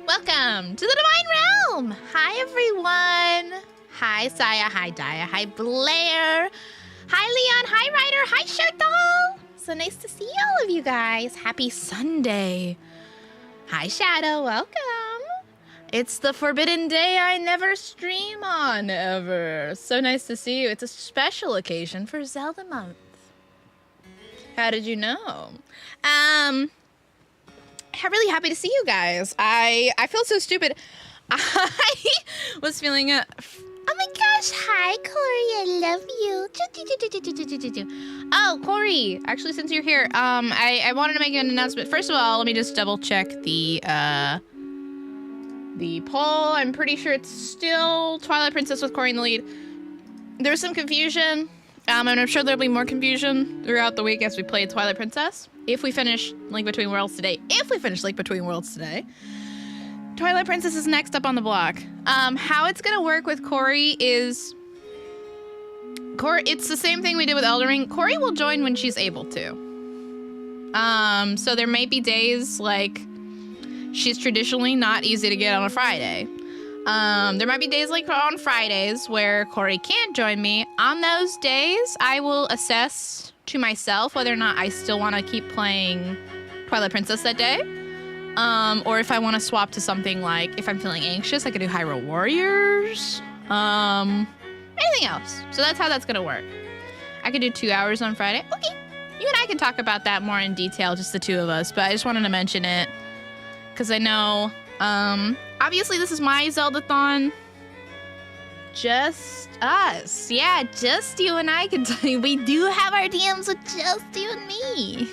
Welcome to the Divine Realm! Hi, everyone! Hi, Saya. Hi, Daya. Hi, Blair. Hi, Leon. Hi, Ryder. Hi, Showdoll. So nice to see all of you guys. Happy Sunday. Hi, Shadow. Welcome. It's the forbidden day I never stream on, ever. So nice to see you. It's a special occasion for Zelda month. How did you know? I'm really happy to see you guys. I feel so stupid. I was feeling a... Oh my gosh, hi Corey, I love you. Oh, Corey, actually since you're here, I wanted to make an announcement. First of all, let me just double check the poll. I'm pretty sure it's still Twilight Princess with Corey in the lead. There was some confusion, and I'm sure there'll be more confusion throughout the week as we play Twilight Princess. If we finish Link Between Worlds today, Twilight Princess is next up on the block. How it's gonna work with Corey is... it's the same thing we did with Elden Ring. Corey will join when she's able to. So there may be days, like, she's traditionally not easy to get on a Friday. There might be days like on Fridays where Corey can't join me. On those days, I will assess to myself whether or not I still want to keep playing Twilight Princess that day. Or if I want to swap to something like, if I'm feeling anxious, I could do Hyrule Warriors. Anything else. So that's how that's going to work. I could do 2 hours on Friday. Okay. You and I can talk about that more in detail, just the two of us. But I just wanted to mention it. Because I know, obviously this is my Zelda-thon. Just us. Yeah, just you and I can tell you. We do have our DMs with just you and me.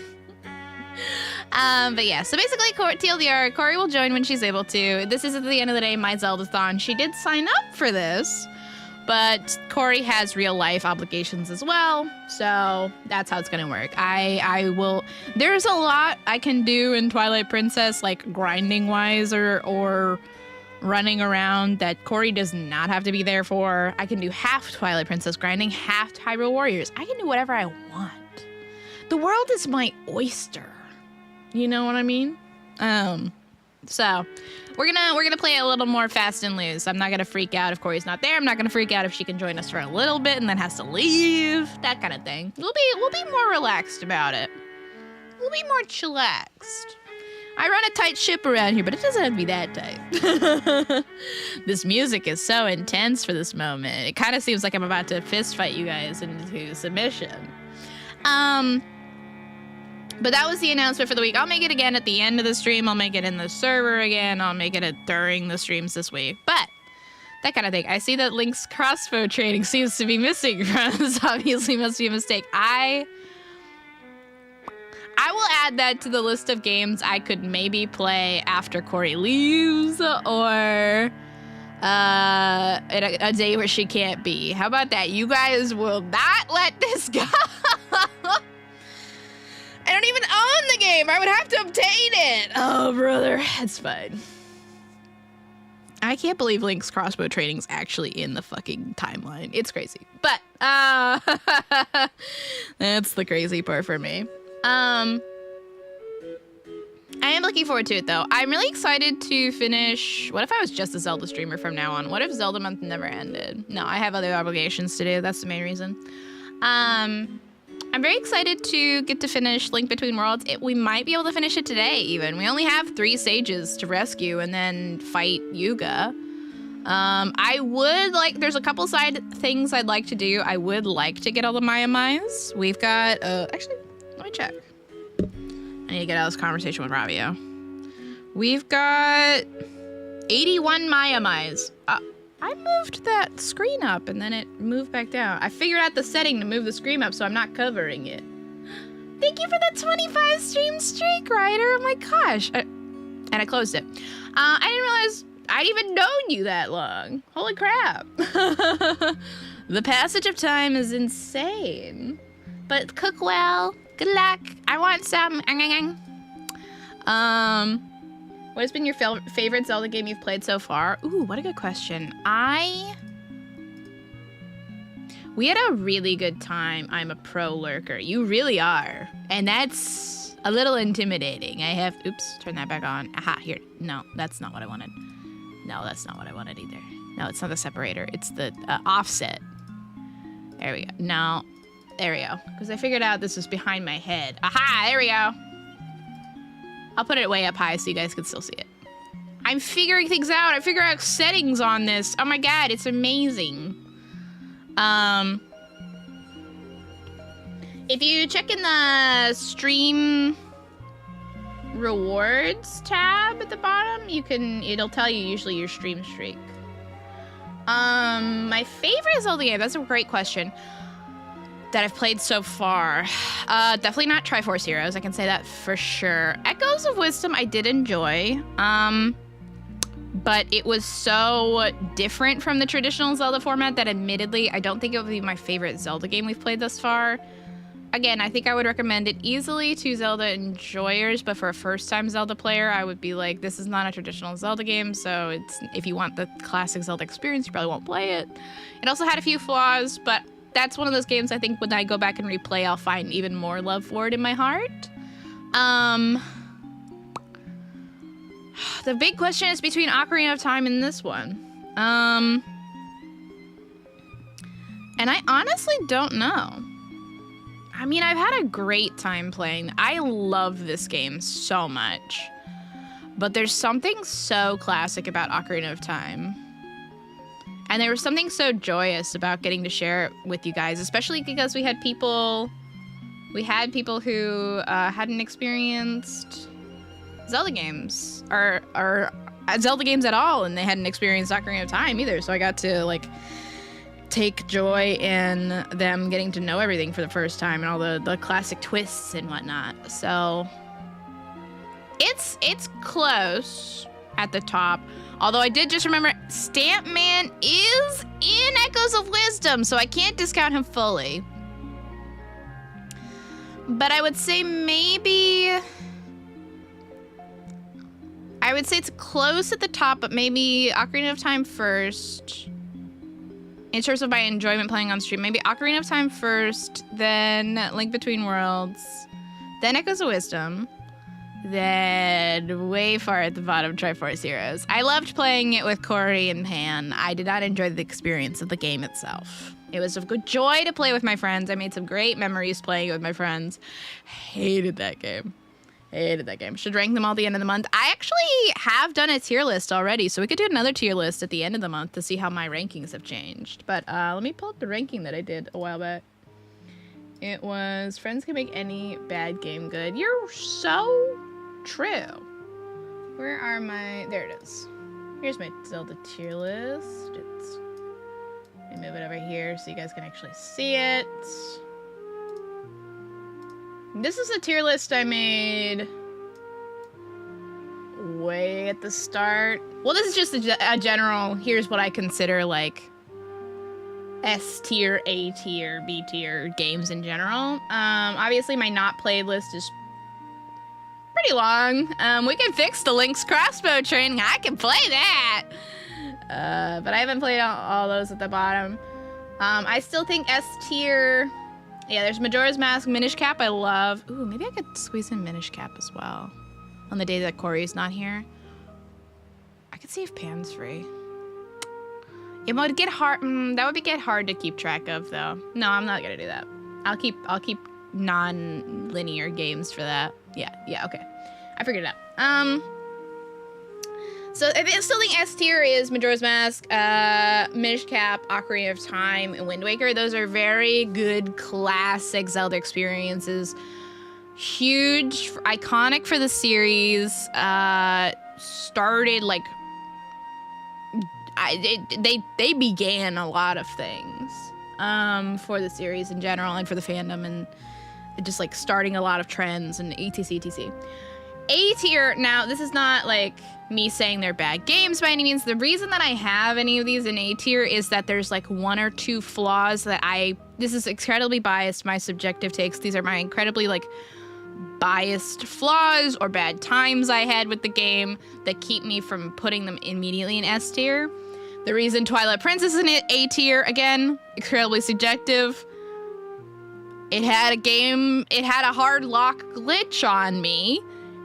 But yeah, so basically, TLDR, Corey will join when she's able to. This is at the end of the day my Zelda-thon. She did sign up for this, but Corey has real life obligations as well, so that's how it's gonna work. I will. There's a lot I can do in Twilight Princess, like grinding wise or running around, that Corey does not have to be there for. I can do half Twilight Princess grinding, half Hyrule Warriors. I can do whatever I want. The world is my oyster. You know what I mean? So we're gonna play a little more fast and loose. I'm not gonna freak out if Corey's not there. I'm not gonna freak out if she can join us for a little bit and then has to leave. That kind of thing. We'll be more relaxed about it. We'll be more chillaxed. I run a tight ship around here, but it doesn't have to be that tight. This music is so intense for this moment. It kind of seems like I'm about to fist fight you guys into submission. But that was the announcement for the week. I'll make it again at the end of the stream. I'll make it in the server again. I'll make it during the streams this week. But that kind of thing. I see that Link's crossbow training seems to be missing from this. Obviously must be a mistake. I will add that to the list of games I could maybe play after Corey leaves, or a day where she can't be. How about that? You guys will not let this go. I don't even own the game. I would have to obtain it. Oh, brother. It's fine. I can't believe Link's crossbow training's actually in the fucking timeline. It's crazy. But, that's the crazy part for me. I am looking forward to it, though. I'm really excited to finish... What if I was just a Zelda streamer from now on? What if Zelda month never ended? No, I have other obligations to do. That's the main reason. I'm very excited to get to finish Link Between Worlds. We might be able to finish it today, even. We only have 3 sages to rescue and then fight Yuga. I would like... There's a couple side things I'd like to do. I would like to get all the Maya-Mai's. We've got... actually, let me check. I need to get out of this conversation with Rabio. We've got 81 Maya-Mai's. I moved that screen up and then it moved back down. I figured out the setting to move the screen up so I'm not covering it. Thank you for the 25 stream streak, Ryder. Oh my gosh. And I closed it. I didn't realize I'd even known you that long. Holy crap. The passage of time is insane. But cook well. Good luck. I want some. What has been your favorite Zelda game you've played so far? Ooh, what a good question. We had a really good time. I'm a pro lurker. You really are. And that's a little intimidating. I have, oops, turn that back on. Aha, here. No, that's not what I wanted. No, that's not what I wanted either. No, it's not the separator. It's the offset. There we go. No, there we go. Because I figured out this was behind my head. Aha, there we go. I'll put it way up high so you guys can still see it. I'm figuring things out. I figure out settings on this. Oh my god, it's amazing. If you check in the stream rewards tab at the bottom, it'll tell you usually your stream streak. My favorite Zelda game, that's a great question, that I've played so far. Definitely not Triforce Heroes, I can say that for sure. Echoes of Wisdom I did enjoy. But it was so different from the traditional Zelda format that admittedly, I don't think it would be my favorite Zelda game we've played thus far. Again, I think I would recommend it easily to Zelda enjoyers, but for a first-time Zelda player, I would be like, this is not a traditional Zelda game, so if you want the classic Zelda experience, you probably won't play it. It also had a few flaws, but that's one of those games I think when I go back and replay, I'll find even more love for it in my heart. The big question is between Ocarina of Time and this one. And I honestly don't know. I mean, I've had a great time playing. I love this game so much. But there's something so classic about Ocarina of Time. And there was something so joyous about getting to share it with you guys, especially because we had people who hadn't experienced Zelda games or Zelda games at all, and they hadn't experienced Ocarina of Time either. So I got to like take joy in them getting to know everything for the first time and all the classic twists and whatnot. So it's close at the top. Although I did just remember Stamp Man is in Echoes of Wisdom, so I can't discount him fully. But I would say it's close at the top, but maybe Ocarina of Time first. In terms of my enjoyment playing on stream, maybe Ocarina of Time first, then Link Between Worlds, then Echoes of Wisdom, then way far at the bottom, Triforce Heroes. I loved playing it with Corey and Pan. I did not enjoy the experience of the game itself. It was a good joy to play with my friends. I made some great memories playing it with my friends. Hated that game. Hated that game. Should rank them all at the end of the month. I actually have done a tier list already, so we could do another tier list at the end of the month to see how my rankings have changed. But let me pull up the ranking that I did a while back. It was, friends can make any bad game good. You're so true. Where are my, there it is. Here's my Zelda tier list. Let me move it over here so you guys can actually see it. This is a tier list I made way at the start. Well, this is just a general, here's what I consider like S tier, A tier, B tier games in general. Obviously my not played list is pretty long. We can fix the Link's crossbow training. I can play that. But I haven't played all those at the bottom. I still think S tier. Yeah, there's Majora's Mask, Minish Cap I love. Ooh, maybe I could squeeze in Minish Cap as well. On the day that Corey's not here. I could see if Pan's free. It would get hard. That would get hard to keep track of, though. No, I'm not gonna do that. I'll keep non-linear games for that. Yeah, okay. I figured it out. So I still think S tier is Majora's Mask, Minish Cap, Ocarina of Time, and Wind Waker. Those are very good classic Zelda experiences. Huge, iconic for the series. Started like they began a lot of things for the series in general and for the fandom, and just like starting a lot of trends and etc. A tier, now this is not like me saying they're bad games by any means. The reason that I have any of these in A tier is that there's like one or two flaws that this is incredibly biased, my subjective takes. These are my incredibly like biased flaws or bad times I had with the game that keep me from putting them immediately in S tier. The reason Twilight Princess is in A tier, again, incredibly subjective. it had a hard lock glitch on me,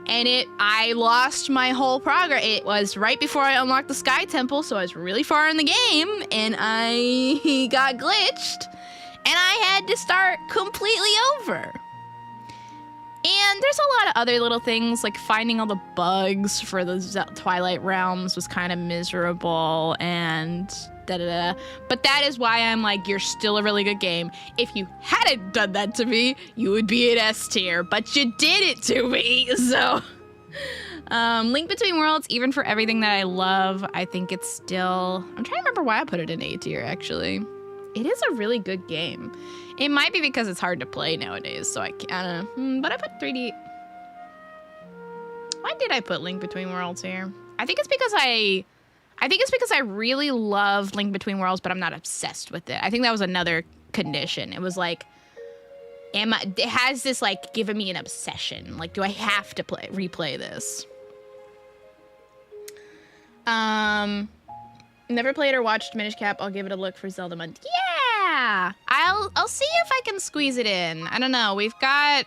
and I lost my whole progress. It was right before I unlocked the Sky Temple, so I was really far in the game, and I got glitched, and I had to start completely over. And there's a lot of other little things, like finding all the bugs for the Twilight Realms was kind of miserable, and da-da-da. But that is why I'm like, you're still a really good game. If you hadn't done that to me, you would be an S tier, but you did it to me, so. Link Between Worlds, even for everything that I love, I think it's still, I'm trying to remember why I put it in A tier, actually. It is a really good game. It might be because it's hard to play nowadays, so I don't know. But I put 3D. Why did I put Link Between Worlds here? I think it's because I really love Link Between Worlds, but I'm not obsessed with it. I think that was another condition. It was like, it has this like giving me an obsession. Like, do I have to replay this? Never played or watched Minish Cap. I'll give it a look for Zelda month. Yeah, I'll see if I can squeeze it in. I don't know. We've got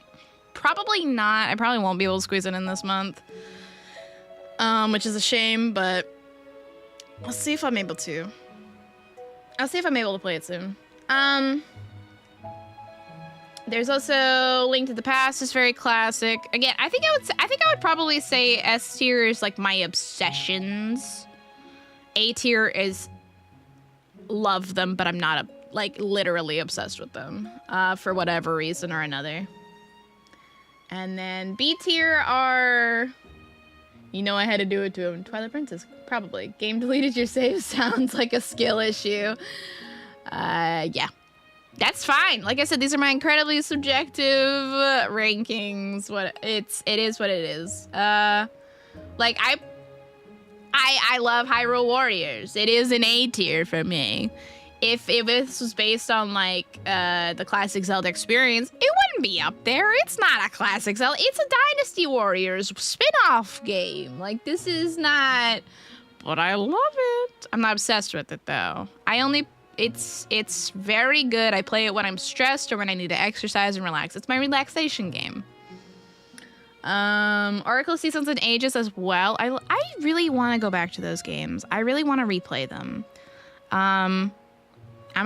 probably not. I probably won't be able to squeeze it in this month, which is a shame. But I'll see if I'm able to. I'll see if I'm able to play it soon. There's also Link to the Past is very classic. Again, I think I would probably say S tier is like my obsessions. A tier is love them, but I'm not like literally obsessed with them for whatever reason or another. And then B tier are, you know, I had to do it to him. Twilight Princess, probably. Game deleted your save sounds like a skill issue. Yeah, that's fine. Like I said, these are my incredibly subjective rankings. It is what it is. Like I love Hyrule Warriors. It is an A tier for me. If this was based on like the classic Zelda experience, it wouldn't be up there. It's not a classic Zelda. It's a Dynasty Warriors spin-off game. Like, this is not, but I love it. I'm not obsessed with it though. It's very good. I play it when I'm stressed or when I need to exercise and relax. It's my relaxation game. Oracle Seasons and Ages as well. I really want to go back to those games. I really want to replay them. I'm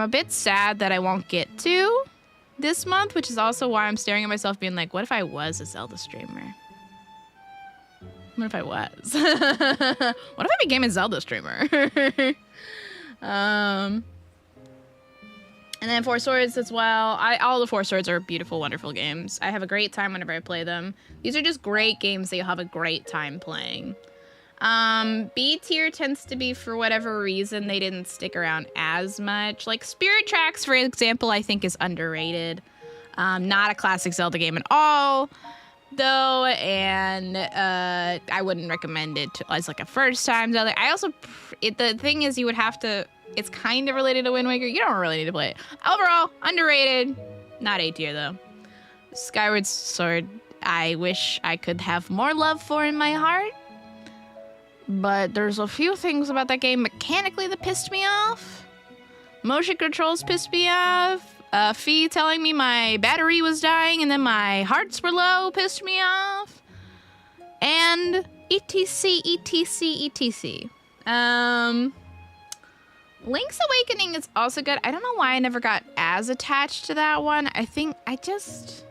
a bit sad that I won't get to this month, which is also why I'm staring at myself being like, what if I was a Zelda streamer? What if I was? What if I became a Zelda streamer? And then Four Swords as well. All the Four Swords are beautiful, wonderful games. I have a great time whenever I play them. These are just great games that you'll have a great time playing. B tier tends to be, for whatever reason, they didn't stick around as much. Like Spirit Tracks, for example, I think is underrated. Not a classic Zelda game at all, though, and I wouldn't recommend it as like a first time Zelda. I also, the thing is, you would have to, it's kind of related to Wind Waker. You don't really need to play it. Overall, underrated. Not A tier, though. Skyward Sword, I wish I could have more love for in my heart. But there's a few things about that game mechanically that pissed me off. Motion controls pissed me off. Fee telling me my battery was dying and then my hearts were low pissed me off. And etc, etc, etc. Link's Awakening is also good. I don't know why I never got as attached to that one. I think I just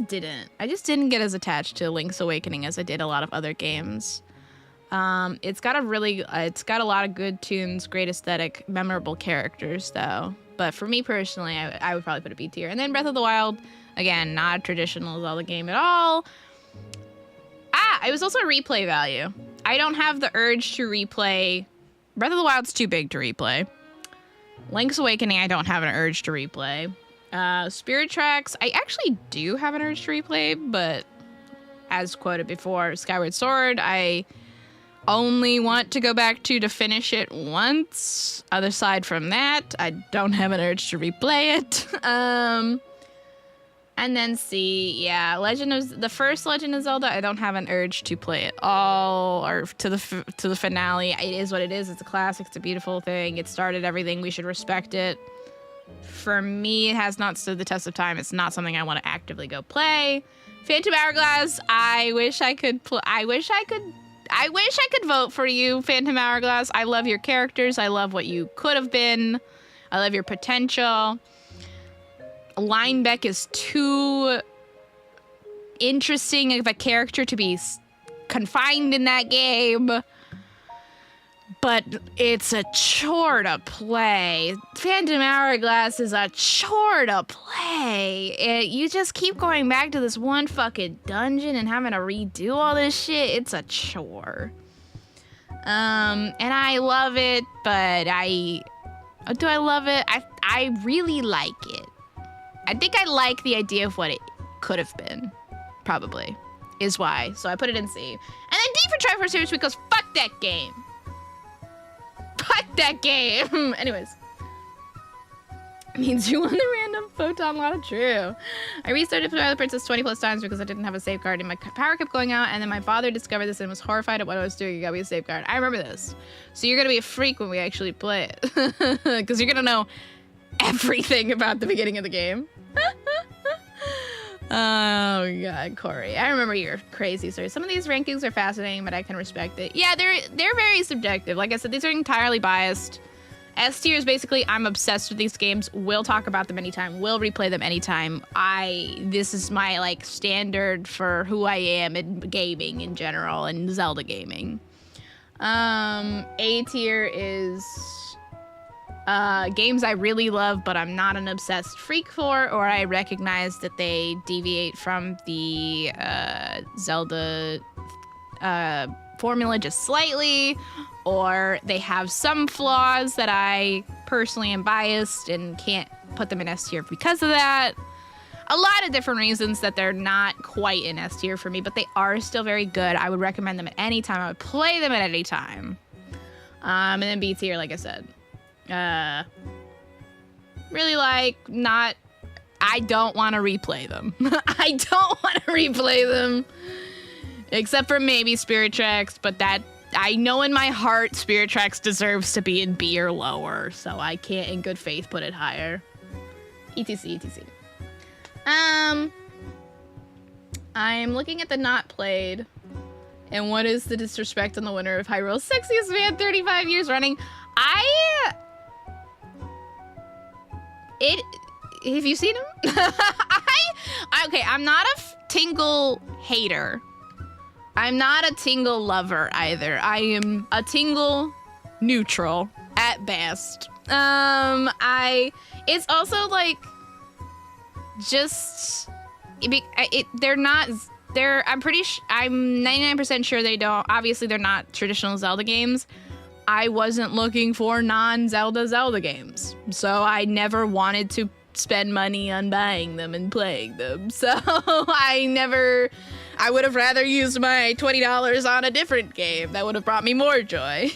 didn't get as attached to Link's Awakening as I did a lot of other games. It's got a lot of good tunes, great aesthetic, memorable characters though. But for me personally, I would probably put a B tier. And then Breath of the Wild, again, not a traditional Zelda game at all. It was also replay value. I don't have the urge to replay. Breath of the Wild's too big to replay. Link's Awakening, I don't have an urge to replay. Spirit Tracks, I actually do have an urge to replay, but as quoted before, Skyward Sword, I only want to go back to finish it once. Other side from that, I don't have an urge to replay it. And then yeah, the first Legend of Zelda, I don't have an urge to play it all or to the finale. It is what it is. It's a classic. It's a beautiful thing. It started everything. We should respect it. For me, it has not stood the test of time. It's not something I want to actively go play. Phantom Hourglass, I wish I could vote for you, Phantom Hourglass. I love your characters. I love what you could have been. I love your potential. Linebeck is too interesting of a character to be confined in that game. But it's a chore to play. Phantom Hourglass is a chore to play. You just keep going back to this one fucking dungeon and having to redo all this shit. It's a chore. And I love it, but do I love it? I really like it. I think I like the idea of what it could have been. Probably. Is why. So I put it in C. And then D for Triforce Series because fuck that game. Fuck that game. Anyways. Means you won the random photon lotto. True. I restarted Twilight Princess 20 plus times because I didn't have a safeguard and my power kept going out, and then my father discovered this and was horrified at what I was doing. You got me a safeguard. I remember this. So you're gonna be a freak when we actually play it. Because you're gonna know everything about the beginning of the game. Oh god, Corey. I remember your crazy stories. Some of these rankings are fascinating, but I can respect it. Yeah, they're very subjective. Like I said, these are entirely biased. S tier is basically I'm obsessed with these games. We'll talk about them anytime. We'll replay them anytime. This is my like standard for who I am in gaming in general and Zelda gaming. A tier is games I really love, but I'm not an obsessed freak for, or I recognize that they deviate from the Zelda formula just slightly, or they have some flaws that I personally am biased and can't put them in S tier because of that. A lot of different reasons that they're not quite in S tier for me, but they are still very good. I would recommend them at any time. I would play them at any time. And then B tier, like I said. Really like, not, I don't want to replay them. I don't want to replay them. Except for maybe Spirit Tracks, but that, I know in my heart Spirit Tracks deserves to be in B or lower, so I can't in good faith put it higher. ETC, ETC. I'm looking at the not played, and what is the disrespect on the winner of Hyrule's Sexiest Man 35 years running? Have you seen him? Okay, I'm not a Tingle hater. I'm not a Tingle lover either. I am a Tingle neutral at best. It's also like, just, I'm 99% sure they don't, obviously they're not traditional Zelda games. I wasn't looking for non-Zelda games, so I never wanted to spend money on buying them and playing them. So I would have rather used my $20 on a different game that would have brought me more joy.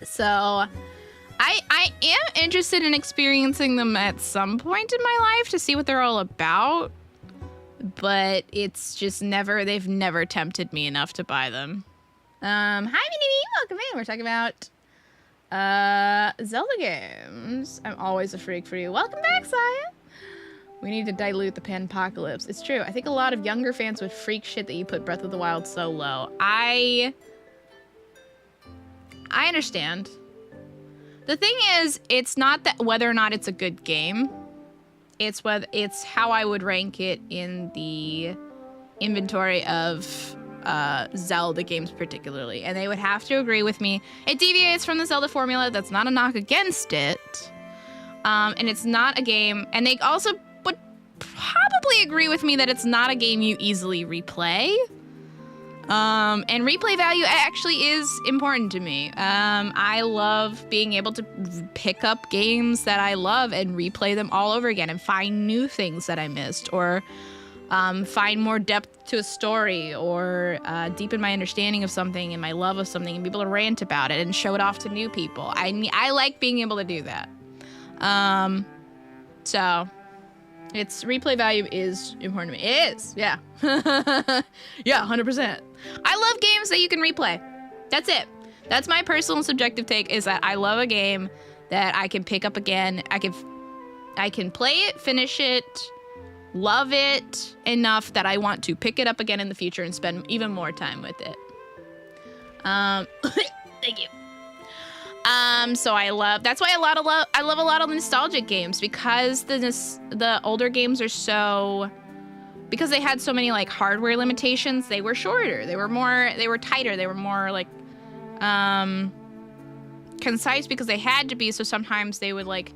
So I am interested in experiencing them at some point in my life to see what they're all about. But it's just they've never tempted me enough to buy them. Hi, Minnie, welcome in. We're talking about Zelda games. I'm always a freak for you. Welcome back, Saya. We need to dilute the panpocalypse. It's true. I think a lot of younger fans would freak shit that you put Breath of the Wild so low. I understand. The thing is, it's not that whether or not it's a good game. It's how I would rank it in the inventory of Zelda games particularly. And they would have to agree with me. It deviates from the Zelda formula. That's not a knock against it. And it's not a game. And they also would probably agree with me that it's not a game you easily replay. And replay value actually is important to me. I love being able to pick up games that I love and replay them all over again and find new things that I missed, or find more depth to a story, or deepen my understanding of something and my love of something and be able to rant about it and show it off to new people. I like being able to do that. So its replay value is important to me. It is, yeah. Yeah, 100%. I love games that you can replay. That's it. That's my personal subjective take, is that I love a game that I can pick up again. I can play it, finish it, love it enough that I want to pick it up again in the future and spend even more time with it. Thank you. So that's why I love a lot of nostalgic games, because the older games are so, because they had so many like hardware limitations, they were shorter, they were tighter, they were more like concise because they had to be. So sometimes they would like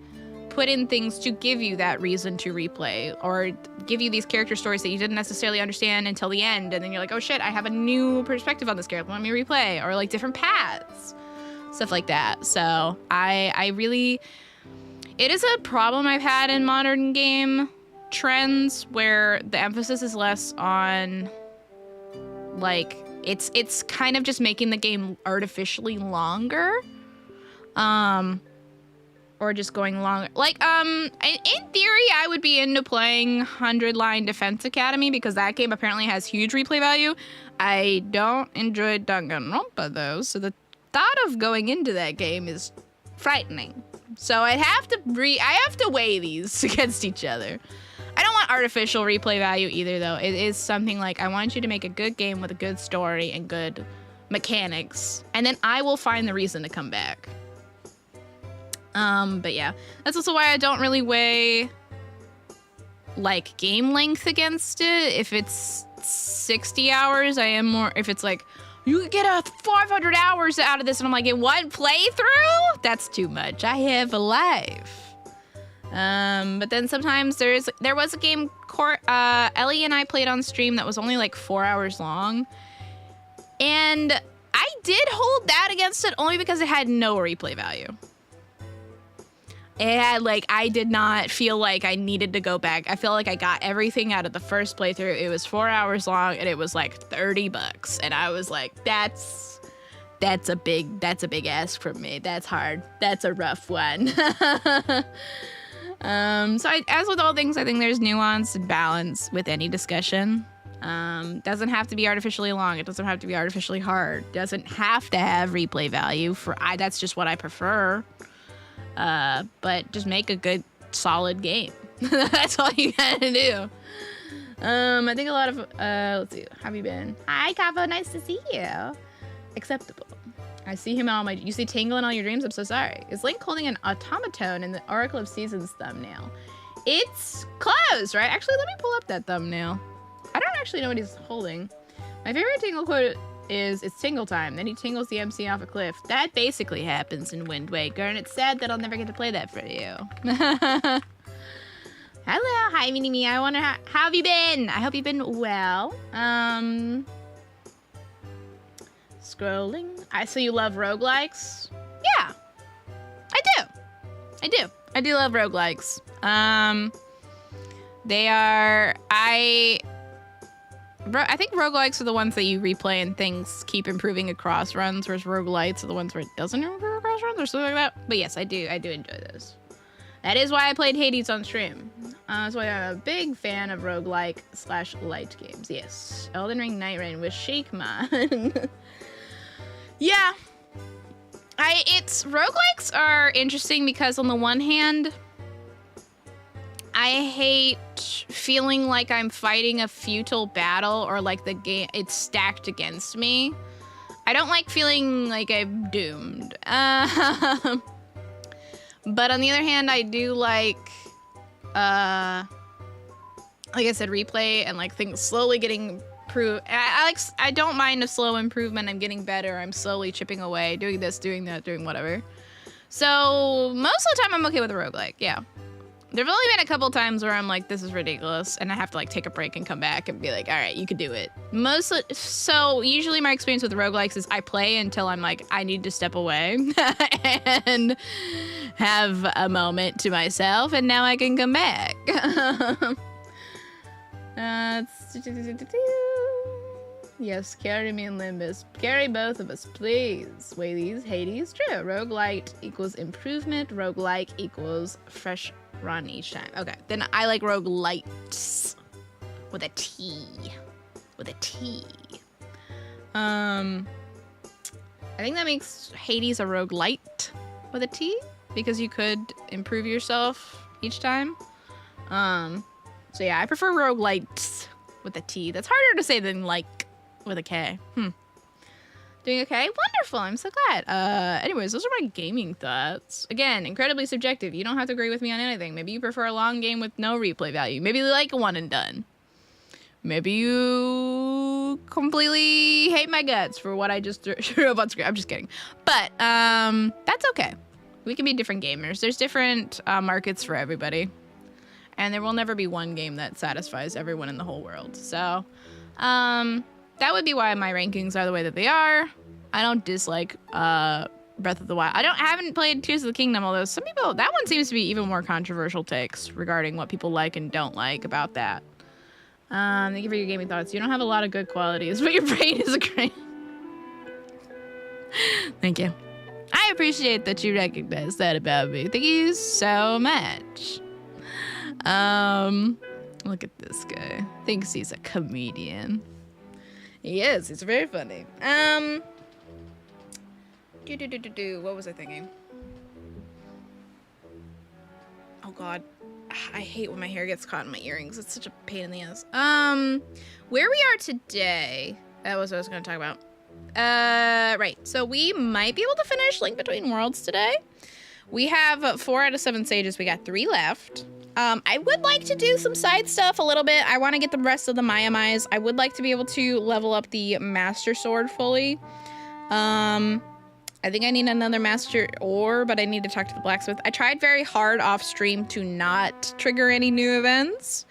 put in things to give you that reason to replay, or give you these character stories that you didn't necessarily understand until the end, and then you're like, oh shit, I have a new perspective on this character, let me replay, or like different paths, stuff like that. So I really, it is a problem I've had in modern game trends where the emphasis is less on like, it's kind of just making the game artificially longer, or just going longer. Like, in theory, I would be into playing 100 Line Defense Academy, because that game apparently has huge replay value. I don't enjoy Danganronpa though, so the thought of going into that game is frightening. So I have to weigh these against each other. I don't want artificial replay value either though. It is something like, I want you to make a good game with a good story and good mechanics, and then I will find the reason to come back. But yeah, that's also why I don't really weigh like game length against it. If it's 60 hours, I am more, if it's like, you could get a 500 hours out of this, and I'm like, in one playthrough? That's too much. I have a life. But then sometimes there was a game Ellie and I played on stream that was only like 4 hours long, and I did hold that against it only because it had no replay value. It had like, I did not feel like I needed to go back. I feel like I got everything out of the first playthrough. It was 4 hours long, and it was like $30, and I was like, that's a big ask from me. That's hard. That's a rough one. As with all things, I think there's nuance and balance with any discussion. Doesn't have to be artificially long. It doesn't have to be artificially hard. Doesn't have to have replay value. That's just what I prefer. But just make a good, solid game. That's all you gotta do. I think a lot of, let's see, how have you been? Hi, Capo, nice to see you. Acceptable. I see him in all my, you see Tangle in all your dreams? I'm so sorry. Is Link holding an automaton in the Oracle of Seasons thumbnail? It's closed, right? Actually, let me pull up that thumbnail. I don't actually know what he's holding. My favorite Tingle quote is, it's Tingle time. Then he tingles the MC off a cliff. That basically happens in Wind Waker, and it's sad that I'll never get to play that for you. Hello, hi, Mini-Me. I wonder how have you been? I hope you've been well. Scrolling. So you love roguelikes? Yeah, I do. I do love roguelikes. They are, I think roguelikes are the ones that you replay and things keep improving across runs, whereas roguelites are the ones where it doesn't improve across runs or something like that. But yes, I do enjoy those. That is why I played Hades on stream. That's why I'm a big fan of roguelike/light games. Yes, Elden Ring Night Rain with Sheikman. Yeah. Roguelikes are interesting because on the one hand, I hate feeling like I'm fighting a futile battle or like the game, it's stacked against me. I don't like feeling like I'm doomed. But on the other hand, I do like I said, replay and like things slowly getting improved. I don't mind a slow improvement. I'm getting better. I'm slowly chipping away, doing this, doing that, doing whatever. So most of the time I'm okay with a roguelike, yeah. There've only been a couple times where I'm like, this is ridiculous, and I have to like take a break and come back and be like, all right, you could do it. So usually my experience with roguelikes is I play until I'm like, I need to step away and have a moment to myself, and now I can come back. Yes, carry me in Limbus. Carry both of us, please. Hades. True. Roguelite equals improvement. Roguelike equals fresh run each time. Okay, then I like roguelites with a T. I think that makes Hades a roguelite with a T, because you could improve yourself each time. So yeah, I prefer roguelites with a T. That's harder to say than like with a K. Doing okay? Wonderful, I'm so glad. Anyways, those are my gaming thoughts. Again, incredibly subjective. You don't have to agree with me on anything. Maybe you prefer a long game with no replay value. Maybe you like a one and done. Maybe you completely hate my guts for what I just threw up on screen. I'm just kidding. But that's okay. We can be different gamers. There's different markets for everybody. And there will never be one game that satisfies everyone in the whole world. So that would be why my rankings are the way that they are. I don't dislike Breath of the Wild. I haven't played Tears of the Kingdom, although some people, that one seems to be even more controversial takes regarding what people like and don't like about that. Thank you for your gaming thoughts. You don't have a lot of good qualities, but your brain is great. Thank you. I appreciate that you recognize that about me. Thank you so much. Look at this guy. Thinks he's a comedian. He is. He's very funny. What was I thinking? Oh God. I hate when my hair gets caught in my earrings. It's such a pain in the ass. Where we are today, that was what I was going to talk about. Right. So we might be able to finish Link Between Worlds today. We have 4 out of 7 stages. We got 3 left. I would like to do some side stuff a little bit. I want to get the rest of the Maya-Mai's. I would like to be able to level up the Master Sword fully. I think I need another Master Ore, but I need to talk to the blacksmith. I tried very hard off stream to not trigger any new events.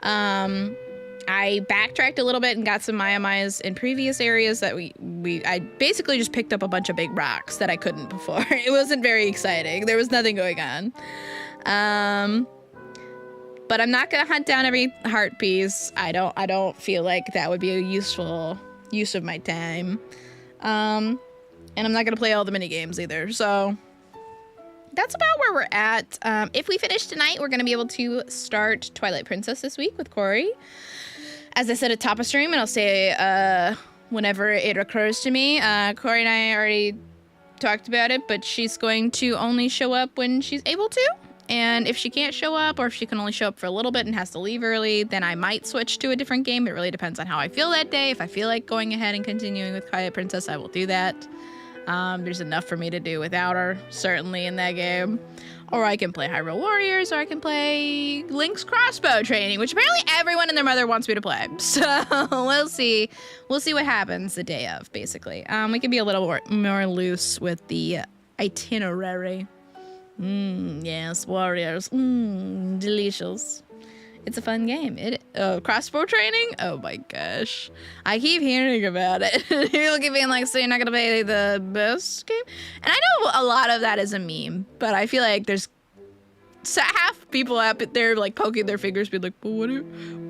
I backtracked a little bit and got some Maya-Mai's in previous areas that I basically just picked up a bunch of big rocks that I couldn't before. It wasn't very exciting. There was nothing going on. But I'm not gonna hunt down every heart piece. I don't feel like that would be a useful use of my time. And I'm not gonna play all the mini games either. So that's about where we're at. If we finish tonight, we're gonna be able to start Twilight Princess this week with Corey. As I said at top of stream, and I'll say whenever it occurs to me, Corey and I already talked about it, but she's going to only show up when she's able to. And if she can't show up, or if she can only show up for a little bit and has to leave early, then I might switch to a different game. It really depends on how I feel that day. If I feel like going ahead and continuing with Twilight Princess, I will do that. There's enough for me to do without her, certainly, in that game. Or I can play Hyrule Warriors, or I can play Link's Crossbow Training, which apparently everyone and their mother wants me to play. So we'll see. We'll see what happens the day of, basically. We can be a little more loose with the itinerary. Yes, Warriors. Delicious. It's a fun game. Crossbow Training? Oh my gosh. I keep hearing about it. People keep being like, so you're not gonna play the best game? And I know a lot of that is a meme, but I feel like there's half people out there like poking their fingers, being like,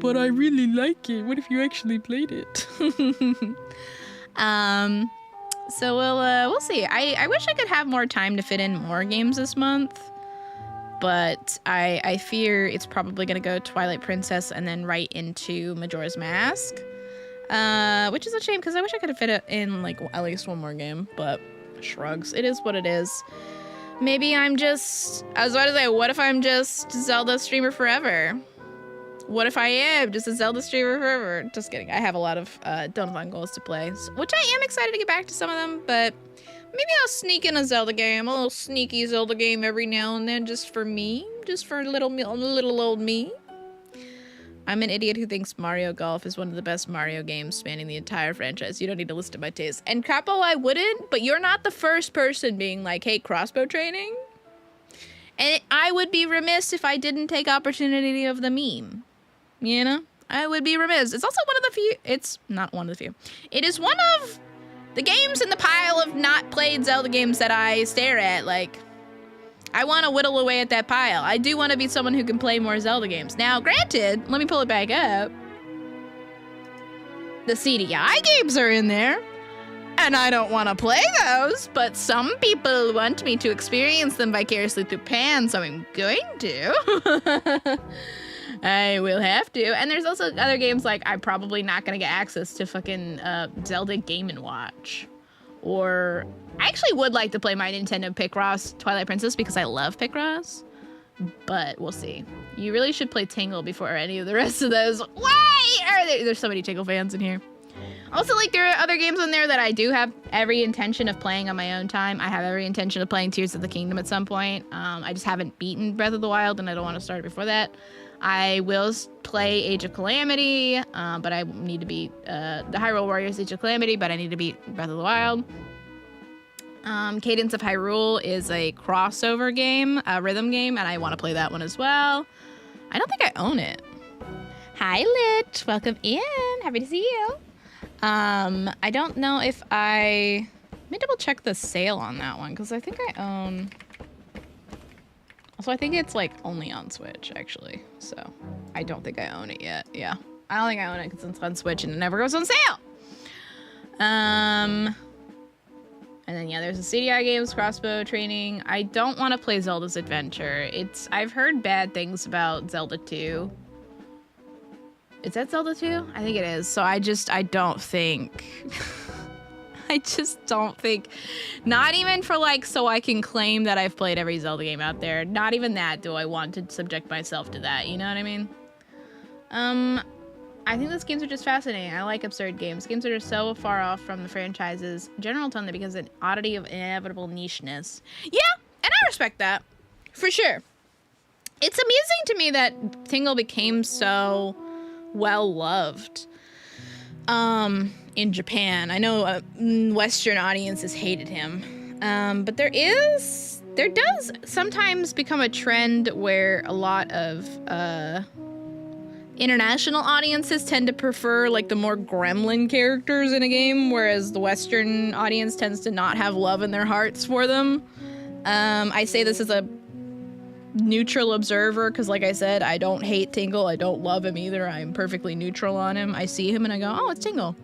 but I really like it. What if you actually played it? So we'll see. I wish I could have more time to fit in more games this month. But I fear it's probably going to go Twilight Princess and then right into Majora's Mask. Which is a shame, because I wish I could have fit it in, like, at least one more game. But shrugs. It is what it is. Maybe I'm just... I was about to say, what if I'm just Zelda streamer forever? What if I am just a Zelda streamer forever? Just kidding. I have a lot of Donathon goals to play, which I am excited to get back to some of them, but... Maybe I'll sneak in a Zelda game, a little sneaky Zelda game every now and then, just for me, just for little old me. I'm an idiot who thinks Mario Golf is one of the best Mario games spanning the entire franchise. You don't need to listen to my taste. And Capo, I wouldn't, but you're not the first person being like, hey, crossbow training? And I would be remiss if I didn't take opportunity of the meme. You know? I would be remiss. It's also one of the few, it's not one of the few. It is one of the games in the pile of not played Zelda games that I stare at. Like, I want to whittle away at that pile. I do want to be someone who can play more Zelda games. Now, granted, let me pull it back up. The CDI games are in there, and I don't want to play those, but some people want me to experience them vicariously through Pan, so I'm going to. I will have to. And there's also other games like I'm probably not going to get access to fucking Zelda Game & Watch Or I actually would like to play my Nintendo Picross Twilight Princess because I love Picross. But we'll see. You really should play Tingle before any of the rest of those. Why are there? There's so many Tingle fans in here. Also, like, there are other games on there that I do have every intention of playing on my own time. I have every intention of playing Tears of the Kingdom at some point. I just haven't beaten Breath of the Wild, and I don't want to start it before that. I will play Age of Calamity, but I need to beat the Hyrule Warriors Age of Calamity, but I need to beat Breath of the Wild. Cadence of Hyrule is a crossover game, a rhythm game, and I want to play that one as well. I don't think I own it. Hi, Lit. Welcome in. Happy to see you. I don't know if let me double check the sale on that one, because I think I own... Also, I think it's, like, only on Switch, actually. So, I don't think I own it yet. Yeah. I don't think I own it because it's on Switch and it never goes on sale. And then, yeah, there's the CDI games, crossbow training. I don't want to play Zelda's Adventure. I've heard bad things about Zelda 2. Is that Zelda 2? I think it is. So I don't think... I just don't think... Not even for, like, so I can claim that I've played every Zelda game out there. Not even that do I want to subject myself to that. You know what I mean? I think those games are just fascinating. I like absurd games. Games that are so far off from the franchise's general tone that because of an oddity of inevitable nicheness. Yeah, and I respect that. For sure. It's amusing to me that Tingle became so well-loved in Japan. I know Western audiences hated him. But there does sometimes become a trend where a lot of international audiences tend to prefer like the more gremlin characters in a game, whereas the Western audience tends to not have love in their hearts for them. I say this as a neutral observer because, like I said, I don't hate Tingle. I don't love him either. I'm perfectly neutral on him. I see him and I go, oh, it's Tingle.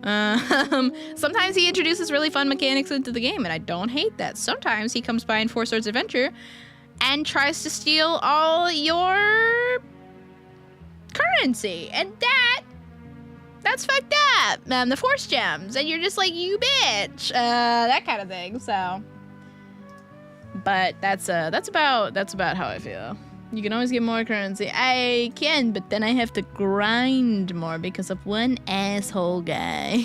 Sometimes he introduces really fun mechanics into the game, and I don't hate that. Sometimes he comes by in Four Swords Adventure and tries to steal all your currency, and that's fucked up. The Force Gems, and you're just like, you bitch, that kind of thing. So, but that's about how I feel. You can always get more currency. I can, but then I have to grind more because of one asshole guy.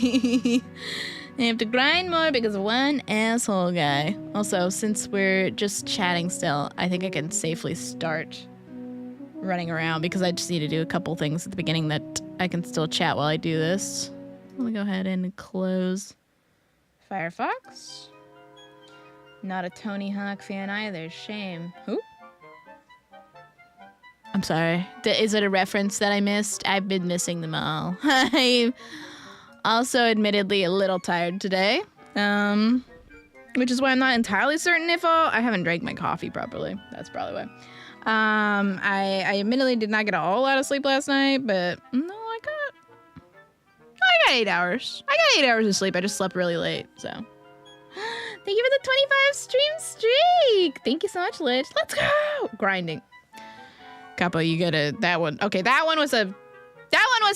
I have to grind more because of one asshole guy. Also, since we're just chatting still, I think I can safely start running around because I just need to do a couple things at the beginning that I can still chat while I do this. Let me go ahead and close Firefox. Not a Tony Hawk fan either. Shame. Who? I'm sorry. Is it a reference that I missed? I've been missing them all. I'm also admittedly a little tired today, which is why I'm not entirely certain if I haven't drank my coffee properly. That's probably why. I admittedly did not get a whole lot of sleep last night, but no, I got 8 hours. I got 8 hours of sleep. I just slept really late, so. Thank you for the 25 stream streak. Thank you so much, Lich. Let's go. Grinding. Capo, you gotta, that one. Okay, that one was a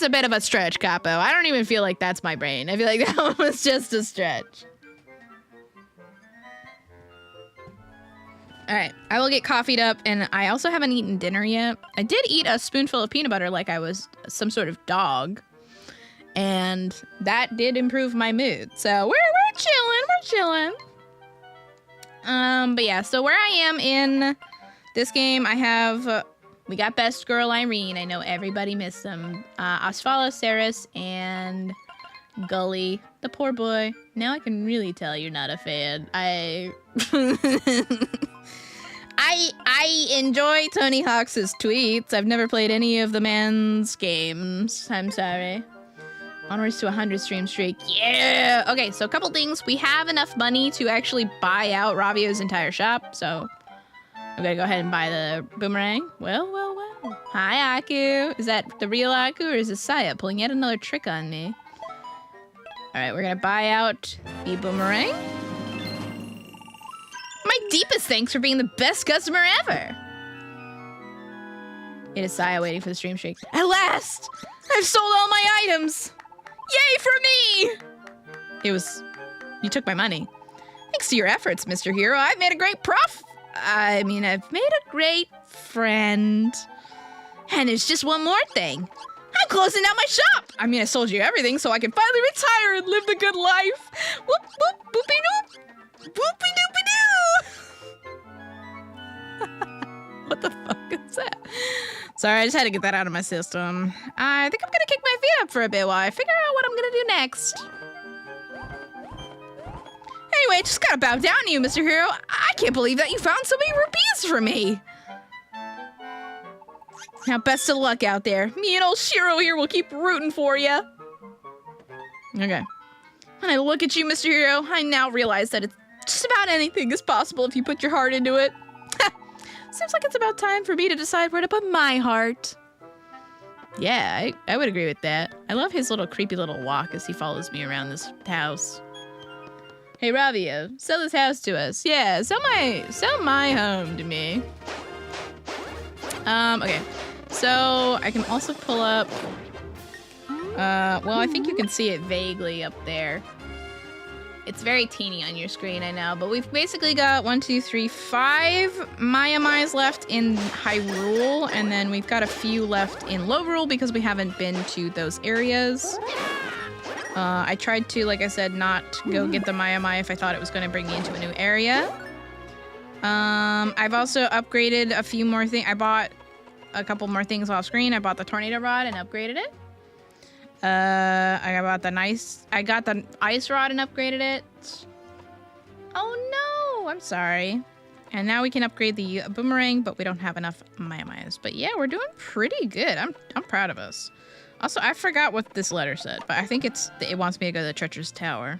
bit of a stretch, Capo. I don't even feel like that's my brain. I feel like that one was just a stretch. All right, I will get coffeeed up, and I also haven't eaten dinner yet. I did eat a spoonful of peanut butter like I was some sort of dog, and that did improve my mood. So we're chilling. But yeah, so where I am in this game, I have, we got Best Girl Irene. I know everybody missed them. Asfala, Saris, and Gully, the poor boy. Now I can really tell you're not a fan. I enjoy Tony Hawk's tweets. I've never played any of the man's games. I'm sorry. Onwards to 100 stream streak. Yeah! Okay, so a couple things. We have enough money to actually buy out Ravio's entire shop, so I'm gonna go ahead and buy the boomerang. Well. Hi, Aku. Is that the real Aku, or is this Saya pulling yet another trick on me? Alright, we're gonna buy out the boomerang. My deepest thanks for being the best customer ever. It is Saya waiting for the stream streak. At last! I've sold all my items! Yay for me! It was You took my money. Thanks to your efforts, Mr. Hero, I've made a great I've made a great friend. And there's just one more thing. I'm closing down my shop. I mean, I sold you everything so I can finally retire and live the good life. Whoop, whoop, boopy doop. Boopy doopy doo. What the fuck is that? Sorry, I just had to get that out of my system. I think I'm gonna kick my feet up for a bit while I figure out what I'm gonna do next. Anyway, just gotta bow down to you, Mr. Hero. I can't believe that you found so many rupees for me. Now, best of luck out there. Me and old Shiro here will keep rooting for you. Okay. When I look at you, Mr. Hero, I now realize that it's just about anything is possible if you put your heart into it. Seems like it's about time for me to decide where to put my heart. Yeah, I would agree with that. I love his little creepy little walk as he follows me around this house. Hey, Ravio, sell this house to us. Yeah, sell my home to me. Okay. So, I can also pull up, well, I think you can see it vaguely up there. It's very teeny on your screen, I know, but we've basically got 1, 2, 3, 5 Maiamais left in Hyrule, and then we've got a few left in Lorule because we haven't been to those areas. I tried to, like I said, not go get the Maiamai if I thought it was going to bring me into a new area. I've also upgraded a few more things. I bought a couple more things off screen. I bought the tornado rod and upgraded it. I got the ice rod and upgraded it. Oh no, I'm sorry. And now we can upgrade the boomerang, but we don't have enough Maiamais. But yeah, we're doing pretty good. I'm proud of us. Also, I forgot what this letter said, but I think it wants me to go to the treacherous tower.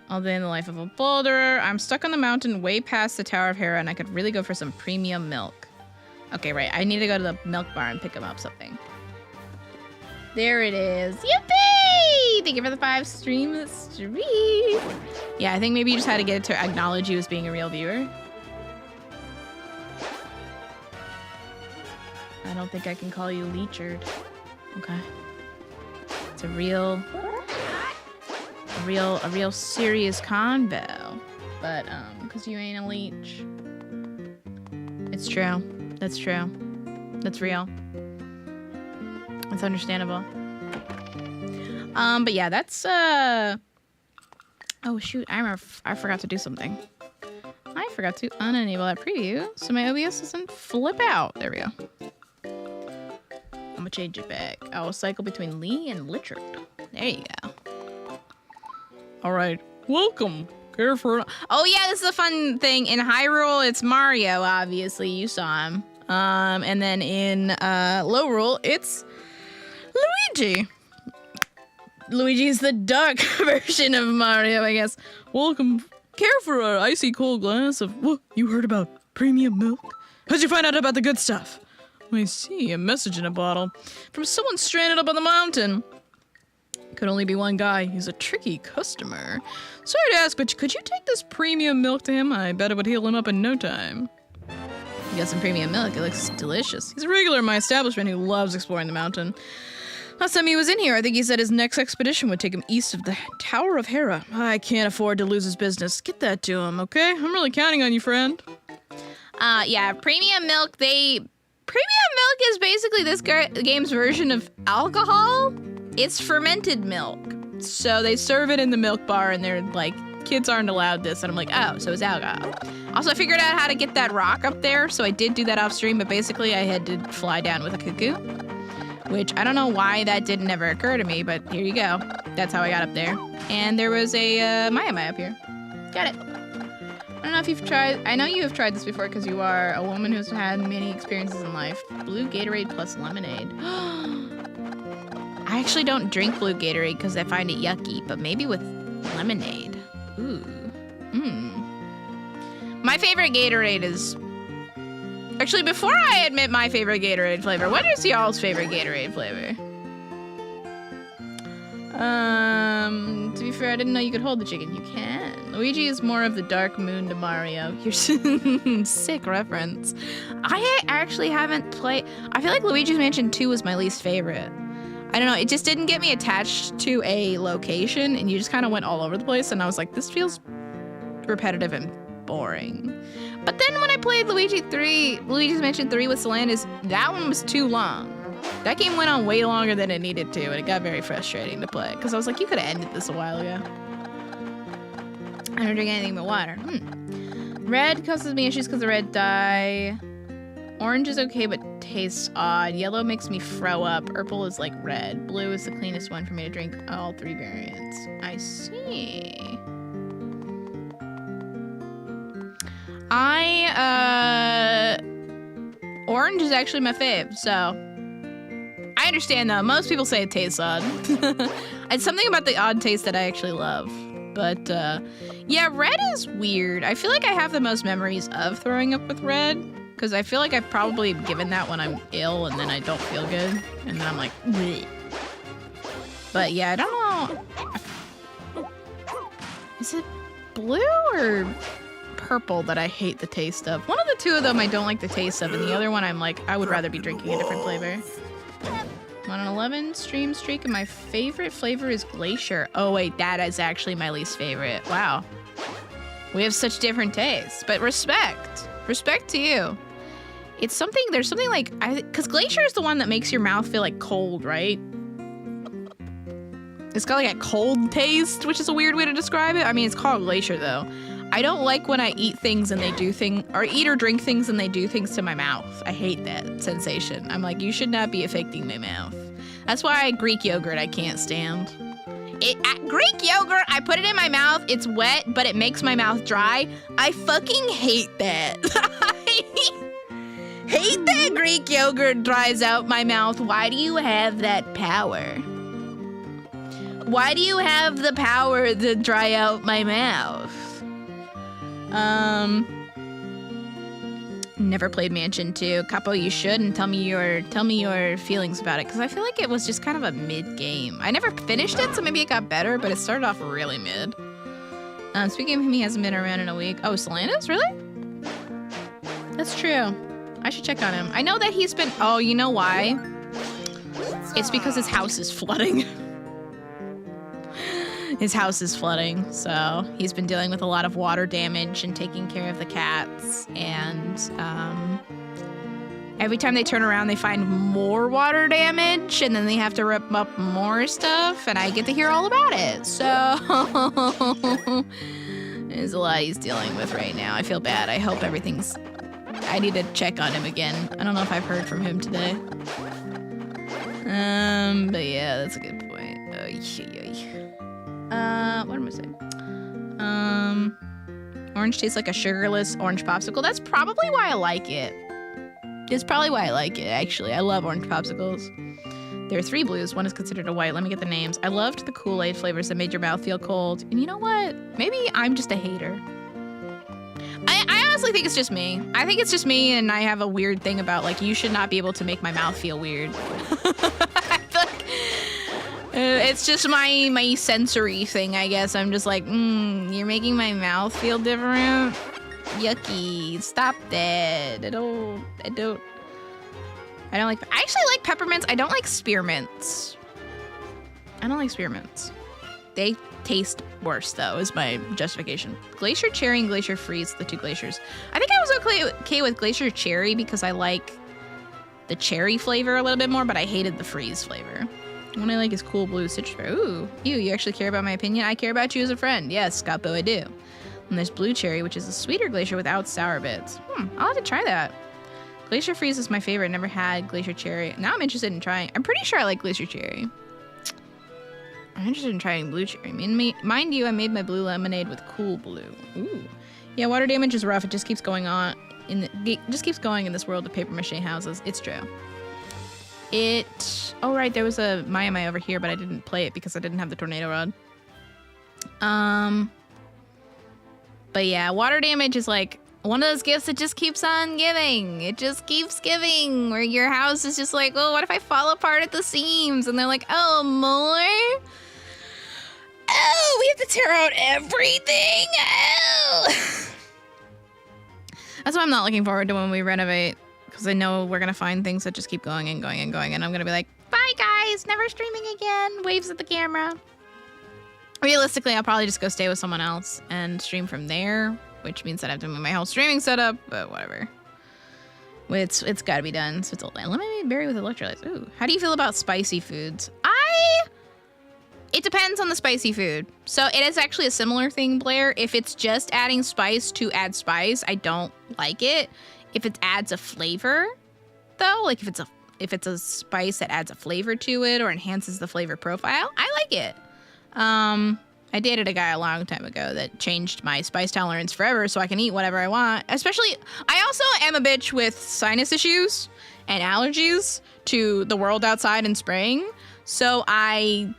All day in the life of a boulderer. I'm stuck on the mountain way past the Tower of Hera, and I could really go for some premium milk. Okay, right. I need to go to the milk bar and pick him up something. There it is. Yippee! Thank you for the 5 streams. Yeah, I think maybe you just had to get it to acknowledge you as being a real viewer. I don't think I can call you Leechard. Okay. It's a real serious convo. But, because you ain't a leech. It's true. That's true. That's real. It's understandable. But yeah, that's, oh shoot, I forgot to do something. I forgot to unenable that preview, so my OBS doesn't flip out. There we go. I'm gonna change it back. I will cycle between Lee and Lichard. There you go. Alright, welcome. Care for... Oh yeah, this is a fun thing. In Hyrule, it's Mario, obviously. You saw him. And then in Lorule, it's Luigi. Luigi is the dark version of Mario, I guess. Welcome. Care for our icy cold glass of... What? You heard about premium milk? How'd you find out about the good stuff? I see, a message in a bottle. From someone stranded up on the mountain. Could only be one guy. He's a tricky customer. Sorry to ask, but could you take this premium milk to him? I bet it would heal him up in no time. You got some premium milk. It looks delicious. He's a regular in my establishment who loves exploring the mountain. Last time he was in here, I think he said his next expedition would take him east of the Tower of Hera. I can't afford to lose his business. Get that to him, okay? I'm really counting on you, friend. Yeah, premium milk, Premium milk is basically this game's version of alcohol. It's fermented milk. So they serve it in the milk bar and they're like, kids aren't allowed this. And I'm like, oh, so it's alcohol. Also, I figured out how to get that rock up there. So I did do that off stream, but basically I had to fly down with a cuckoo. Which I don't know why that didn't ever occur to me, but here you go. That's how I got up there. And there was a Maiamai up here. Got it. I don't know if you've tried, I know you have tried this before because you are a woman who's had many experiences in life. Blue Gatorade plus lemonade. I actually don't drink blue Gatorade because I find it yucky, but maybe with lemonade. Ooh. My favorite Gatorade is... Actually, before I admit my favorite Gatorade flavor, what is y'all's favorite Gatorade flavor? To be fair, I didn't know you could hold the chicken. You can. Luigi is more of the Dark Moon to Mario. You're sick reference. I actually haven't played... I feel like Luigi's Mansion 2 was my least favorite. I don't know, it just didn't get me attached to a location, and you just kind of went all over the place, and I was like, this feels repetitive and boring. But then when I played Luigi's Mansion 3 with Solandis, that one was too long. That game went on way longer than it needed to, and it got very frustrating to play, because I was like, you could have ended this a while ago. I don't drink anything but water. Red causes me issues because the red dye. Orange is okay, but tastes odd. Yellow makes me throw up. Purple is like red. Blue is the cleanest one for me to drink all 3 variants. I see. Orange is actually my fave, so. I understand though, most people say it tastes odd. It's something about the odd taste that I actually love. But, yeah, red is weird. I feel like I have the most memories of throwing up with red. Because I feel like I've probably given that when I'm ill and then I don't feel good. And then I'm like, bleh. But yeah, I don't know. Is it blue or purple that I hate the taste of? One of the two of them I don't like the taste of. And the other one I'm like, I would rather be drinking a different flavor. I'm on an 11 stream streak and my favorite flavor is Glacier. Oh wait, that is actually my least favorite. Wow. We have such different tastes, but respect. Respect to you. It's something, there's something like, because Glacier is the one that makes your mouth feel like cold, right? It's got like a cold taste, which is a weird way to describe it. I mean, it's called Glacier though. I don't like when I eat things and they do things, or eat or drink things and they do things to my mouth. I hate that sensation. I'm like, you should not be affecting my mouth. That's why Greek yogurt I can't stand. Greek yogurt, I put it in my mouth, it's wet, but it makes my mouth dry. I fucking hate that. I hate that Greek yogurt dries out my mouth. Why do you have that power? Why do you have the power to dry out my mouth? Never played Mansion 2. Capo, you should, and tell me your feelings about it, because I feel like it was just kind of a mid game. I never finished it, so maybe it got better, but it started off really mid. Speaking of him, he hasn't been around in a week. Oh, Solandis, really? That's true. I should check on him. I know that he's been. Oh, you know why? It's because his house is flooding. His house is flooding, so he's been dealing with a lot of water damage and taking care of the cats, and every time they turn around they find more water damage, and then they have to rip up more stuff, and I get to hear all about it, so there's a lot he's dealing with right now. I feel bad. I hope everything's... I need to check on him again. I don't know if I've heard from him today. But yeah, that's a good point. What am I saying? Orange tastes like a sugarless orange popsicle. That's probably why I like it. It's probably why I like it, actually. I love orange popsicles. There are 3 blues. One is considered a white. Let me get the names. I loved the Kool-Aid flavors that made your mouth feel cold. And you know what? Maybe I'm just a hater. I honestly think it's just me. I think it's just me, and I have a weird thing about, like, you should not be able to make my mouth feel weird. I feel like it's just my sensory thing, I guess. I'm just like, you're making my mouth feel different? Yucky. Stop that. I don't like... I actually like peppermints. I don't like spearmints. They taste worse, though, is my justification. Glacier Cherry and Glacier Freeze, the 2 glaciers. I think I was okay with Glacier Cherry because I like the cherry flavor a little bit more, but I hated the freeze flavor. One I like is Cool Blue Citrus Berry. Ooh, you actually care about my opinion? I care about you as a friend. Yes, Scotbo, I do. And there's Blue Cherry, which is a sweeter glacier without sour bits. I'll have to try that. Glacier Freeze is my favorite. Never had Glacier Cherry. Now I'm interested in trying. I'm pretty sure I like Glacier Cherry. I'm interested in trying Blue Cherry. Mind you, I made my blue lemonade with Cool Blue. Ooh. Yeah, water damage is rough. It just keeps going on. It just keeps going in this world of paper mache houses. It's true. Oh right, there was a Mai over here, but I didn't play it because I didn't have the tornado rod. But yeah, water damage is like one of those gifts that just keeps on giving. It just keeps giving, where your house is just like, oh, what if I fall apart at the seams? And they're like, oh, more? Oh, we have to tear out everything. Oh. That's why I'm not looking forward to when we renovate, because I know we're going to find things that just keep going and going and going, and I'm going to be like, bye, guys. guys, never streaming again. Waves at the camera. Realistically, I'll probably just go stay with someone else and stream from there, which means that I have to move my whole streaming setup, but whatever. It's got to be done. So it's a eliminated berry with electrolytes. Ooh, how do you feel about spicy foods? It depends on the spicy food. So it is actually a similar thing, Blair. If it's just adding spice to add spice, I don't like it. If it adds a flavor, though, like if it's a spice that adds a flavor to it or enhances the flavor profile, I like it. I dated a guy a long time ago that changed my spice tolerance forever so I can eat whatever I want. Especially, I also am a bitch with sinus issues and allergies to the world outside in spring. So I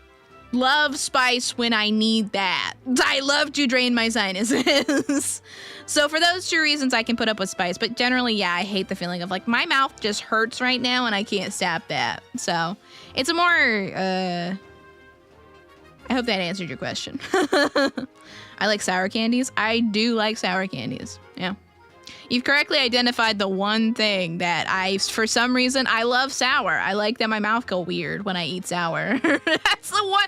love spice when I need that. I love to drain my sinuses. So for those two reasons, I can put up with spice. But generally, yeah, I hate the feeling of like my mouth just hurts right now and I can't stop that. So it's a more, I hope that answered your question. I like sour candies. I do like sour candies. Yeah. You've correctly identified the one thing that for some reason, I love sour. I like that my mouth go weird when I eat sour. That's the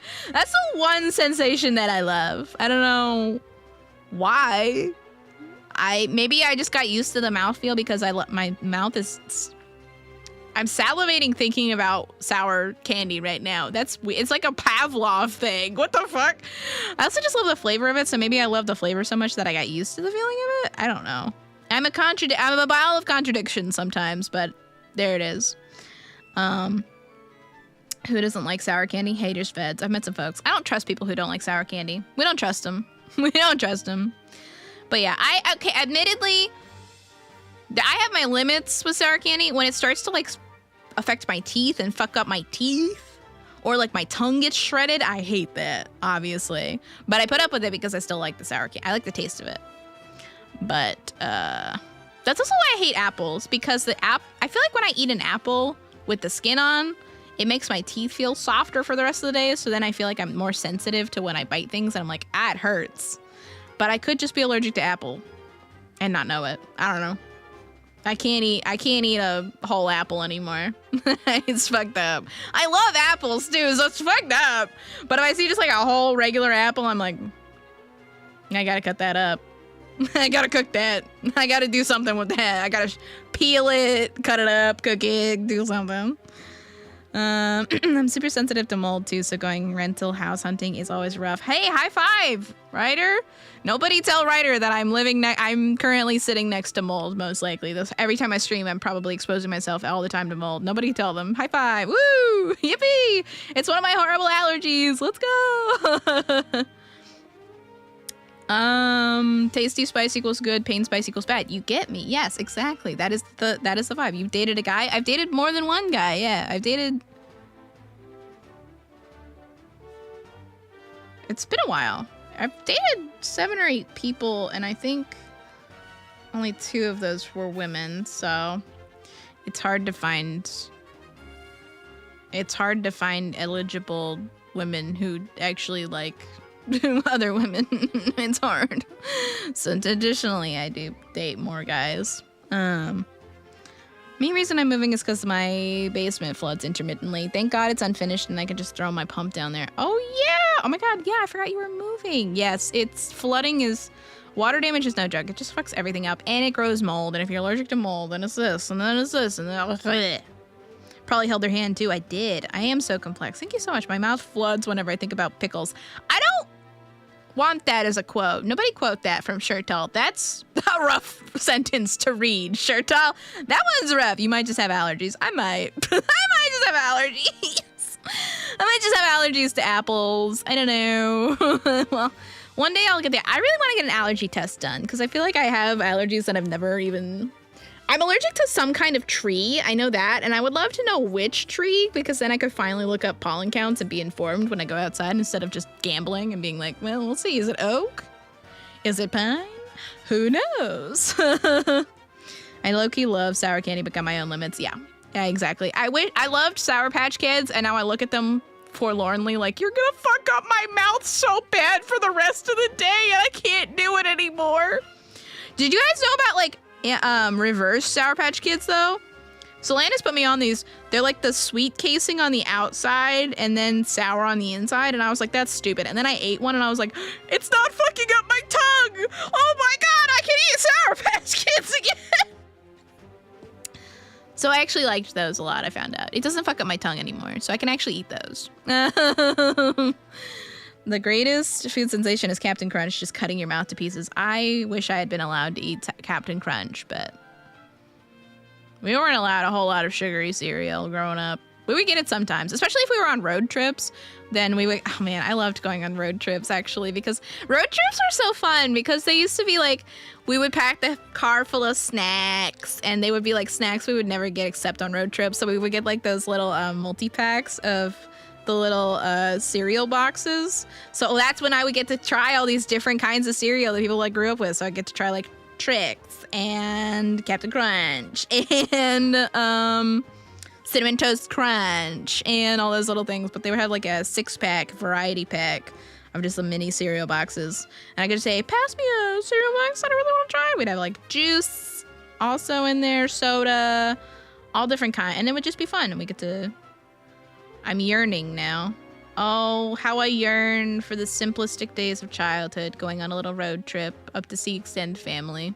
one sensation that I love. I don't know why. Maybe I just got used to the mouthfeel because my mouth is... I'm salivating thinking about sour candy right now. It's like a Pavlov thing. What the fuck? I also just love the flavor of it, so maybe I love the flavor so much that I got used to the feeling of it. I don't know. I'm a pile of contradictions sometimes, but there it is. Who doesn't like sour candy? Haters feds. I've met some folks. I don't trust people who don't like sour candy. We don't trust them. We don't trust them. But yeah, admittedly, I have my limits with sour candy. When it starts to like affect my teeth and fuck up my teeth, or like my tongue gets shredded, I hate that, obviously. But I put up with it because I still like the sour candy. I like the taste of it. But that's also why I hate apples, because I feel like when I eat an apple with the skin on, it makes my teeth feel softer for the rest of the day. So then I feel like I'm more sensitive to when I bite things, and I'm like, it hurts. But I could just be allergic to apple and not know it. I don't know. I can't eat a whole apple anymore. It's fucked up. I love apples too, so it's fucked up. But if I see just like a whole regular apple, I'm like, I gotta cut that up. I gotta cook that. I gotta do something with that. I gotta peel it, cut it up, cook it, do something. I'm super sensitive to mold too, so going rental house hunting is always rough. Hey, high five, Ryder. Nobody tell Ryder that I'm currently sitting next to mold, most likely. Every time I stream, I'm probably exposing myself all the time to mold. Nobody tell them. High five. Woo! Yippee! It's one of my horrible allergies. Let's go! Tasty spice equals good, pain spice equals bad. You get me. Yes, exactly. That is the vibe. You've dated a guy. I've dated more than one guy. Yeah, I've dated... It's been a while. I've dated 7 or 8 people, and I think only 2 of those were women, so it's hard to find eligible women who actually like other women. It's hard. So traditionally I do date more guys. Main reason I'm moving is because my basement floods intermittently. Thank God it's unfinished and I can just throw my pump down there. Oh yeah! Oh my God, yeah, I forgot you were moving. Yes, water damage is no joke. It just fucks everything up and it grows mold. And if you're allergic to mold, then it's this, and then it's this, and then probably held their hand too. I did. I am so complex. Thank you so much. My mouth floods whenever I think about pickles. I don't want that as a quote. Nobody quote that from Shirtal. That's a rough sentence to read, Shirtal. That one's rough. You might just have allergies. I might. I might just have allergies. I might just have allergies to apples. I don't know. Well, one day I'll get I really want to get an allergy test done because I feel like I have allergies that I've never even... I'm allergic to some kind of tree. I know that. And I would love to know which tree because then I could finally look up pollen counts and be informed when I go outside instead of just gambling and being like, well, we'll see. Is it oak? Is it pine? Who knows? I low-key love sour candy but got my own limits. Yeah, exactly. I loved Sour Patch Kids and now I look at them forlornly like, you're gonna fuck up my mouth so bad for the rest of the day and I can't do it anymore. Did you guys know about like reverse Sour Patch Kids though? So Landis put me on these. They're like the sweet casing on the outside and then sour on the inside. And I was like, that's stupid. And then I ate one and I was like, it's not fucking up my tongue. Oh my God, I can eat Sour Patch Kids again. So I actually liked those a lot, I found out. It doesn't fuck up my tongue anymore, so I can actually eat those. The greatest food sensation is Captain Crunch, just cutting your mouth to pieces. I wish I had been allowed to eat Captain Crunch, but we weren't allowed a whole lot of sugary cereal growing up. We would get it sometimes, especially if we were on road trips. Then we would, oh man, I loved going on road trips actually, because road trips were so fun because they used to be like, we would pack the car full of snacks and they would be like snacks we would never get except on road trips. So we would get like those little multi-packs of the little cereal boxes. So that's when I would get to try all these different kinds of cereal that people like grew up with. So I get to try like Trix and Captain Crunch and Cinnamon Toast Crunch and all those little things, but they would have like a 6-pack variety pack of just the mini cereal boxes. And I could say, pass me a cereal box that I really want to try. We'd have like juice also in there, soda, all different kinds. And it would just be fun. And we get to, I'm yearning now. Oh, how I yearn for the simplistic days of childhood, going on a little road trip up to see extended family.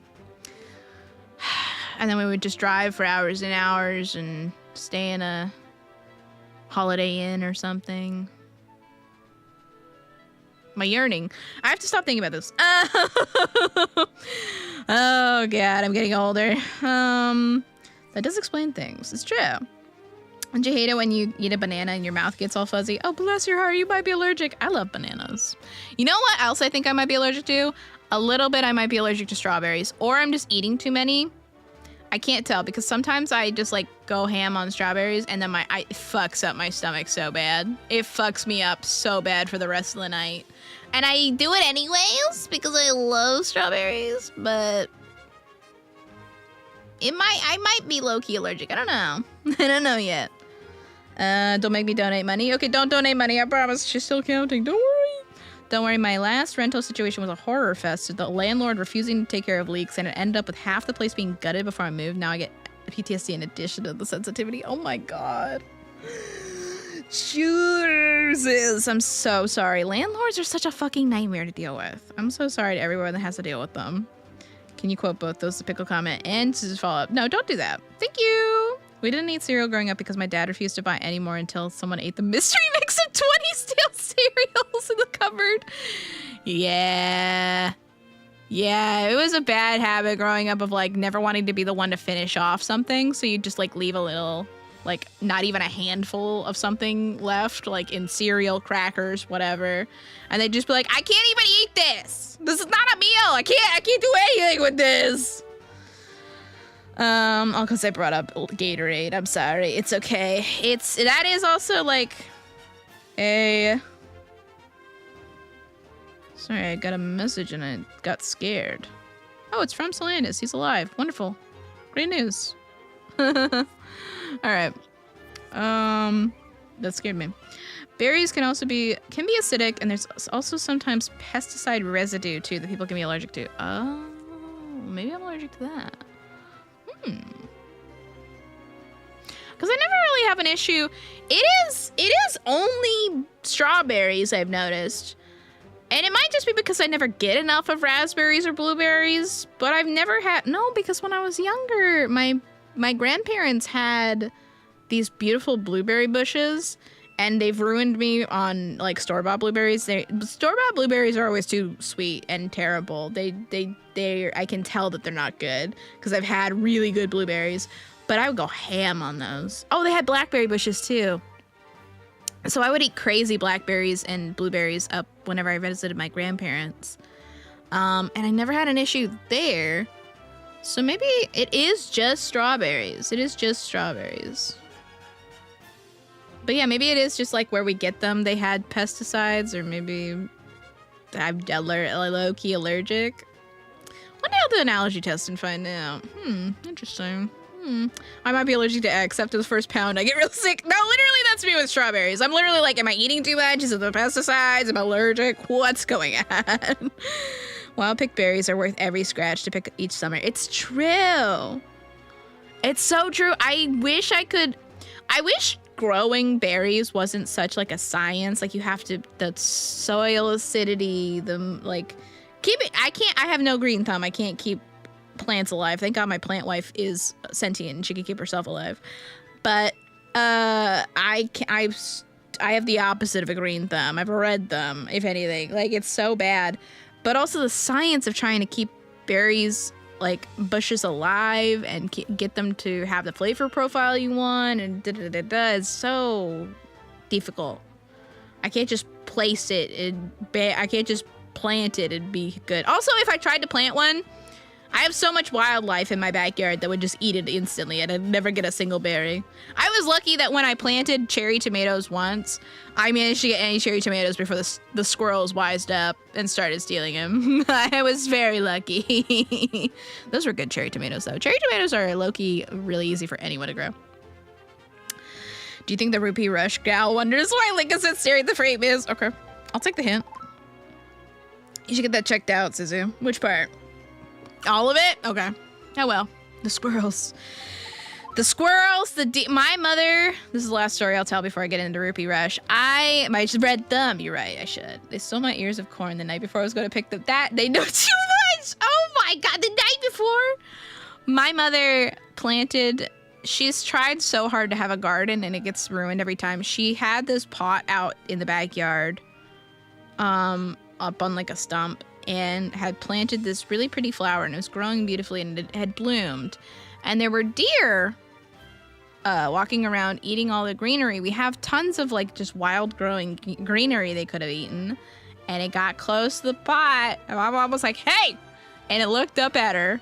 And then we would just drive for hours and hours and stay in a Holiday Inn or something. My yearning. I have to stop thinking about this. Oh God, I'm getting older. That does explain things. It's true. Don't you hate it when you eat a banana and your mouth gets all fuzzy? Oh, bless your heart, you might be allergic. I love bananas. You know what else I think I might be allergic to? A little bit I might be allergic to strawberries. Or I'm just eating too many. I can't tell because sometimes I just like go ham on strawberries and then it fucks up my stomach so bad. It fucks me up so bad for the rest of the night. And I do it anyways because I love strawberries, but I might be low-key allergic. I don't know. I don't know yet. Don't make me donate money. Okay, don't donate money. I promise. She's still counting. Don't worry. Don't worry, my last rental situation was a horror fest with the landlord refusing to take care of leaks, and it ended up with half the place being gutted before I moved. Now I get PTSD in addition to the sensitivity. Oh my God. Jesus. I'm so sorry. Landlords are such a fucking nightmare to deal with. I'm so sorry to everyone that has to deal with them. Can you quote both those, the pickle comment and to follow up? No, don't do that. Thank you. We didn't eat cereal growing up because my dad refused to buy any more until someone ate the mystery mix of 20 stale cereals in the cupboard. Yeah. Yeah, it was a bad habit growing up of like never wanting to be the one to finish off something. So you just like leave a little, like not even a handful of something left, like in cereal, crackers, whatever. And they'd just be like, I can't even eat this. This is not a meal. I can't do anything with this. Oh, because I brought up Gatorade. I'm sorry. It's okay. That is also like a... Sorry, I got a message and I got scared. Oh, it's from Solandis. He's alive. Wonderful. Great news. All right. That scared me. Berries can be acidic, and there's also sometimes pesticide residue too that people can be allergic to. Oh, maybe I'm allergic to that. Because I never really have an issue. It is only strawberries I've noticed. And it might just be because I never get enough of raspberries or blueberries, but I've never had, no, because when I was younger, my grandparents had these beautiful blueberry bushes, and they've ruined me on like store-bought blueberries. Store-bought blueberries are always too sweet and terrible. I can tell that they're not good because I've had really good blueberries, but I would go ham on those. Oh, they had blackberry bushes too. So I would eat crazy blackberries and blueberries up whenever I visited my grandparents. And I never had an issue there. So maybe it is just strawberries. It is just strawberries. But yeah, maybe it is just like where we get them. They had pesticides, or maybe I'm low-key allergic. One day I'll do an allergy test and find out. Interesting. I might be allergic to eggs. After the first pound, I get real sick. No, literally, that's me with strawberries. I'm literally like, am I eating too much? Is it the pesticides? Am I allergic? What's going on? Wild picked berries are worth every scratch to pick each summer. It's true. It's so true. I wish growing berries wasn't such like a science. Like you have to, the soil acidity, I have no green thumb. I can't keep plants alive. Thank God my plant wife is sentient and she can keep herself alive. But I have the opposite of a green thumb. I have a red thumb, if anything. Like it's so bad. But also the science of trying to keep berries, like bushes, alive and get them to have the flavor profile you want and is so difficult. I can't just place it I can't just plant it and be good. Also, if I tried to plant one, I have so much wildlife in my backyard that would just eat it instantly and I'd never get a single berry. I was lucky that when I planted cherry tomatoes once, I managed to get any cherry tomatoes before the squirrels wised up and started stealing them. I was very lucky. Those were good cherry tomatoes, though. Cherry tomatoes are low-key really easy for anyone to grow. Do you think the Rupee Rush gal wonders why Lincoln is staring at the freight biz? Okay, I'll take the hint. You should get that checked out, Suzu. Which part? All of it? Okay. Oh well. The squirrels. The squirrels, my mother, this is the last story I'll tell before I get into Rupee Rush. My red thumb, you're right, I should. They stole my ears of corn the night before I was going to pick them. They know too much. Oh my God, the night before. My mother planted, she's tried so hard to have a garden and it gets ruined every time. She had this pot out in the backyard, up on like a stump, and had planted this really pretty flower and it was growing beautifully and it had bloomed. And there were deer walking around eating all the greenery. We have tons of like just wild growing greenery they could have eaten. And it got close to the pot and my mom was like, hey! And it looked up at her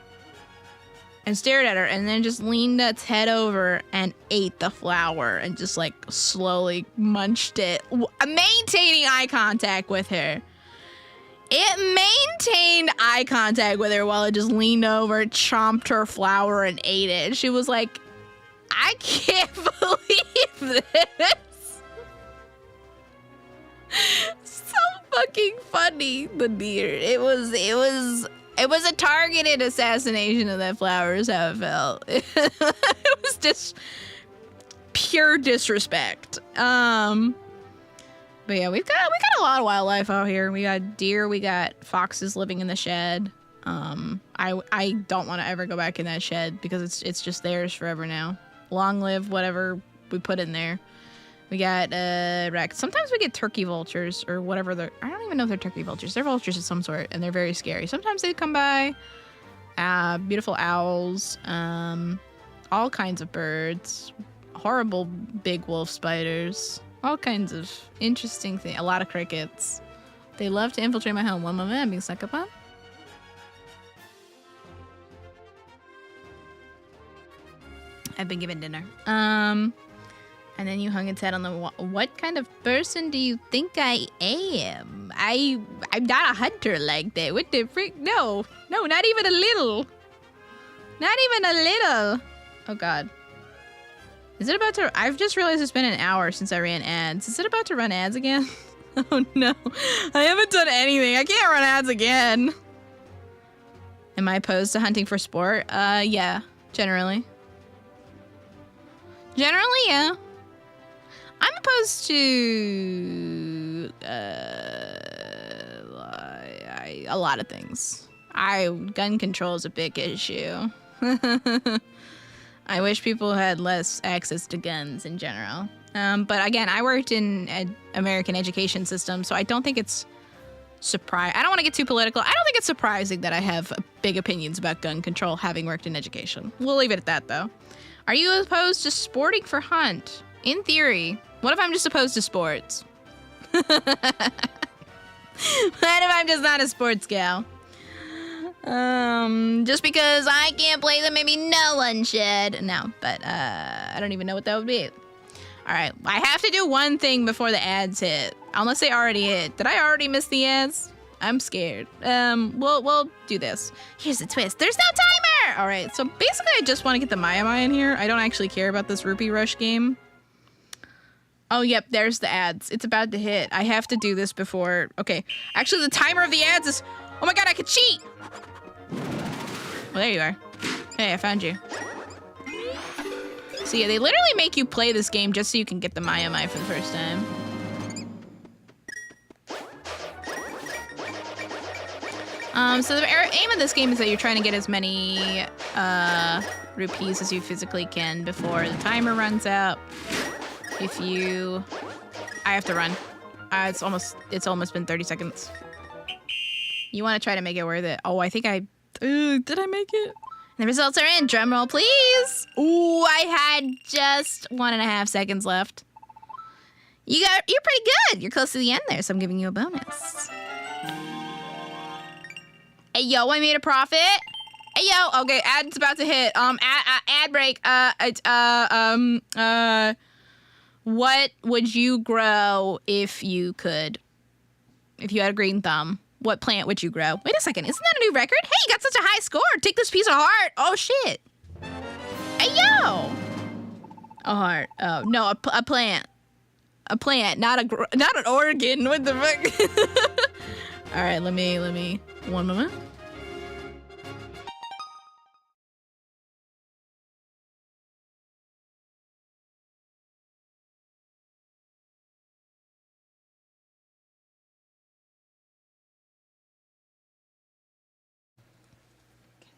and stared at her and then just leaned its head over and ate the flower and just like slowly munched it, maintaining eye contact with her. It maintained eye contact with her while it just leaned over, chomped her flower, and ate it. She was like, I can't believe this. So fucking funny, the deer. It was a targeted assassination of that flower is how it felt. It was just pure disrespect. But yeah, we got a lot of wildlife out here. We got deer, we got foxes living in the shed. I don't want to ever go back in that shed because it's just theirs forever now. Long live whatever we put in there. We got racks. Sometimes we get turkey vultures or whatever I don't even know if they're turkey vultures. They're vultures of some sort and they're very scary. Sometimes they come by. Beautiful owls, all kinds of birds, horrible big wolf spiders. All kinds of interesting things. A lot of crickets. They love to infiltrate my home. One moment, I'm being snuck up on. I've been given dinner. And then you hung its head on the wall. What kind of person do you think I am? I'm not a hunter like that. What the freak? No, not even a little. Not even a little. Oh God. Is it about to... I've just realized it's been an hour since I ran ads. Is it about to run ads again? Oh no. I haven't done anything. I can't run ads again. Am I opposed to hunting for sport? Yeah. Generally. Generally, yeah. I'm opposed to... a lot of things. Gun control is a big issue. I wish people had less access to guns in general. But again, I worked in an American education system, so I don't think it's I don't want to get too political. I don't think it's surprising that I have big opinions about gun control having worked in education. We'll leave it at that, though. Are you opposed to sporting for hunt? In theory. What if I'm just opposed to sports? What if I'm just not a sports gal? Just because I can't play them, maybe no one should. No, but I don't even know what that would be. All right, I have to do one thing before the ads hit, unless they already hit. Did I already miss the ads? I'm scared. We'll do this. Here's the twist. There's no timer. All right, so basically, I just want to get the Maya in here. I don't actually care about this Rupee Rush game. Oh, yep, there's the ads. It's about to hit. I have to do this before. Okay, actually, the timer of the ads is. Oh my God, I could cheat. Well, there you are. Hey, I found you. So yeah, they literally make you play this game just so you can get the Mai for the first time. So the aim of this game is that you're trying to get as many rupees as you physically can before the timer runs out. I have to run. It's almost been 30 seconds. You want to try to make it worth it. Oh, I think did I make it? The results are in. Drum roll, please. Ooh, I had just 1.5 seconds left. You're pretty good. You're close to the end there, so I'm giving you a bonus. Hey, yo, I made a profit. Hey, yo, okay, ad's about to hit. Ad break. What would you grow if you could? If you had a green thumb, what plant would you grow? Wait a second, isn't that a new record? Hey, you got such a high score. Take this piece of heart. Oh, shit. Hey, yo. A heart. Oh, no, a plant. A plant, not an organ. What the fuck? All right, let me. One moment.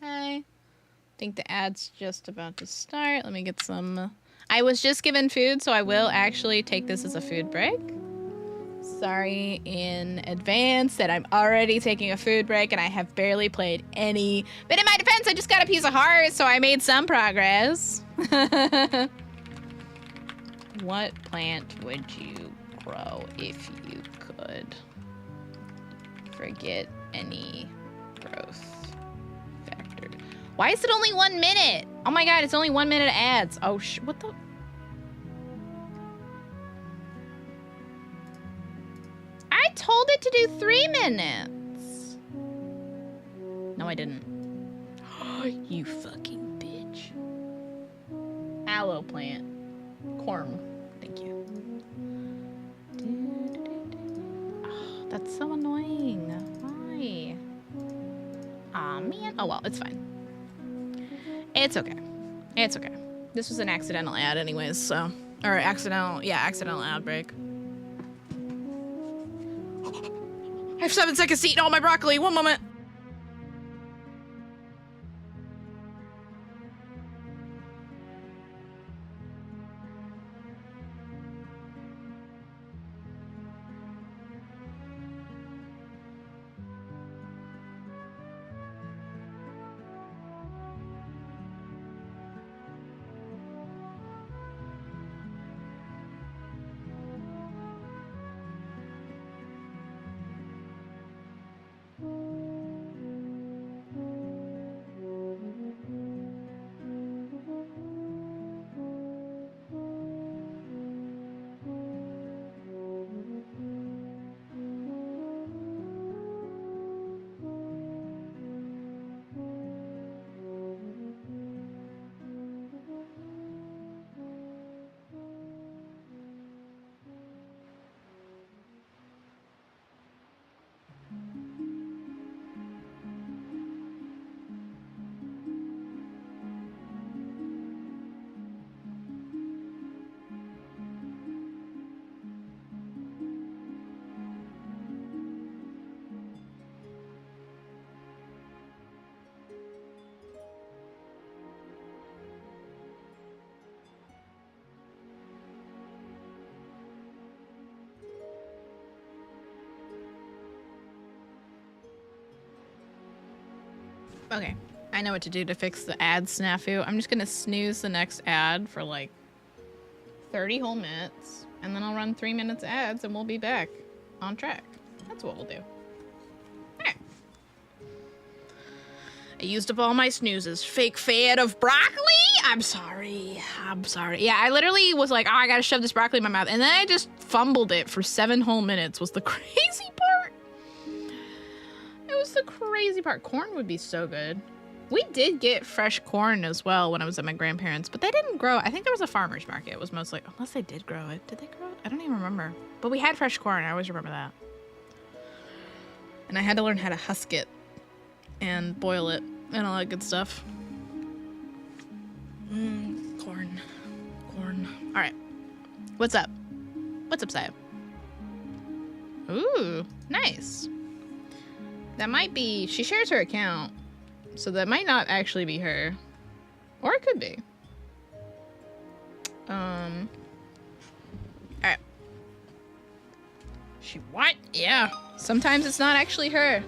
Okay. I think the ad's just about to start. Let me get some. I was just given food, so I will actually take this as a food break. Sorry in advance that I'm already taking a food break and I have barely played any. But in my defense, I just got a piece of heart, so I made some progress. What plant would you grow if you could? Forget any growth factor. Why is it only 1 minute? Oh my god, it's only 1 minute of ads. Oh, what the? I told it to do 3 minutes. No, I didn't. You fucking bitch. Aloe plant. Corn. Thank you. Oh, that's so annoying. Why? Aw, man. Oh, well, it's fine. It's okay. It's okay. This was an accidental ad anyways, so. Or accidental ad break. I have 7 seconds to eat all my broccoli. One moment. Okay, I know what to do to fix the ad snafu. I'm just gonna snooze the next ad for like 30 whole minutes, and then I'll run 3 minutes ads, and we'll be back on track. That's what we'll do. Alright. I used up all my snoozes. Fake fan of broccoli? I'm sorry. Yeah, I literally was like, oh, I gotta shove this broccoli in my mouth, and then I just fumbled it for 7 whole minutes was the crazy part. It was the crazy part. Corn would be so good. We did get fresh corn as well when I was at my grandparents', but they didn't grow it. I think there was a farmer's market. It was mostly, unless they did grow it. Did they grow it? I don't even remember. But we had fresh corn. I always remember that. And I had to learn how to husk it and boil it and all that good stuff. Corn. corn. All right. What's up? What's up, Saya? Ooh, nice. That might be... She shares her account, so that might not actually be her. Or it could be. Alright. She what? Yeah. Sometimes it's not actually her.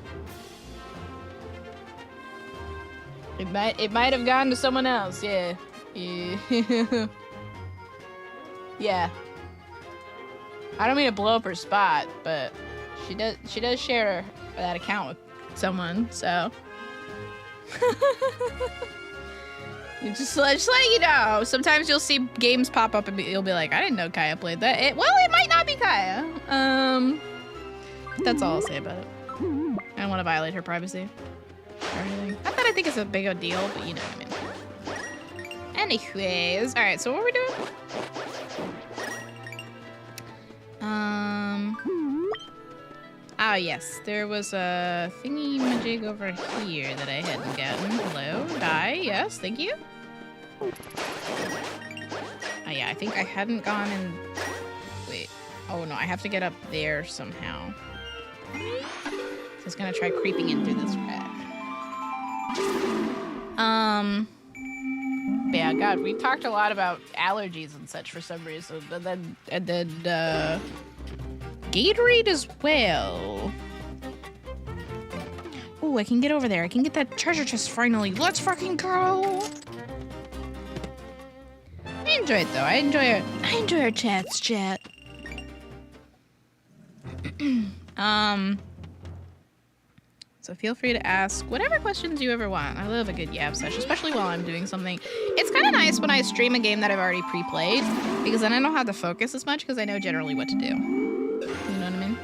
It might have gone to someone else, yeah. Yeah. Yeah. I don't mean to blow up her spot, but she does share that account with someone, so just letting you know. Sometimes you'll see games pop up and you'll be like, I didn't know Kaya played that. Well, it might not be Kaya. That's all I'll say about it. I don't want to violate her privacy or anything. Not that I think it's a big a deal, but you know what I mean. Anyways, all right. So what are we doing? Oh yes, there was a thingy-majig over here that I hadn't gotten. Hello, die, yes, thank you. Oh yeah, I think I hadn't gone in... Wait, oh no, I have to get up there somehow. So I was gonna try creeping in through this crack. Yeah, God, we talked a lot about allergies and such for some reason, and then Gatorade as well. Oh, I can get over there. I can get that treasure chest finally. Let's fucking go. I enjoy it though. I enjoy our chats, chat. So feel free to ask whatever questions you ever want. I love a good yab session, especially while I'm doing something. It's kind of nice when I stream a game that I've already pre-played, because then I don't have to focus as much because I know generally what to do. You know what I mean?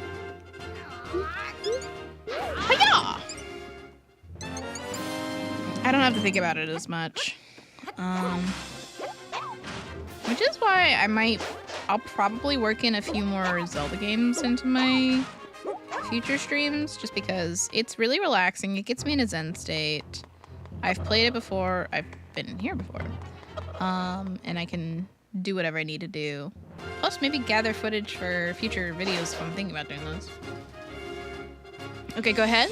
Hi-ya! I don't have to think about it as much. Which is why I'll probably work in a few more Zelda games into my future streams, just because it's really relaxing. It gets me in a zen state. I've played it before. I've been in here before. And I can do whatever I need to do. Plus, maybe gather footage for future videos if I'm thinking about doing those. Okay, go ahead.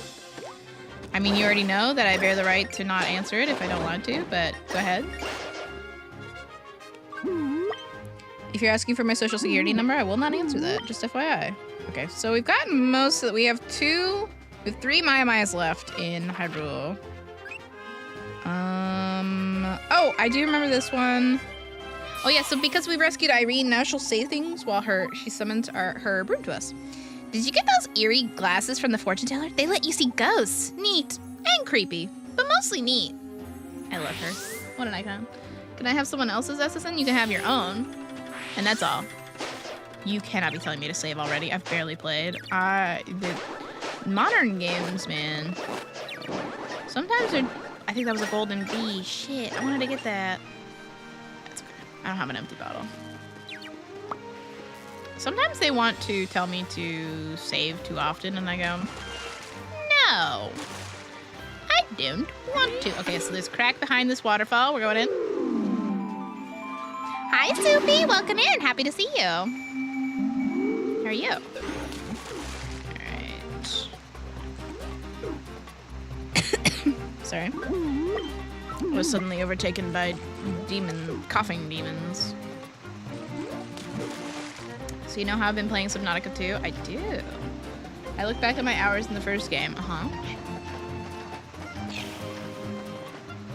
I mean, you already know that I bear the right to not answer it if I don't want to, but go ahead. If you're asking for my social security number, I will not answer that, just FYI. Okay, so we've gotten most of it. We have 3 Maya-Mayas left in Hyrule. Oh, I do remember this one. Oh yeah, so because we rescued Irene, now she'll say things while she summons her broom to us. Did you get those eerie glasses from the fortune teller? They let you see ghosts. Neat. And creepy, but mostly neat. I love her. What an icon. Can I have someone else's SSN? You can have your own. And that's all. You cannot be telling me to save already. I've barely played. The modern games, man. Sometimes they're... I think that was a golden bee. Shit, I wanted to get that. That's okay. I don't have an empty bottle. Sometimes they want to tell me to save too often, and I go, no. I don't want to. Okay, so there's a crack behind this waterfall. We're going in. Hi, Soupy. Welcome in. Happy to see you. How are you? Alright. Sorry. I was suddenly overtaken by coughing demons. So you know how I've been playing Subnautica 2? I do. I look back at my hours in the first game.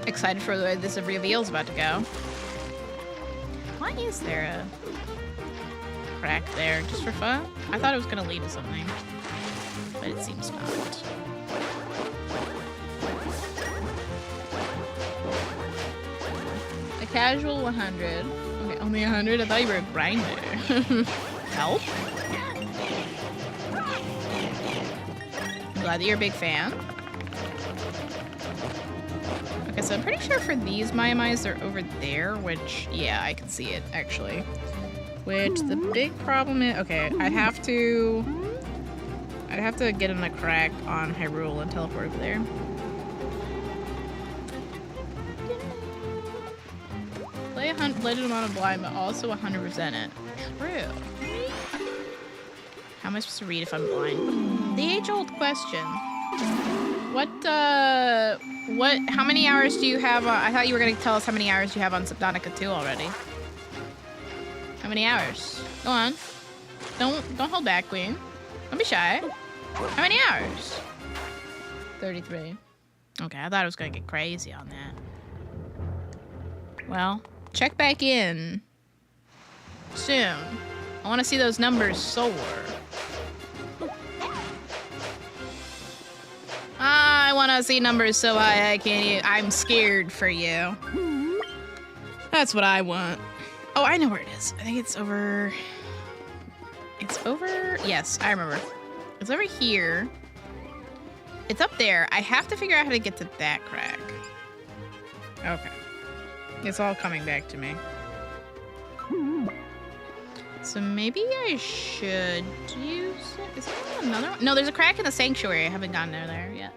Excited for the way this reveal's about to go. Why is there a crack there? Just for fun? I thought it was gonna lead to something, but it seems not. A casual 100. Okay, only 100? I thought you were a grinder. Help? I'm glad that you're a big fan. Okay, so I'm pretty sure for these Maya-Mayas, they're over there, which, yeah, I can see it, actually. Which, the big problem is... Okay, I'd have to get in a crack on Hyrule and teleport over there. Play a Legend of Mana blind, but also 100% it. True. How am I supposed to read if I'm blind? The age-old question. How many hours do you have I thought you were gonna tell us how many hours you have on Subnautica 2 already. How many hours? Go on. Don't hold back, Queen. Don't be shy. How many hours? 33. Okay, I thought it was gonna get crazy on that. Well, check back in soon. I want to see those numbers soar. I want to see numbers so high I can't. I'm scared for you. That's what I want. Oh, I know where it is. I think it's over. It's over. Yes, I remember. It's over here. It's up there. I have to figure out how to get to that crack. Okay. It's all coming back to me. So maybe I should use it. Is there another one? No, there's a crack in the sanctuary. I haven't gotten there yet.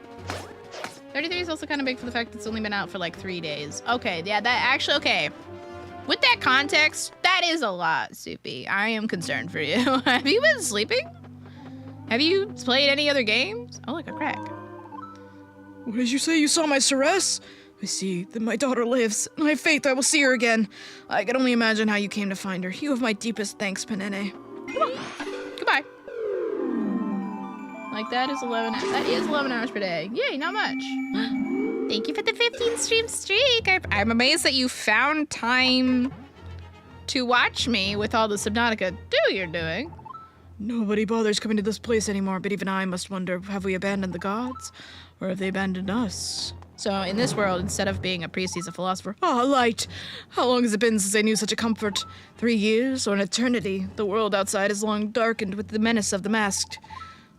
33 is also kind of big for the fact that it's only been out for like 3 days. Okay, yeah, that actually, okay. With that context, that is a lot, Soupy. I am concerned for you. Have you been sleeping? Have you played any other games? Oh, look, a crack. What did you say? You saw my Ceres? I see that my daughter lives, and I have faith I will see her again. I can only imagine how you came to find her. You have my deepest thanks, Penene. Goodbye. Like, that is 11 hours per day. Yay, not much. Thank you for the 15 stream streak. I'm amazed that you found time to watch me with all the Subnautica 2 you're doing. Nobody bothers coming to this place anymore, but even I must wonder, have we abandoned the gods? Or have they abandoned us? So, in this world, instead of being a priest, he's a philosopher. Ah, light! How long has it been since I knew such a comfort? 3 years or an eternity? The world outside is long darkened with the menace of the masked.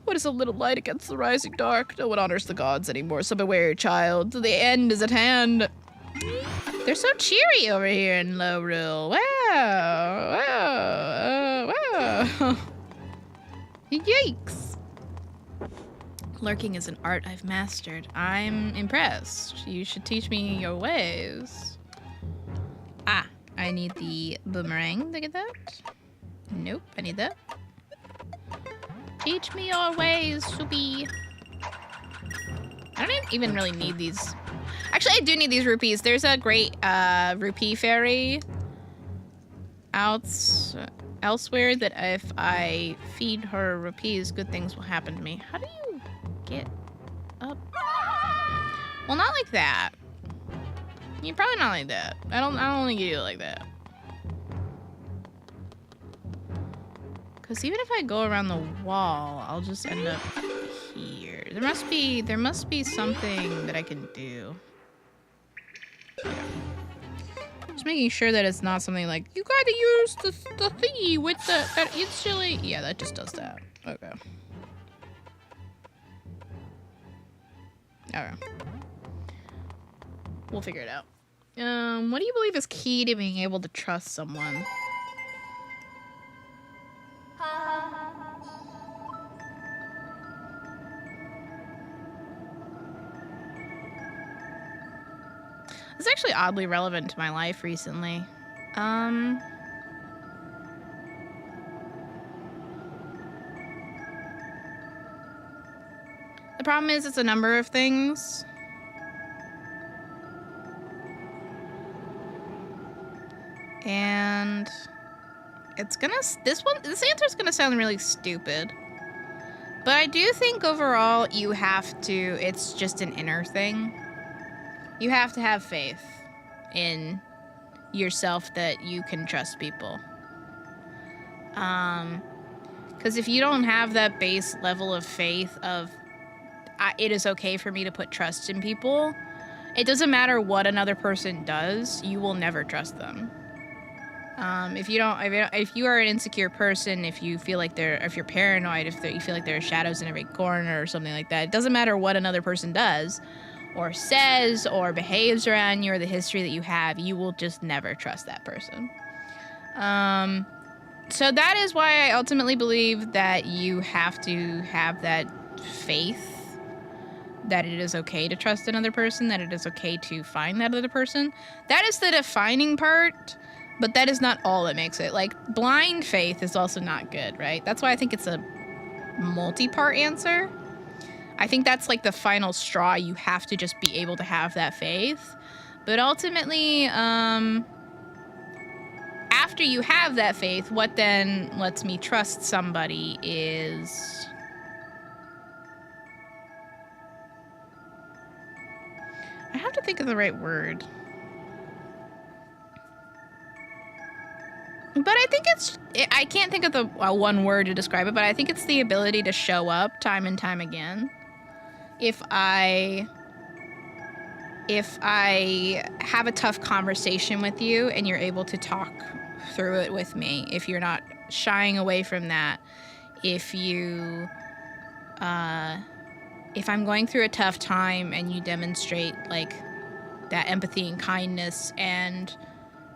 What is a little light against the rising dark? No one honors the gods anymore, so beware, child. The end is at hand. They're so cheery over here in Lorule. Wow. Yikes. Lurking is an art I've mastered. I'm impressed. You should teach me your ways. Ah, I need the boomerang to get that. Nope, I need that. Teach me your ways, Soupy. I don't even really need these. Actually, I do need these rupees. There's a great rupee fairy elsewhere that if I feed her rupees, good things will happen to me. How do you get up? Well, not like that. You're probably not like that. I don't think you do it like that. Because even if I go around the wall, I'll just end up here. There must be something that I can do. Just making sure that it's not something like, you gotta use the thingy with that instantly. Yeah, that just does that. Okay. Alright. We'll figure it out. What do you believe is key to being able to trust someone? It's actually oddly relevant to my life recently. The problem is it's a number of things. And it's gonna, this answer's gonna sound really stupid. But I do think overall you have to, it's just an inner thing. You have to have faith in yourself that you can trust people. Because if you don't have that base level of faith of, it is okay for me to put trust in people, it doesn't matter what another person does, you will never trust them. If you are an insecure person, if you feel like if you're paranoid, you feel like there are shadows in every corner or something like that, it doesn't matter what another person does or says or behaves around you or the history that you have, you will just never trust that person. So that is why I ultimately believe that you have to have that faith that it is okay to trust another person, that it is okay to find that other person. That is the defining part, but that is not all that makes it. Like, blind faith is also not good, right? That's why I think it's a multi-part answer. I think that's like the final straw. You have to just be able to have that faith. But ultimately, after you have that faith, what then lets me trust somebody is... I have to think of the right word. But I think I can't think of the one word to describe it, but I think it's the ability to show up time and time again. If I have a tough conversation with you and you're able to talk through it with me, if you're not shying away from that, if I'm going through a tough time and you demonstrate like that empathy and kindness and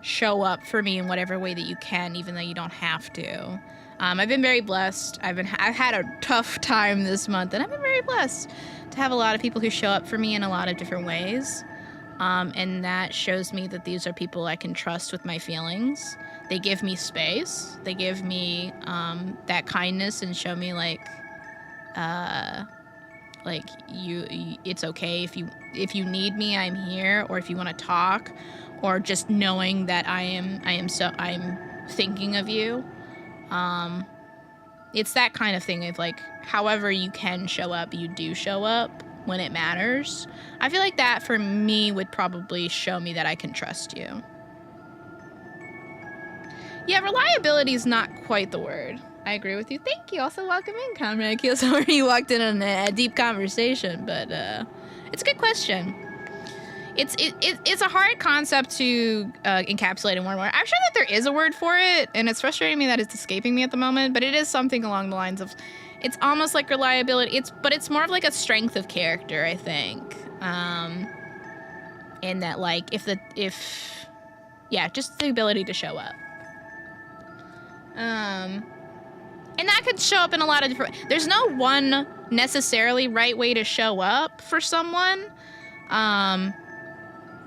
show up for me in whatever way that you can, even though you don't have to. I've been very blessed. I've had a tough time this month, and I've been very blessed to have a lot of people who show up for me in a lot of different ways. And that shows me that these are people I can trust with my feelings. They give me space. They give me that kindness and show me it's okay if you need me, I'm here, or if you want to talk, or just knowing that I'm thinking of you. It's that kind of thing of like, however you can show up, you do show up when it matters. I feel like that for me would probably show me that I can trust you. Yeah, reliability is not quite the word. I agree with you. Thank you. Also, welcome in, Comrade Keel. Sorry you walked in on a deep conversation, but it's a good question. It's a hard concept to encapsulate in one word. I'm sure that there is a word for it, and it's frustrating me that it's escaping me at the moment, but it is something along the lines of, it's almost like reliability. But it's more of like a strength of character, I think. In that, like, just the ability to show up. And that could show up in a lot of different... There's no one necessarily right way to show up for someone.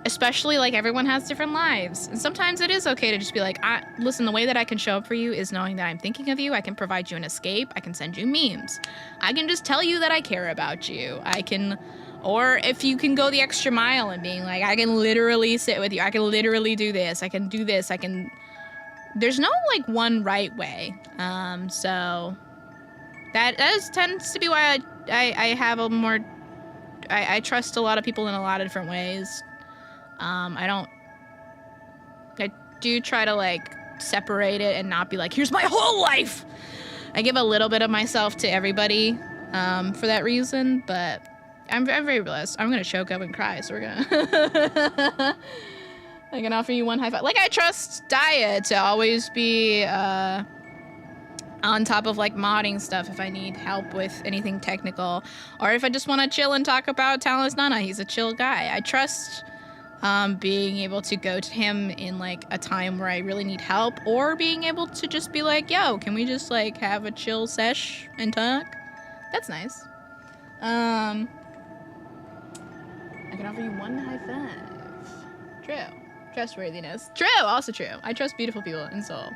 Especially, like, everyone has different lives. And sometimes it is okay to just be like, listen, the way that I can show up for you is knowing that I'm thinking of you. I can provide you an escape. I can send you memes. I can just tell you that I care about you. I can... Or if you can go the extra mile and being like, I can literally sit with you. I can literally do this. I can do this. I can... There's no, like, one right way. So that tends to be why I have a more... I trust a lot of people in a lot of different ways. I do try to, like, separate it and not be like, here's my whole life! I give a little bit of myself to everybody for that reason, but I'm very blessed. I'm gonna choke up and cry, so we're gonna... I can offer you one high five. Like, I trust Daya to always be on top of, like, modding stuff if I need help with anything technical. Or if I just want to chill and talk about Talentless Nana. He's a chill guy. I trust being able to go to him in, like, a time where I really need help. Or being able to just be like, yo, can we just, like, have a chill sesh and talk? That's nice. I can offer you one high five. True. Trustworthiness. True, also true. I trust beautiful people in soul.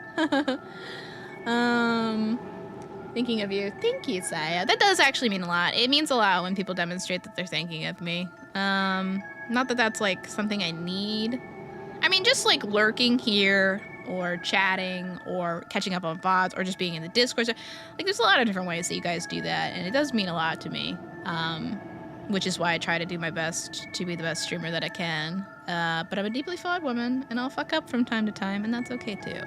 Thinking of you. Thank you, Saya. That does actually mean a lot. It means a lot when people demonstrate that they're thinking of me. Not that that's, like, something I need. I mean, just, like, lurking here, or chatting, or catching up on VODs, or just being in the Discord. Like, there's a lot of different ways that you guys do that, and it does mean a lot to me. Which is why I try to do my best to be the best streamer that I can. But I'm a deeply flawed woman, and I'll fuck up from time to time, and that's okay too.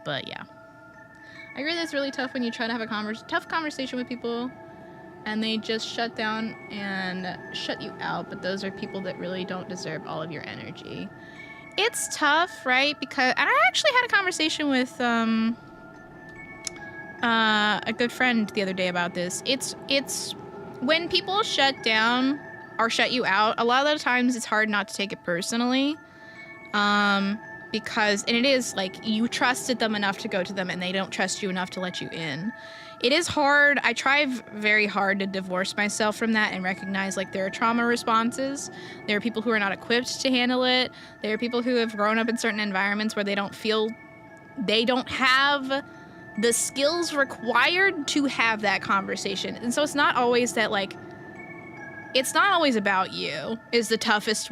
But yeah. I agree that it's really tough when you try to have a tough conversation with people, and they just shut down and shut you out, but those are people that really don't deserve all of your energy. It's tough, right? Because, and I actually had a conversation with, a good friend the other day about this. It's when people shut down or shut you out, a lot of the times it's hard not to take it personally. Because, and it is like, you trusted them enough to go to them and they don't trust you enough to let you in. it is hard. I try very hard to divorce myself from that and recognize like there are trauma responses. There are people who are not equipped to handle it. There are people who have grown up in certain environments where they don't have the skills required to have that conversation. And so it's not always that like, it's not always about you is the toughest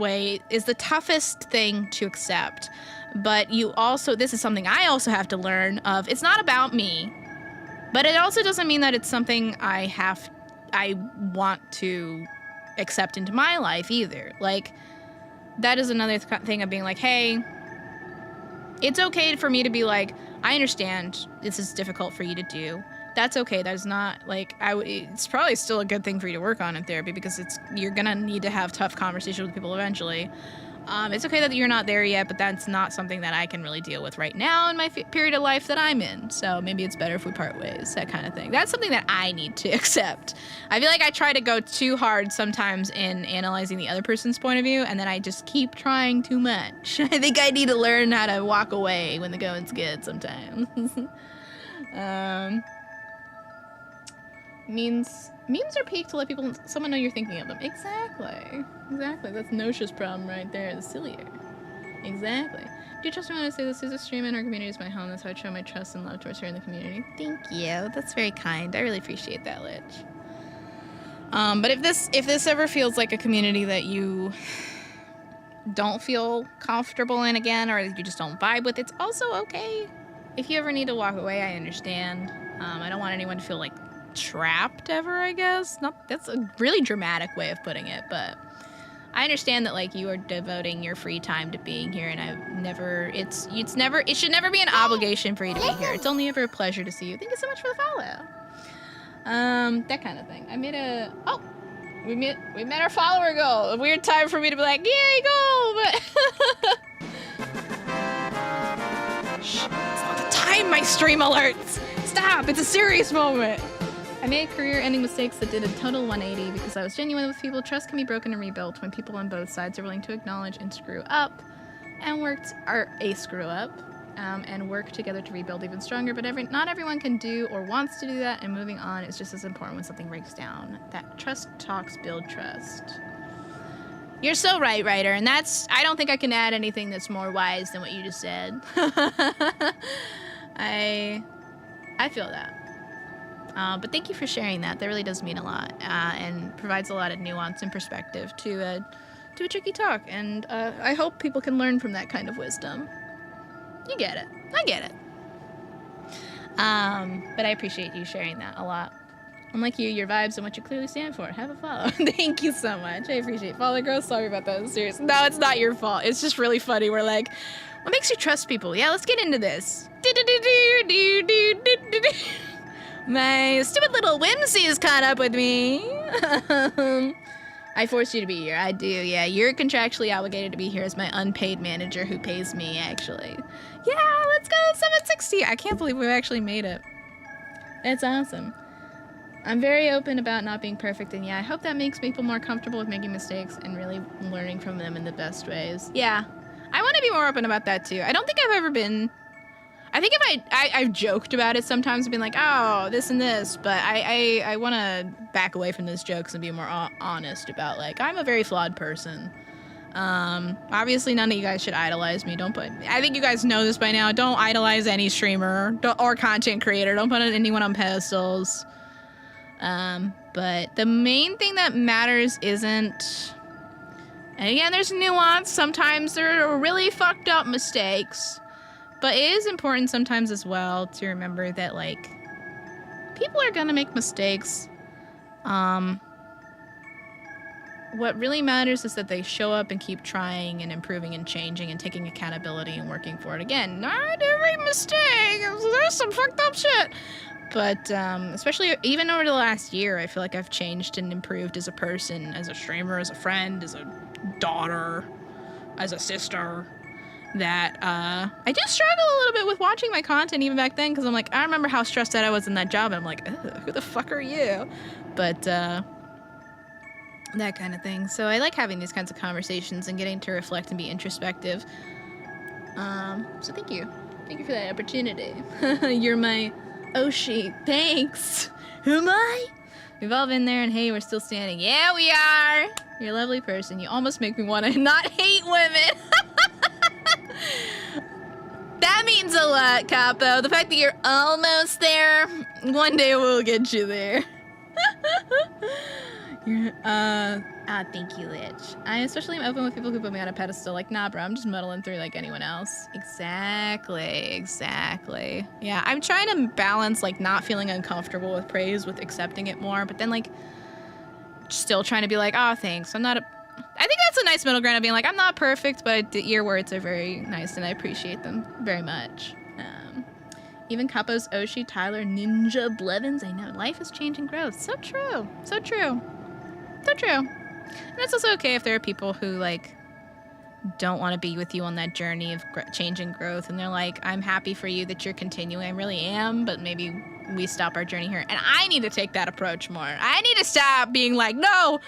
thing to accept. But you also, this is something I also have to learn of, it's not about me, but it also doesn't mean that it's something I want to accept into my life either. Like, that is another thing of being like, hey, it's okay for me to be like, I understand this is difficult for you to do. That's okay. That is not like, it's probably still a good thing for you to work on in therapy because you're gonna need to have tough conversations with people eventually. It's okay that you're not there yet, but that's not something that I can really deal with right now in my period of life that I'm in. So maybe it's better if we part ways, that kind of thing. That's something that I need to accept. I feel like I try to go too hard sometimes in analyzing the other person's point of view, and then I just keep trying too much. I think I need to learn how to walk away when the going's good sometimes. Memes are peak to let someone know you're thinking of them. Exactly. That's Nosha's problem right there. The sillier. Exactly. Do you trust me when I say this is a stream and our community is my home? That's how I show my trust and love towards her in the community. Thank you. That's very kind. I really appreciate that, Lich. But if this ever feels like a community that you don't feel comfortable in again, or you just don't vibe with, it's also okay. If you ever need to walk away, I understand. I don't want anyone to feel like trapped ever, I guess. That's a really dramatic way of putting it, but I understand that like you are devoting your free time to being here, and it should never be an obligation for you to be here. It's only ever a pleasure to see you. Thank you so much for the follow. That kind of thing. We met our follower goal. A weird time for me to be like, yay, goal, but shh, it's not the time, my stream alerts. Stop, it's a serious moment. I made career-ending mistakes that did a total 180 because I was genuine with people. Trust can be broken and rebuilt when people on both sides are willing to acknowledge and screw up and work together to rebuild even stronger. But not everyone can do or wants to do that, and moving on is just as important when something breaks down. That trust talks build trust. You're so right, Ryder, and I don't think I can add anything that's more wise than what you just said. I feel that. But thank you for sharing that. That really does mean a lot, and provides a lot of nuance and perspective to a tricky talk. And I hope people can learn from that kind of wisdom. You get it. I get it. But I appreciate you sharing that a lot. Unlike you, your vibes and what you clearly stand for. Have a follow. Thank you so much. I appreciate it. Follow girl. Sorry about that. Serious. No, it's not your fault. It's just really funny. We're like, what makes you trust people? Yeah, let's get into this. My stupid little whimsy is caught up with me. I forced you to be here. I do, yeah. You're contractually obligated to be here as my unpaid manager who pays me, actually. Yeah, let's go 760. I can't believe we've actually made it. That's awesome. I'm very open about not being perfect, and yeah, I hope that makes people more comfortable with making mistakes and really learning from them in the best ways. Yeah, I want to be more open about that, too. I don't think I've ever been... I think if I've joked about it sometimes, been like, oh, this and this, but I want to back away from those jokes and be more honest about, like, I'm a very flawed person. Obviously, none of you guys should idolize me. I think you guys know this by now. Don't idolize any streamer or content creator. Don't put anyone on pedestals. But the main thing that matters isn't... And again, there's nuance. Sometimes there are really fucked up mistakes. But it is important sometimes as well to remember that, like, people are gonna make mistakes. What really matters is that they show up and keep trying and improving and changing and taking accountability and working for it. Again, not every mistake. There's some fucked up shit. But especially even over the last year, I feel like I've changed and improved as a person, as a streamer, as a friend, as a daughter, as a sister. That I do struggle a little bit with watching my content even back then, because I'm like, I remember how stressed out I was in that job, and I'm like, who the fuck are you? But that kind of thing. So I like having these kinds of conversations and getting to reflect and be introspective. So thank you for that opportunity. You're my Oshi, thanks. Who am I? We've all been there, and hey, we're still standing. Yeah, we are. You're a lovely person. You almost make me want to not hate women. That means a lot, Capo. The fact that you're almost there, one day we'll get you there. Thank you, Lich. I especially am open with people who put me on a pedestal. Like, nah, bro, I'm just muddling through like anyone else. Exactly. Yeah, I'm trying to balance, like, not feeling uncomfortable with praise with accepting it more, but then, like, still trying to be like, oh, thanks. I think that's a nice middle ground of being like, I'm not perfect, but your words are very nice, and I appreciate them very much. Even Capo's Oshi, Tyler, Ninja, Blevins, I know, life is change and growth. So true. And it's also okay if there are people who, like, don't want to be with you on that journey of change and growth, and they're like, I'm happy for you that you're continuing. I really am, but maybe we stop our journey here. And I need to take that approach more. I need to stop being like, no,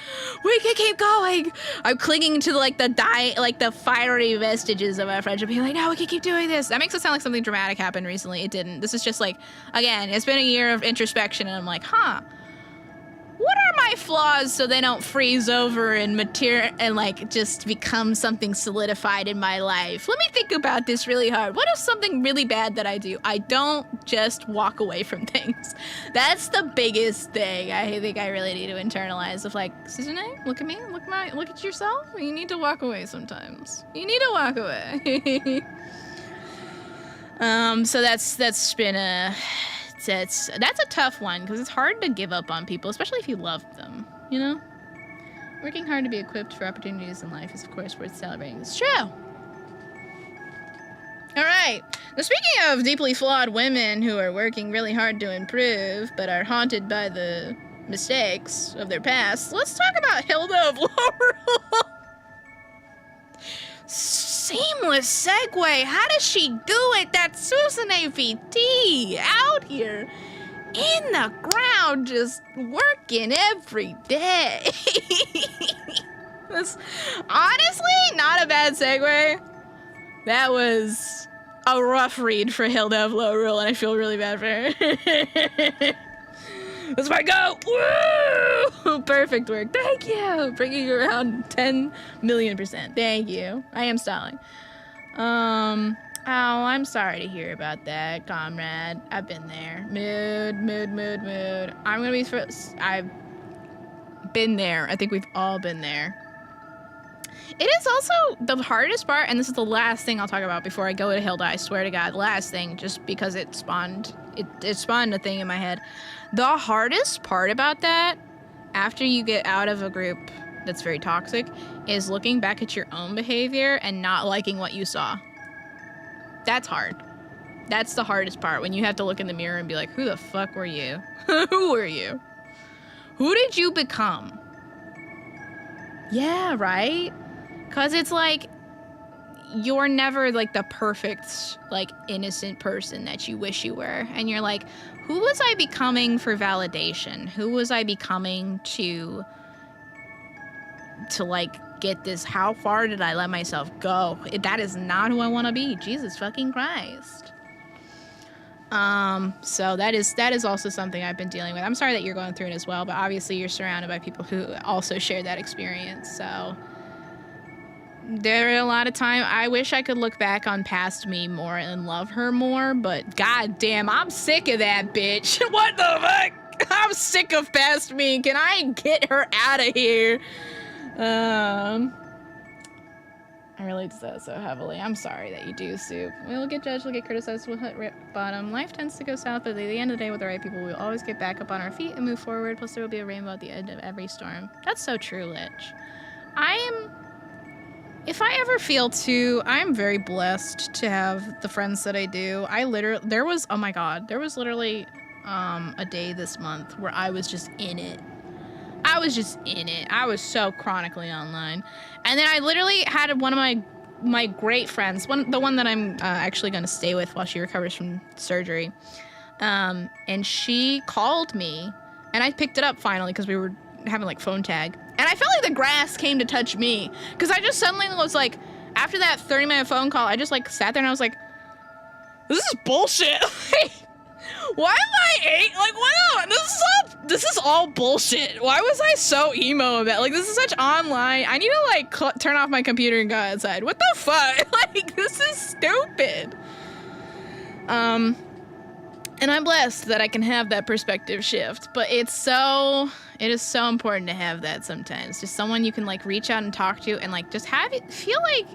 we can keep going. I'm clinging to, like, the fiery vestiges of our friendship, being like, no, we can keep doing this. That makes it sound like something dramatic happened recently. It didn't. This is just like, again, it's been a year of introspection, and I'm like, what are my flaws so they don't freeze over and like just become something solidified in my life? Let me think about this really hard. What is something really bad that I do? I don't just walk away from things. That's the biggest thing I think I really need to internalize of, like, Susanne, look at me, look at yourself. You need to walk away sometimes. You need to walk away. So that's been that's a tough one, because it's hard to give up on people, especially if you love them, you know? Working hard to be equipped for opportunities in life is, of course, worth celebrating. It's true. All right. Now, speaking of deeply flawed women who are working really hard to improve, but are haunted by the mistakes of their past, let's talk about Hilda of Laurel. Seamless segue. How does she do it? That's Susan VT out here in the ground, just working every day. That's honestly not a bad segue. That was a rough read for Hilda of Low Rule, and I feel really bad for her. That's my go. Woo! Perfect work. Thank you. Bringing you around 10 million %. Thank you. I am stalling. Oh, I'm sorry to hear about that, comrade. I've been there. Mood. I'm gonna be first. I've been there. I think we've all been there. It is also the hardest part, and this is the last thing I'll talk about before I go to Hilda. I swear to God, last thing, just because it spawned a thing in my head. The hardest part about that, after you get out of a group that's very toxic, is looking back at your own behavior and not liking what you saw. That's hard. That's the hardest part, when you have to look in the mirror and be like, who the fuck were you? Who were you? Who did you become? Yeah, right? Because it's like, you're never, like, the perfect, like, innocent person that you wish you were. And you're like, who was I becoming for validation? Who was I becoming to like, get this? How far did I let myself go? That is not who I want to be. Jesus fucking Christ. So that is also something I've been dealing with. I'm sorry that you're going through it as well, but obviously you're surrounded by people who also share that experience. So there are a lot of time I wish I could look back on past me more and love her more, but goddamn, I'm sick of that bitch. What the fuck? I'm sick of past me. Can I get her out of here? I relate to that so heavily. I'm sorry that you do, Soup. We'll get judged, we'll get criticized, we'll hit bottom. Life tends to go south, but at the end of the day, with the right people, we'll always get back up on our feet and move forward. Plus, there will be a rainbow at the end of every storm. That's so true, Lich. If I ever feel too, I'm very blessed to have the friends that I do. There was literally a day this month where I was just in it. I was so chronically online. And then I literally had one of my great friends, the one that I'm actually going to stay with while she recovers from surgery. And she called me, and I picked it up finally because we were having, like, phone tag. And I felt like the grass came to touch me, because I just suddenly was like, after that 30-minute phone call, I just, like, sat there and I was like, this is bullshit. Why am I 8? Like, what? This is all bullshit. Why was I so emo about? Like, this is such online. I need to like turn off my computer and go outside. What the fuck? Like, this is stupid. And I'm blessed that I can have that perspective shift, but it is so important to have that sometimes. Just someone you can like reach out and talk to and like just have it feel like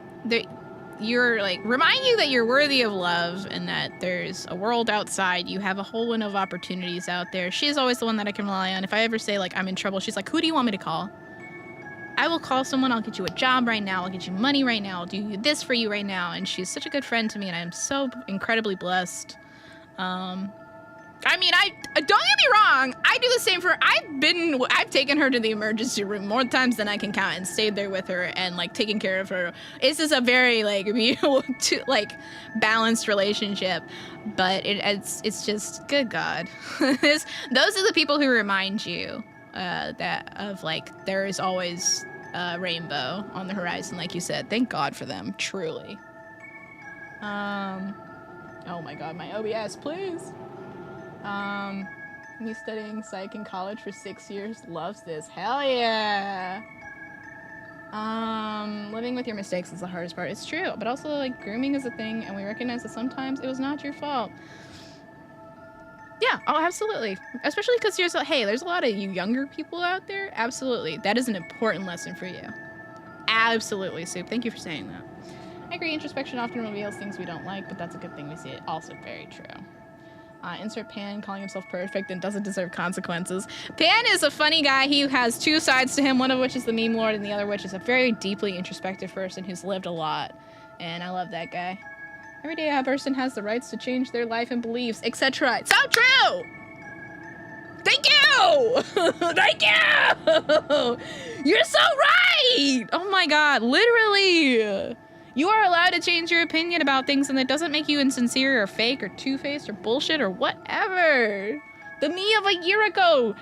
you're like remind you that you're worthy of love and that there's a world outside. You have a whole window of opportunities out there. She is always the one that I can rely on. If I ever say like I'm in trouble, she's like, who do you want me to call? I will call someone. I'll get you a job right now. I'll get you money right now. I'll do this for you right now. And she's such a good friend to me, and I'm so incredibly blessed. I mean, don't get me wrong. I do the same for. I've taken her to the emergency room more times than I can count, and stayed there with her and like taken care of her. This is a very like balanced relationship, but it's just good God. Those are the people who remind you that of like there is always a rainbow on the horizon, like you said. Thank God for them, truly. Oh my God, my OBS, please. Me studying psych in college for 6 years. Loves this. Hell yeah. Living with your mistakes is the hardest part. It's true, but also like grooming is a thing, and we recognize that sometimes it was not your fault. Yeah, oh, absolutely. Especially because there's a lot of you younger people out there. Absolutely. That is an important lesson for you. Absolutely, Soup. Thank you for saying that. I agree, introspection often reveals things we don't like, but that's a good thing we see it. Also very true. Insert Pan calling himself perfect and doesn't deserve consequences. Pan is a funny guy. He has two sides to him, one of which is the meme lord and the other which is a very deeply introspective person who's lived a lot. And I love that guy. Every day a person has the rights to change their life and beliefs, etc. So true! Thank you! Thank you! You're so right! Oh my God, literally! You are allowed to change your opinion about things, and that doesn't make you insincere or fake or two-faced or bullshit or whatever. The me of a year ago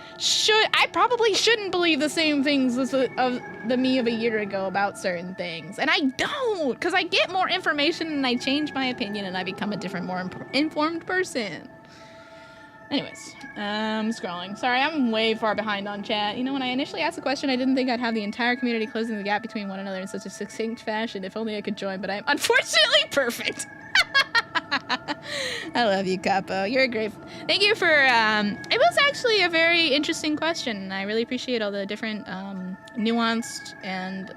I probably shouldn't believe the same things as of the me of a year ago about certain things. And I don't, because I get more information and I change my opinion and I become a different, more informed person. Anyways, scrolling. Sorry, I'm way far behind on chat. You know, when I initially asked the question, I didn't think I'd have the entire community closing the gap between one another in such a succinct fashion. If only I could join, but I'm unfortunately perfect. I love you, Capo. You're great. Thank you for, it was actually a very interesting question, and I really appreciate all the different, nuanced and,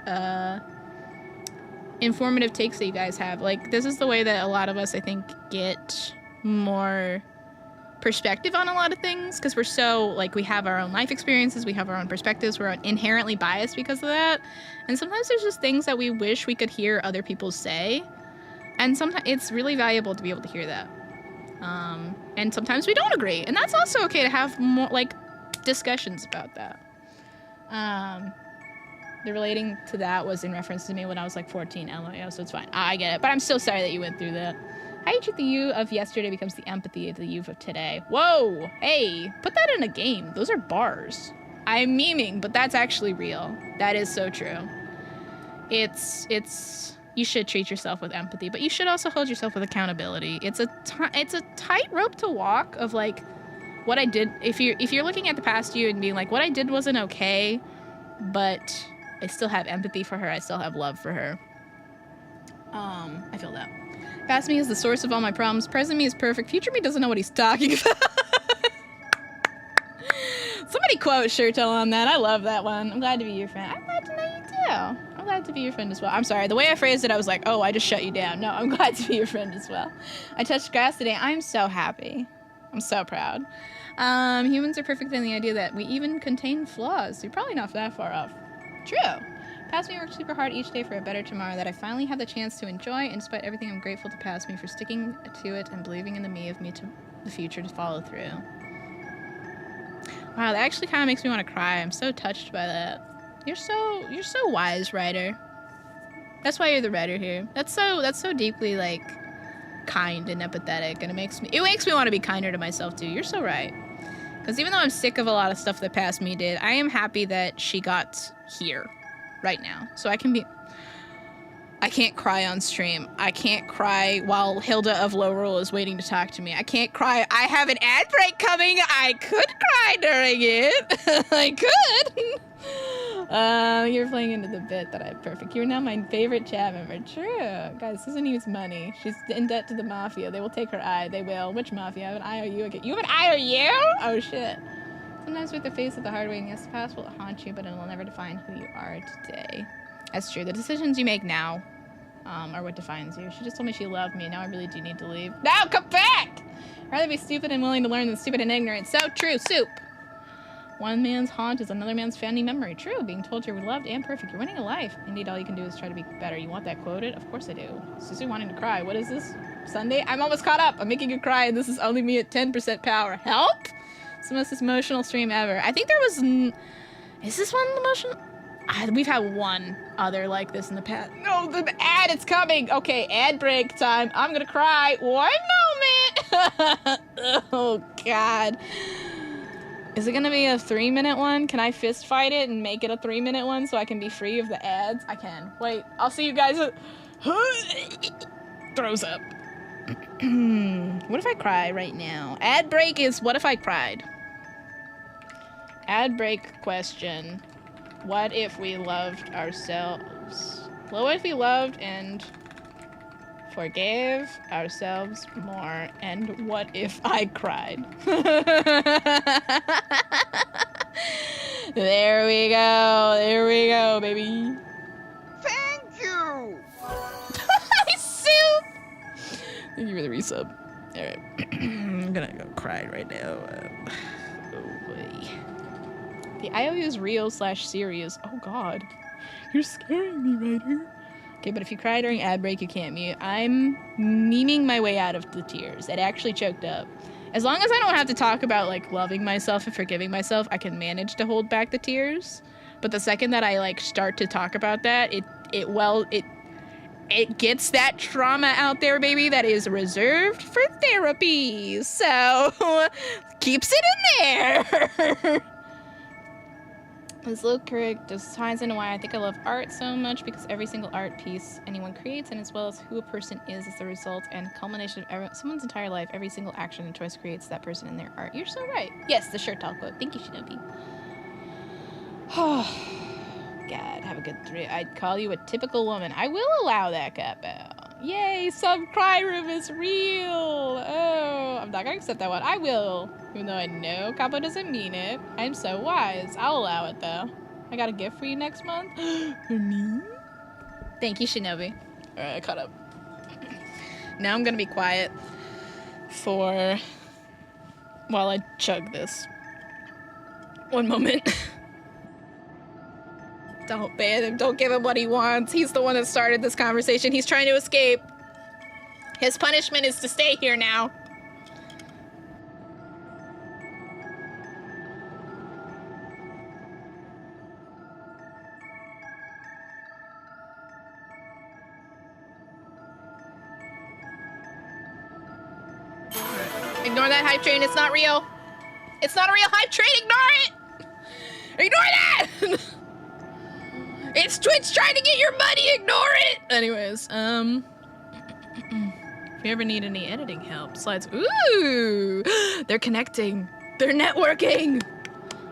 informative takes that you guys have. Like, this is the way that a lot of us, I think, get more perspective on a lot of things, because we're so like we have our own life experiences, we have our own perspectives, we're inherently biased because of that, and sometimes there's just things that we wish we could hear other people say, and sometimes it's really valuable to be able to hear that, and sometimes we don't agree, and that's also okay to have more like discussions about that. The relating to that was in reference to me when I was like 14, LOL, so it's fine. I get it, but I'm so sorry that you went through that. How you treat the you of yesterday becomes the empathy of the you of today. Whoa! Hey, put that in a game. Those are bars. I'm memeing, but that's actually real. That is so true. You should treat yourself with empathy, but you should also hold yourself with accountability. It's a tightrope to walk of like what I did. If you're looking at the past you and being like, what I did wasn't okay, but I still have empathy for her. I still have love for her. I feel that. Past me is the source of all my problems. Present me is perfect. Future me doesn't know what he's talking about. Somebody quote Shirtle on that. I love that one. I'm glad to be your friend. I'm glad to know you too. I'm glad to be your friend as well. I'm sorry. The way I phrased it, I was like, oh, I just shut you down. No, I'm glad to be your friend as well. I touched grass today. I'm so happy. I'm so proud. Humans are perfect in the idea that we even contain flaws. You're probably not that far off. True. Past me worked super hard each day for a better tomorrow that I finally had the chance to enjoy, and despite everything, I'm grateful to Past me for sticking to it and believing in the me of me to the future to follow through. Wow, that actually kind of makes me want to cry. I'm so touched by that. You're so wise, writer. That's why you're the writer here. That's so deeply like kind and empathetic, and it makes me want to be kinder to myself too. You're so right. Because even though I'm sick of a lot of stuff that Past me did, I am happy that she got here. Right now, so I can be I can't cry on stream. I can't cry while Hilda of Low Rule is waiting to talk to me. I can't cry. I have an ad break coming. I could cry during it. I could. You're playing into the bit that I'm perfect. You're now my favorite chat member. True. Guys, Susan needs money. She's in debt to the mafia. They will take her eye. They will. Which mafia? I have an IOU again. You have an IOU? Oh, shit. Sometimes with the face of the hard way, yes, the past will haunt you, but it will never define who you are today. That's true. The decisions you make now are what defines you. She just told me she loved me. Now I really do need to leave. Now come back! I'd rather be stupid and willing to learn than stupid and ignorant. So true. Soup. One man's haunt is another man's fonding memory. True. Being told you're loved and perfect. You're winning a life. Indeed, all you can do is try to be better. You want that quoted? Of course I do. Suzu wanting to cry. What is this? Sunday? I'm almost caught up. I'm making you cry, and this is only me at 10% power. Help? It's the most emotional stream ever. I think there was... Is this one emotional? We've had one other like this in the past. No, the ad, it's coming. Okay, ad break time. I'm gonna cry. 1 moment. Oh, God. Is it gonna be a 3-minute one? Can I fist fight it and make it a 3-minute one so I can be free of the ads? I can. Wait, I'll see you guys. Throws up. What if I cry right now? Ad break is what if I cried? Ad break question. What if we loved ourselves? What if we loved and forgave ourselves more? And what if I cried? There we go. There we go, baby. Thank you! Soup! Thank you for the resub. Alright. I'm gonna go cry right now. Oh boy. The IOU is real / serious. Oh god. You're scaring me, Ryder. Okay, but if you cry during ad break, you can't mute. I'm memeing my way out of the tears. It actually choked up. As long as I don't have to talk about, like, loving myself and forgiving myself, I can manage to hold back the tears. But the second that I, like, start to talk about that, it gets that trauma out there, baby, that is reserved for therapy. So, keeps it in there. This little correct just ties into why I think I love art so much, because every single art piece anyone creates, and as well as who a person is the result and culmination of someone's entire life, every single action and choice creates that person in their art. You're so right. Yes, the shirt talk quote. Thank you, Shinobi. Oh, God, have a good 3. I'd call you a typical woman. I will allow that, Capo. Yay, some cry room is real. Oh, I'm not gonna accept that one. I will. Even though I know Capo doesn't mean it. I'm so wise. I'll allow it, though. I got a gift for you next month. For me? Thank you, Shinobi. Alright, I caught up. Now I'm gonna be quiet while I chug this. 1 moment. Don't ban him. Don't give him what he wants. He's the one that started this conversation. He's trying to escape. His punishment is to stay here now. Ignore that hype train. It's not real. It's not a real hype train. Ignore it. Ignore that. It's Twitch trying to get your money. Ignore it. Anyways, if you ever need any editing help, slides. Ooh, they're connecting. They're networking.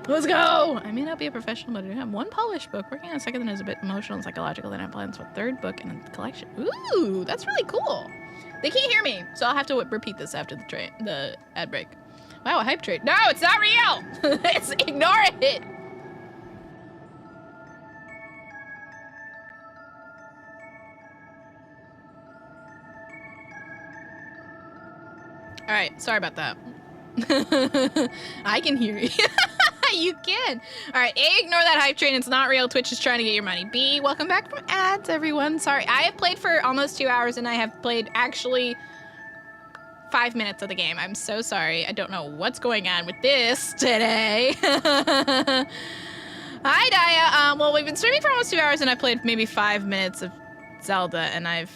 Let's go. I may not be a professional, but I do have 1 polished book. Working on a second that is a bit emotional and psychological. Then I have plans for a 3rd book in a collection. Ooh, that's really cool. They can't hear me, so I'll have to repeat this after the ad break. Wow, a hype train. No, it's not real. Ignore it. All right, sorry about that. I can hear you. You can. All right, A, ignore that hype train. It's not real. Twitch is trying to get your money. B, welcome back from ads, everyone. Sorry, I have played for almost 2 hours, and I have played actually 5 minutes of the game. I'm so sorry. I don't know what's going on with this today. Hi, Daya. Well, we've been streaming for almost 2 hours, and I've played maybe 5 minutes of Zelda, and I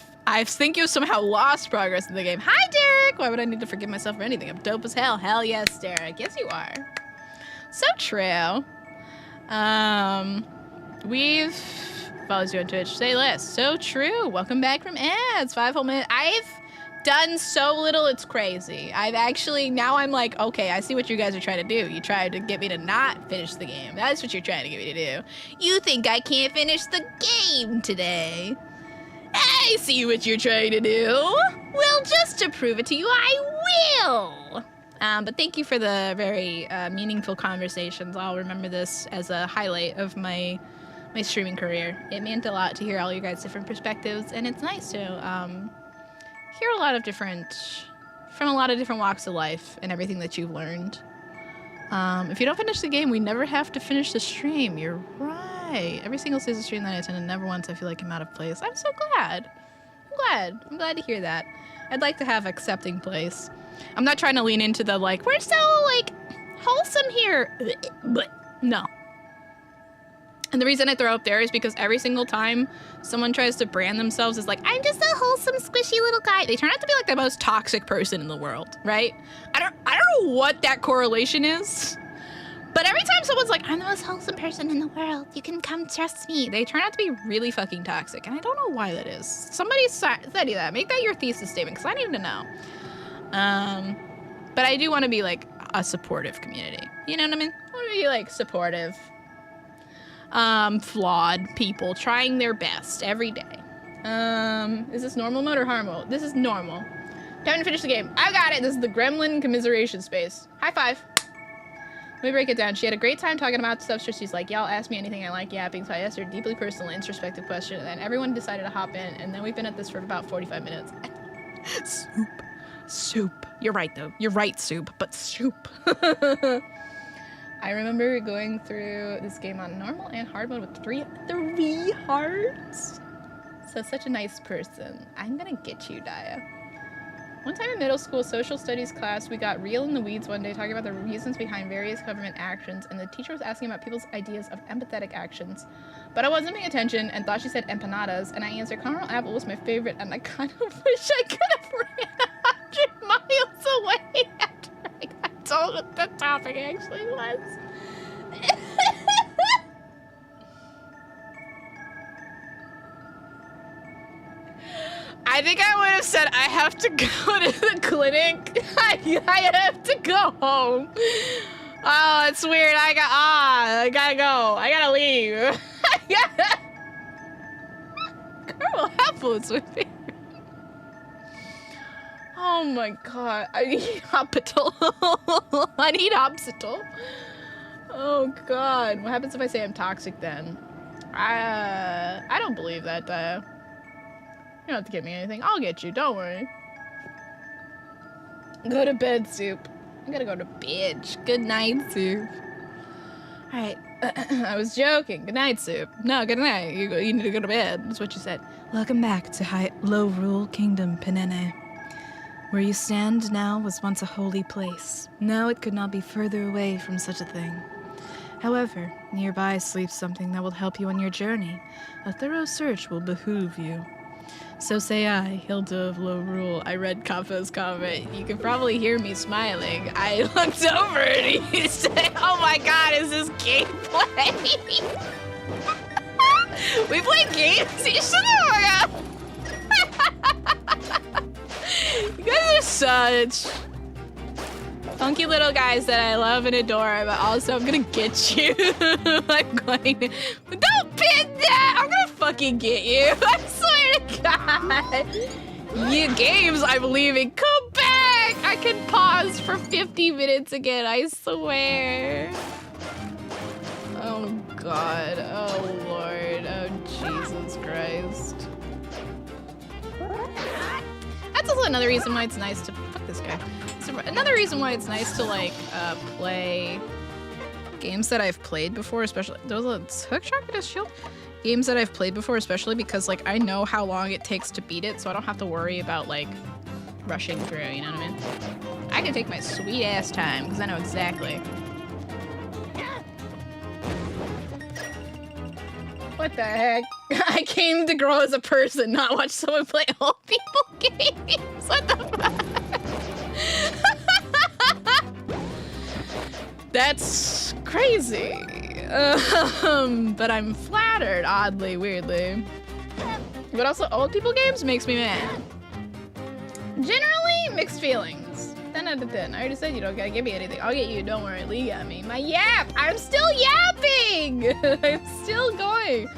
think you've somehow lost progress in the game. Hi, Derek! Why would I need to forgive myself for anything? I'm dope as hell. Hell yes, Derek. Yes, you are. So true. We've follows you on Twitch. Say less. So true. Welcome back from ads. 5 whole minutes. I've done so little, it's crazy. I've actually, now I'm like, okay, I see what you guys are trying to do. You tried to get me to not finish the game. That's what you're trying to get me to do. You think I can't finish the game today? I see what you're trying to do. Well, just to prove it to you, I will. But thank you for the very meaningful conversations. I'll remember this as a highlight of my streaming career. It meant a lot to hear all you guys' different perspectives, and it's nice to hear a lot of from a lot of different walks of life and everything that you've learned. If you don't finish the game, we never have to finish the stream. You're right. Every single season stream that I attended, never once I feel like I'm out of place. I'm so glad. I'm glad to hear that. I'd like to have accepting place. I'm not trying to lean into the like, we're so like wholesome here, but no. And the reason I throw up there is because every single time someone tries to brand themselves as like, I'm just a wholesome, squishy little guy, they turn out to be like the most toxic person in the world, right? I don't know what that correlation is, but every time someone's like, I'm the most wholesome person in the world, you can come trust me, they turn out to be really fucking toxic, and I don't know why that is. Somebody study that. Make that your thesis statement, because I need to know. But I do want to be like a supportive community. You know what I mean? I want to be like supportive. Flawed people trying their best every day. Is this normal mode or hard mode? This is normal. Time to finish the game. I got it. This is the Gremlin commiseration space. High five. Let me break it down. She had a great time talking about stuff. So she's like, y'all ask me anything I like yapping. So I asked her a deeply personal, introspective question, and then everyone decided to hop in, and then we've been at this for about 45 minutes. Soup. You're right, though. You're right, Soup, but soup. I remember going through this game on normal and hard mode with three hearts. So such a nice person. I'm gonna get you, Daya. One time in middle school social studies class, we got real in the weeds one day talking about the reasons behind various government actions, and the teacher was asking about people's ideas of empathetic actions. But I wasn't paying attention and thought she said empanadas, and I answered caramel apple was my favorite, and I kind of wish I could have ran 100 miles away after I got told what the topic actually was. I think I would have said, I have to go to the clinic. I have to go home. Oh, it's weird. I gotta go. I gotta leave. Caramel apple is my favorite. Oh my god. I need hospital. I need hospital. Oh god. What happens if I say I'm toxic then? I don't believe that, you don't have to get me anything. I'll get you. Don't worry. Go to bed, Soup. I gotta go to bed. Good night, Soup. Alright. I was joking. Good night, Soup. No, good night. You need to go to bed. That's what you said. Welcome back to Low Rule Kingdom, Penene. Where you stand now was once a holy place. Now it could not be further away from such a thing. However, nearby sleeps something that will help you on your journey. A thorough search will behoove you. So say I, Hilda of Low Rule. I read Kafa's comment. You can probably hear me smiling. I looked over and he said, oh my god, is this gameplay? We play games? You should have. You guys are such funky little guys that I love and adore, but also I'm gonna get you. I'm going to... Don't pin that! I'm gonna fucking get you. I swear to God. You games, I'm leaving. Come back! I can pause for 50 minutes again, I swear. Oh God. Oh Lord. Oh Jesus Christ. That's also another reason why it's nice to... Fuck this guy. So another reason why it's nice to, like, play games that I've played before, especially... Those hook shot and shield? Games that I've played before, especially because, like, I know how long it takes to beat it, so I don't have to worry about, like, rushing through, you know what I mean? I can take my sweet-ass time, because I know exactly. What the heck? I came to grow as a person, not watch someone play old people games. What the fuck? That's crazy. But I'm flattered, oddly, weirdly. But also, old people games makes me mad. Generally, mixed feelings. 10 out of 10. I already said you don't gotta give me anything. I'll get you, don't worry. Lee got me. My yap! I'm still yapping! I'm still going.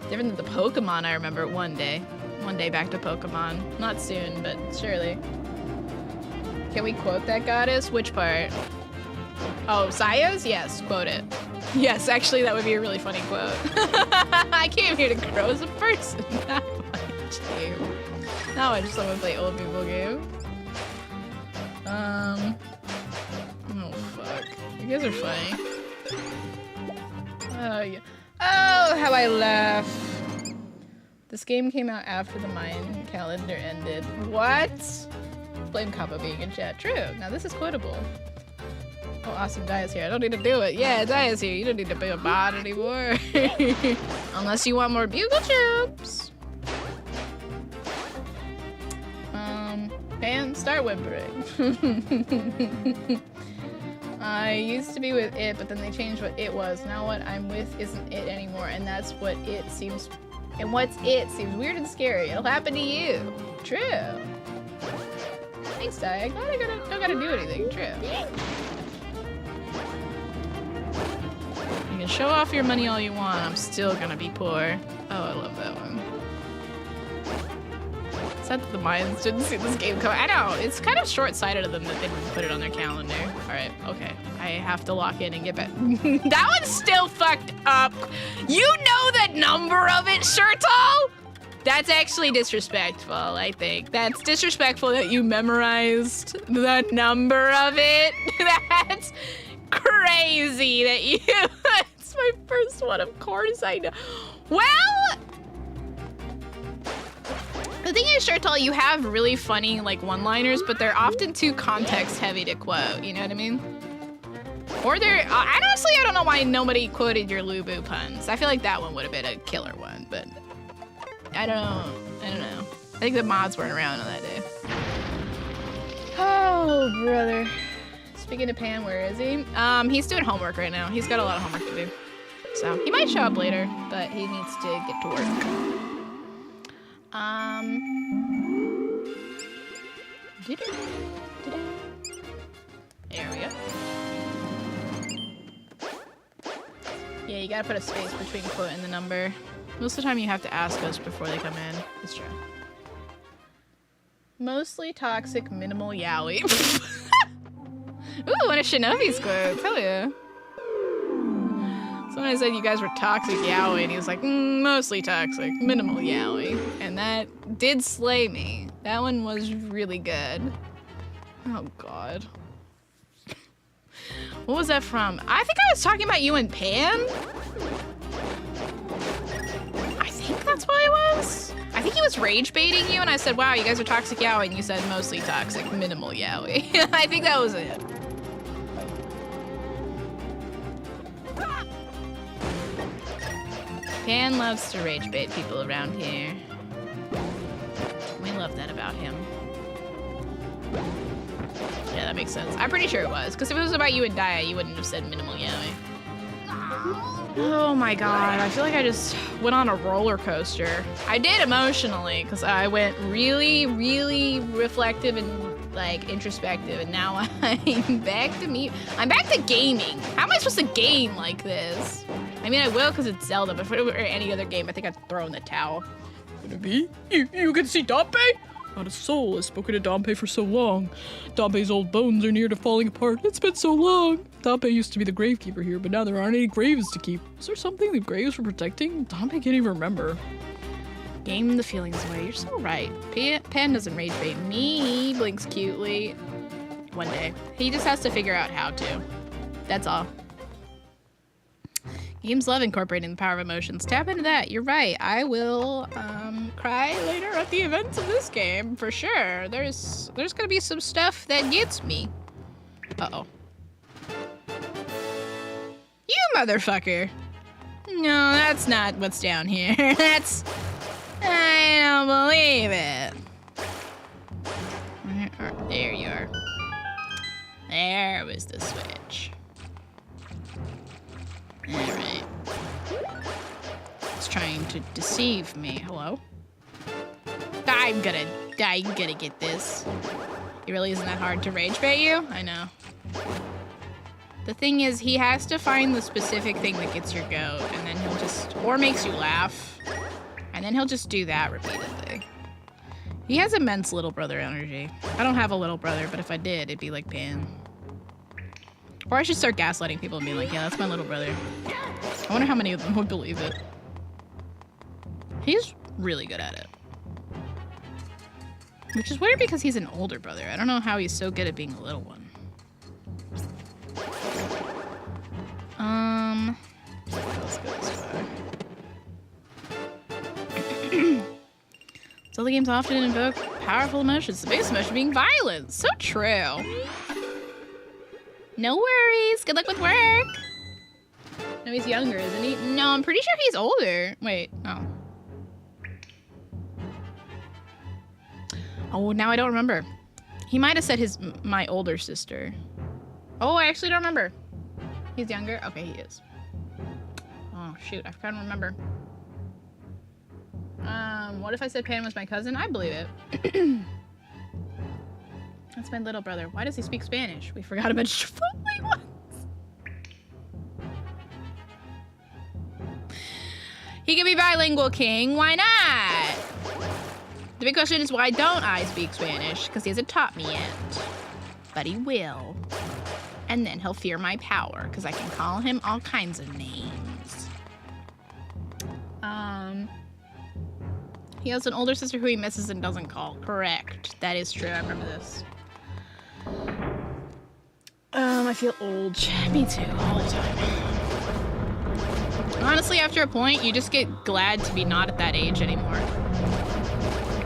Different than the Pokemon I remember one day. One day back to Pokemon. Not soon, but surely. Can we quote that goddess? Which part? Oh, Saya's? Yes, quote it. Yes, actually, that would be a really funny quote. I came here to grow as a person. Now I just want to play old people game. Oh, fuck. You guys are funny. Oh, yeah. Oh, how I laugh. This game came out after the Mayan calendar ended. What? Blame Kappa being in chat. True. Now this is quotable. Oh, awesome. Daya's here. I don't need to do it. Yeah, Daya's here. You don't need to be a bot anymore. Unless you want more bugle troops. Pan, start whimpering. I used to be with it, but then they changed what it was. Now what I'm with isn't it anymore, and that's what it seems. And what's it seems weird and scary. It'll happen to you. True. Thanks, Daya. I'm glad I don't gotta do anything. True. You can show off your money all you want. I'm still gonna be poor. Oh, I love that one. Sad that the Mayans didn't see this game coming. I know, it's kind of short-sighted of them that they didn't put it on their calendar. All right, okay. I have to lock in and get back. That one's still fucked up. You know the number of it, Shirtal? That's actually disrespectful, I think. That's disrespectful that you memorized the number of it. That's crazy that you... It's my first one, of course I know. Well... The thing is, Shirtal, you have really funny, like, one-liners, but they're often too context-heavy to quote, you know what I mean? Or they're... honestly, I don't know why nobody quoted your Lubu puns. I feel like that one would have been a killer one, but... I don't know. I think the mods weren't around on that day. Oh, brother. Speaking of Pan, where is he? He's doing homework right now. He's got a lot of homework to do. So, he might show up later, but he needs to get to work. There we go. Yeah, you gotta put a space between quote and the number. Most of the time you have to ask us before they come in. It's true. Mostly toxic, minimal yaoi. Ooh, one of Shinobi's quotes. Hell yeah. Someone said you guys were toxic yaoi, and he was like, mostly toxic, minimal yaoi. And that did slay me. That one was really good. Oh, God. What was that from? I think I was talking about you and Pan? I think that's what it was. I think he was rage baiting you, and I said, wow, you guys are toxic yaoi, and you said mostly toxic, minimal yaoi. I think that was it. Pan loves to rage bait people around here. We love that about him. Yeah, that makes sense. I'm pretty sure it was, because if it was about you and Daya, you wouldn't have said minimal yaoi. Oh my god, I feel like I just went on a roller coaster. I did emotionally, because I went really, really reflective and like introspective, and now I'm back to me. I'm back to gaming. How am I supposed to game like this? I mean, I will because it's Zelda, but if it were any other game, I think I'd throw in the towel. Gonna be? You can see Dampe? Not a soul has spoken to Dampe for so long. Dampe's old bones are near to falling apart. It's been so long. Dampe used to be the gravekeeper here, but now there aren't any graves to keep. Is there something the graves were protecting? Dampe can't even remember. Game the feelings away. You're so right. Pan doesn't rage bait me. He blinks cutely. One day. He just has to figure out how to. That's all. Games love incorporating the power of emotions. Tap into that. You're right. I will cry later at the events of this game for sure. There's gonna be some stuff that gets me. Uh-oh. You motherfucker. No, that's not what's down here. That's... I don't believe it. There you are. There was the switch. Alright. to deceive me. Hello? I'm gonna get this. It really isn't that hard to rage bait you? I know. The thing is, he has to find the specific thing that gets your goat, and then he'll just, or makes you laugh, and then he'll just do that repeatedly. He has immense little brother energy. I don't have a little brother, but if I did, it'd be like Pan. Or I should start gaslighting people and be like, yeah, that's my little brother. I wonder how many of them would believe it. He's really good at it. Which is weird because he's an older brother. I don't know how he's so good at being a little one. Let's go this way. Zelda games often invoke powerful emotions. The biggest emotion being violence. So true. No worries. Good luck with work. No, he's younger, isn't he? No, I'm pretty sure he's older. Wait, no. Oh, now I don't remember. He might have said my older sister. Oh, I actually don't remember. He's younger? Okay, he is. Oh, shoot. I can't remember. What if I said Pan was my cousin? I believe it. That's my little brother. Why does he speak Spanish? We forgot about Chipotle once. He can be bilingual, King. Why not? The big question is, why don't I speak Spanish? Because he hasn't taught me yet. But he will. And then he'll fear my power, because I can call him all kinds of names. He has an older sister who he misses and doesn't call. Correct. That is true. I remember this. I feel old. Me too, all the time. Honestly, after a point, you just get glad to be not at that age anymore.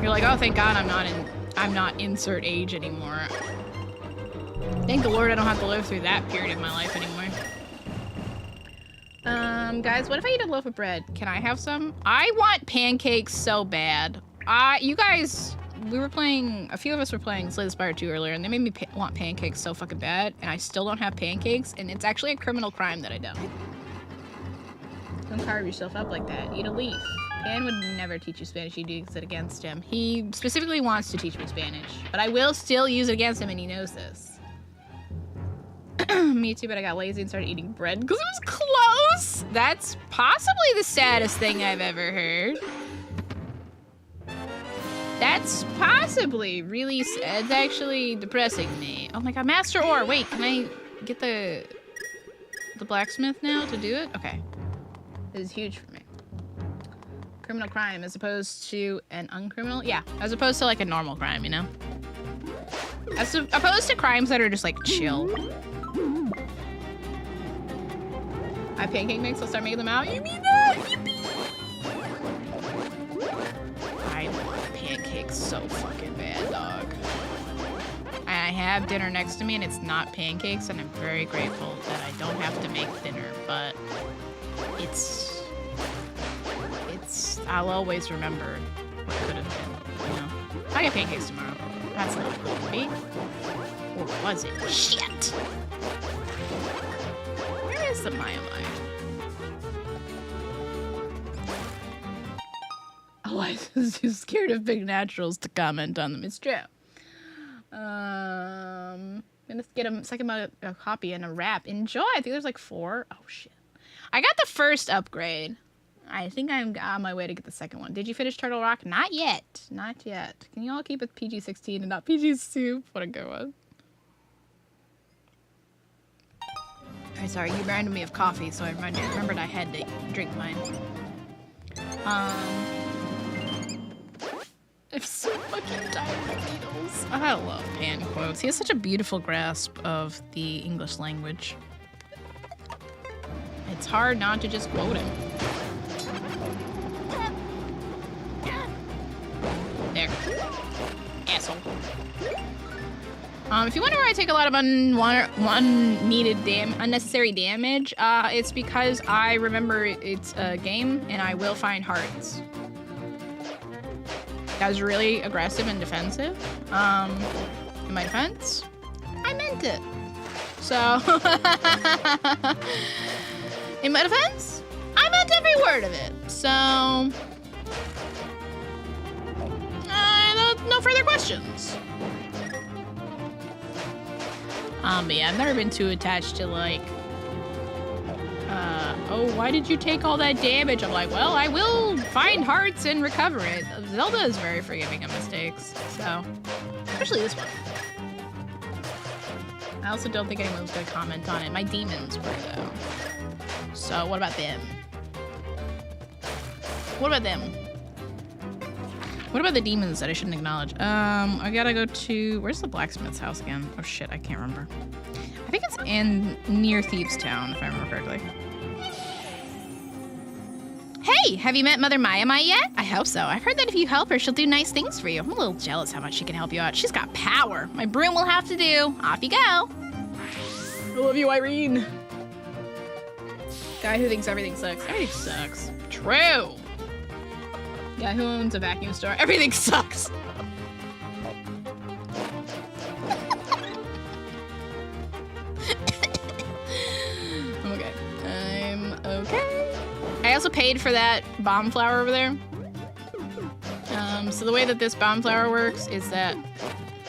You're like, oh, thank God I'm not insert age anymore. Thank the Lord I don't have to live through that period of my life anymore. Guys, what if I eat a loaf of bread? Can I have some? I want pancakes so bad. You guys, a few of us were playing Slay the Spire 2 earlier, and they made me want pancakes so fucking bad, and I still don't have pancakes, and it's actually a criminal crime that I don't. Don't carve yourself up like that. Eat a leaf. Pan would never teach you Spanish. You'd use it against him. He specifically wants to teach me Spanish, but I will still use it against him, and he knows this. Me too, but I got lazy and started eating bread because it was close. That's possibly the saddest thing I've ever heard. That's possibly really sad. It's actually depressing me. Oh my God, Master Ore. Wait, can I get the blacksmith now to do it? Okay. This is huge for me. Criminal crime as opposed to an uncriminal? Yeah, as opposed to like a normal crime, you know? As opposed to crimes that are just like chill. I have pancake mix, I'll start making them out. You mean that? Yippee! I want pancakes so fucking bad, dog. And I have dinner next to me and it's not pancakes, and I'm very grateful that I don't have to make dinner, but I'll always remember what could have been, you know? I get pancakes tomorrow. That's not good to be. Or was it? Shit! Where is the Maya? Oh, I was too scared of big naturals to comment on them. It's true. I'm gonna get a second copy and a wrap. Enjoy. I think there's like 4. Oh shit! I got the first upgrade. I think I'm on my way to get the second one. Did you finish Turtle Rock? Not yet. Not yet. Can you all keep it PG16 and not PG Soup? What a good one. I'm sorry, you reminded me of coffee, so I remembered I had to drink mine. I'm so fucking tired of needles. I love Pan quotes. He has such a beautiful grasp of the English language. It's hard not to just quote him. There. Asshole. If you wonder why I take a lot of unnecessary damage, it's because I remember it's a game and I will find hearts. That was really aggressive and defensive. In my defense, I meant it. So, in my defense, I meant every word of it. So, no further questions. But yeah, I've never been too attached to like, oh, why did you take all that damage? I'm like, well, I will find hearts and recover it. Zelda is very forgiving of mistakes, so, especially this one. I also don't think anyone was gonna comment on it. My demons were though. So what about them? What about them? What about the demons that I shouldn't acknowledge? I gotta go to, where's the blacksmith's house again? Oh shit, I can't remember. I think it's near Thieves Town, if I remember correctly. Hey, have you met Mother Maya yet? I hope so. I've heard that if you help her, she'll do nice things for you. I'm a little jealous how much she can help you out. She's got power. My broom will have to do. Off you go. I love you, Irene. Guy who thinks everything sucks. Everything sucks. True. Guy who owns a vacuum store. Everything sucks. Okay. I'm okay. I also paid for that bomb flower over there. So the way that this bomb flower works is that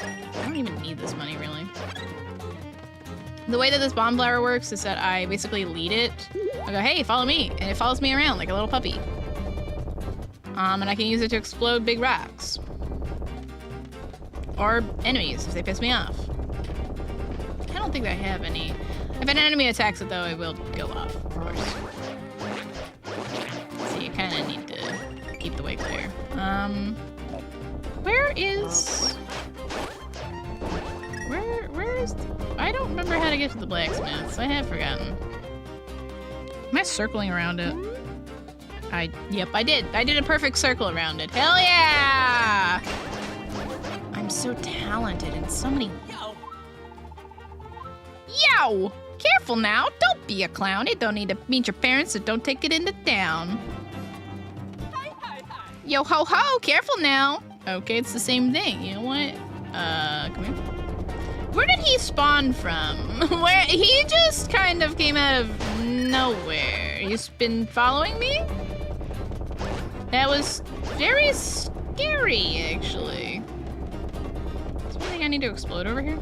I don't even need this money really. The way that this bomb flower works is that I basically lead it. I go, hey, follow me, and it follows me around like a little puppy. And I can use it to explode big rocks. Or enemies if they piss me off. I don't think I have any. If an enemy attacks it though, it will go off, of course. So you kind of need to keep the way clear. Where is... Where is... I don't remember how to get to the blacksmiths. I have forgotten. Am I circling around it? Yep, I did. I did a perfect circle around it. Hell yeah! I'm so talented in so many... Yo! Careful now. Don't be a clown. You don't need to meet your parents, so don't take it into town. Yo ho ho! Careful now. Okay, it's the same thing. You know what? Come here. Where did he spawn from? Where he just kind of came out of nowhere. He's been following me? That was very scary, actually. Is there anything I need to explode over here?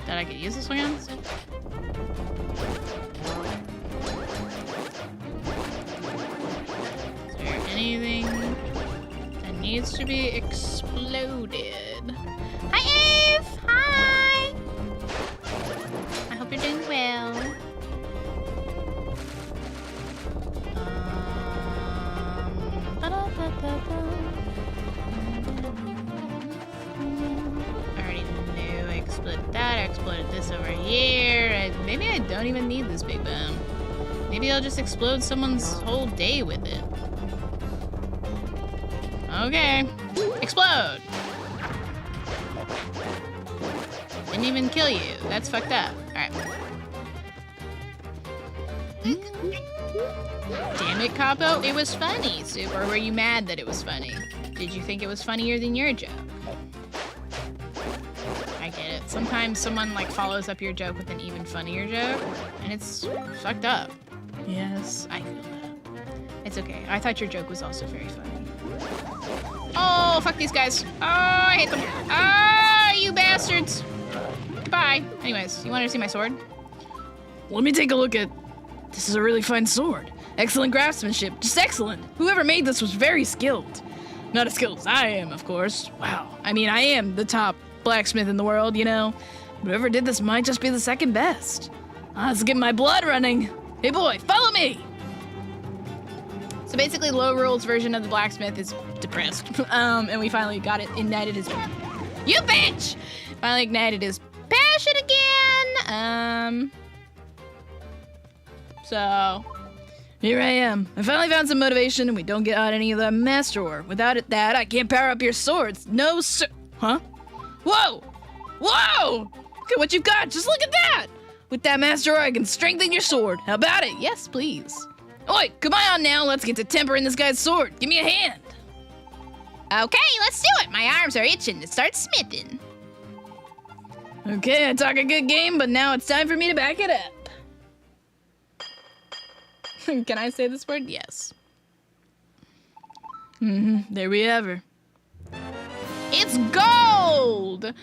That I could use this one against? Is there anything that needs to be exploded? Hi, Eve! Hi! I hope you're doing well. I already knew I exploded that. I exploded this over here. Maybe I don't even need this big bomb. Maybe I'll just explode someone's whole day with it. Okay. Explode! Didn't even kill you. That's fucked up. Alright. Damn it, Capo. It was funny. Or were you mad that it was funny? Did you think it was funnier than your joke? I get it. Sometimes someone like follows up your joke with an even funnier joke, and it's fucked up. Yes, I feel that. It's okay. I thought your joke was also very funny. Oh, fuck these guys. Oh, I hate them. Ah, you bastards. Goodbye. Anyways, you want to see my sword? Let me take a look at... This is a really fine sword. Excellent craftsmanship. Just excellent. Whoever made this was very skilled. Not as skilled as I am, of course. Wow. I mean, I am the top blacksmith in the world, you know. Whoever did this might just be the second best. Let's get my blood running. Hey boy, follow me! So basically, Low Rule's version of the blacksmith is depressed. And we finally got it ignited his... You bitch! Finally ignited his passion again. So... Here I am. I finally found some motivation and we don't get out any of that master ore. Without it, that, I can't power up your swords. No, sir. Huh? Whoa! Whoa! Look at what you've got. Just look at that! With that master ore, I can strengthen your sword. How about it? Yes, please. Oi, come on now. Let's get to tempering this guy's sword. Give me a hand. Okay, let's do it. My arms are itching to start smithing. Okay, I talk a good game, but now it's time for me to back it up. Can I say this word? Yes. There we have her. It's gold!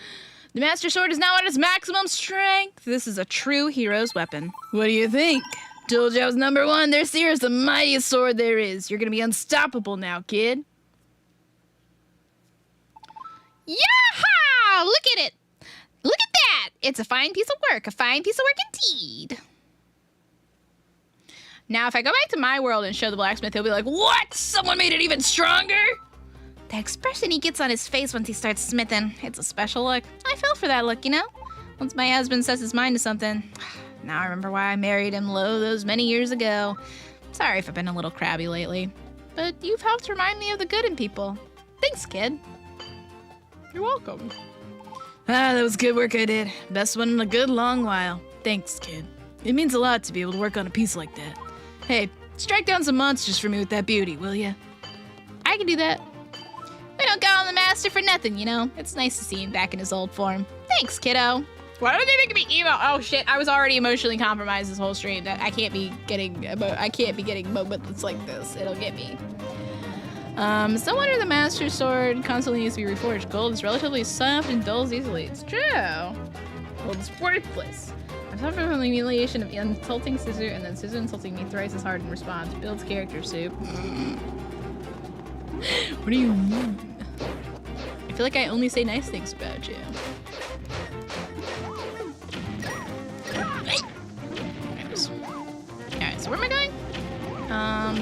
The Master Sword is now at its maximum strength. This is a true hero's weapon. What do you think? Told you I was number one. There's Seer's the mightiest sword there is. You're gonna be unstoppable now, kid. Yaha! Look at it. Look at that. It's a fine piece of work. A fine piece of work indeed. Now, if I go back to my world and show the blacksmith, he'll be like, what? Someone made it even stronger? The expression he gets on his face once he starts smithing, it's a special look. I fell for that look, you know? Once my husband sets his mind to something. Now I remember why I married him those many years ago. Sorry if I've been a little crabby lately. But you've helped remind me of the good in people. Thanks, kid. You're welcome. Ah, that was good work I did. Best one in a good long while. Thanks, kid. It means a lot to be able to work on a piece like that. Hey, strike down some monsters for me with that beauty, will ya? I can do that. We don't call him the master for nothing, you know? It's nice to see him back in his old form. Thanks, kiddo. Why are they making me emo? Oh shit! I was already emotionally compromised this whole stream. I can't be getting moments like this. It'll get me. No wonder the Master Sword constantly needs to be reforged. Gold is relatively soft and dulls easily. It's true. Gold is worthless. I've suffered from the humiliation of insulting Scissor and then Scissor insulting me thrice as hard in response. Builds character soup. What do you mean? I feel like I only say nice things about you. Alright, so where am I going?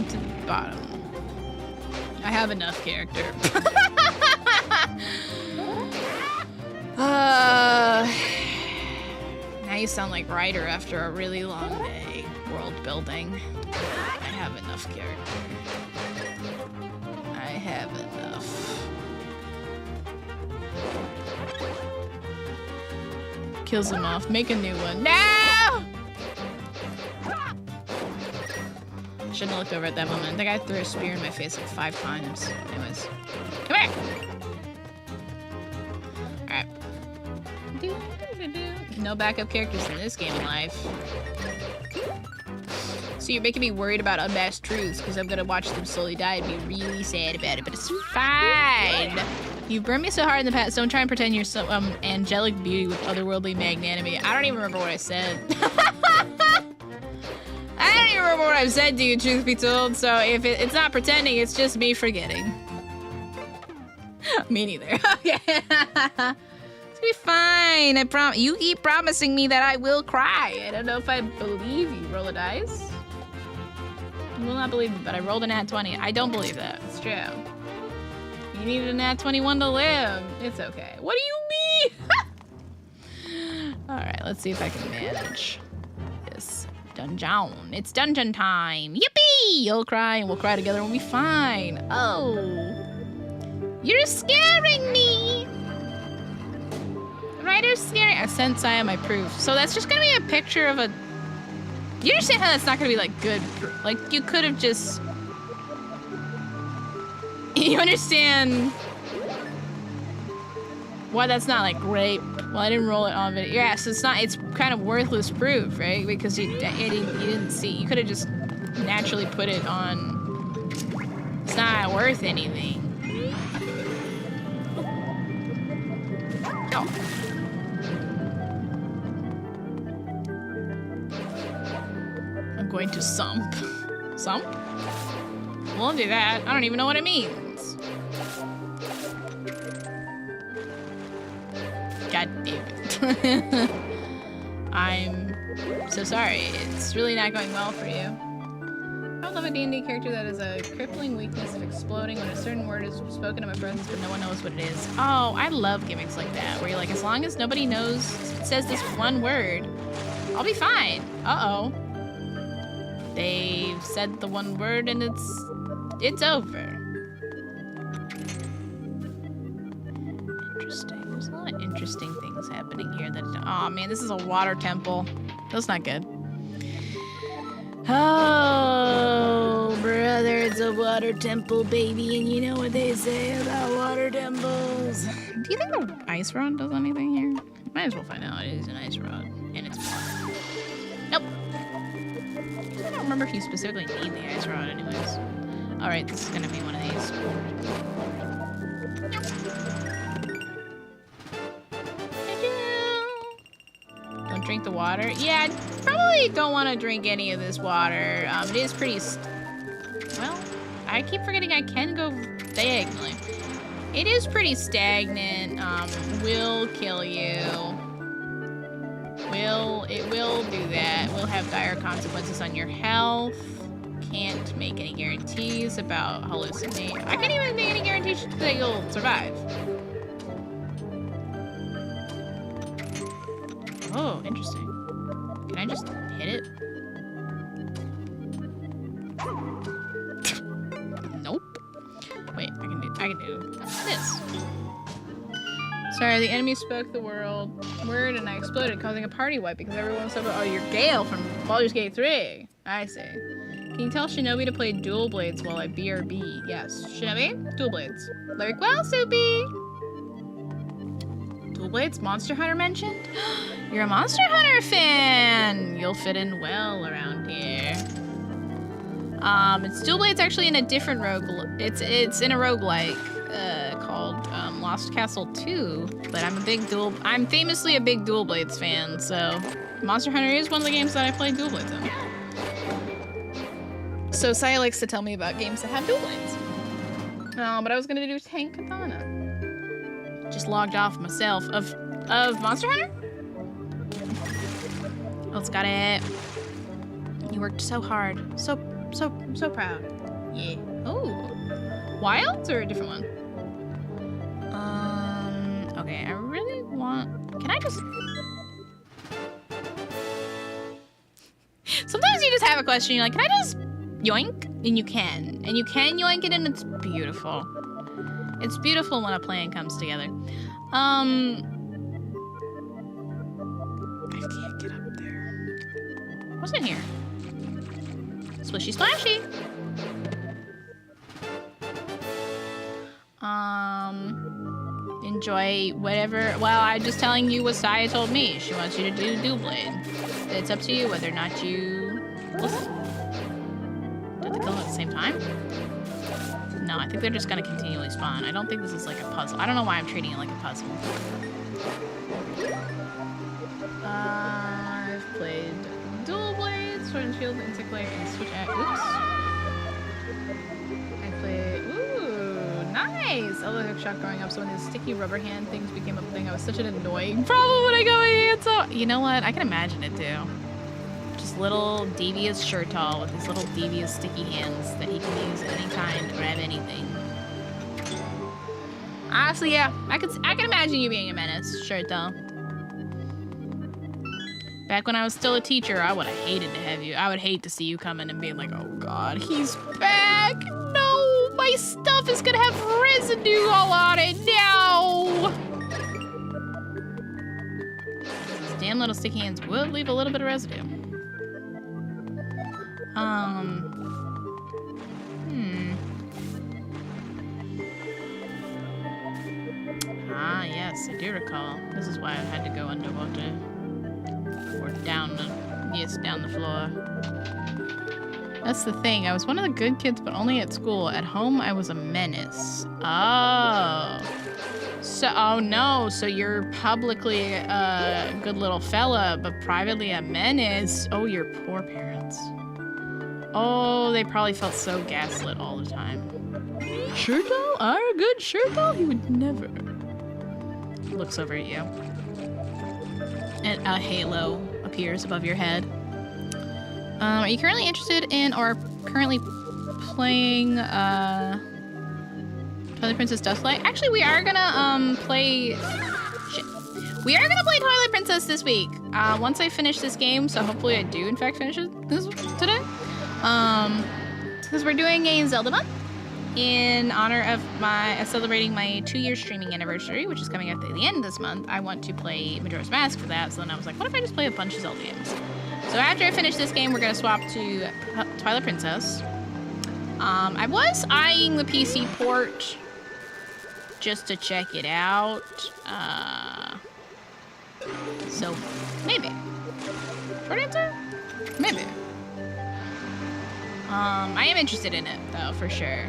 To the bottom. I have enough character. Now you sound like Ryder after a really long day. World building. I have enough character. I have enough. Kills him off. Make a new one. No! Shouldn't have looked over at that moment. The guy threw a spear in my face like 5 times. Anyways. Come here! Alright. No backup characters in this game of life. So you're making me worried about unmasked truths because I'm gonna watch them slowly die and be really sad about it, but it's fine. You've burned me so hard in the past. Don't try and pretend you're some angelic beauty with otherworldly magnanimity. I don't even remember what I said. I don't even remember what I've said to you, truth be told. So if it's not pretending, it's just me forgetting. Me neither. Okay. It's gonna be fine. I promise. You keep promising me that I will cry. I don't know if I believe you. Roll a dice. You will not believe me, but I rolled a nat 20. I don't believe that. It's true. You needed a nat 21 to live. It's okay. What do you mean? Alright, let's see if I can manage this dungeon. It's dungeon time. Yippee! You'll cry and we'll cry together and we'll be fine. Oh. You're scaring me. Ryder's scaring. I sense I am my proof. So that's just gonna be a picture of a... You understand how that's not gonna be like good? Like you could have just... You understand why that's not like great? Well, I didn't roll it on video. Yeah, so it's not. It's kind of worthless proof, right? Because you didn't see. You could have just naturally put it on. It's not worth anything. Oh. I'm going to sump. Sump? We'll do that. I don't even know what it means. God damn it. I'm so sorry. It's really not going well for you. I don't love a D&D character that has a crippling weakness of exploding when a certain word is spoken in my presence, but no one knows what it is. Oh, I love gimmicks like that, where you're like, as long as nobody knows, says this one word, I'll be fine. Uh-oh. They've said the one word and it's over. Interesting. There's a lot of interesting things happening here that... Oh man, this is a water temple. That's not good. Oh, brother, it's a water temple, baby, and you know what they say about water temples. Do you think the ice rod does anything here? Might as well find out. It is an ice rod, and it's water. Nope. remember if you specifically need the ice rod anyways. Alright, this is gonna be one of these. Don't drink the water. Yeah, I probably don't want to drink any of this water. It is pretty... well, I keep forgetting I can go diagonally. It is pretty stagnant. Will kill you. It will do that. Will have dire consequences on your health. Can't make any guarantees about hallucinating. I can't even make any guarantees that you'll survive. Oh, interesting. Can I just hit it? Nope. Wait, I can do this. Sorry, the enemy spoke the word and I exploded, causing a party wipe because everyone was talking about, oh, you're Gale from Baldur's Gate 3. I see. Can you tell Shinobi to play dual blades while I BRB? Yes. Shinobi, dual blades. Very well, Soupy. Dual blades, Monster Hunter mentioned? You're a Monster Hunter fan! You'll fit in well around here. It's dual blades actually in a different rogue. It's in a roguelike called Lost Castle 2. But I'm famously a big dual blades fan, so Monster Hunter is one of the games that I play dual blades in. So Saya likes to tell me about games that have dual blades. But I was gonna do Tank Katana. Just logged off myself of Monster Hunter? Let's got it. You worked so hard. So proud. Yeah. Oh. Wilds or a different one? Okay, I really want... Can I just... Sometimes you just have a question, you're like, can I just yoink? And you can. And you can yoink it and it's beautiful. It's beautiful when a plan comes together. I can't get up there. What's in here? Splishy splashy. Enjoy whatever. Well, I'm just telling you what Saya told me. She wants you to do dual blade. It's up to you whether or not you listen. Did they kill them at the same time? No, I think they're just gonna continually spawn. I don't think this is like a puzzle. I don't know why I'm treating it like a puzzle. I've played dual blades, sword and shield, insect life, and switch at. Oops. I played. Ooh, nice! I was shocked growing up, so when these sticky rubber hand things became a thing, I was such an annoying problem when I got my hands out. You know what? I can imagine it too. Just little devious Shirtal with his little devious sticky hands that he can use at any time to grab anything. Honestly, yeah, I can imagine you being a menace, Shirtal. Back when I was still a teacher, I would have hated to have you. I would hate to see you come in and being like, oh god, he's back. No, my stuff is gonna have residue all on it now. These damn little sticky hands will leave a little bit of residue. Ah, yes, I do recall. This is why I had to go underwater. Or down the floor. That's the thing. I was one of the good kids, but only at school. At home, I was a menace. Oh. Oh no, so you're publicly a good little fella, but privately a menace. Oh, your poor parents. Oh, they probably felt so gaslit all the time. Shirtal? Our good Shirtal? He would never. Looks over at you. And a halo appears above your head. Are you currently interested in or currently playing Twilight Princess Dustlight? Actually, we are gonna play... Shit. We are gonna play Twilight Princess this week. Once I finish this game, so hopefully I do in fact finish it today. Because we're doing a Zelda month in honor of celebrating my 2-year streaming anniversary, which is coming up at the end of this month. I want to play Majora's Mask for that, so then I was like, what if I just play a bunch of Zelda games? So after I finish this game, we're gonna swap to Twilight Princess. I was eyeing the PC port just to check it out. So maybe. Short answer? Maybe. I am interested in it, though, for sure.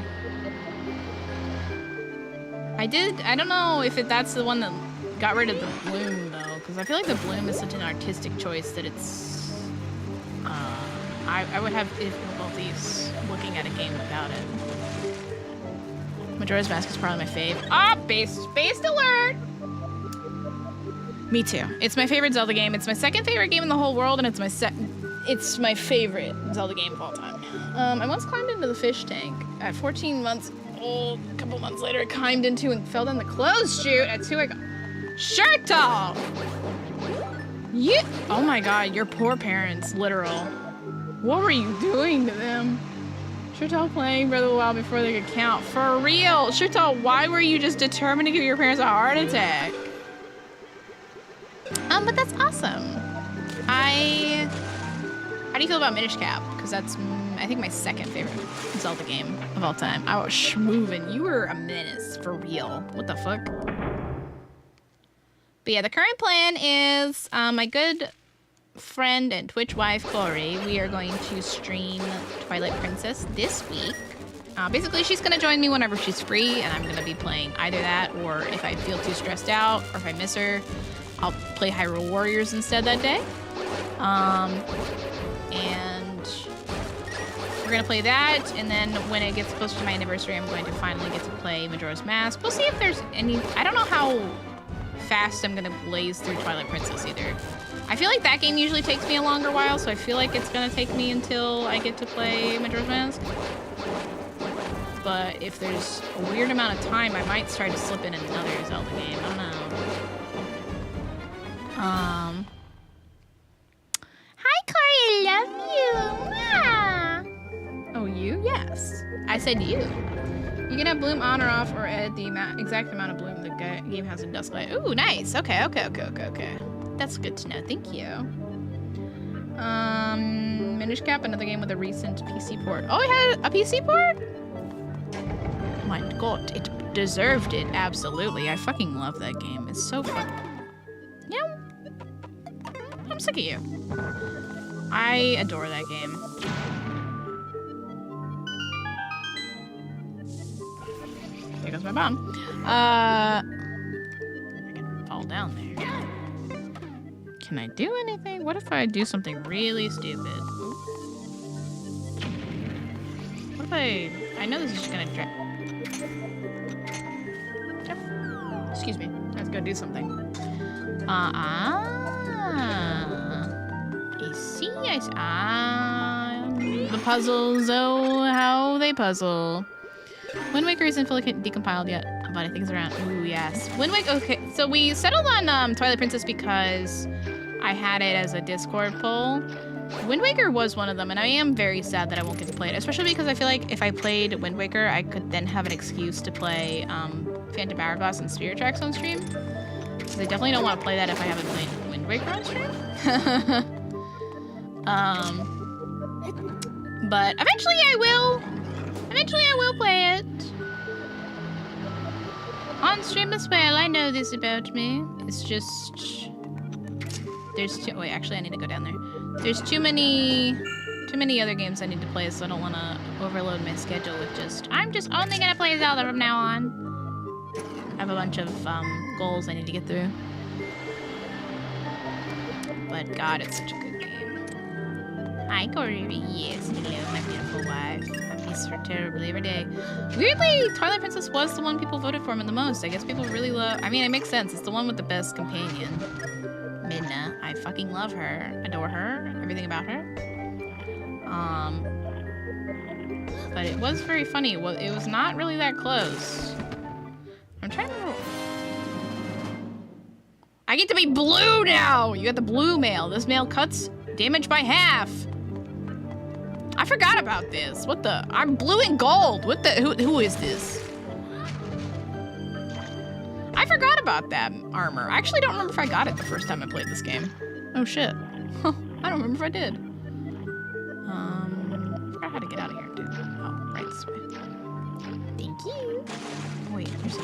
I don't know if that's the one that got rid of the bloom, though, because I feel like the bloom is such an artistic choice that it's... I would have difficulties looking at a game without it. Majora's Mask is probably my fave. Ah, based alert! Me too. It's my favorite Zelda game. It's my second favorite game in the whole world, and it's my favorite Zelda game of all time. I once climbed into the fish tank at 14 months old. A couple months later, I climbed into and fell down the clothes chute. At 2, I got shirt off. Yeah. Oh my God, your poor parents, literal. What were you doing to them? Shirtal playing Breath of the Wild before they could count. For real, Shirtal, why were you just determined to give your parents a heart attack? But that's awesome. How do you feel about Minish Cap? Because that's, I think, my second favorite Zelda game of all time. I was schmoovin'. You were a menace, for real. What the fuck? But yeah, the current plan is my good friend and Twitch wife, Corey. We are going to stream Twilight Princess this week. Basically, she's going to join me whenever she's free, and I'm going to be playing either that, or if I feel too stressed out, or if I miss her, I'll play Hyrule Warriors instead that day. And we're going to play that, and then when it gets closer to my anniversary, I'm going to finally get to play Majora's Mask. We'll see if there's any... I don't know how fast I'm going to blaze through Twilight Princess either. I feel like that game usually takes me a longer while, so I feel like it's going to take me until I get to play Majora's Mask. But if there's a weird amount of time, I might try to slip in another Zelda game. I don't know. Hi, Corey, I love you. Oh, you? Yes. I said you. You can have bloom on or off, or add the exact amount of bloom the game has in Dusklight. Ooh, nice. Okay. That's good to know. Thank you. Minish Cap, another game with a recent PC port. Oh, it had a PC port? Oh my God, it deserved it. Absolutely. I fucking love that game. It's so fun. Yeah. I'm sick of you. I adore that game. There goes my bomb. I can fall down there. Can I do anything? What if I do something really stupid? What if I know this is just gonna drag. Excuse me. I was gonna do something. I see. The puzzles, oh, how they puzzle. Wind Waker isn't fully decompiled yet, but I think it's around. Ooh, yes. Wind Waker, okay. So we settled on Twilight Princess because I had it as a Discord poll. Wind Waker was one of them, and I am very sad that I won't get to play it, especially because I feel like if I played Wind Waker, I could then have an excuse to play Phantom Hourglass and Spirit Tracks on stream. Because I definitely don't want to play that if I haven't played Wind Waker on stream. But eventually I will. Eventually I will play it. On stream as well, I know this about me. It's just... There's too... Wait, actually I need to go down there. There's too many other games I need to play, so I don't want to overload my schedule with just... I'm just only going to play Zelda from now on. I have a bunch of goals I need to get through. But God, it's such a good game. Hi, Corey. Yes, hello, my beautiful wife. I miss her terribly every day. Weirdly, Twilight Princess was the one people voted for the most. I guess people really love... I mean, it makes sense. It's the one with the best companion. Midna. I fucking love her. Adore her. Everything about her. But it was very funny. Well, it was not really that close. I'm trying to remember... I get to be blue now! You got the blue mail. This mail cuts damage by half. I forgot about this. What the? I'm blue and gold. What the? Who is this? I forgot about that armor. I actually don't remember if I got it the first time I played this game. Oh shit. I don't remember if I did. I forgot how to get out of here too. Oh, right this way. Thank you. Oh, wait, there's a...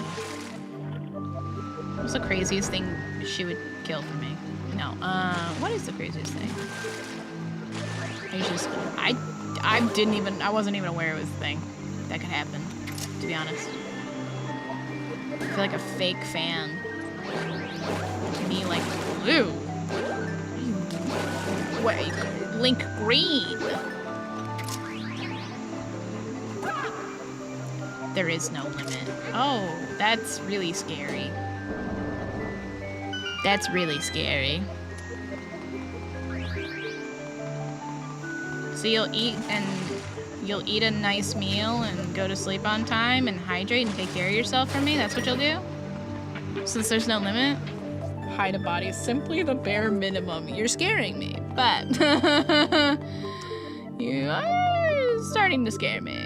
What's the craziest thing she would kill for me? No, what is the craziest thing? I I wasn't even aware it was a thing that could happen, to be honest. I feel like a fake fan. Me like blue. Wait, Link green. There is no limit. Oh, that's really scary. That's really scary. So you'll eat a nice meal and go to sleep on time and hydrate and take care of yourself for me? That's what you'll do? Since there's no limit? Hide a body is simply the bare minimum. You're scaring me, but you are starting to scare me.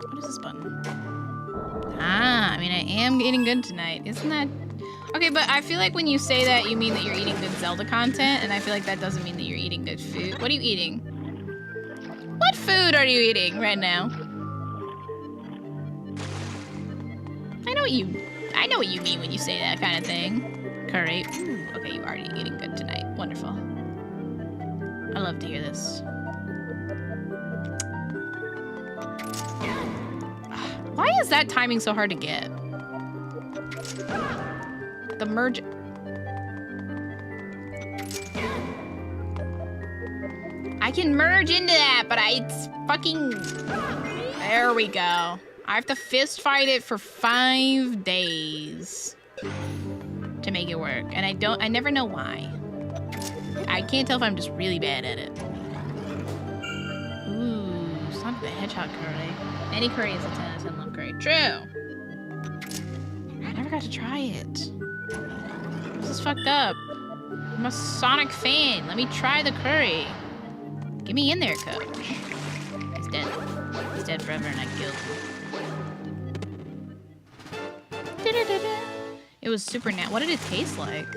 What is this button? Ah, I mean, I am eating good tonight. Isn't that... Okay, but I feel like when you say that, you mean that you're eating good Zelda content, and I feel like that doesn't mean that you're eating good food. What are you eating? What food are you eating right now? I know what you mean when you say that kind of thing. Curry. Ooh, okay, you're already eating good tonight. Wonderful. I love to hear this. Why is that timing so hard to get? The merge. I can merge into that, but it's fucking... There we go. I have to fist fight it for 5 days to make it work. And I never know why. I can't tell if I'm just really bad at it. Ooh, Sonic the Hedgehog curry. Any curry is a 10 out of 10 love curry. True. I never got to try it. This is fucked up. I'm a Sonic fan. Let me try the curry. Get me in there, coach. He's dead. He's dead forever and I killed him. It was super What did it taste like?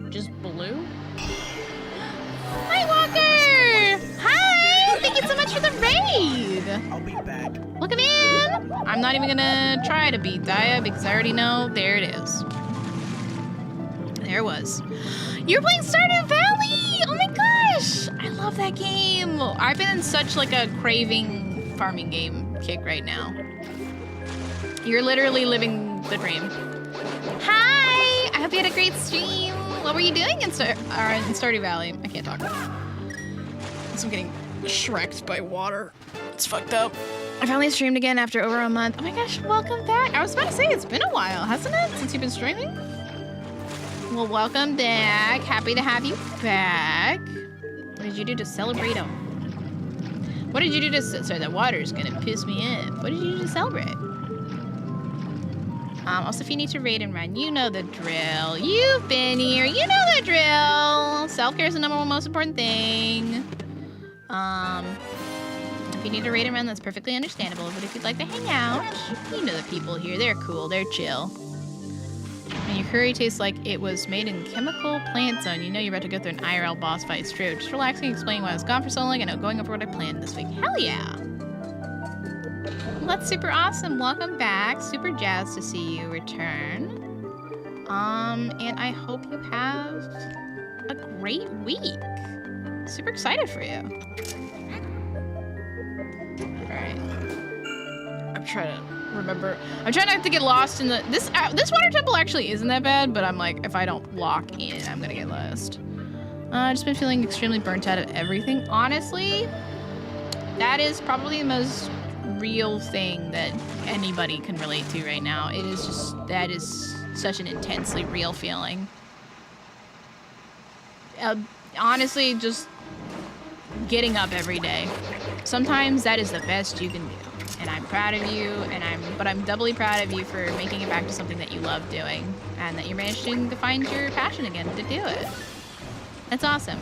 Just blue? Hi, Walker! Hi! Thank you so much for the raid! I'll be back. Welcome in! I'm not even gonna try to beat Daya because I already know. There it is. There it was. You're playing Stardew Valley! Oh my gosh! I love that game. I've been in such like a craving farming game kick right now. You're literally living the dream. Hi! I hope you had a great stream. What were you doing in Stardew Valley? I can't talk. I'm getting shreked by water. It's fucked up. I finally streamed again after over a month. Oh my gosh, welcome back. I was about to say, it's been a while, hasn't it, since you've been streaming? Well, welcome back. Happy to have you back. What did you do to celebrate him? What did you do to... Sorry, that water's gonna piss me off. What did you do to celebrate? Also, if you need to raid and run, you know the drill. You've been here. You know the drill. Self-care is the #1 most important thing. If you need to raid and run, that's perfectly understandable. But if you'd like to hang out, you know the people here. They're cool. They're chill. And your curry tastes like it was made in chemical plant zone. You know you're about to go through an IRL boss fight. It's true. Just relaxing, explaining why I was gone for so long, and going over what I planned this week. Hell yeah. Well, that's super awesome. Welcome back. Super jazzed to see you return. And I hope you have a great week. Super excited for you. Alright. I'm trying to remember. I'm trying not to get lost in the... This water temple actually isn't that bad, but I'm like, if I don't lock in, I'm gonna get lost. I've just been feeling extremely burnt out of everything. Honestly, that is probably the most real thing that anybody can relate to right now. It is just... That is such an intensely real feeling. Honestly, just getting up every day. Sometimes that is the best you can do. And I'm proud of you, but I'm doubly proud of you for making it back to something that you love doing, and that you're managing to find your passion again to do it. That's awesome.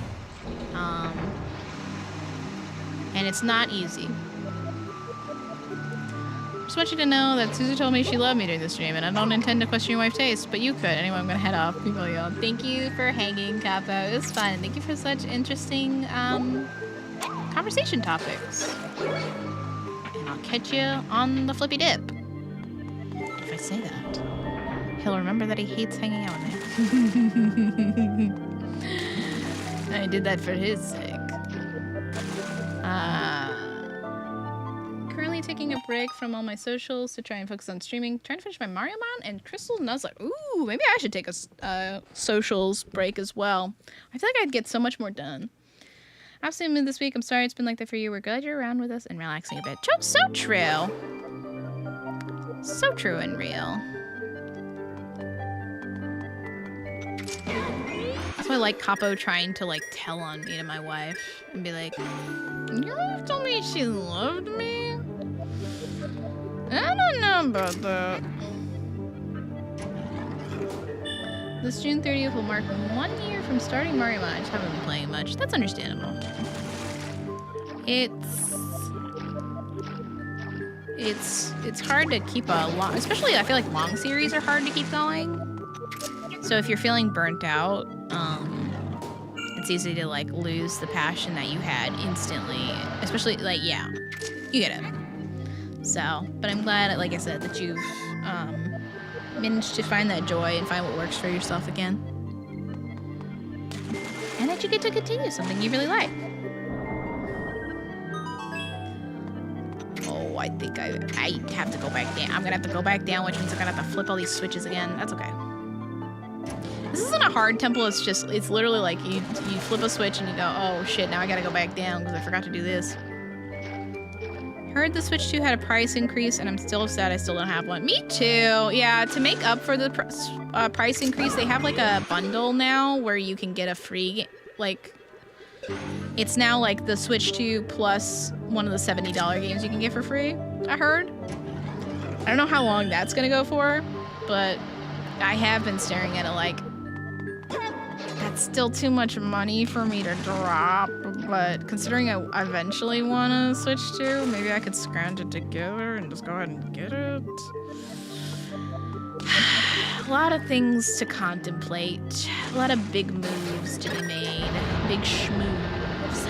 And it's not easy. Just want you to know that Susie told me she loved me during the stream, and I don't intend to question your wife's taste, but you could. Anyway, I'm gonna head off. People yell. Thank you for hanging, Capo. It was fun. Thank you for such interesting conversation topics. And I'll catch you on the flippy dip. If I say that. he'll remember that he hates hanging out with me. I did that for his sake. Currently taking a break from all my socials to try and focus on streaming. Trying to finish my Mario Mon and Crystal Nuzlocke. Ooh, maybe I should take a socials break as well. I feel like I'd get so much more done. Absolutely this week. I'm sorry it's been like that for you. We're glad you're around with us and relaxing a bit. So true. So true and real. That's why I like Capo trying to like tell on me to my wife and be like, your wife told me she loved me? I don't know about that. This June 30th will mark 1 year from starting Mario Mon. I just haven't been playing much. That's understandable. It's hard to keep a long, especially I feel like long series are hard to keep going. So if you're feeling burnt out, it's easy to like lose the passion that you had instantly. Especially like, yeah, you get it. So, but I'm glad, like I said, that you've managed to find that joy and find what works for yourself again. And that you get to continue something you really like. Oh, I think I have to go back down. I'm gonna have to go back down, which means I'm gonna have to flip all these switches again. That's okay. This isn't a hard temple, it's literally like you flip a switch and you go, oh shit, now I gotta go back down because I forgot to do this. Heard the Switch 2 had a price increase, and I'm still sad I still don't have one. Me too. Yeah, to make up for the price increase, they have like a bundle now where you can get a free, like, it's now like the Switch 2 plus one of the $70 games you can get for free, I heard. I don't know how long that's gonna go for, but I have been staring at it like, that's still too much money for me to drop, but considering I eventually want to switch to, maybe I could scrounge it together and just go ahead and get it. A lot of things to contemplate, a lot of big moves to be made, big schmoves.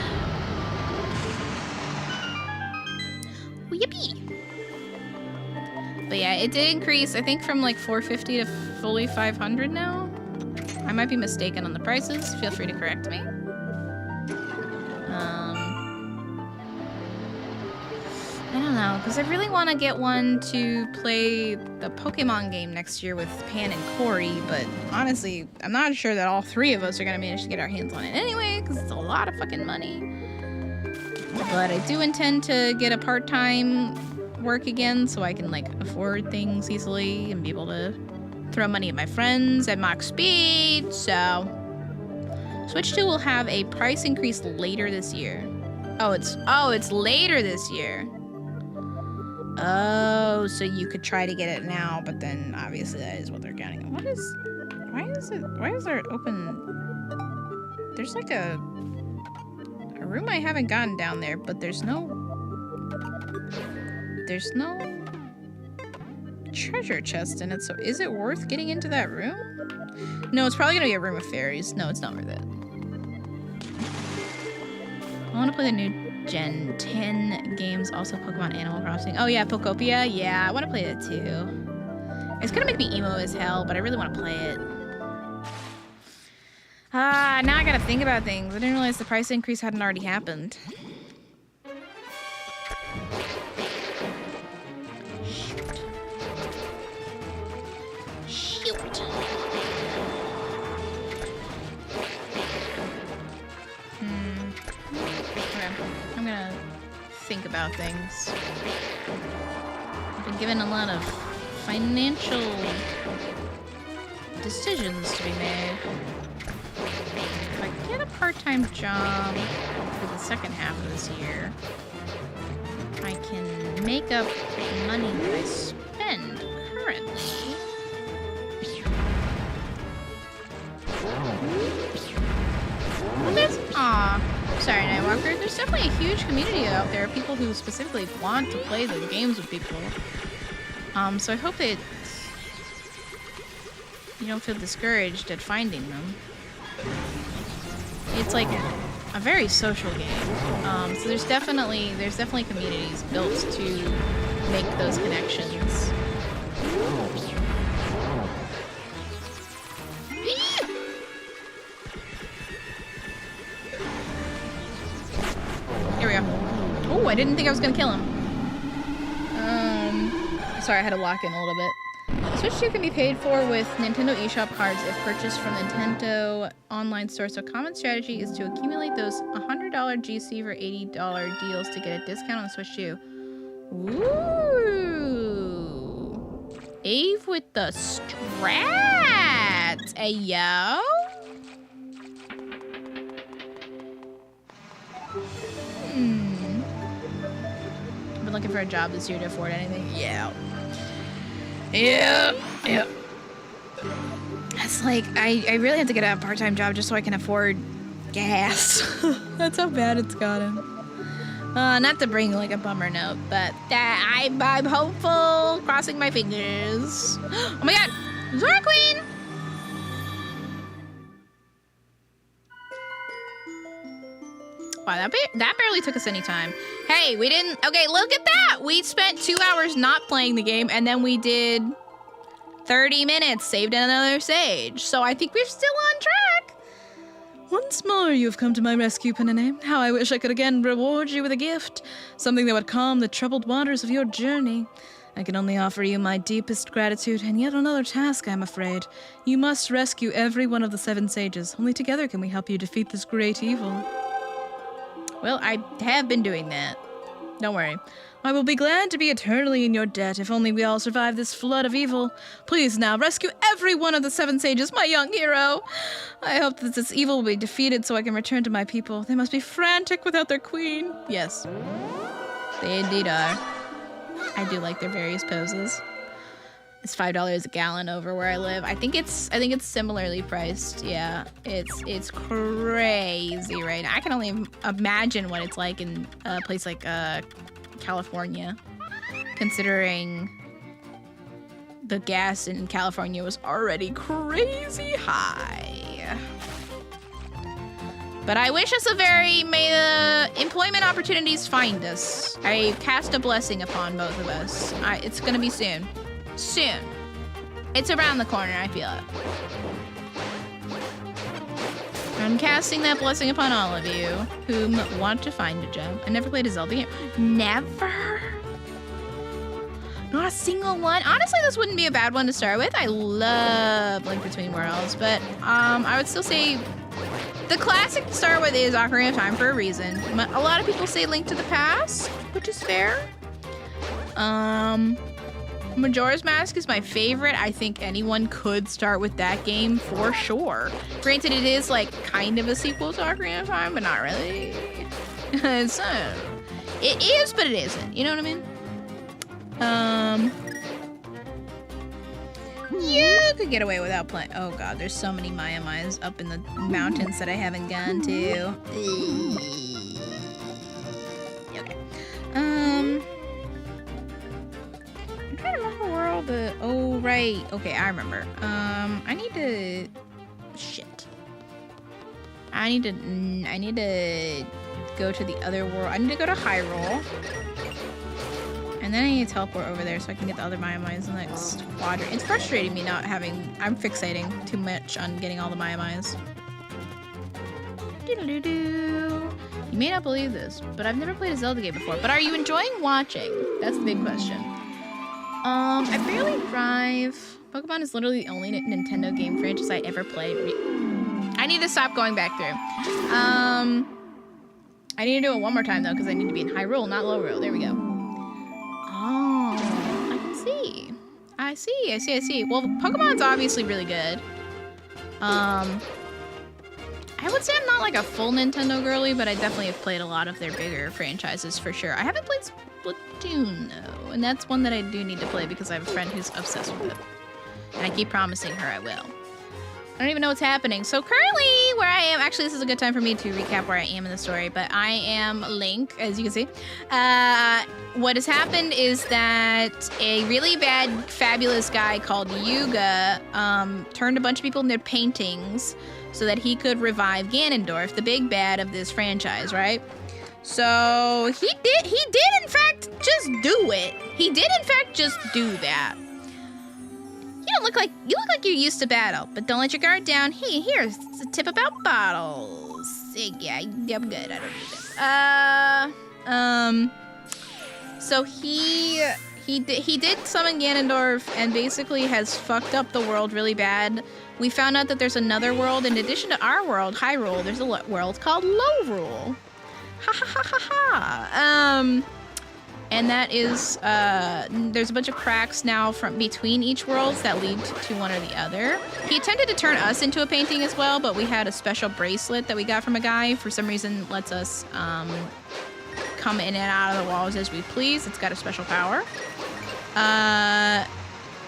Yippee! But yeah, it did increase, I think from like 450 to fully 500 now. I might be mistaken on the prices. Feel free to correct me. I don't know, because I really want to get one to play the Pokemon game next year with Pan and Corey, but honestly, I'm not sure that all three of us are going to manage to get our hands on it anyway, because it's a lot of fucking money. But I do intend to get a part-time work again so I can, like, afford things easily and be able to throw money at my friends at max speed, so Switch 2 will have a price increase later this year. Oh, it's later this year. Oh, so you could try to get it now, but then obviously that is what they're counting. Why is there open? There's like a room I haven't gotten down there, but there's no treasure chest in it, so is it worth getting into that room? No, it's probably gonna be a room of fairies. No, it's not worth it. I want to play the new Gen 10 games, also Pokemon Animal Crossing. Oh yeah, Pokopia? Yeah, I want to play it too. It's gonna make me emo as hell, but I really want to play it. Now I gotta think about things. I didn't realize the price increase hadn't already happened. Think about things. I've been given a lot of financial decisions to be made. If I get a part-time job for the second half of this year, I can make up money that I spend currently. Sorry, Nightwalker. There's definitely a huge community out there of people who specifically want to play those games with people. So I hope that you don't feel discouraged at finding them. It's like a very social game. So there's definitely communities built to make those connections. Oh, I didn't think I was gonna kill him. Sorry, I had to lock in a little bit. Switch 2 can be paid for with Nintendo eShop cards if purchased from Nintendo online store. So common strategy is to accumulate those $100 GC for $80 deals to get a discount on the Switch 2. Ooh. Ave with the strats. Hey, yo. I've been looking for a job this year to afford anything. Yeah. It's like, I really have to get a part-time job just so I can afford gas. That's how bad it's gotten. Not to bring like a bummer note, but I'm hopeful, crossing my fingers. Oh my god, Zora Queen! Wow, that barely took us any time. Hey, we didn't, okay, look at that! We spent 2 hours not playing the game, and then we did 30 minutes, saved another sage. So I think we're still on track. Once more, you have come to my rescue, Penene. How I wish I could again reward you with a gift. Something that would calm the troubled waters of your journey. I can only offer you my deepest gratitude, and yet another task, I'm afraid. You must rescue every one of the 7 sages. Only together can we help you defeat this great evil. Well, I have been doing that. Don't worry. I will be glad to be eternally in your debt if only we all survive this flood of evil. Please now, rescue every one of the 7 sages, my young hero. I hope that this evil will be defeated so I can return to my people. They must be frantic without their queen. Yes. They indeed are. I do like their various poses. It's $5 a gallon over where I live. I think it's similarly priced. Yeah, it's crazy right now. I can only imagine what it's like in a place like California, considering the gas in California was already crazy high. But I wish us may the employment opportunities find us. I cast a blessing upon both of us. It's gonna be soon. Soon. It's around the corner, I feel it. I'm casting that blessing upon all of you whom want to find a job. I never played a Zelda game. Never? Not a single one? Honestly, this wouldn't be a bad one to start with. I love Link Between Worlds, but I would still say the classic to start with is Ocarina of Time for a reason. A lot of people say Link to the Past, which is fair. Majora's Mask is my favorite. I think anyone could start with that game for sure. Granted, it is like kind of a sequel to Ocarina of Time, but not really. So, it is, but it isn't. You know what I mean? You could get away without playing. Oh god, there's so many Maya-Mayas up in the mountains that I haven't gone to. Okay. I'm trying to remember where all the... Oh, right. Okay, I remember. I need to... Shit. I need to go to the other world. I need to go to Hyrule. And then I need to teleport over there so I can get the other Maya-Mayas in the next quadrant. It's frustrating me not having... I'm fixating too much on getting all the Maya-Mayas. Doodle-doo-doo. You may not believe this, but I've never played a Zelda game before. But are you enjoying watching? That's the big question. I barely drive. Pokemon is literally the only Nintendo game franchise I ever played. I need to stop going back through. I need to do it one more time, though, because I need to be in Hyrule, not Lowrule. There we go. Oh, I can see. I see. Well, Pokemon's obviously really good. I would say I'm not like a full Nintendo girly, but I definitely have played a lot of their bigger franchises for sure. I haven't played Splatoon, though, and that's one that I do need to play because I have a friend who's obsessed with it. And I keep promising her I will. I don't even know what's happening. So currently, where I am, actually, this is a good time for me to recap where I am in the story, but I am Link, as you can see. What has happened is that a really bad, fabulous guy called Yuga turned a bunch of people in their paintings so that he could revive Ganondorf, the big bad of this franchise, right? So he did in fact just do it. He did in fact just do that. You look like you're used to battle, but don't let your guard down. Hey, here's a tip about bottles. Yeah, I'm good. I don't need So he did summon Ganondorf and basically has fucked up the world really bad. We found out that there's another world in addition to our world, Hyrule. There's a world called Lowrule. Ha ha ha ha ha. And that is there's a bunch of cracks now from between each worlds that lead to one or the other. He attempted to turn us into a painting as well, but we had a special bracelet that we got from a guy. For some reason, lets us come in and out of the walls as we please. It's got a special power.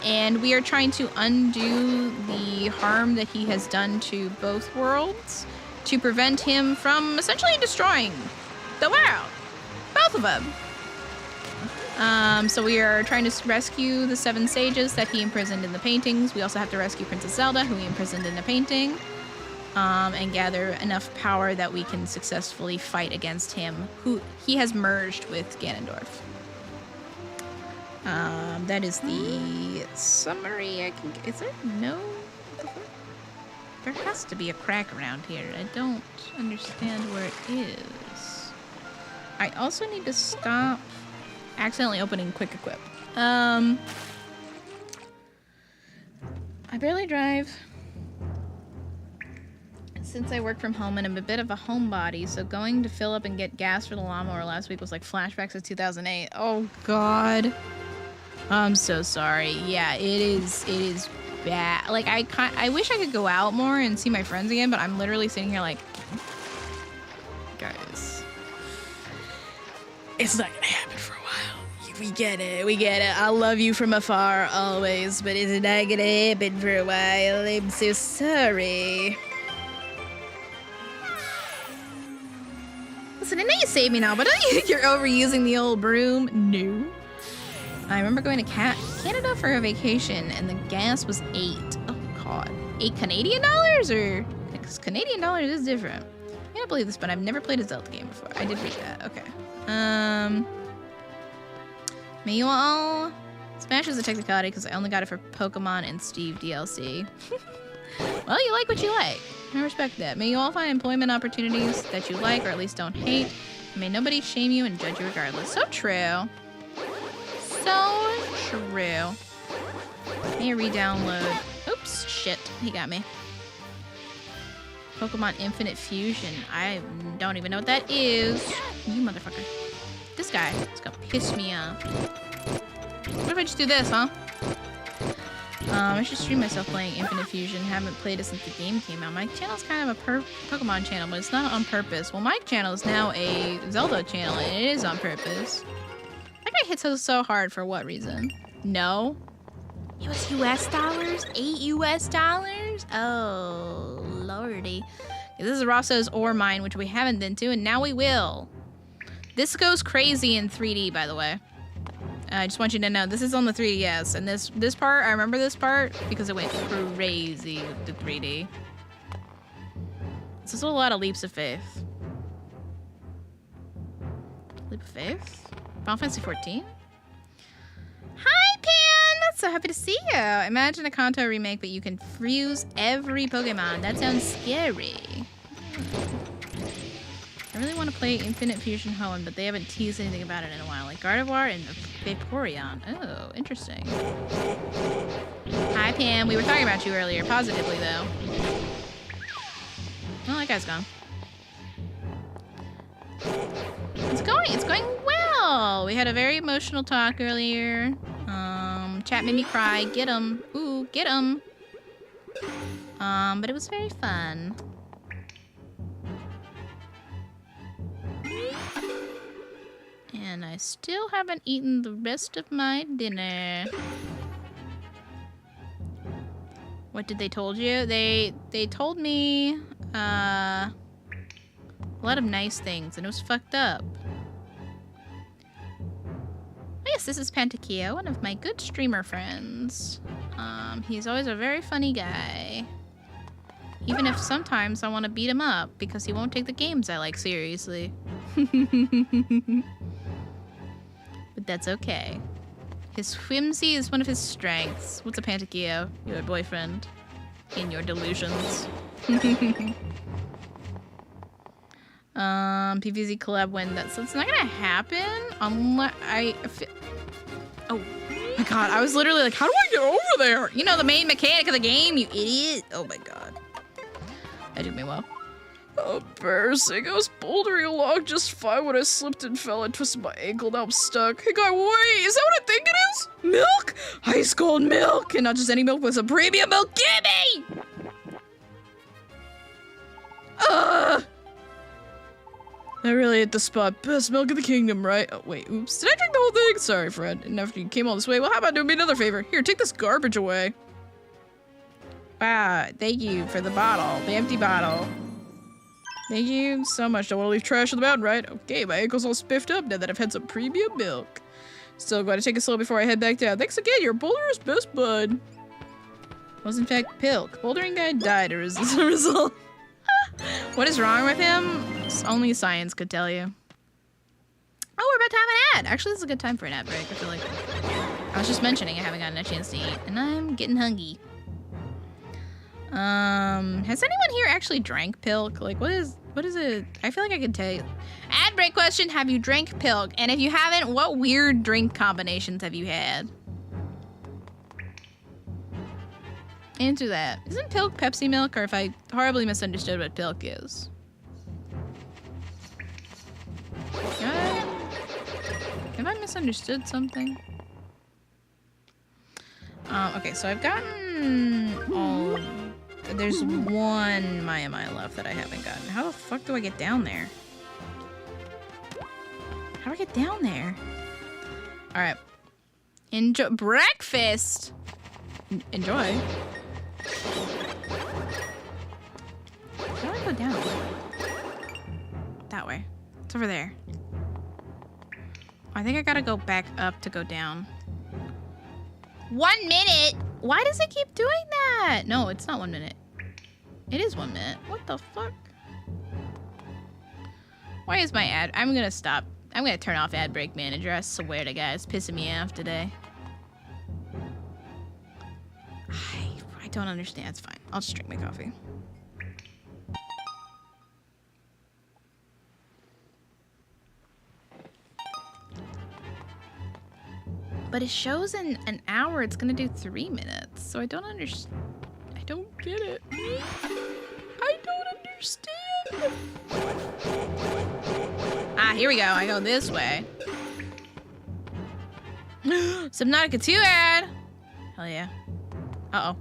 And we are trying to undo the harm that he has done to both worlds to prevent him from essentially destroying the world. Both of them. So we are trying to rescue the 7 sages that he imprisoned in the paintings. We also have to rescue Princess Zelda, who he imprisoned in a painting, and gather enough power that we can successfully fight against him, who he has merged with Ganondorf. That is the summary. Is there no? There has to be a crack around here. I don't understand where it is. I also need to stop accidentally opening Quick Equip. I barely drive since I work from home and I'm a bit of a homebody, so going to fill up and get gas for the lawnmower last week was like flashbacks of 2008. Oh God. I'm so sorry. Yeah, it is bad. Like I wish I could go out more and see my friends again, but I'm literally sitting here like, guys, it's not gonna happen for a while. We get it. I love you from afar always, but it's not gonna happen for a while. I'm so sorry. Listen, I know you saved me now, but don't you think you're overusing the old broom? No. I remember going to Canada for a vacation, and the gas was $8. Oh, God. $8 Canadian dollars? Or... Because Canadian dollars is different. I can't believe this, but I've never played a Zelda game before. I did read that. Okay. May you all... Smash is a technicality, because I only got it for Pokemon and Steve DLC. Well, you like what you like. I respect that. May you all find employment opportunities that you like, or at least don't hate. May nobody shame you and judge you regardless. So true. So true. May I re-download. Oops, shit. He got me. Pokemon Infinite Fusion. I don't even know what that is. You motherfucker. This guy is gonna piss me off. What if I just do this, huh? I should stream myself playing Infinite Fusion. Haven't played it since the game came out. My channel's kind of a Pokemon channel, but it's not on purpose. Well, my channel is now a Zelda channel, and it is on purpose. That guy hits so hard for what reason? No. It was US dollars? 8 US dollars? Oh, lordy. This is Rosso's ore mine, which we haven't been to, and now we will. This goes crazy in 3D, by the way. I just want you to know, this is on the 3DS, and this part, I remember this part because it went crazy with the 3D. This is a lot of leaps of faith. Leap of faith? Final Fantasy 14? Hi, Pan! So happy to see you! Imagine a Kanto remake, but you can fuse every Pokemon. That sounds scary. I really want to play Infinite Fusion Hoenn, but they haven't teased anything about it in a while. Like Gardevoir and Vaporeon. Oh, interesting. Hi, Pam. We were talking about you earlier, positively, though. Oh, that guy's gone. It's going well. We had a very emotional talk earlier. Chat made me cry. Get him. Ooh, get him. But it was very fun. And I still haven't eaten the rest of my dinner. What did they told you? They told me a lot of nice things, and it was fucked up. Oh, yes, this is Pantakio, one of my good streamer friends. He's always a very funny guy. Even if sometimes I want to beat him up because he won't take the games I like seriously. But that's okay. His whimsy is one of his strengths. What's a Pantakio? Your boyfriend. In your delusions. PVZ collab win. So it's not gonna happen unless oh my god, I was literally like, how do I get over there? You know, the main mechanic of the game, you idiot. Oh my god. That did me well. Embarrassing. I was bouldering along just fine when I slipped and fell and twisted my ankle. Now I'm stuck. Hey guy, wait, is that what I think it is? Milk? Ice cold milk! And not just any milk, but some premium milk. Gimme! I really hit the spot. Best milk of the kingdom, right? Oh, wait, oops. Did I drink the whole thing? Sorry, Fred. And after you came all this way, well, how about doing me another favor? Here, take this garbage away. Wow, thank you for the bottle, the empty bottle. Thank you so much. Don't want to leave trash on the mountain, right? Okay, my ankle's all spiffed up now that I've had some premium milk. Still gotta take it slow before I head back down. Thanks again, you're Boulder's best bud. Was in fact Pilk. Bouldering guy died as a result. What is wrong with him? Only science could tell you. Oh, we're about to have an ad. Actually, this is a good time for an ad break. I feel like I was just mentioning I haven't gotten a chance to eat, and I'm getting hungry. Has anyone here actually drank Pilk? Like, what is it? I feel like I could tell you. Ad break question: have you drank Pilk? And if you haven't, what weird drink combinations have you had? Answer that. Isn't Pilk Pepsi milk, or if I horribly misunderstood what Pilk is? Have I misunderstood something? Okay, so I've gotten all... There's one Maya left that I haven't gotten. How the fuck do I get down there? How do I get down there? Alright. Enjoy... Breakfast! Enjoy. How do I go down? That way. It's over there. I think I gotta go back up to go down. 1 minute? Why does it keep doing that? No, it's not 1 minute. It is 1 minute. What the fuck? Why is my ad? I'm gonna stop. I'm gonna turn off ad break manager. I swear to God, it's pissing me off today. I don't understand. It's fine. I'll just drink my coffee. But it shows in an hour it's gonna do 3 minutes. So I don't understand. I don't get it. I don't understand. Ah, here we go. I go this way. Subnautica 2 ad. Hell yeah. Uh-oh.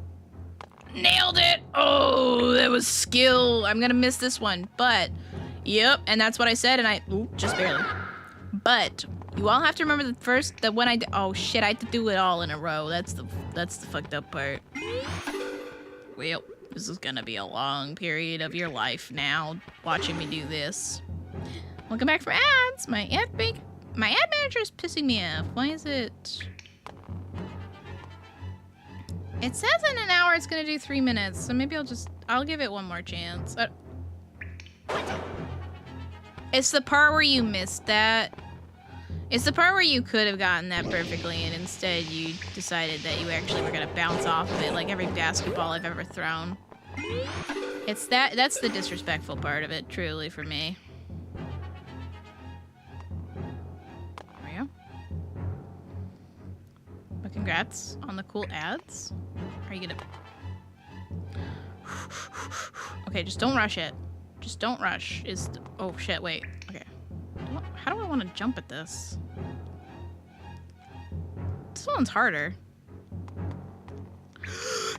Nailed it! Oh, that was skill. I'm gonna miss this one, but yep, and that's what I said, and just barely. But you all have to remember when I oh shit, I had to do it all in a row. That's the fucked up part. Well, this is gonna be a long period of your life now, watching me do this. Welcome back from ads. My ad manager is pissing me off. Why is it? It says in an hour it's gonna do 3 minutes, so maybe I'll give it one more chance. It's the part where you missed that. It's the part where you could have gotten that perfectly, and instead you decided that you actually were gonna bounce off of it like every basketball I've ever thrown. It's that's the disrespectful part of it, truly, for me. There we go. But congrats on the cool ads. Are you gonna... Okay, just don't rush it. Just don't rush. Oh shit, wait. Okay. How do I want to jump at this? This one's harder.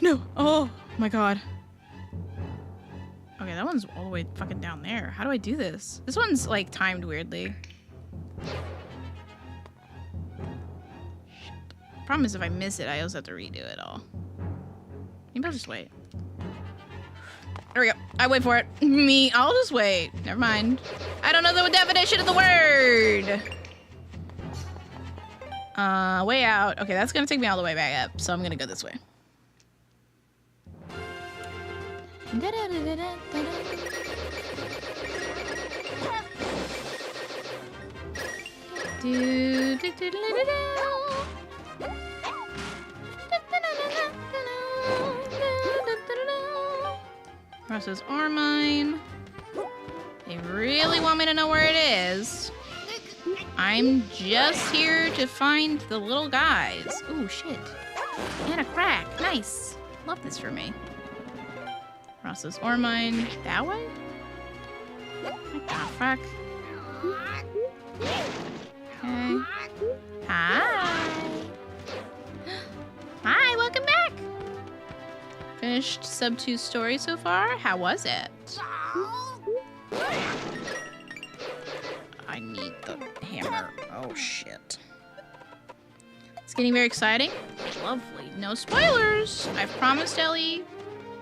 No! Oh my god. Okay, that one's all the way fucking down there. How do I do this? This one's like timed weirdly. Shit. Problem is if I miss it, I also have to redo it all. Maybe I'll just wait. There we go. I wait for it. I'll just wait. Never mind. I don't know the definition of the word. Way out. Okay, that's gonna take me all the way back up, so I'm gonna go this way. Process ore mine. They really want me to know where it is. I'm just here to find the little guys. Ooh, shit. And a crack. Nice. Love this for me. Ross's ore mine. That way? What the fuck? Okay. Hi. Hi, welcome back. Finished sub 2 story so far. How was it? I need the hammer. Oh, shit. It's getting very exciting. Lovely. No spoilers. I've promised Ellie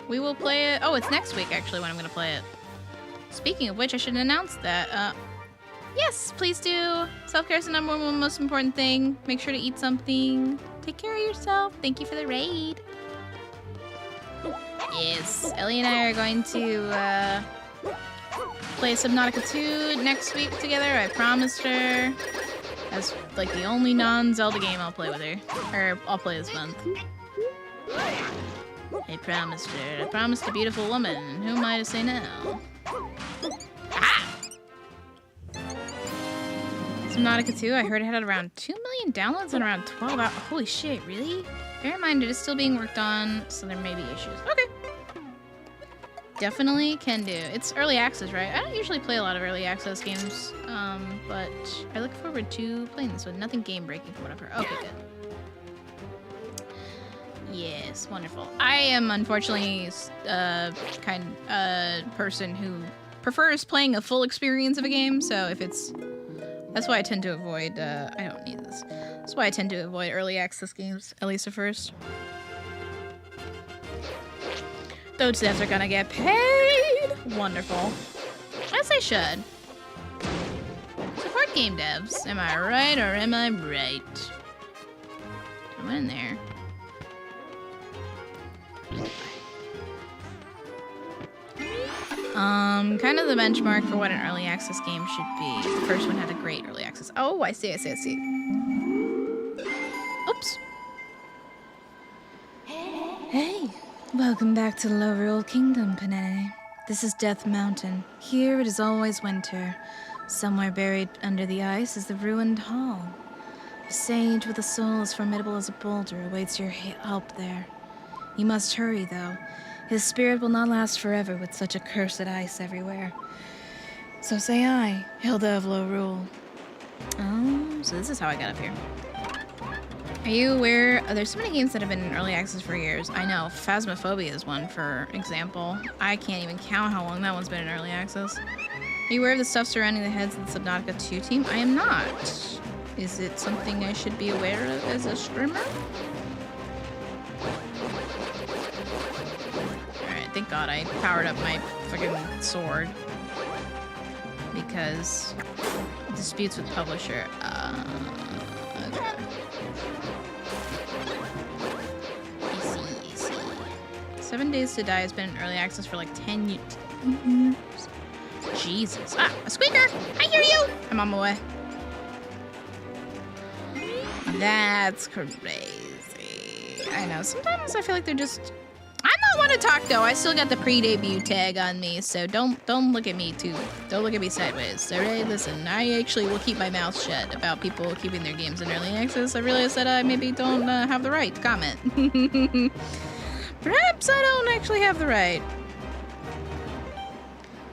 we will play it. Oh, it's next week, actually, when I'm going to play it. Speaking of which, I should announce that. Yes, please do. Self-care is the number one most important thing. Make sure to eat something. Take care of yourself. Thank you for the raid. Yes, Ellie and I are going to play Subnautica 2 next week together. I promised her. That's like the only non-Zelda game I'll play with her. Or I'll play this month. I promised her. I promised a beautiful woman. Who am I to say no? Ah! Subnautica 2, I heard it had around 2 million downloads and around 12 hours. Holy shit, really? Bear in mind, it is still being worked on, so there may be issues. Okay. Definitely can do. It's early access, right? I don't usually play a lot of early access games, but I look forward to playing this one. Nothing game-breaking from what I've heard. Okay, good. Yes, wonderful. I am unfortunately person who prefers playing a full experience of a game, so if it's... That's why I tend to avoid, I don't need this. That's why I tend to avoid early access games, at least at first. Those devs are gonna get paid! Wonderful. As they should. Support game devs. Am I right or am I right? I went in there. Kind of the benchmark for what an early access game should be. The first one had a great early access. Oh, I see. Oops. Hey, welcome back to Lorule Kingdom, Panay. This is Death Mountain. Here it is always winter. Somewhere buried under the ice is the ruined hall. A sage with a soul as formidable as a boulder awaits your help there. You must hurry, though. His spirit will not last forever with such accursed ice everywhere. So say I, Hilda of Lorule. Oh, so this is how I got up here. Are you aware? There's so many games that have been in early access for years. I know, Phasmophobia is one, for example. I can't even count how long that one's been in early access. Are you aware of the stuff surrounding the heads of the Subnautica 2 team? I am not. Is it something I should be aware of as a streamer? Thank God I powered up my freaking sword. Because disputes with publisher. Okay. Easy. 7 Days to Die has been in early access for like 10 years. Jesus. Ah, a squeaker! I hear you! I'm on my way. That's crazy. I know. Sometimes I feel like they're just... I'm not one to talk though. I still got the pre-debut tag on me, so don't look at me too. Don't look at me sideways. Alright, listen, I actually will keep my mouth shut about people keeping their games in early access. I realize that I maybe don't have the right to comment. Perhaps I don't actually have the right.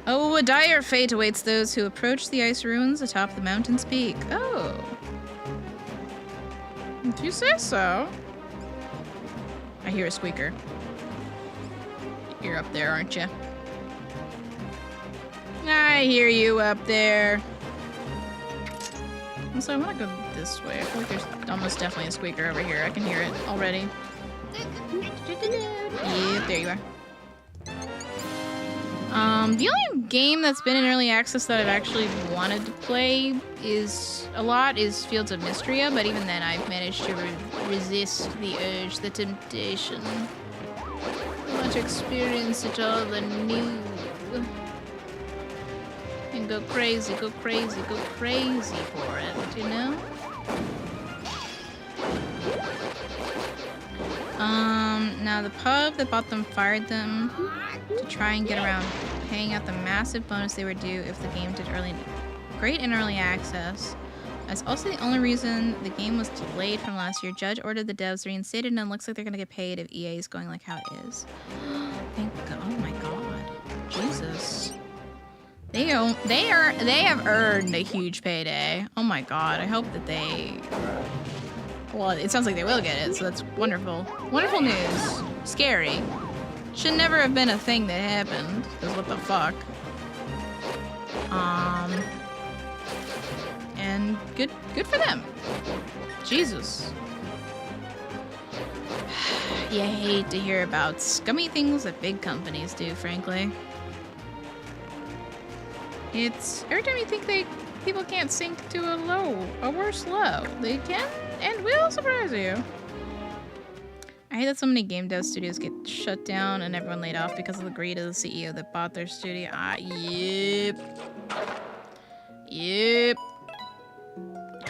Oh, a dire fate awaits those who approach the ice ruins atop the mountain's peak. Oh. If you say so. I hear a squeaker. You're up there, aren't you? I hear you up there. So I want to go this way. I feel like there's almost definitely a squeaker over here. I can hear it already. Yep, there you are. The only game that's been in early access that I've actually wanted to play is Fields of Mystria, but even then I've managed to resist the urge, the temptation. I want to experience it all anew. And go crazy for it, you know? Now the pub that bought them fired them to try and get around paying out the massive bonus they were due if the game did great in early access. That's also the only reason the game was delayed from last year. Judge ordered the devs reinstated, and it looks like they're gonna get paid if EA is going like how it is. Thank God! Oh my God, Jesus! They have earned a huge payday. Oh my God! I hope that they. Well, it sounds like they will get it, so that's wonderful. Wonderful news. Scary. Should never have been a thing that happened. Cause what the fuck? And good for them. Jesus. You hate to hear about scummy things that big companies do, frankly. It's every time you think people can't sink to a worse low, they can and will surprise you. I hate that so many game dev studios get shut down and everyone laid off because of the greed of the CEO that bought their studio. Yep.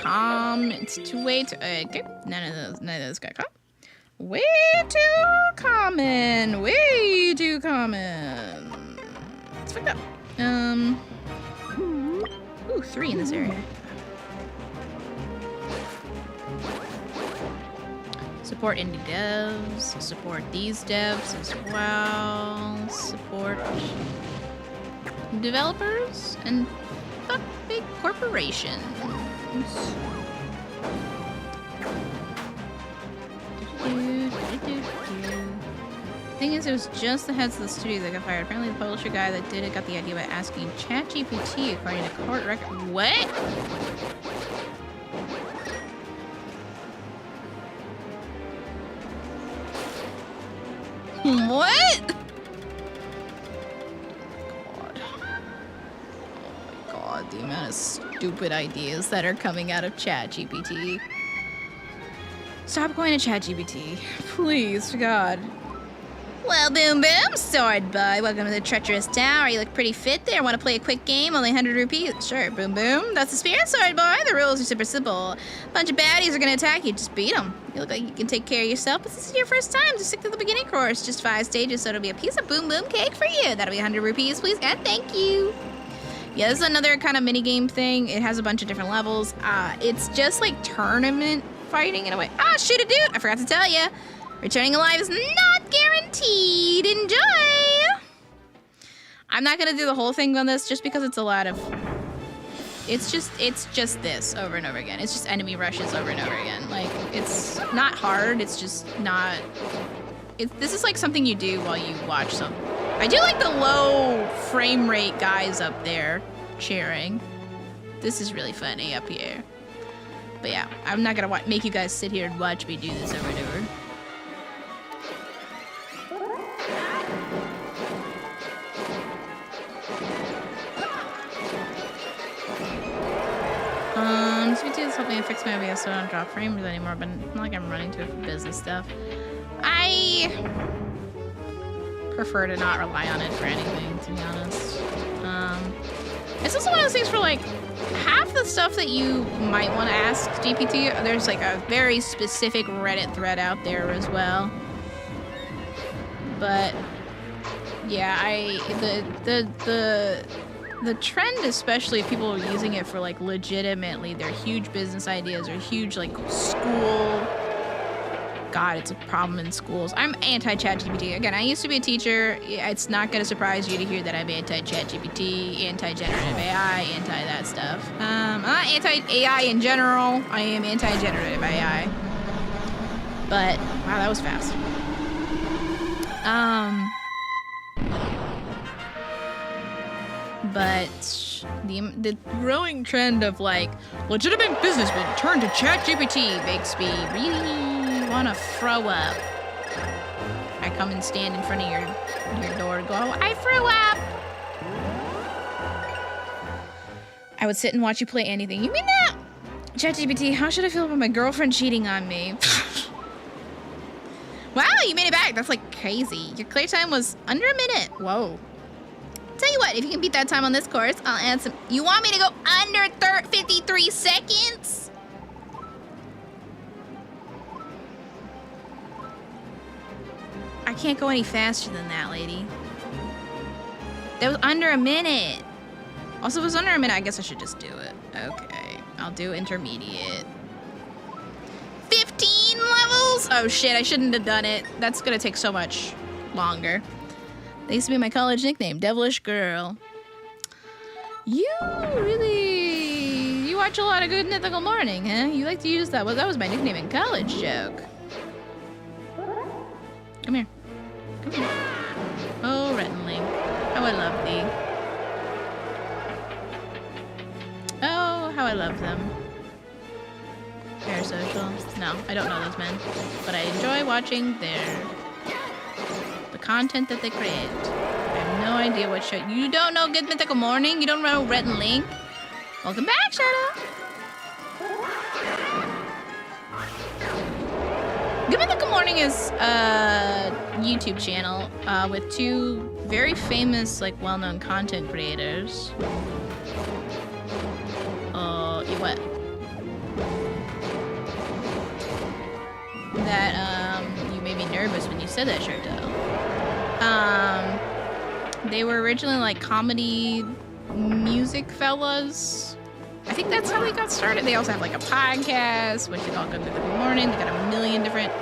It's too way too okay. None of those got caught. Way too common. Way too common. It's fucked up. Ooh, 3 in this area. Support indie devs. Support these devs as well. Support developers and fuck big corporations. Thing is, it was just the heads of the studio that got fired. Apparently, the publisher guy that did it got the idea by asking ChatGPT, according to court record. What? What? God, the amount of stupid ideas that are coming out of ChatGPT. Stop going to ChatGPT. Please, God. Well, boom, boom, sword boy. Welcome to the treacherous tower. You look pretty fit there. Want to play a quick game? Only 100 rupees. Sure, boom, boom. That's the spirit, sword boy. The rules are super simple. A bunch of baddies are going to attack you. Just beat them. You look like you can take care of yourself, but this is your first time. Just stick to the beginning course. Just 5 stages, so it'll be a piece of boom, boom cake for you. That'll be 100 rupees, please, and thank you. Yeah, this is another kind of mini-game thing. It has a bunch of different levels. It's just like tournament fighting in a way. Ah, shoot a dude! I forgot to tell you. Returning alive is not guaranteed. Enjoy! I'm not gonna do the whole thing on this just because it's a lot of... It's just this over and over again. It's just enemy rushes over and over again. Like, it's not hard, it's just not... This is like something you do while you watch something. I do like the low frame rate guys up there cheering. This is really funny up here. But yeah, I'm not gonna make you guys sit here and watch me do this over and over. This is helping me fix my OBS so I don't drop frames anymore, but not like I'm running to it for business stuff. I prefer to not rely on it for anything, to be honest. It's also one of those things for like half the stuff that you might want to ask GPT. There's like a very specific Reddit thread out there as well. But yeah, the trend, especially if people are using it for like legitimately their huge business ideas or huge like school. God, it's a problem in schools. I'm anti-ChatGPT. Again, I used to be a teacher. It's not going to surprise you to hear that I'm anti-ChatGPT, anti-generative AI, anti that stuff. I'm not anti-AI in general. I am anti-generative AI. But, wow, that was fast. But the growing trend of like legitimate businessmen turn to ChatGPT makes me really want to throw up. I come and stand in front of your door and go, I threw up. I would sit and watch you play anything. You mean that? ChatGPT, how should I feel about my girlfriend cheating on me? Wow, you made it back. That's like crazy. Your clear time was under a minute. Whoa. Tell you what, if you can beat that time on this course, I'll add some. You want me to go under 53 seconds? I can't go any faster than that, lady. That was under a minute. Also, if it was under a minute, I guess I should just do it. Okay, I'll do intermediate. 15 levels? Oh shit, I shouldn't have done it. That's gonna take so much longer. That used to be my college nickname, Devilish Girl. You watch a lot of Good Mythical Morning, huh? You like to use that. Well, that was my nickname in college, joke. Come here. Come here. Oh, Rettenling. How I love thee. Oh, how I love them. Parasocial. No, I don't know those men. But I enjoy watching the content that they create. I have no idea what show. You don't know Good Mythical Morning? You don't know Rhett and Link? Welcome back, Shadow. Good Mythical Morning is a YouTube channel with two very famous, like, well-known content creators. What? That, you made me nervous when you said that, Sharto. They were originally, like, comedy music fellas. I think that's how they got started. They also have, like, a podcast, which they call Good Mythical Morning. They got a million different...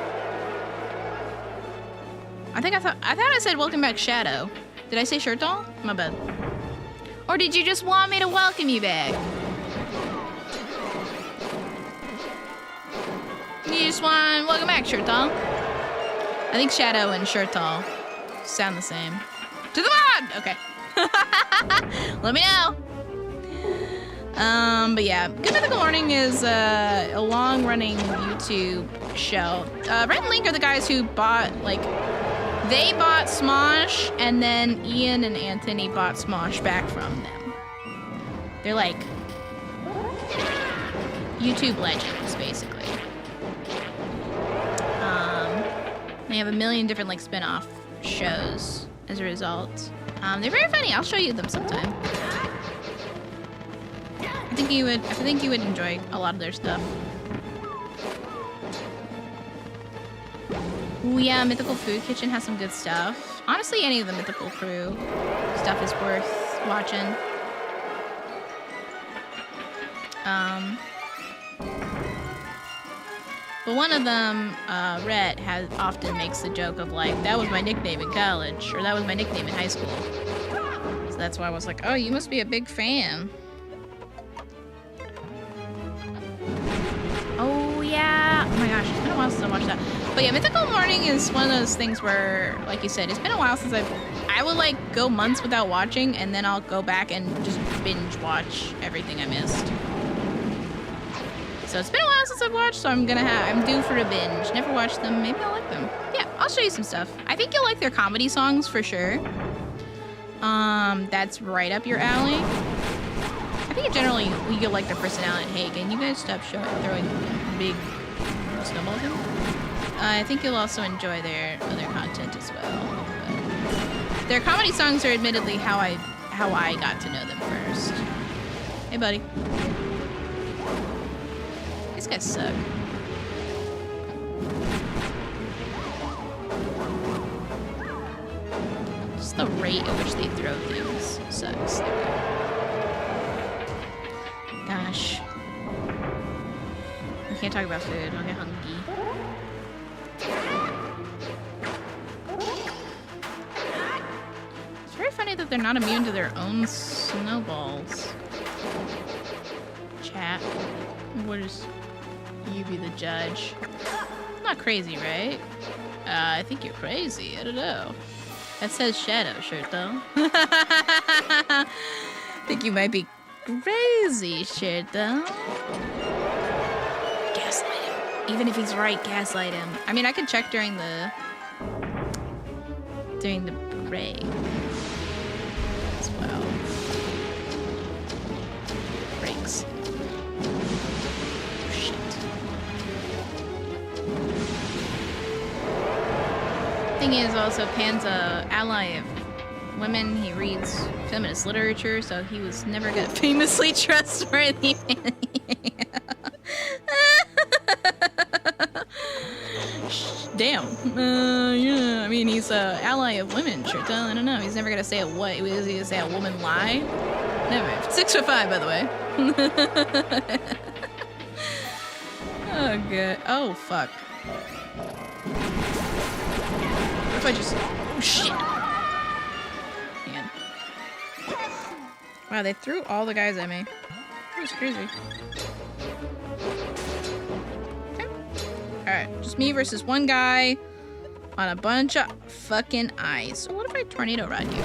I thought I said welcome back, Shadow. Did I say Shirtall? My bad. Or did you just want me to welcome you back? You just want welcome back, Shirtall. I think Shadow and Shirtall sound the same. To the mod! Okay. Let me know. But yeah, Good Mythical Morning is a long-running YouTube show. Rhett and Link are the guys who bought, like, they bought Smosh, and then Ian and Anthony bought Smosh back from them. They're like YouTube legends, basically. They have a million different, like, spin-off shows as a result. They're very funny. I'll show you them sometime. I think you would enjoy a lot of their stuff. Ooh, yeah, Mythical Food Kitchen has some good stuff. Honestly, any of the Mythical Crew stuff is worth watching. But one of them, Rhett, often makes the joke of, like, that was my nickname in college, or that was my nickname in high school. So that's why I was like, oh, you must be a big fan. Oh, yeah. Oh my gosh, it's been a while since I watched that. But yeah, Mythical Morning is one of those things where, like you said, it's been a while since I will, like, go months without watching, and then I'll go back and just binge watch everything I missed. So it's been a while since I've watched, so I'm due for a binge. Never watched them, maybe I'll like them. Yeah, I'll show you some stuff. I think you'll like their comedy songs for sure. That's right up your alley. I think generally you'll like their personality. Hey, can you guys stop throwing big snowballs in? I think you'll also enjoy their other content as well. But their comedy songs are admittedly how I got to know them first. Hey, buddy. These guys suck. Just the rate at which they throw things sucks. There we go. Gosh. We can't talk about food. I'll get hungry. It's very funny that they're not immune to their own snowballs. Chat. What is... You be the judge. Not crazy, right? I think you're crazy. I don't know. That says Shadow shirt, though. I think you might be crazy, shirt, though. Gaslight him. Even if he's right, gaslight him. I mean, I could check during the break as well. Breaks. Thing is also Pan's a ally of women. He reads feminist literature, so he was never gonna famously trustworthy. damn. Yeah, I mean, he's a ally of women, sure. I don't know. He's never gonna say a what? Is he gonna say a woman lie? Never. 6'5", by the way. Oh, good. Oh, fuck. What if I just... Oh, shit. Man. Wow, they threw all the guys at me. That was crazy. Okay. Alright, just me versus one guy on a bunch of fucking ice. So what if I tornado rod you?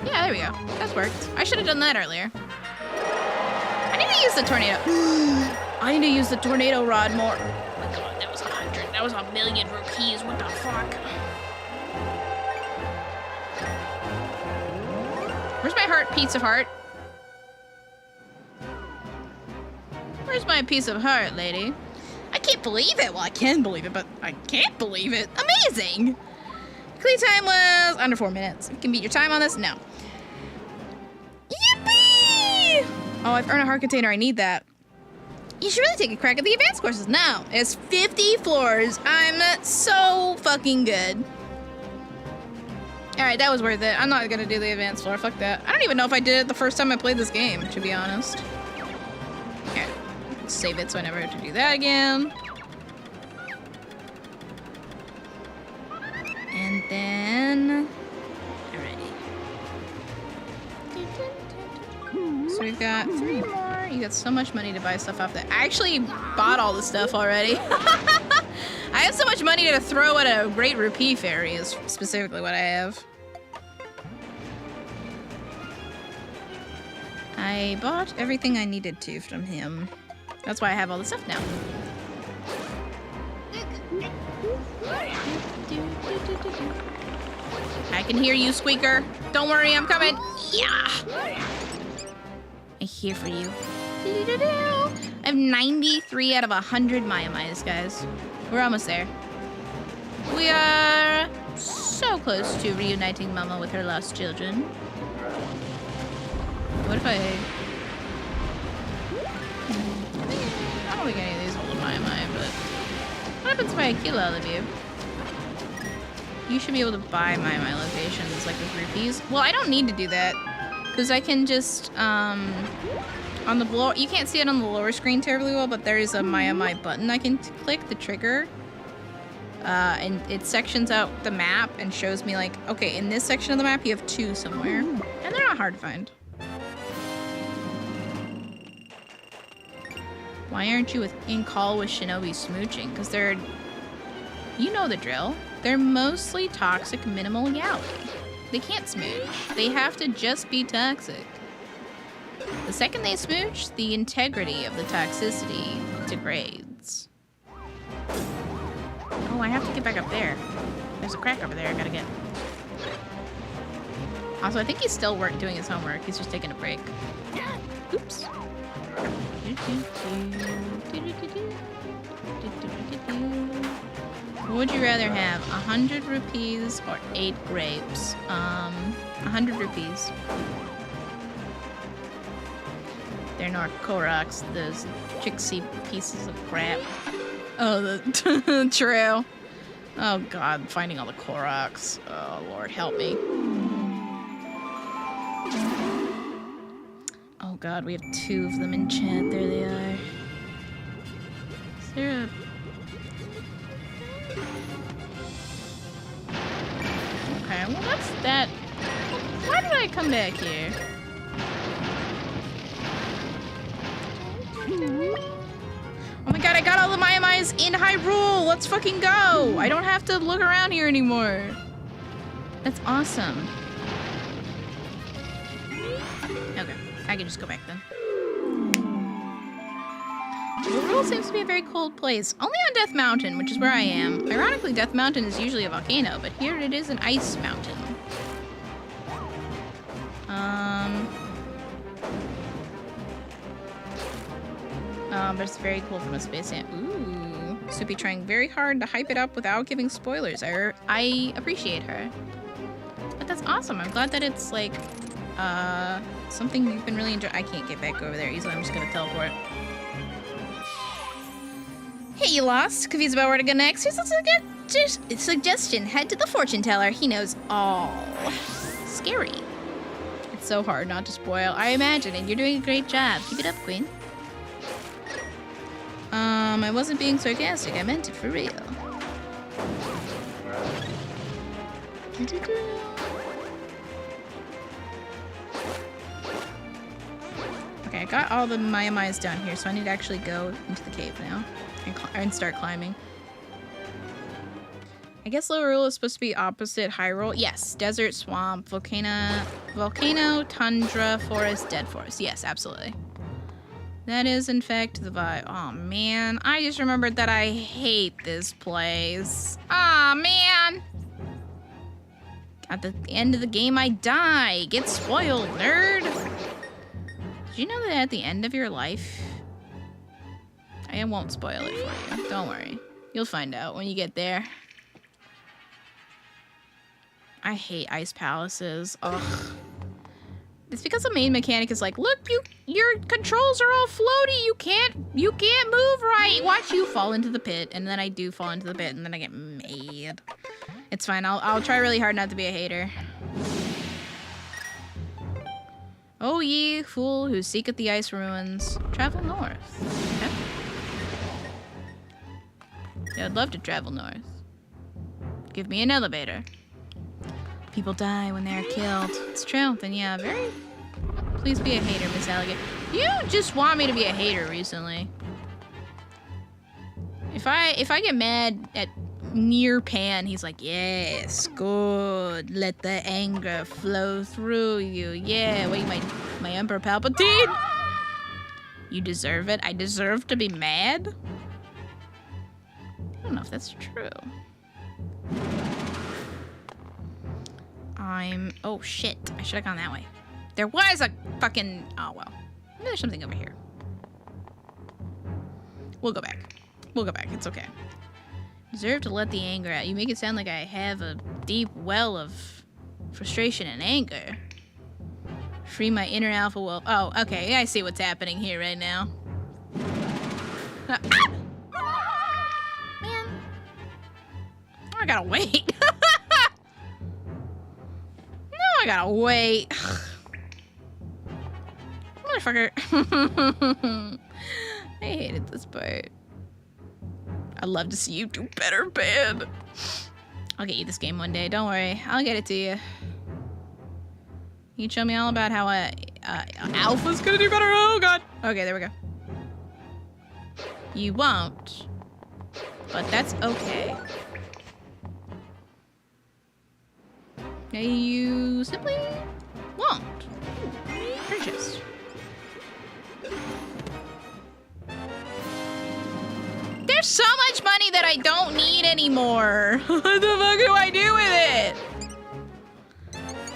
Yeah, there we go. That's worked. I should have done that earlier. I need to use the tornado. I need to use the tornado rod more. Oh my god, that was 100. That was 1,000,000 rupees. What the fuck? Where's my heart, piece of heart? Where's my piece of heart, lady? I can't believe it. Well, I can believe it, but I can't believe it. Amazing. Clean time was under 4 minutes. You can beat your time on this? No. Yippee! Oh, I've earned a heart container. I need that. You should really take a crack at the advanced courses now. It's 50 floors. I'm so fucking good. Alright, that was worth it. I'm not gonna do the advanced floor. Fuck that. I don't even know if I did it the first time I played this game, to be honest. Here. Save it so I never have to do that again. And then... Alrighty. So we've got 3 more. You got so much money to buy stuff off that. I actually bought all the stuff already. I have so much money to throw at a Great Rupee Fairy is specifically what I have. I bought everything I needed to from him. That's why I have all the stuff now. I can hear you, Squeaker. Don't worry, I'm coming. Yeah. I'm here for you. I have 93 out of 100 Maya-Mayas, guys. We're almost there. We are so close to reuniting Mama with her lost children. What if I don't think any of these hold Maya-Maya, but what happens if I kill all of you? You should be able to buy Maya-Maya locations, like with rupees. Well, I don't need to do that, because I can just, on the lower, you can't see it on the lower screen terribly well, but there is a Maya-Maya button I can click, the trigger. And it sections out the map and shows me like, okay, in this section of the map, you have 2 somewhere. And they're not hard to find. Why aren't you in call with Shinobi smooching? Because they're, you know the drill. They're mostly toxic minimal yaoi. They can't smooch. They have to just be toxic. The second they smooch, the integrity of the toxicity degrades. Oh, I have to get back up there. There's a crack over there I gotta get. Also, I think he's still doing his homework. He's just taking a break. Oops. What would you rather have? 100 rupees or 8 grapes? 100 rupees. They're not Koroks, those tricksy pieces of crap. Oh, the true. Oh god, finding all the Koroks. Oh lord, help me. Oh god, we have 2 of them in chat. There they are. Is there a... Okay, well that's that. Why did I come back here? Oh my god, I got all the Maya-Mayas in Hyrule! Let's fucking go! I don't have to look around here anymore. That's awesome. Okay, I can just go back then. Hyrule seems to be a very cold place. Only on Death Mountain, which is where I am. Ironically, Death Mountain is usually a volcano, but here it is an ice mountain. But it's very cool from a space stand. Ooh. Soupy trying very hard to hype it up without giving spoilers. I appreciate her. But that's awesome. I'm glad that it's like, something you've been really enjoying. I can't get back over there easily. I'm just gonna teleport. Hey, you lost? Confused about where to go next? Here's what's good. Suggestion, head to the fortune teller. He knows all. Scary. It's so hard not to spoil. I imagine it. You're doing a great job. Keep it up, Queen. I wasn't being sarcastic. I meant it for real. Okay, I got all the Maya-Mayas down here, so I need to actually go into the cave now and start climbing. I guess Lower Rule is supposed to be opposite Hyrule. Yes, desert, swamp, volcano, tundra, forest, dead forest. Yes, absolutely. That is, in fact, the vibe. Oh, man. I just remembered that I hate this place. Aw, man. At the end of the game, I die. Get spoiled, nerd. Did you know that at the end of your life... I won't spoil it for you. Don't worry. You'll find out when you get there. I hate ice palaces. Ugh. It's because the main mechanic is like, look, your controls are all floaty. You can't move right. Watch you fall into the pit, and then I do fall into the pit, and then I get mad. It's fine. I'll try really hard not to be a hater. Oh, ye fool who seeketh the ice ruins, travel north. Okay. Yeah, I'd love to travel north. Give me an elevator. People die when they are killed. It's true. Then yeah, very... Please be a hater, Miss Alligator. You just want me to be a hater recently. If I get mad at near Pan, he's like, yes, good. Let the anger flow through you. Yeah, wait, my Emperor Palpatine. You deserve it. I deserve to be mad. I don't know if that's true. Oh shit, I should have gone that way. There was a fucking, oh well. Maybe there's something over here. We'll go back. It's okay. Deserve to let the anger out. You make it sound like I have a deep well of frustration and anger. Free my inner alpha wolf. Oh, okay, I see what's happening here right now. Ah! Man. Oh, I gotta wait. I gotta wait. Motherfucker. I hated this part. I'd love to see you do better, man. I'll get you this game one day. Don't worry. I'll get it to you. You can show me all about how Alpha's gonna do better. Oh, God. Okay, there we go. You won't. But that's okay. You simply won't. Purchase. There's so much money that I don't need anymore. What the fuck do I do with it?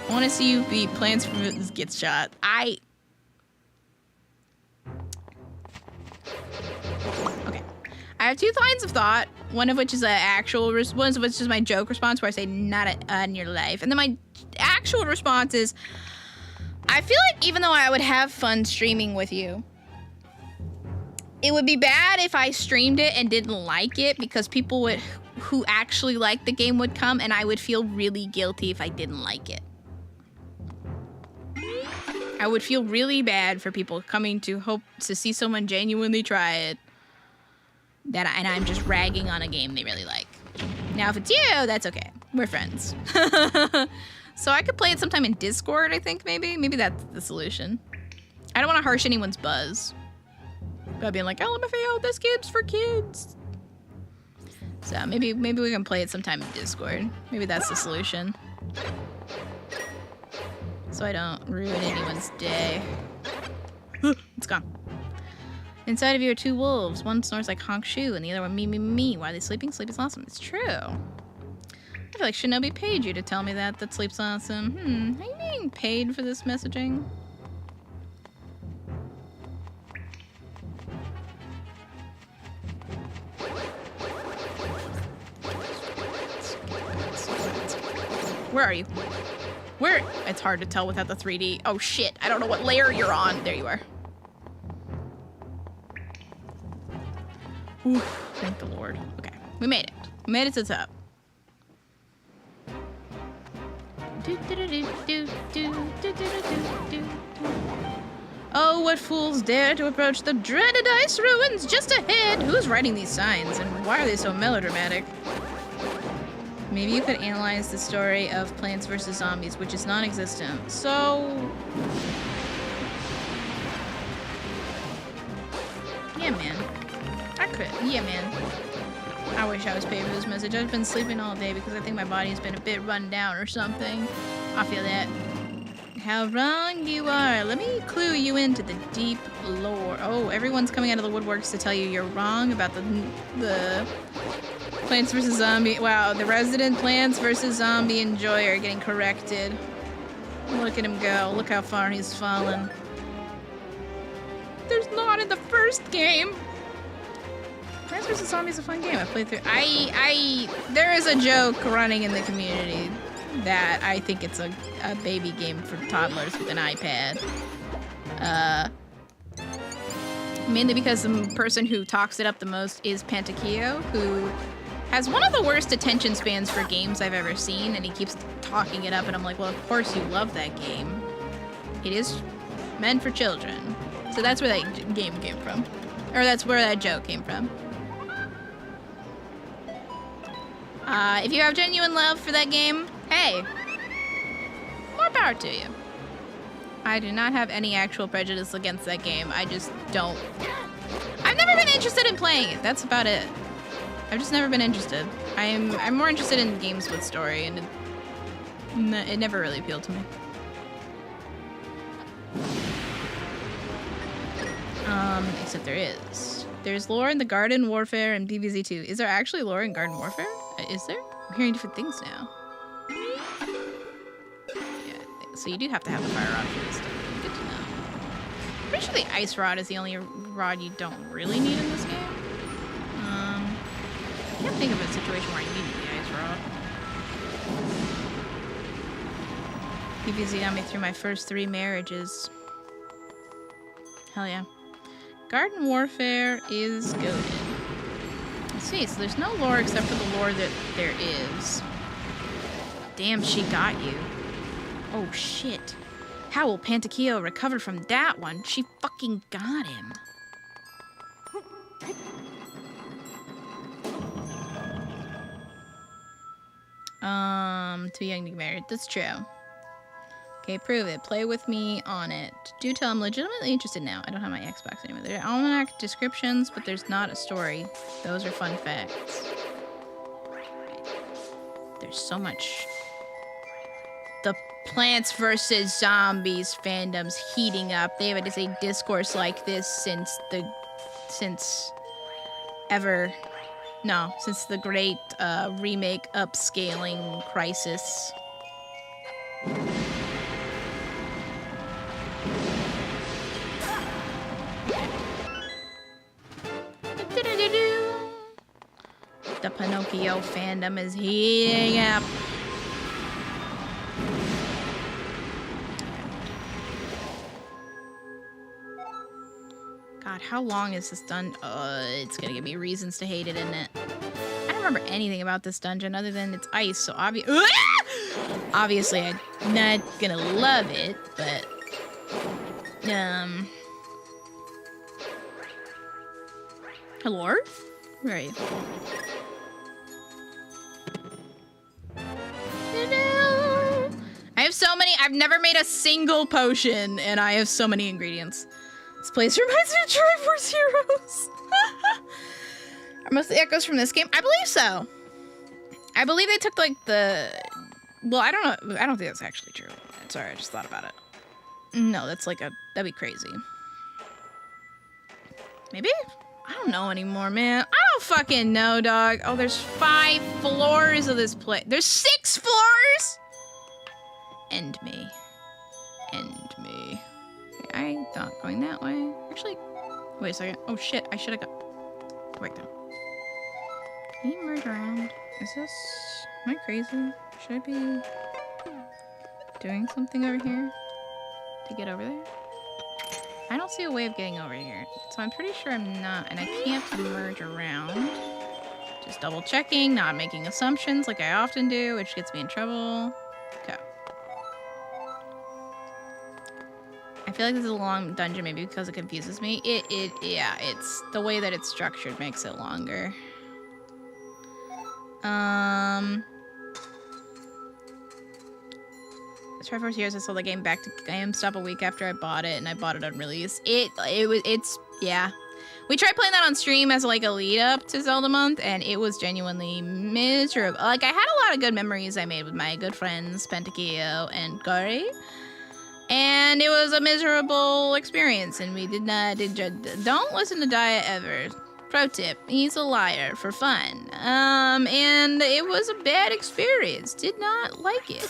I want to see you beat plans for this gets shot. Okay. I have two lines of thought. One of which is one of which is my joke response where I say not in your life. And then my actual response is, I feel like even though I would have fun streaming with you, it would be bad if I streamed it and didn't like it because people who actually like the game would come and I would feel really guilty if I didn't like it. I would feel really bad for people coming to hope to see someone genuinely try it. And I'm just ragging on a game they really like. Now, if it's you, that's okay. We're friends. So I could play it sometime in Discord, I think, maybe. Maybe that's the solution. I don't want to harsh anyone's buzz. By being like, LMFAO, this game's for kids. So maybe we can play it sometime in Discord. Maybe that's the solution. So I don't ruin anyone's day. It's gone. Inside of you are two wolves. One snores like honk shoe, and the other one me. Why are they sleeping? Sleep is awesome. It's true. I feel like Shinobi paid you to tell me that sleep's awesome. Are you being paid for this messaging? Where are you? Where? It's hard to tell without the 3D. Oh shit, I don't know what layer you're on. There you are. Oof, thank the Lord. Okay, we made it. We made it to the top. Oh, what fools dare to approach the dreaded ice ruins just ahead? Who's writing these signs, and why are they so melodramatic? Maybe you could analyze the story of Plants vs. Zombies, which is non-existent. So... yeah, man. I could. Yeah, man. I wish I was paid for this message. I've been sleeping all day because I think my body's been a bit run down or something. I feel that. How wrong you are. Let me clue you into the deep lore. Oh, everyone's coming out of the woodworks to tell you you're wrong about the Plants vs. Zombie. Wow, the resident Plants vs. Zombie enjoyer getting corrected. Look at him go. Look how far he's fallen. There's not in the first game. Plants vs. Zombies is a fun game. I played through. There is a joke running in the community that I think it's a baby game for toddlers with an iPad. Mainly because the person who talks it up the most is Pantakio, who has one of the worst attention spans for games I've ever seen, and he keeps talking it up, and I'm like, well, of course you love that game. It is meant for children. So that's where that game came from. Or that's where that joke came from. If you have genuine love for that game, hey, more power to you. I do not have any actual prejudice against that game. I just don't. I've never been interested in playing it. That's about it. I've just never been interested. I'm more interested in games with story, and it never really appealed to me. Except there is. There's lore in the Garden Warfare and PvZ2. Is there actually lore in Garden Warfare? Is there? I'm hearing different things now. Yeah, so you do have to have the fire rod for this stuff. Good to know. Pretty sure the ice rod is the only rod you don't really need in this game. I can't think of a situation where I needed the ice rod. PvZ got me through my first 3 marriages. Hell yeah. Garden Warfare is goated. Let's see, so there's no lore except for the lore that there is. Damn, she got you. Oh shit. How will Pantakio recover from that one? She fucking got him. Too young to get married. That's true. Okay, prove it. Play with me on it. Do tell I'm legitimately interested now. I don't have my Xbox anymore. There are almanac descriptions, but there's not a story. Those are fun facts. There's so much. The Plants vs. Zombies fandom's heating up. They haven't had a discourse like this since the great remake upscaling crisis. The Pinocchio fandom is heating up. God, how long is this done? It's gonna give me reasons to hate it, isn't it? I don't remember anything about this dungeon other than it's ice, so obviously I'm not gonna love it, but hello? Where are you? I have so many. I've never made a single potion, and I have so many ingredients. This place reminds me of Triforce Heroes. Are most of the echoes from this game? I believe so. I believe they took like the. Well, I don't know. I don't think that's actually true. Sorry, I just thought about it. No, that's like that'd be crazy. Maybe? I don't know anymore, man. I don't fucking know, dog. Oh, there's 5 floors of this place. There's 6 floors? End me. End me. Okay, I'm not going that way. Actually, wait a second. Oh shit, I should have got. Go back down. Can you merge around? Is this. Am I crazy? Should I be doing something over here to get over there? I don't see a way of getting over here, so I'm pretty sure I'm not, and I can't merge around. Just double checking, not making assumptions like I often do, which gets me in trouble. Okay. I feel like this is a long dungeon maybe because it confuses me. Yeah, it's the way that it's structured makes it longer. Triforce Heroes, I sold the game back to GameStop a week after I bought it, and I bought it on release. Yeah. We tried playing that on stream as like a lead up to Zelda month, and it was genuinely miserable. Like, I had a lot of good memories I made with my good friends, Pentakeo and Gari. And it was a miserable experience, and we don't listen to Daya ever. Pro tip, he's a liar for fun. And it was a bad experience. Did not like it.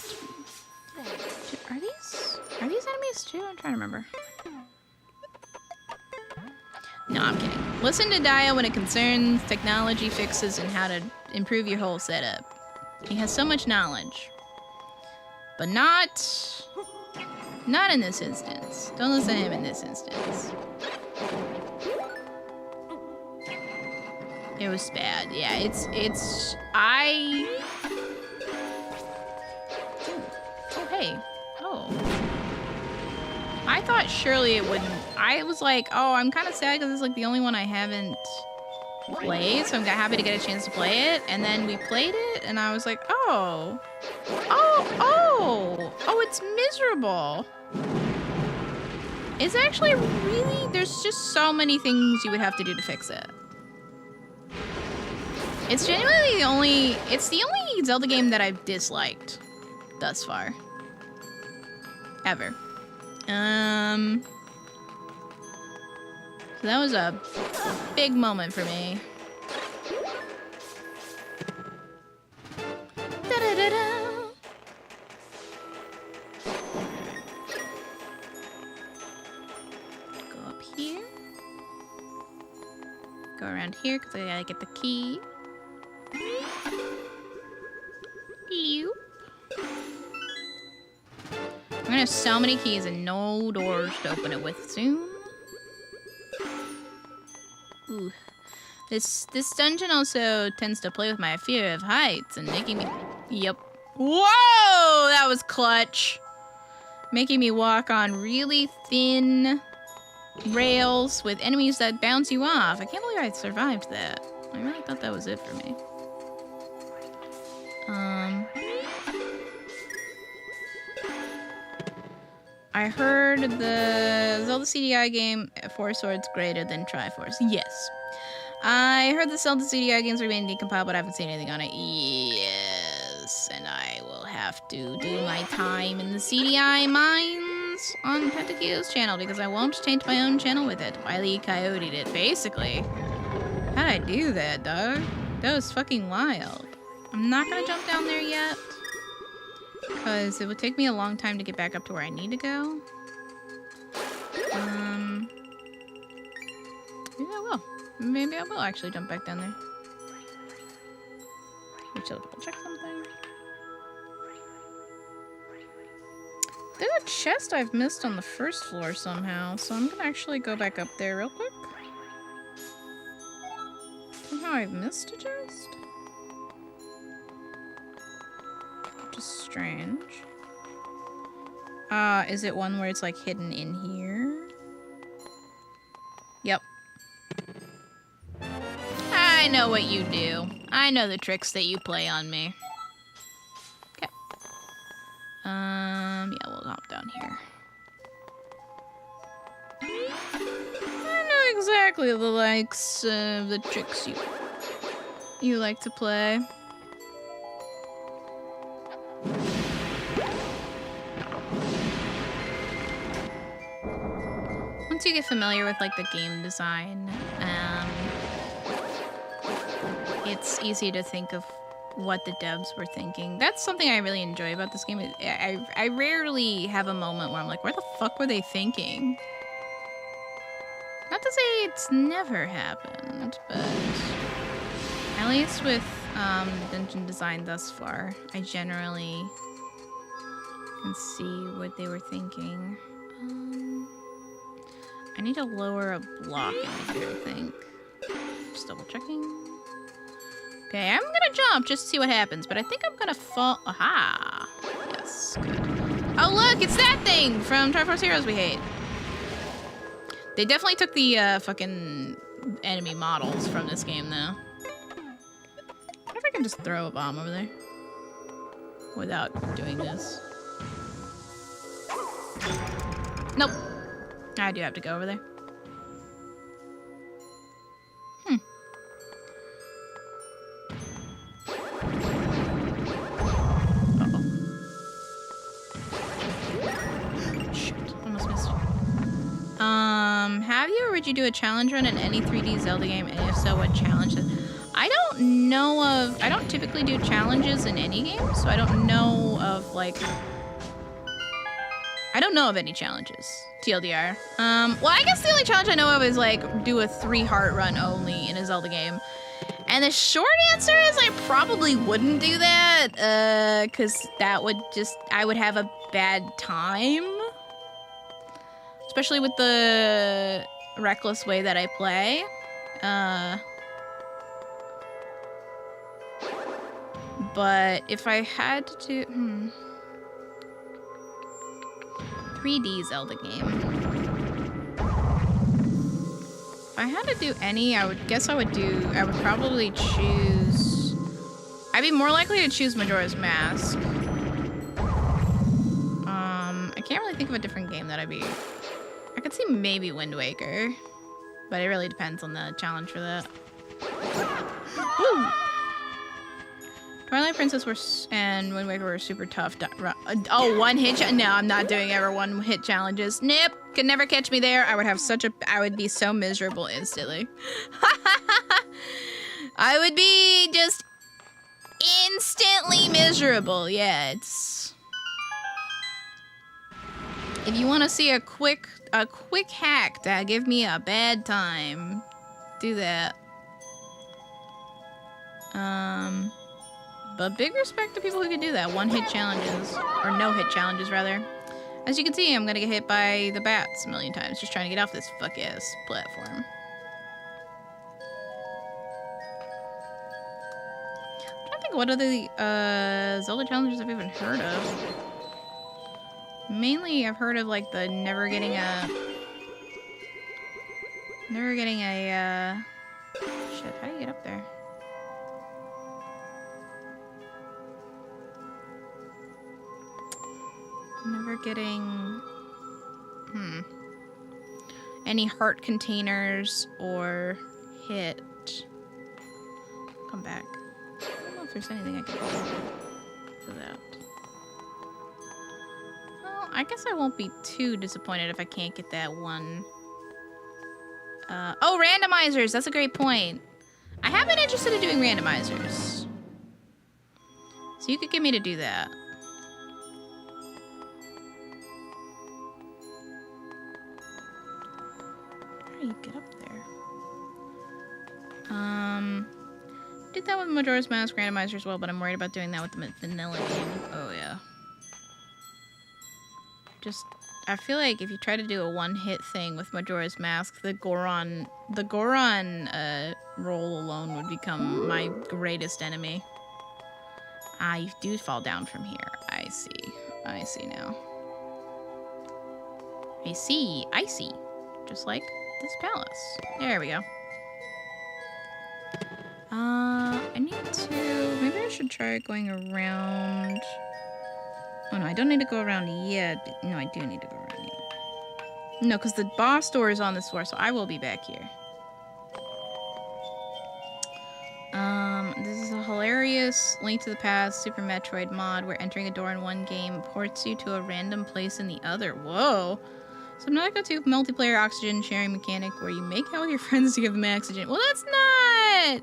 Are these enemies too? I'm trying to remember. No, I'm kidding. Listen to Daya when it concerns technology fixes and how to improve your whole setup. He has so much knowledge. But not in this instance. Don't listen to him in this instance. It was bad. Yeah, Oh, hey. Oh. I thought surely it wouldn't. I was like, oh, I'm kind of sad because it's like the only one I haven't played, so I'm happy to get a chance to play it. And then we played it, and I was like, oh, it's miserable. It's actually really, there's just so many things you would have to do to fix it. It's genuinely the only Zelda game that I've disliked thus far. Ever. So that was a big moment for me. Da-da-da-da. Go up here. Go around here because I gotta get the key. Ew. I'm gonna have so many keys and no doors to open it with soon. Ooh. This dungeon also tends to play with my fear of heights and making me... Yep. Whoa! That was clutch. Making me walk on really thin rails with enemies that bounce you off. I can't believe I survived that. I really thought that was it for me. I heard the Zelda CDI game, 4 Swords greater than Triforce. Yes. I heard the Zelda CDI games remain decompiled, but I haven't seen anything on it. Yes. And I will have to do my time in the CDI mines on Pentakeo's channel because I won't taint my own channel with it. Wily Coyote'd it, basically. How'd I do that, dog? That was fucking wild. I'm not gonna jump down there yet. Because it would take me a long time to get back up to where I need to go. Maybe I will. Maybe I will actually jump back down there. Let me double check something. There's a chest I've missed on the first floor somehow, so I'm gonna actually go back up there real quick. Somehow I've missed a chest? Which is strange. Is it one where it's like hidden in here? Yep. I know what you do. I know the tricks that you play on me. Okay. Yeah, we'll hop down here. I know exactly the likes of the tricks you like to play. Once you get familiar with like the game design, it's easy to think of what the devs were thinking. That's something I really enjoy about this game. I rarely have a moment where I'm like, where the fuck were they thinking? Not to say it's never happened, but at least with dungeon design thus far, I generally can see what they were thinking. I need to lower a block into here, I think. Just double checking. Okay, I'm gonna jump just to see what happens, but I think I'm gonna fall. Aha! Yes, good. Oh, look, it's that thing from Triforce Heroes we hate. They definitely took the fucking enemy models from this game, though. I wonder if I can just throw a bomb over there without doing this. Nope. I do have to go over there. Have you or would you do a challenge run in any 3D Zelda game? And if so, what challenge? I don't know of... I don't typically do challenges in any game, so I don't know of, like... I don't know of any challenges. TLDR. Well, I guess the only challenge I know of is, like, do a 3-heart run only in a Zelda game. And the short answer is I probably wouldn't do that, because that would just... I would have a bad time. Especially with the reckless way that I play. But if I had to do... 3D Zelda game. If I had to do any, I would probably choose... I'd be more likely to choose Majora's Mask. I can't really think of a different game that I'd be... I could see maybe Wind Waker, but it really depends on the challenge for that. Woo! Twilight Princess and Wind Waker were super tough. Oh, one hit? No, I'm not doing ever one hit challenges. Nope, could never catch me there. I would be so miserable instantly. I would be just instantly miserable. Yeah, it's... If you want to see a quick hack to give me a bad time, do that. But big respect to people who can do that. One-hit challenges. Or no-hit challenges, rather. As you can see, I'm gonna get hit by the bats a million times just trying to get off this fuck-ass platform. I'm trying to think what other Zelda challenges I've even heard of. Mainly, I've heard of, like, the never getting a... Shit, how do you get up there? Never getting... any heart containers or hit. Come back. I don't know if there's anything I can do for that. Well, I guess I won't be too disappointed if I can't get that one. Oh, randomizers! That's a great point. I have been interested in doing randomizers. So you could get me to do that. How do you get up there? Did that with Majora's Mask randomizer as well, but I'm worried about doing that with the vanilla game. Oh, yeah. Just, I feel like if you try to do a one-hit thing with Majora's Mask, the Goron roll alone would become my greatest enemy. Ah, you do fall down from here. I see. I see now. I see. I see. Just like this palace. There we go. I need to... Maybe I should try going around... Oh, no, I don't need to go around yet. No, I do need to go around yet. No, because the boss door is on this floor, so I will be back here. This is a hilarious Link to the Past Super Metroid mod where entering a door in one game ports you to a random place in the other. Whoa! Subnautica 2 multiplayer oxygen sharing mechanic where you make out with your friends to give them oxygen. Well, that's not...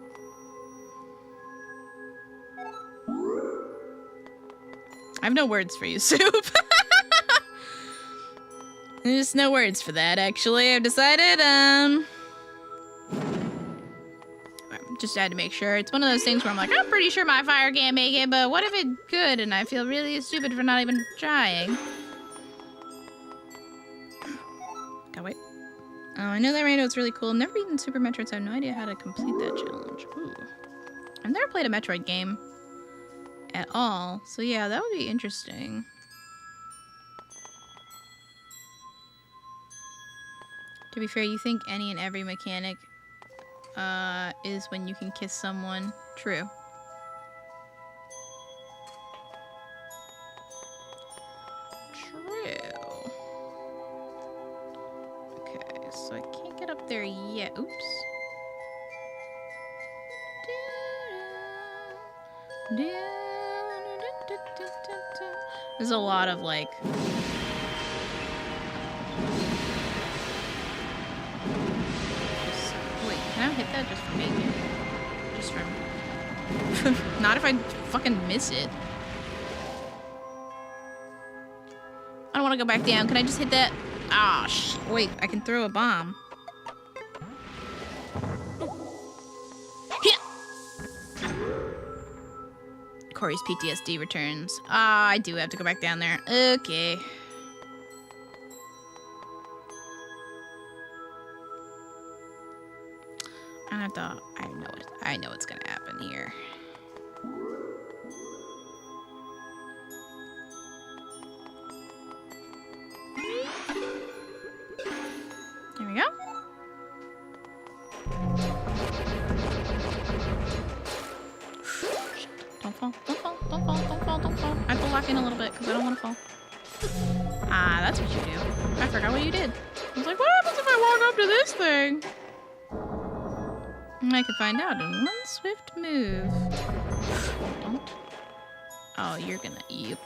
I have no words for you, Soup. There's no words for that, actually. I've decided, just had to make sure. It's one of those things where I'm like, I'm pretty sure my fire can't make it, but what if it could? And I feel really stupid for not even trying. God, wait. Oh, I know that rando is really cool. Never beaten Super Metroid, so I have no idea how to complete that challenge. Ooh. I've never played a Metroid game at all, so yeah, that would be interesting. To be fair, you think any and every mechanic is when you can kiss someone. True. True. Okay, so I can't get up there yet. Oops. There's a lot of like... Wait, can I hit that just for me? Just for... Not if I fucking miss it. I don't want to go back down. Can I just hit that? Ah, shit. Wait, I can throw a bomb. Corey's PTSD returns. Ah, I do have to go back down there. Okay. I have to. I know what's gonna happen here. There we go. Don't fall, don't fall, don't fall, don't fall, don't fall. I have to lock in a little bit because I don't want to fall. Ah, that's what you do. I forgot what you did. I was like, what happens if I walk up to this thing? I can find out in one swift move. Don't. Oh, you're gonna. Yep.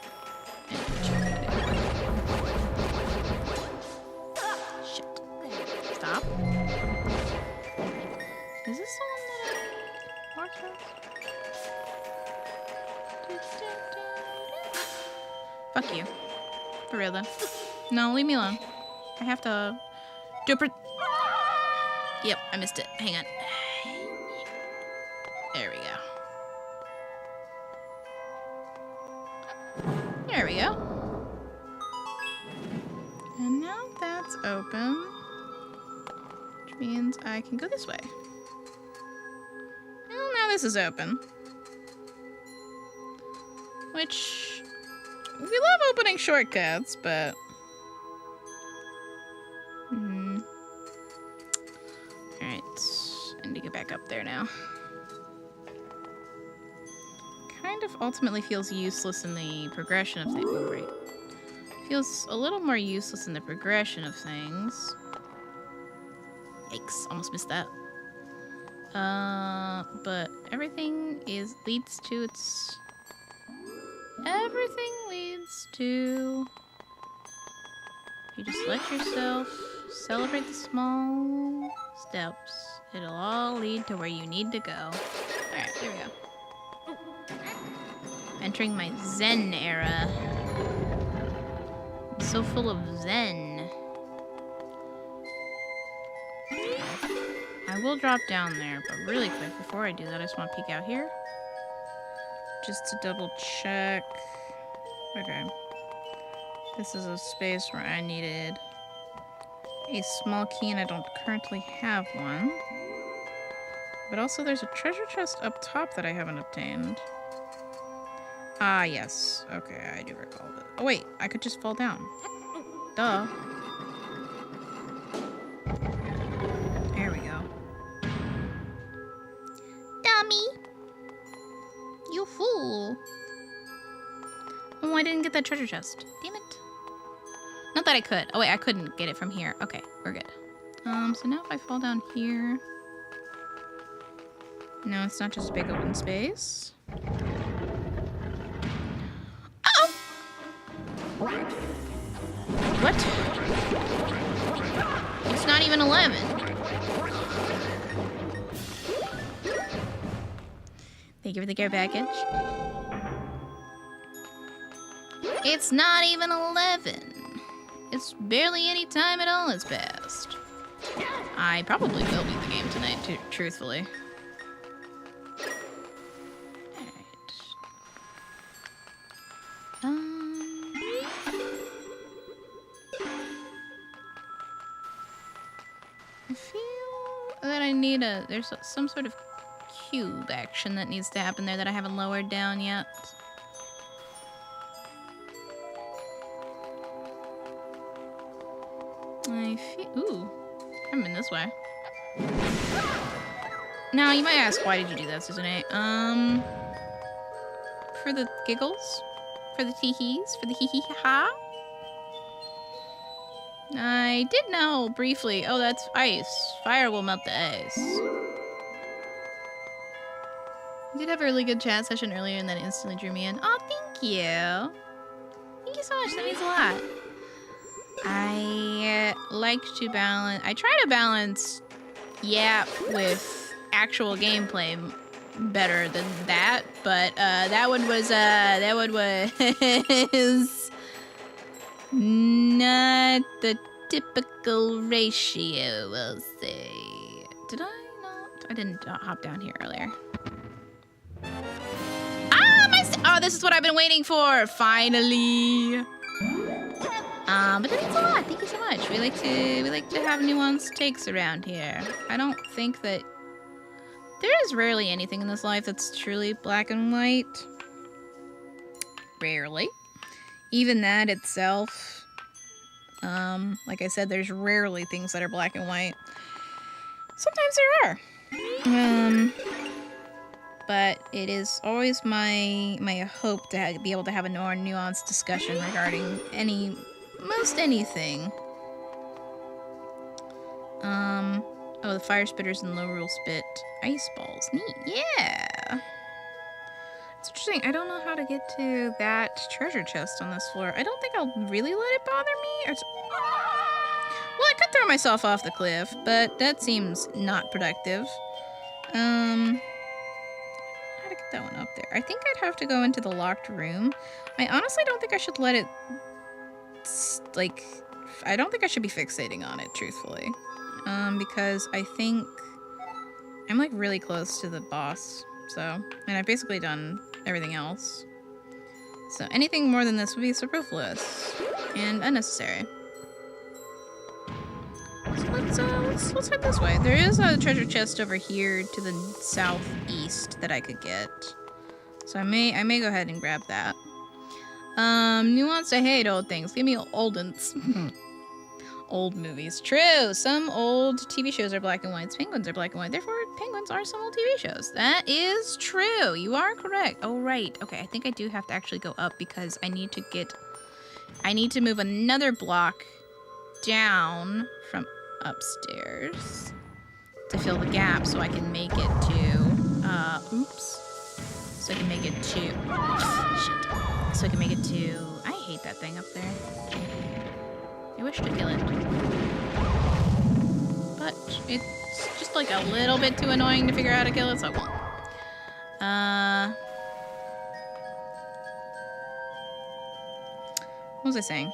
Shit. Stop. Is this the one that I marked out? Fuck you. For real though. No, leave me alone. I have to do a Yep, I missed it. Hang on. There we go. There we go. And now that's open. Which means I can go this way. Well, now this is open. Which... we love opening shortcuts, but... Alright. I need to get back up there now. Kind of ultimately feels useless in the progression of things. Oh, right. Feels a little more useless in the progression of things. Yikes, almost missed that. But everything leads to its... Everything leads to... You just let yourself celebrate the small steps. It'll all lead to where you need to go. Alright, there we go. Entering my Zen era. I'm so full of Zen. I will drop down there, but really quick, before I do that, I just want to peek out here. Just to double check. Okay. This is a space where I needed a small key, and I don't currently have one. But also there's a treasure chest up top that I haven't obtained. Ah, yes. Okay, I do recall that. Oh, wait. I could just fall down. Duh. There we go. Dummy! You fool! Oh, I didn't get that treasure chest. Damn it. Not that I could. Oh, wait. I couldn't get it from here. Okay, we're good. So now if I fall down here... No, it's not just a big open space. What? It's not even 11. Thank you for the care package. It's not even 11. It's barely any time at all has passed. I probably will beat the game tonight, too, truthfully. I feel that I need there's some sort of cube action that needs to happen there that I haven't lowered down yet. I feel, ooh, haven't been this way. Now, you might ask, why did you do that, Susanne? For the giggles? For the tee-hees? For the hee-hee-ha? I did know, briefly. Oh, that's ice. Fire will melt the ice. We did have a really good chat session earlier, and that instantly drew me in. Oh, thank you. Thank you so much. That means a lot. I like to balance... I try to balance yap with actual gameplay better than that, but that one was not the typical ratio, we'll say. Did I not? I didn't hop down here earlier. Oh, this is what I've been waiting for, finally. But that means a lot. Thank you so much. We like to have nuanced takes around here. I don't think that there is rarely anything in this life that's truly black and white. Rarely. Even that itself. Like I said, there's rarely things that are black and white. Sometimes there are. But it is always my hope to be able to have a more nuanced discussion regarding most anything. Oh, the fire spitters and low rule spit ice balls. Neat. Yeah. It's interesting. I don't know how to get to that treasure chest on this floor. I don't think I'll really let it bother me. Well, I could throw myself off the cliff, but that seems not productive. How to get that one up there? I think I'd have to go into the locked room. I honestly don't think I should let it, I don't think I should be fixating on it, truthfully. Because I think I'm like really close to the boss, and I've basically done everything else. So anything more than this would be superfluous and unnecessary. So let's head this way. There is a treasure chest over here to the southeast that I could get. So I may go ahead and grab that. Nuance, I hate old things. Give me oldens. Old movies. True. Some old TV shows are black and white. Penguins are black and white. Therefore, penguins are some old TV shows. That is true. You are correct. Oh, right. Okay, I think I do have to actually go up because I need to move another block down from upstairs to fill the gap so I can make it to, so I can make it to, shit. So I can make it to, I hate that thing up there. I wish to kill it. But it's just like a little bit too annoying to figure out how to kill it, so I won't. What was I saying?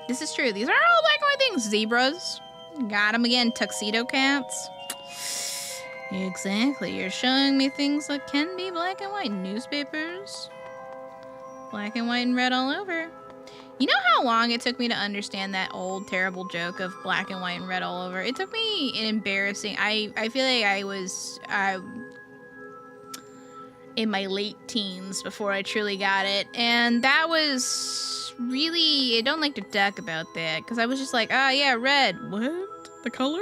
This is true. These are all black and white things. Zebras. Got them again. Tuxedo cats. Exactly. You're showing me things that can be black and white. Newspapers. Black and white and red all over. You know how long it took me to understand that old terrible joke of black and white and red all over? It took me an embarrassing... I feel like I was in my late teens before I truly got it. And that was really... I don't like to talk about that. Because I was just like, ah, yeah, red. What? The color?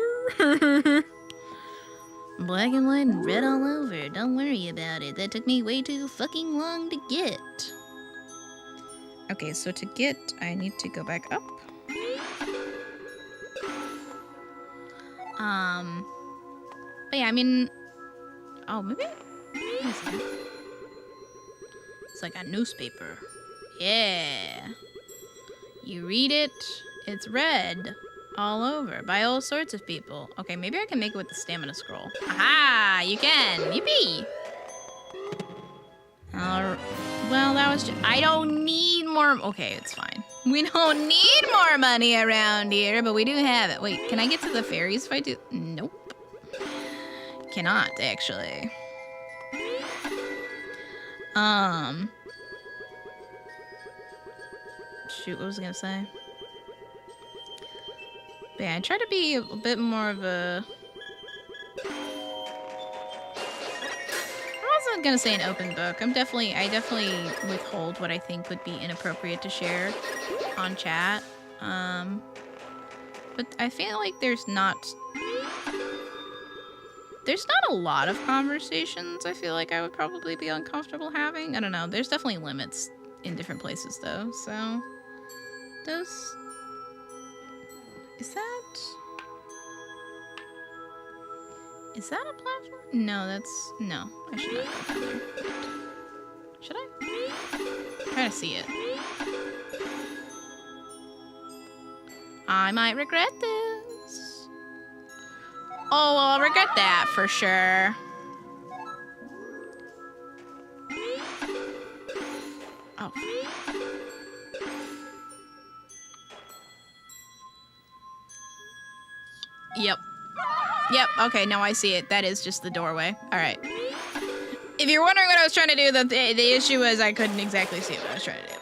Black and white and red all over. Don't worry about it. That took me way too fucking long to get. Okay, so to get, I need to go back up. But yeah, I mean, oh, maybe, what is that? It's like a newspaper. Yeah. You read it, it's red all over by all sorts of people. Okay, maybe I can make it with the stamina scroll. Aha, you can, yippee. Well, that was just, I don't need more, okay, it's fine. We don't need more money around here, but we do have it. Wait, can I get to the fairies if I do? Nope. Cannot, actually. Shoot, what was I gonna say? But yeah, I try to be a bit more of a... I wasn't gonna say an open book. I definitely withhold what I think would be inappropriate to share on chat. but I feel like there's not a lot of conversations I feel like I would probably be uncomfortable having. I don't know. There's definitely limits in different places though. So is that a platform? No, no. I should not go down there. Should I? Try to see it. I might regret this. Oh, well, I'll regret that for sure. Oh. Yep. Yep, okay, now I see it. That is just the doorway. All right. If you're wondering what I was trying to do, the issue was I couldn't exactly see what I was trying to do.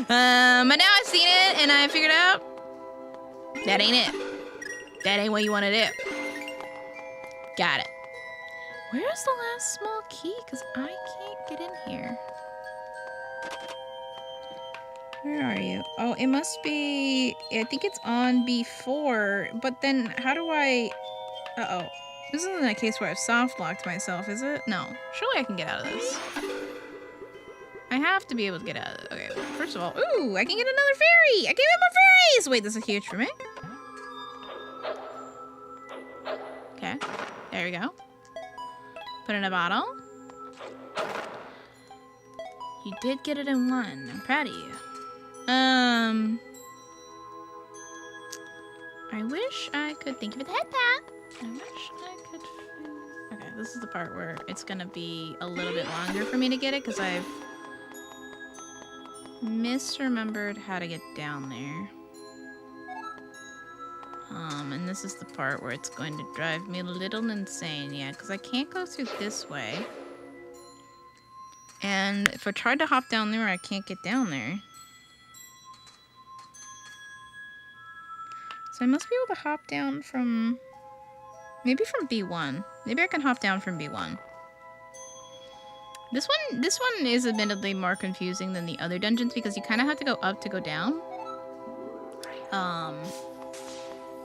But now I've seen it, and I figured out that ain't it. That ain't what you want to do. Got it. Where's the last small key? Because I can't get in here. Where are you? Oh, it must be... I think it's on B4, but then how do I... Uh-oh. This isn't a case where I've soft-locked myself, is it? No. Surely I can get out of this. I have to be able to get out of it. Okay, well, first of all... Ooh, I can get another fairy! I can get more fairies! Wait, this is huge for me. Okay, there we go. Put in a bottle. You did get it in one. I'm proud of you. I wish I could... Thank you for the head pat. I wish I could... Okay, this is the part where it's gonna be a little bit longer for me to get it, because I've misremembered how to get down there. And this is the part where it's going to drive me a little insane. Yeah, because I can't go through this way. And if I tried to hop down there, I can't get down there. So I must be able to hop down from... Maybe from B1. Maybe I can hop down from B1. This one is admittedly more confusing than the other dungeons because you kind of have to go up to go down.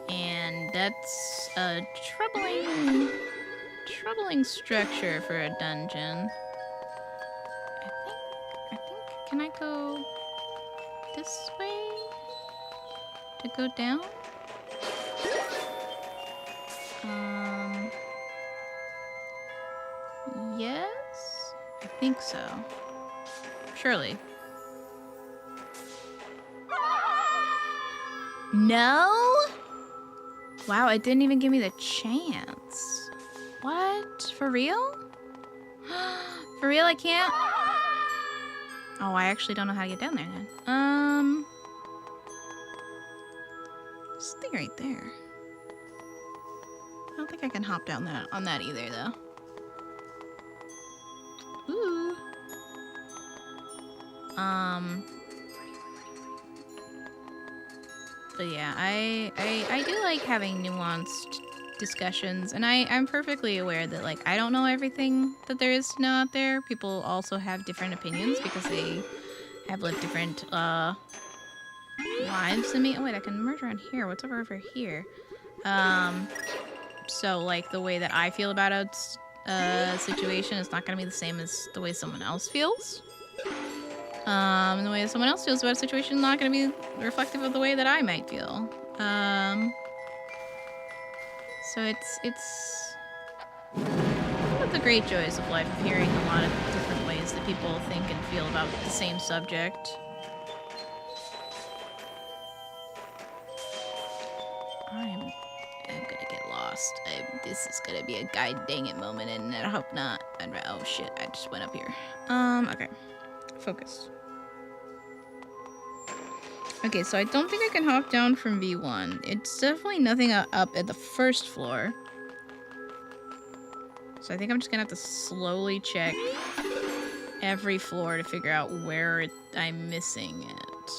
And that's a troubling structure for a dungeon. I think, can I go this way to go down? Yes? I think so. Surely. No? Wow, it didn't even give me the chance. What? For real? For real, I can't? Oh, I actually don't know how to get down there then. This thing right there. I don't think I can hop down that on that either, though. Ooh. But yeah, I do like having nuanced discussions, and I'm perfectly aware that, like, I don't know everything that there is to know out there. People also have different opinions because they have lived different, lives than me. Oh, wait, I can merge around here. What's over here? So, like, the way that I feel about a situation is not going to be the same as the way someone else feels. And the way that someone else feels about a situation is not going to be reflective of the way that I might feel. So it's one of the great joys of life, of hearing a lot of different ways that people think and feel about the same subject. I'm gonna get lost. This is gonna be a god dang it moment, and I hope not. Oh shit, I just went up here. Okay. Focus. Okay, so I don't think I can hop down from V1. It's definitely nothing up at the first floor. So I think I'm just gonna have to slowly check every floor to figure out where I'm missing it.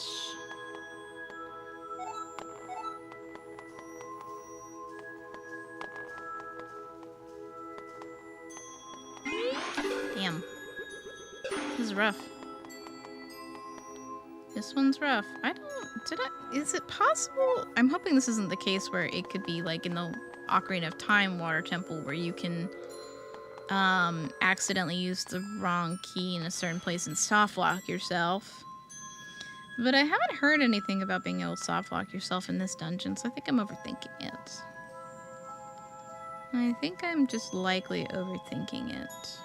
Damn. This is rough. This one's rough. I don't Is it possible? I'm hoping this isn't the case where it could be like in the Ocarina of Time water temple where you can accidentally use the wrong key in a certain place and soft lock yourself. But I haven't heard anything about being able to soft lock yourself in this dungeon, so I think I'm overthinking it. I think I'm just likely overthinking it.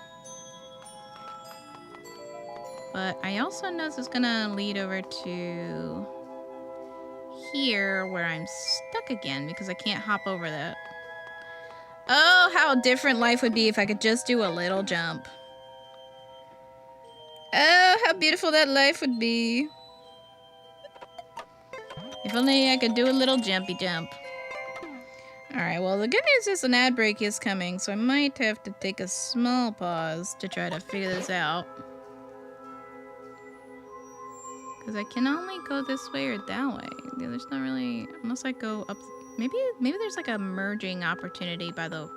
But I also know this is gonna lead over to here where I'm stuck again because I can't hop over that. Oh, how different life would be if I could just do a little jump. Oh, how beautiful that life would be. If only I could do a little jumpy jump. Alright, well, the good news is an ad break is coming, so I might have to take a small pause to try to figure this out. Because I can only go this way or that way. Yeah, there's not really... Unless I go up... Maybe there's like a merging opportunity by the...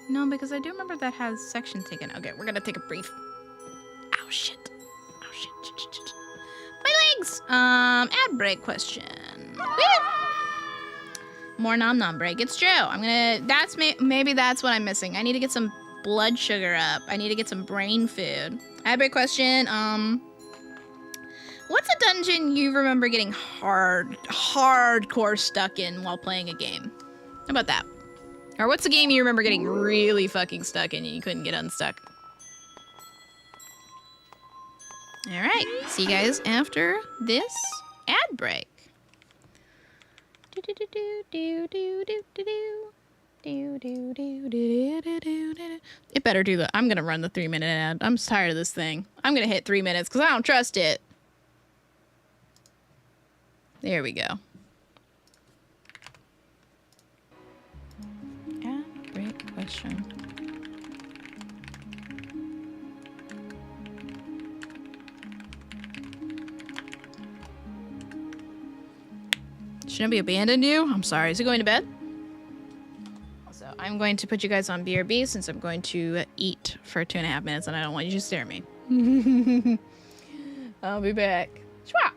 No, because I do remember that has section taken. Okay, we're gonna take a brief... Ow, shit. Oh, shit. My legs! Ad break question. More nom nom break. It's true. I'm gonna... Maybe that's what I'm missing. I need to get some blood sugar up. I need to get some brain food. Ad break question, what's a dungeon you remember getting hardcore stuck in while playing a game? How about that? Or what's a game you remember getting really fucking stuck in and you couldn't get unstuck? Alright, see you guys after this ad break. It better do the... I'm gonna run the 3-minute ad. I'm tired of this thing. I'm gonna hit 3 minutes because I don't trust it. There we go. Great question. Shouldn't be abandoned you? I'm sorry. Is he going to bed? So I'm going to put you guys on BRB since I'm going to eat for 2.5 minutes and I don't want you to stare at me. I'll be back. Schwap.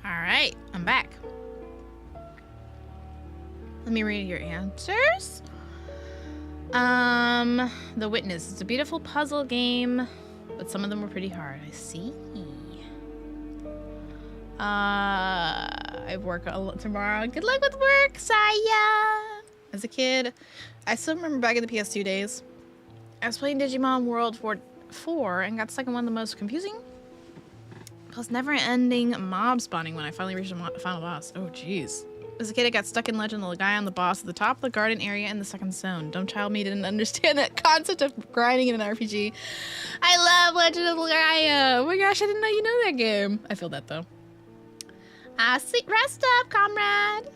All right, I'm back. Let me read your answers. The Witness. It's a beautiful puzzle game, but some of them were pretty hard. I see. I work a lot tomorrow. Good luck with work, Saya. As a kid, I still remember back in the PS2 days, I was playing Digimon World 4 and got stuck in one of the most confusing plus never-ending mob spawning when I finally reached the final boss. Oh, jeez. As a kid, I got stuck in Legend of Legaia on the boss at the top of the garden area in the second zone. Dumb child me didn't understand that concept of grinding in an RPG. I love Legend of Legaia. Oh my gosh, I didn't know you know that game. I feel that, though. Rest up, comrade.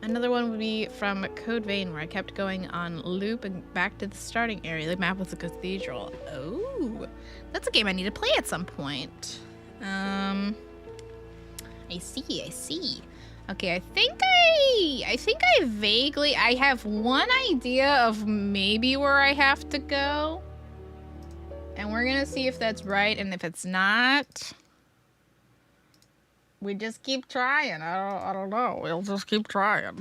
Another one would be from Code Vein, where I kept going on loop and back to the starting area. The map was a cathedral. Oh, that's a game I need to play at some point. I see. Okay, I think I vaguely, I have one idea of maybe where I have to go. And we're gonna see if that's right, and if it's not, we just keep trying. I don't know. We'll just keep trying.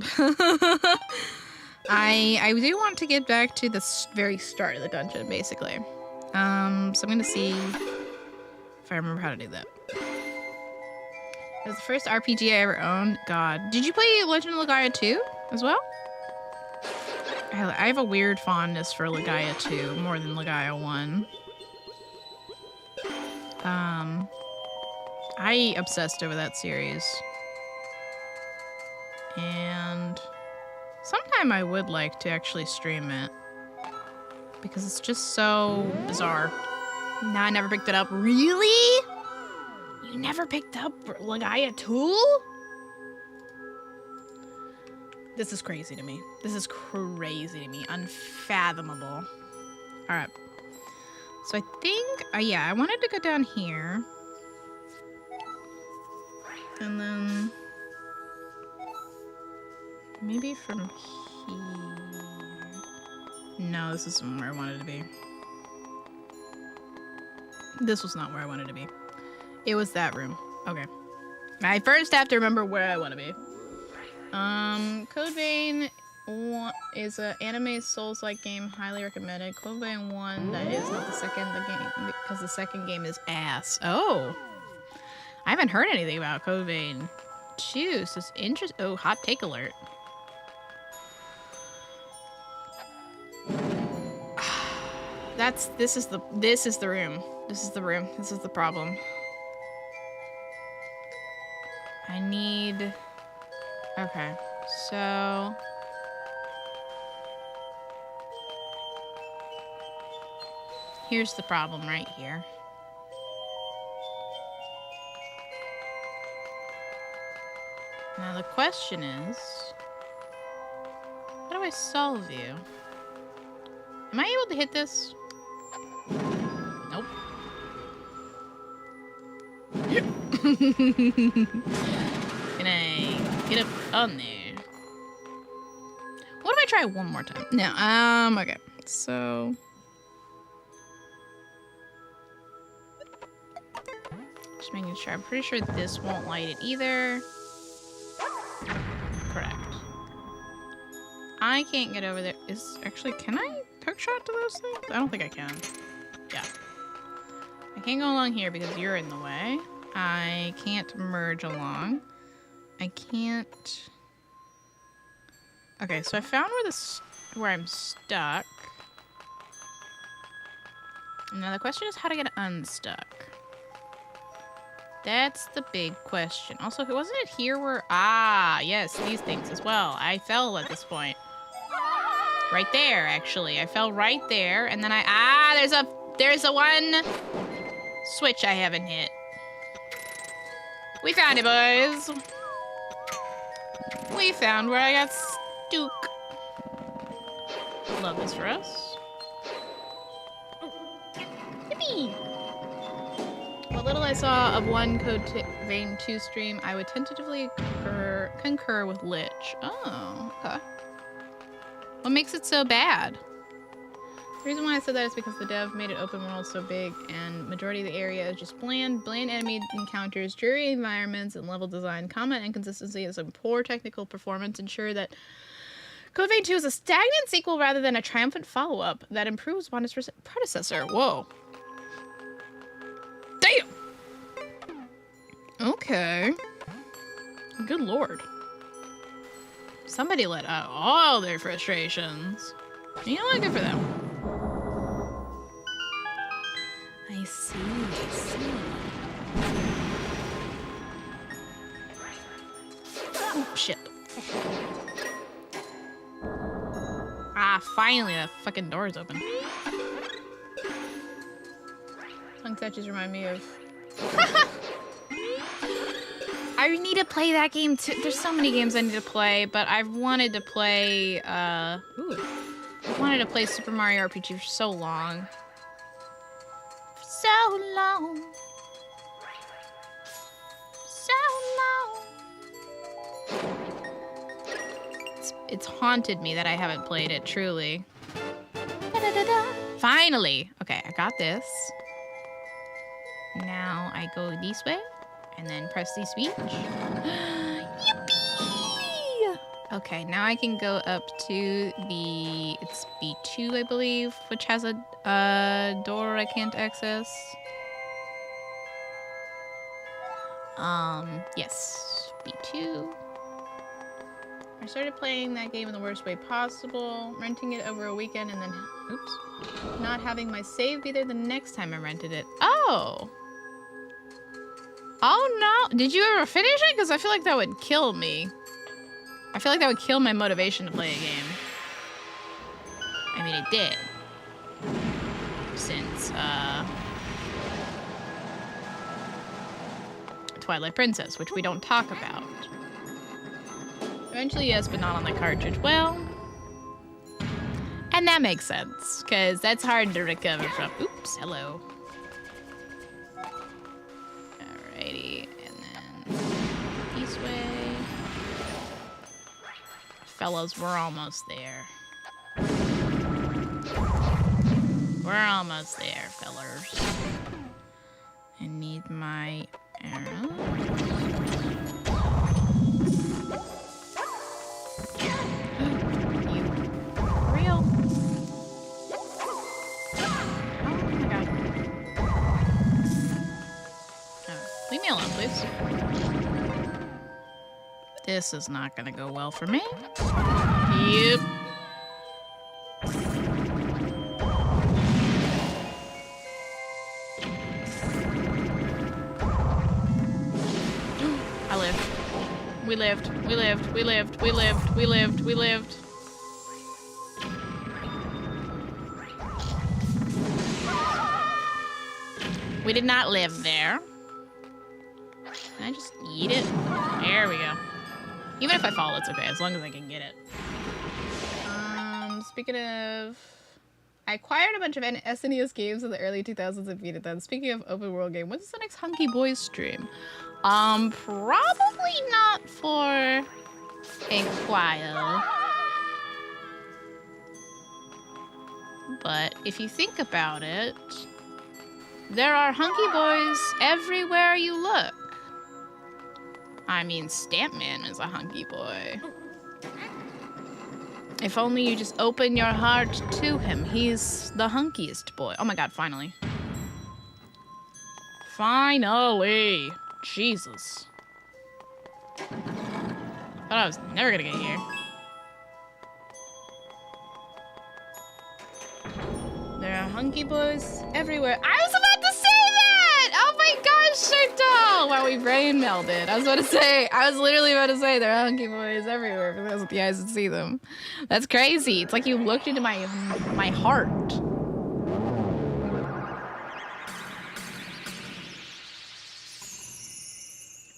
I do want to get back to the very start of the dungeon, basically. So I'm gonna see if I remember how to do that. It was the first RPG I ever owned. God. Did you play Legend of Legaia 2 as well? I have a weird fondness for Legaia 2 more than Legaia 1. I obsessed over that series. And sometime I would like to actually stream it, because it's just so bizarre. No, I never picked it up. Really? You never picked up Legaia 2? This is crazy to me. This is crazy to me. Unfathomable. Alright. So I think, yeah, I wanted to go down here. And then maybe from here. No, this isn't where I wanted to be. This was not where I wanted to be. It was that room. Okay. I first have to remember where I want to be. Code Vein is an anime Souls-like game, highly recommended. Code Vein 1, that is not the game, because the second game is ass. Oh. I haven't heard anything about Code Vein 2, so it's interesting. Oh, hot take alert. This is the room. This is the room. This is the problem. I need... Okay, so... Here's the problem right here. Now the question is, how do I solve you? Am I able to hit this? Nope. Can I get up on there? What if I try one more time? No, okay. So... Just making sure. I'm pretty sure this won't light it either. Correct. I can't get over there. Actually, can I hook shot to those things? I don't think I can. Yeah. I can't go along here because you're in the way. I can't merge along. I can't... Okay, so I found where I'm stuck. Now the question is how to get unstuck. That's the big question. Also, wasn't it here where... Ah, yes, these things as well. I fell at this point. Right there, actually. I fell right there, and then there's a one switch I haven't hit. We found it, boys. We found where I got stuck. Love this for us. Yippee! What little I saw of one Code Vein 2 stream, I would tentatively concur with Lich. Oh, okay. What makes it so bad? The reason why I said that is because the dev made it open world so big, and majority of the area is just bland enemy encounters, dreary environments, and level design. Combat inconsistency and some poor technical performance ensure that Code Vein 2 is a stagnant sequel rather than a triumphant follow-up that improves upon its predecessor. Whoa. Damn! Okay. Good lord. Somebody let out all their frustrations. You know what? Good for them. I see. Oh, shit. Ah, finally, that fucking door is open. Tongue touches remind me of... I need to play that game too. There's so many games I need to play, but I've wanted to play, I've wanted to play Super Mario RPG for so long. So long. So long. It's haunted me that I haven't played it, truly. Da-da-da-da. Finally! Okay, I got this. Now I go this way. And then press the speech. Yippee! Okay, now I can go up to it's B2, I believe, which has a door I can't access. Yes, B2. I started playing that game in the worst way possible, renting it over a weekend and then, oops, not having my save be there the next time I rented it. Oh! Oh no! Did you ever finish it? Because I feel like that would kill me. I feel like that would kill my motivation to play a game. I mean, it did. Since, Twilight Princess, which we don't talk about. Eventually, yes, but not on the cartridge. Well, and that makes sense, because that's hard to recover from. Oops, hello. Alrighty, and then this way. Fellas, we're almost there. We're almost there, fellers. I need my arrow. You for real? Oh my god. Leave me alone, please. This is not gonna go well for me. Yep. I lived. We lived. We lived. We lived. We lived. We lived. We lived. We did not live there. Can I just eat it? There we go. Even if I fall, it's okay, as long as I can get it. Speaking of... I acquired a bunch of SNES games in the early 2000s and beat it then. Speaking of open world game, when's the next Hunky Boys stream? Probably not for a while. But if you think about it, there are Hunky Boys everywhere you look. I mean, Stampman is a hunky boy. If only you just open your heart to him. He's the hunkiest boy. Oh my god, finally. Finally. Jesus. Thought I was never gonna get here. There are hunky boys everywhere. I was about to say that! Oh my gosh, Chantal! Wow, we brain melded. I was literally about to say there are hunky boys everywhere because the eyes would see them. That's crazy. It's like you looked into my heart.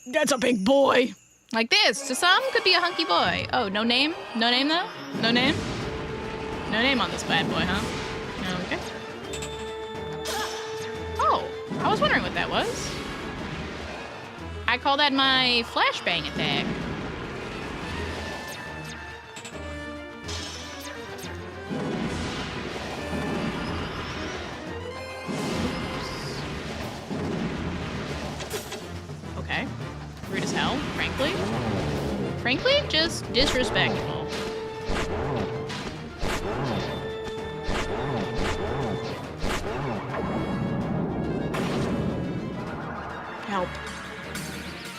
That's a big boy. Like this. To some, could be a hunky boy. Oh, no name? No name, though? No name? No name on this bad boy, huh? Okay. Oh, I was wondering what that was. I call that my flashbang attack. Okay. Rude as hell, frankly. Frankly, just disrespectful. Help.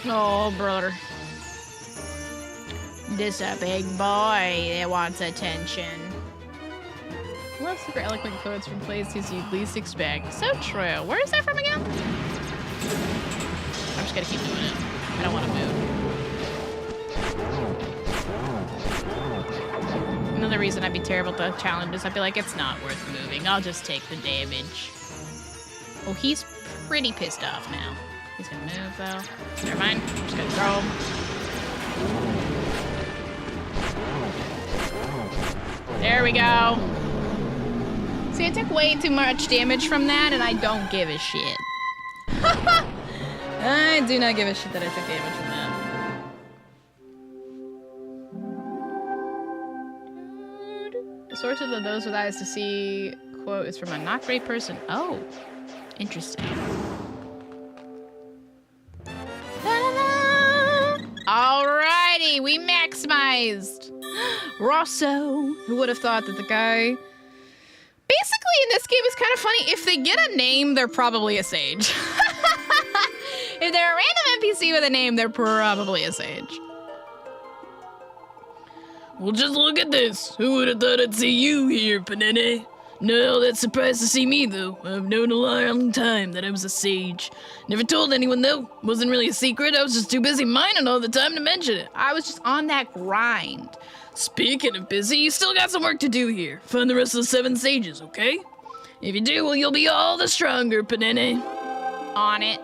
Oh, brother. This a big boy that wants attention. I love super eloquent quotes from places you'd least expect. So true. Where is that from again? I'm just gonna keep doing it. I don't want to move. Another reason I'd be terrible at the challenges, I'd be like, it's not worth moving. I'll just take the damage. Oh, he's pretty pissed off now. He's gonna move, though. Never mind. I'm just gonna throw him. There we go. See, I took way too much damage from that, and I don't give a shit. I do not give a shit that I took damage from that. The sources of those with eyes to see quote is from a not great person. Oh, interesting. Alrighty, we maximized. Rosso. Who would have thought that the guy... Basically, in this game, it's kind of funny. If they get a name, they're probably a sage. If they're a random NPC with a name, they're probably a sage. Well, just look at this. Who would have thought I'd see you here, Panene? No, that's surprised to see me, though. I've known a long time that I was a sage. Never told anyone, though. Wasn't really a secret. I was just too busy mining all the time to mention it. I was just on that grind. Speaking of busy, you still got some work to do here. Find the rest of the 7 sages, okay? If you do, well, you'll be all the stronger, Panene. On it.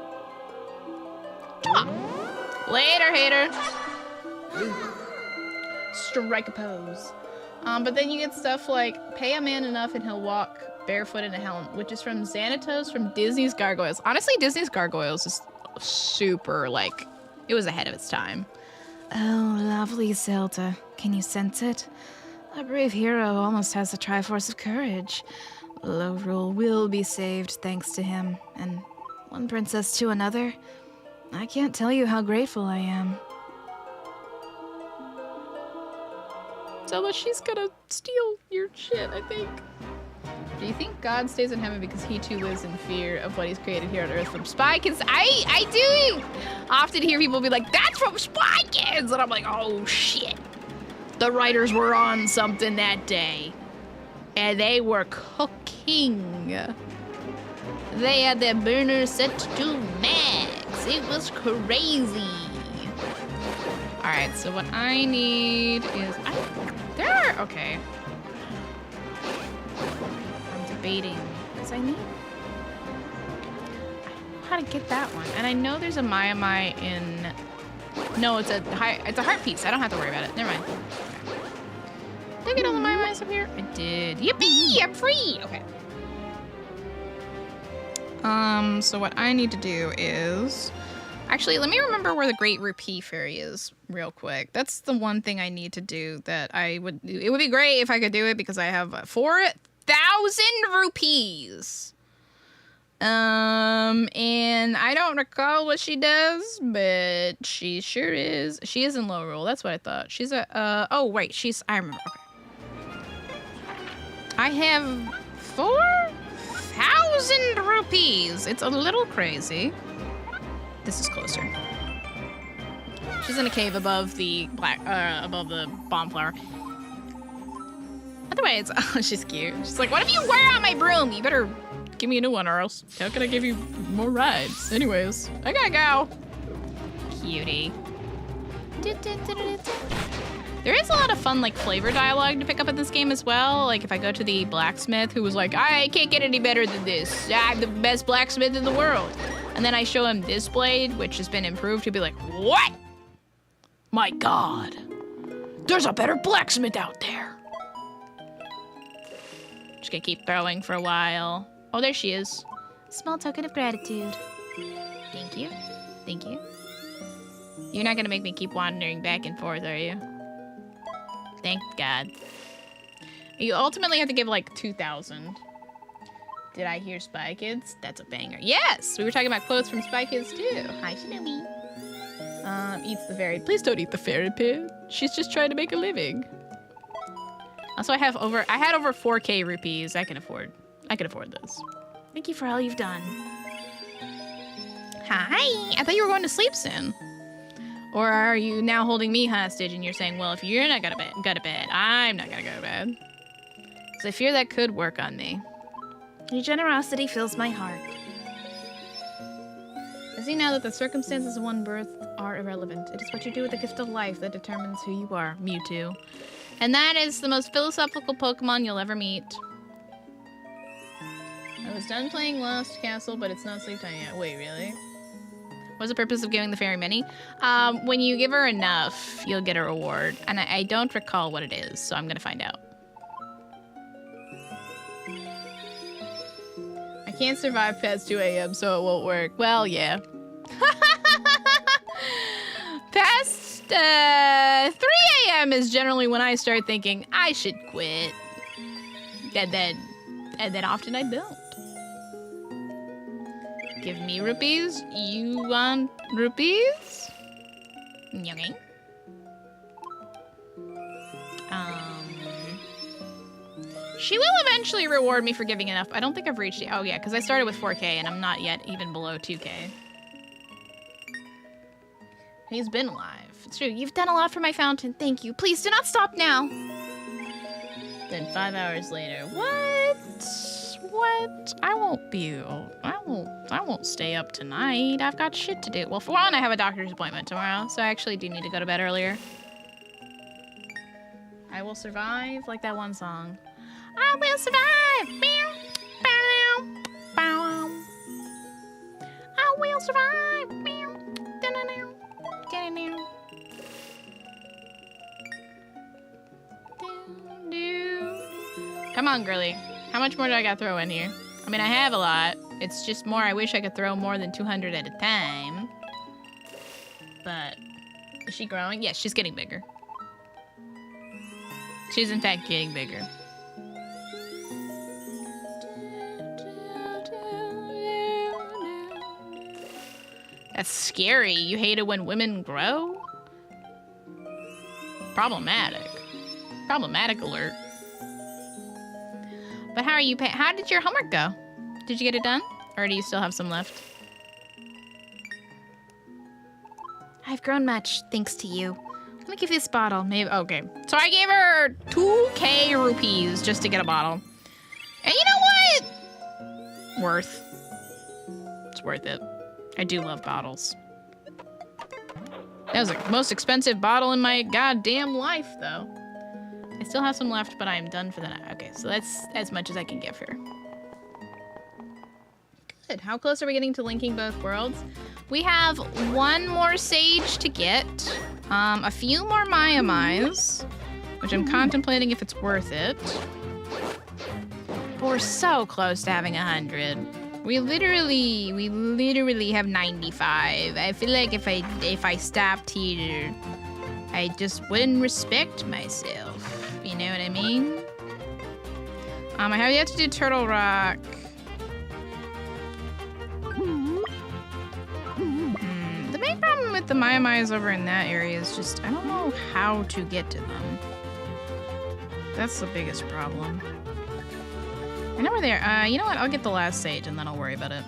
Mwah. Later, hater. Strike a pose. But then you get stuff like, pay a man enough and he'll walk barefoot in a helm, which is from Xanatos from Disney's Gargoyles. Honestly, Disney's Gargoyles is super, like, it was ahead of its time. Oh, lovely ZELDA. Can you sense it? A brave hero almost has the Triforce of Courage. Lorule will be saved thanks to him, and one princess to another. I can't tell you how grateful I am. Zelda, she's gonna steal your shit, I think. Do you think God stays in heaven because he too lives in fear of what he's created here on Earth from Spy Kids? I do often hear people be like, that's from Spy Kids! And I'm like, oh shit. The writers were on something that day. And they were cooking. They had their burner set to max. It was crazy. Alright, so what I need is... okay. I'm debating. Because I don't know how to get that one. And I know there's a Mai in No, it's a heart piece. I don't have to worry about it. Never mind. Okay. Did I get all the mice up here? I did. Yippee! I'm free! Okay. So what I need to do is... Actually, let me remember where the Great Rupee Fairy is real quick. That's the one thing I need to do that I would... It would be great if I could do it because I have 4,000 rupees. And I don't recall what she does, but she sure is. She is in low rule. That's what I thought. She's a... oh, wait. I remember. Okay. I have 4,000 rupees. It's a little crazy. This is closer. She's in a cave above the bomb flower. By the way, it's she's cute. She's like, what if you wear out my broom? You better give me a new one or else how can I give you more rides? Anyways, I gotta go. Cutie. There is a lot of fun, like, flavor dialogue to pick up in this game as well. Like, if I go to the blacksmith who was like, I can't get any better than this. I'm the best blacksmith in the world. And then I show him this blade, which has been improved. He'll be like, what? My God. There's a better blacksmith out there. Just gonna keep throwing for a while. Oh, there she is. Small token of gratitude. Thank you. Thank you. You're not gonna make me keep wandering back and forth, are you? Thank God. You ultimately have to give like 2,000. Did I hear Spy Kids? That's a banger. Yes! We were talking about quotes from Spy Kids too. Hi, Shinobi. Eats the fairy. Please don't eat the fairy pig. She's just trying to make a living. Also, I had over 4K rupees. I can afford this. Thank you for all you've done. Hi! I thought you were going to sleep soon. Or are you now holding me hostage and you're saying, well, if you're not gonna go to bed, I'm not gonna go to bed. Because I fear that could work on me. Your generosity fills my heart. I see now that the circumstances of one birth are irrelevant. It is what you do with the gift of life that determines who you are, Mewtwo. And that is the most philosophical Pokemon you'll ever meet. I was done playing Lost Castle, but it's not sleep time yet. Wait, really? What's the purpose of giving the fairy many? When you give her enough, you'll get a reward. And I don't recall what it is, so I'm gonna find out. I can't survive past 2 a.m., so it won't work. Well, yeah. Past 3 a.m. is generally when I start thinking I should quit. And then often I don't. Give me rupees. You want rupees? Okay. She will eventually reward me for giving enough. I don't think I've reached it. Oh yeah, because I started with 4K and I'm not yet even below 2K. He's been alive. It's true. You've done a lot for my fountain. Thank you. Please do not stop now. Then 5 hours later. What? I won't stay up tonight. I've got shit to do. Well, for one, I have a doctor's appointment tomorrow, so I actually do need to go to bed earlier. I will survive, like that one song. I will survive. I will survive. Come on, girly. How much more do I gotta throw in here? I mean, I have a lot. It's just more, I wish I could throw more than 200 at a time. But, is she growing? Yes, she's getting bigger. She's in fact getting bigger. That's scary. You hate it when women grow? Problematic. Problematic alert. But how are you how did your homework go? Did you get it done? Or do you still have some left? I've grown much, thanks to you. Let me give you this bottle. Maybe, okay. So I gave her 2K rupees just to get a bottle. And you know what? Worth. It's worth it. I do love bottles. That was the most expensive bottle in my goddamn life, though. I still have some left, but I am done for the night. Okay, so that's as much as I can give her. Good. How close are we getting to linking both worlds? We have one more sage to get, a few more Maya-Mai's, which I'm contemplating if it's worth it. But we're so close to having 100. We literally have 95. I feel like if I stopped here, I just wouldn't respect myself. You know what I mean? I have yet to do Turtle Rock. The main problem with the Maya-Mai's over in that area is just I don't know how to get to them. That's the biggest problem. I know where they are. You know what? I'll get the last sage and then I'll worry about it.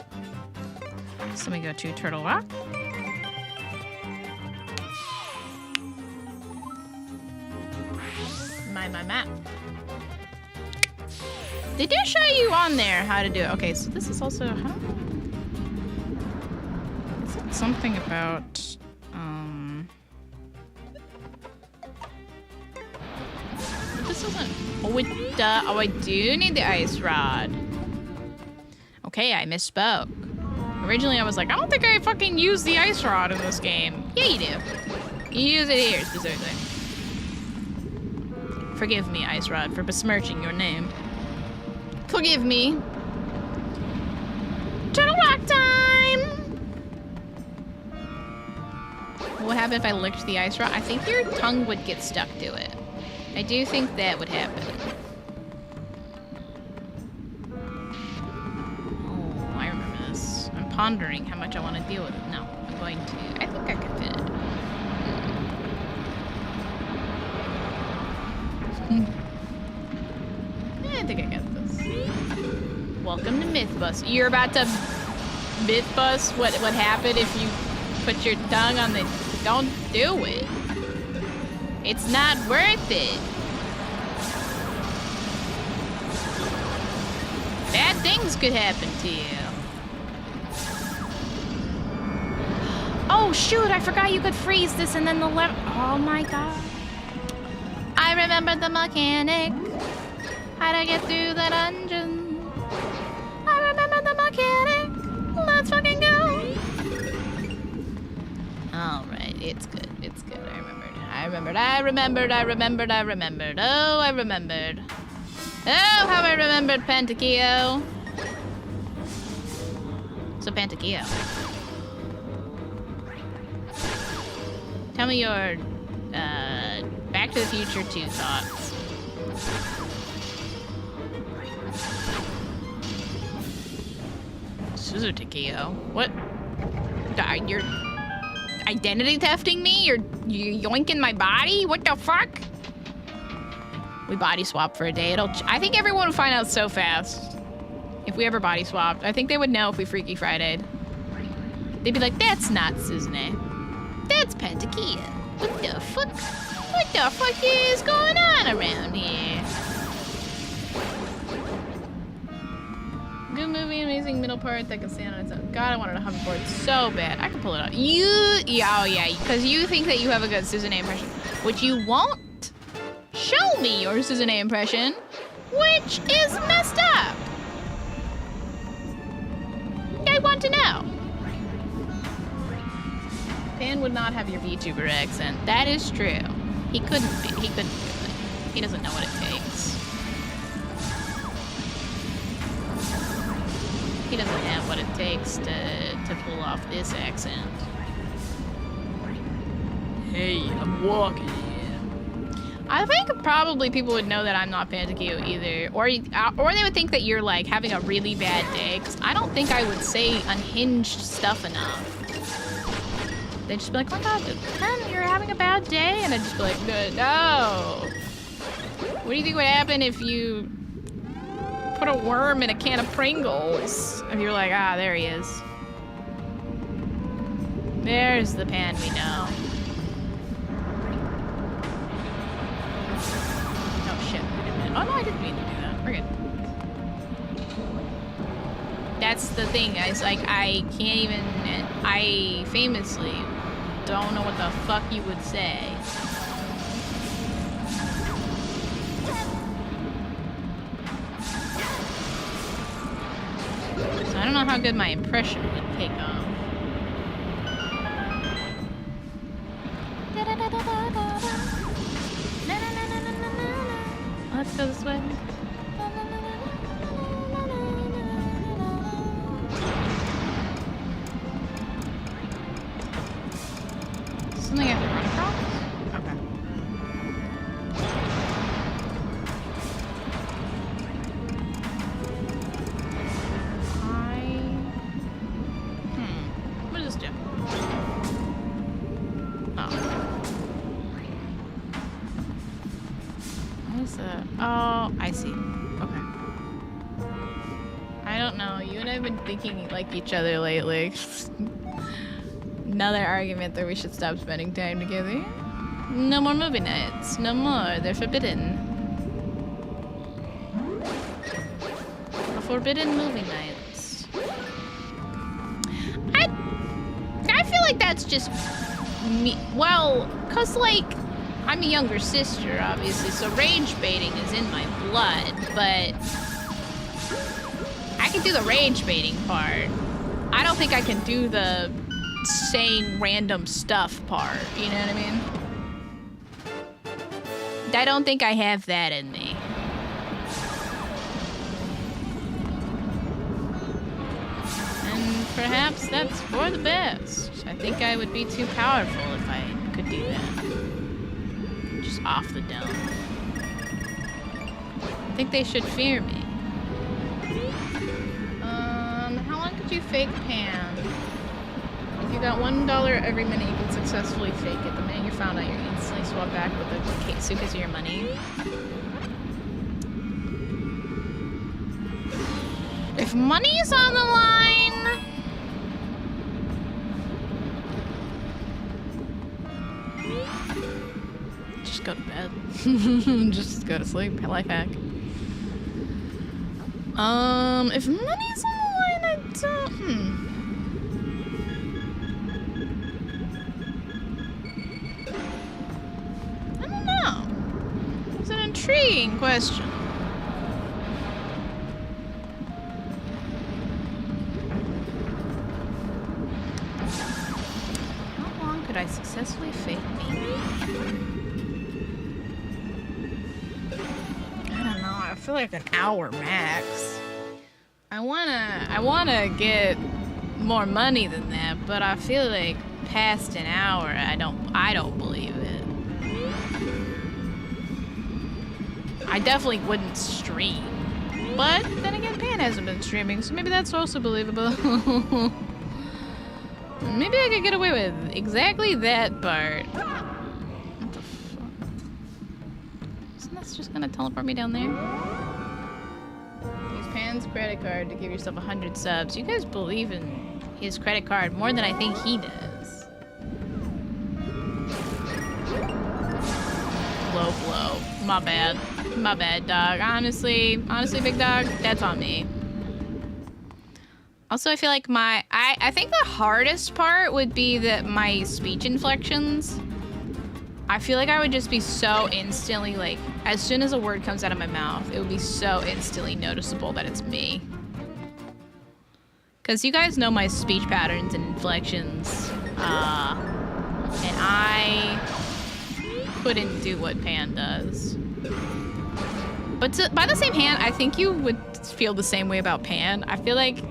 So let me go to Turtle Rock. My map. They do show you on there how to do it. Okay, so this is also how. Is it something about this isn't. Oh, I do need the ice rod. Okay, I misspoke. Originally, I was like, I don't think I fucking used the ice rod in this game. Yeah, you do. You use it here specifically. Forgive me, Ice Rod, for besmirching your name. Forgive me. Turtle Rock time! What happened if I licked the ice rod? I think your tongue would get stuck to it. I do think that would happen. Oh, I remember this. I'm pondering how much I want to deal with it. No, I'm going to. I think I can fit it. I think I got this. Welcome to Mythbus. You're about to Mythbus what happened if you put your tongue on the... Don't do it. It's not worth it. Bad things could happen to you. Oh shoot, I forgot you could freeze this and then the lever... Oh my god. I remember the mechanic. How to get through the dungeon. I remember the mechanic. Let's fucking go. Alright, it's good. It's good. I remembered. Oh, I remembered. Oh, how I remembered Pantakeo. So Pantakeo. Tell me your Back to the Future 2 thoughts. Suzuki-Kyo. What? You're identity thefting me? You're yoinking my body? What the fuck? We body swap for a day. I think everyone would find out so fast. If we ever body swapped. I think they would know if we Freaky Friday'd. They'd be like, that's not Suzune. That's Pantakeo. What the fuck? What the fuck is going on around here? Good movie, amazing middle part that can stand on its own. God, I wanted a hoverboard so bad. I can pull it out. Oh yeah, because you think that you have a good Suzune impression, which you won't. Show me your Suzune impression, which is messed up. I want to know. Pan would not have your VTuber accent. That is true. He couldn't do it. He doesn't know what it takes. He doesn't have what it takes to pull off this accent. Hey, I'm walking here. I think probably people would know that I'm not Pantakeo either. Or they would think that you're like having a really bad day. Because I don't think I would say unhinged stuff enough. They'd just be like, oh my god, Pen, you're having a bad day? And I'd just be like, no. What do you think would happen if you put a worm in a can of Pringles? If you're like, ah, there he is. There's the Pan we know. Oh shit. Oh no, I didn't mean to do that. We're good. That's the thing, guys. Like, I famously don't know what the fuck you would say. So I don't know how good my impression would take off. Let's go this way. Something I have to run across? Okay. What does this do? Oh. What is that? Oh, I see. Okay. I don't know. You and I have been thinking like each other lately. Another argument that we should stop spending time together. No more movie nights. No more. They're forbidden. Forbidden movie nights. I feel like that's just me. Well, cause like I'm a younger sister, obviously, so rage baiting is in my blood. But I can do the rage baiting part. I don't think I can do the saying random stuff part, you know what I mean? I don't think I have that in me. And perhaps that's for the best. I think I would be too powerful if I could do that. Just off the dome. I think they should fear me. How long could you fake Pan? If you got $1 every minute, you can successfully fake it. The minute you're found out, you're instantly swapped back with a suitcase of your money. If money's on the line... Just go to bed. Just go to sleep. Life hack. If money's on the line, I don't... Intriguing question. How long could I successfully fake me? I don't know. I feel like an hour max. I wanna get more money than that, but I feel like past an hour, I don't believe it. I definitely wouldn't stream. But then again, Pan hasn't been streaming, so maybe that's also believable. Maybe I could get away with exactly that part. What the fuck? Isn't this just gonna teleport me down there? Use Pan's credit card to give yourself 100 subs. You guys believe in his credit card more than I think he does. Low blow. My bad. My bad, dog. Honestly, big dog, that's on me. Also, I feel like I think the hardest part would be that my speech inflections. I feel like I would just be so instantly, like, as soon as a word comes out of my mouth, it would be so instantly noticeable that it's me. Because you guys know my speech patterns and inflections, and I couldn't do what Pan does. But by the same hand, I think you would feel the same way about Pan. I feel like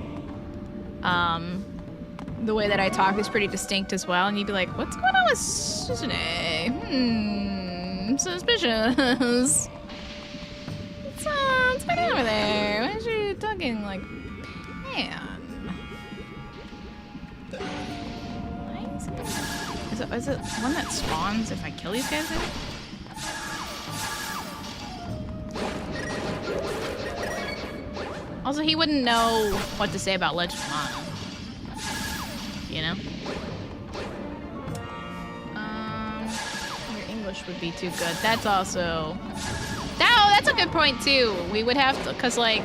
the way that I talk is pretty distinct as well, and you'd be like, what's going on with Susanne? Suspicious. What's going on over there? Why is she talking like Pan? Why is it one that spawns if I kill these guys? Also, he wouldn't know what to say about Legend of Mana. You know? Your English would be too good. That's also... that's a good point, too. We would have to... Because, like...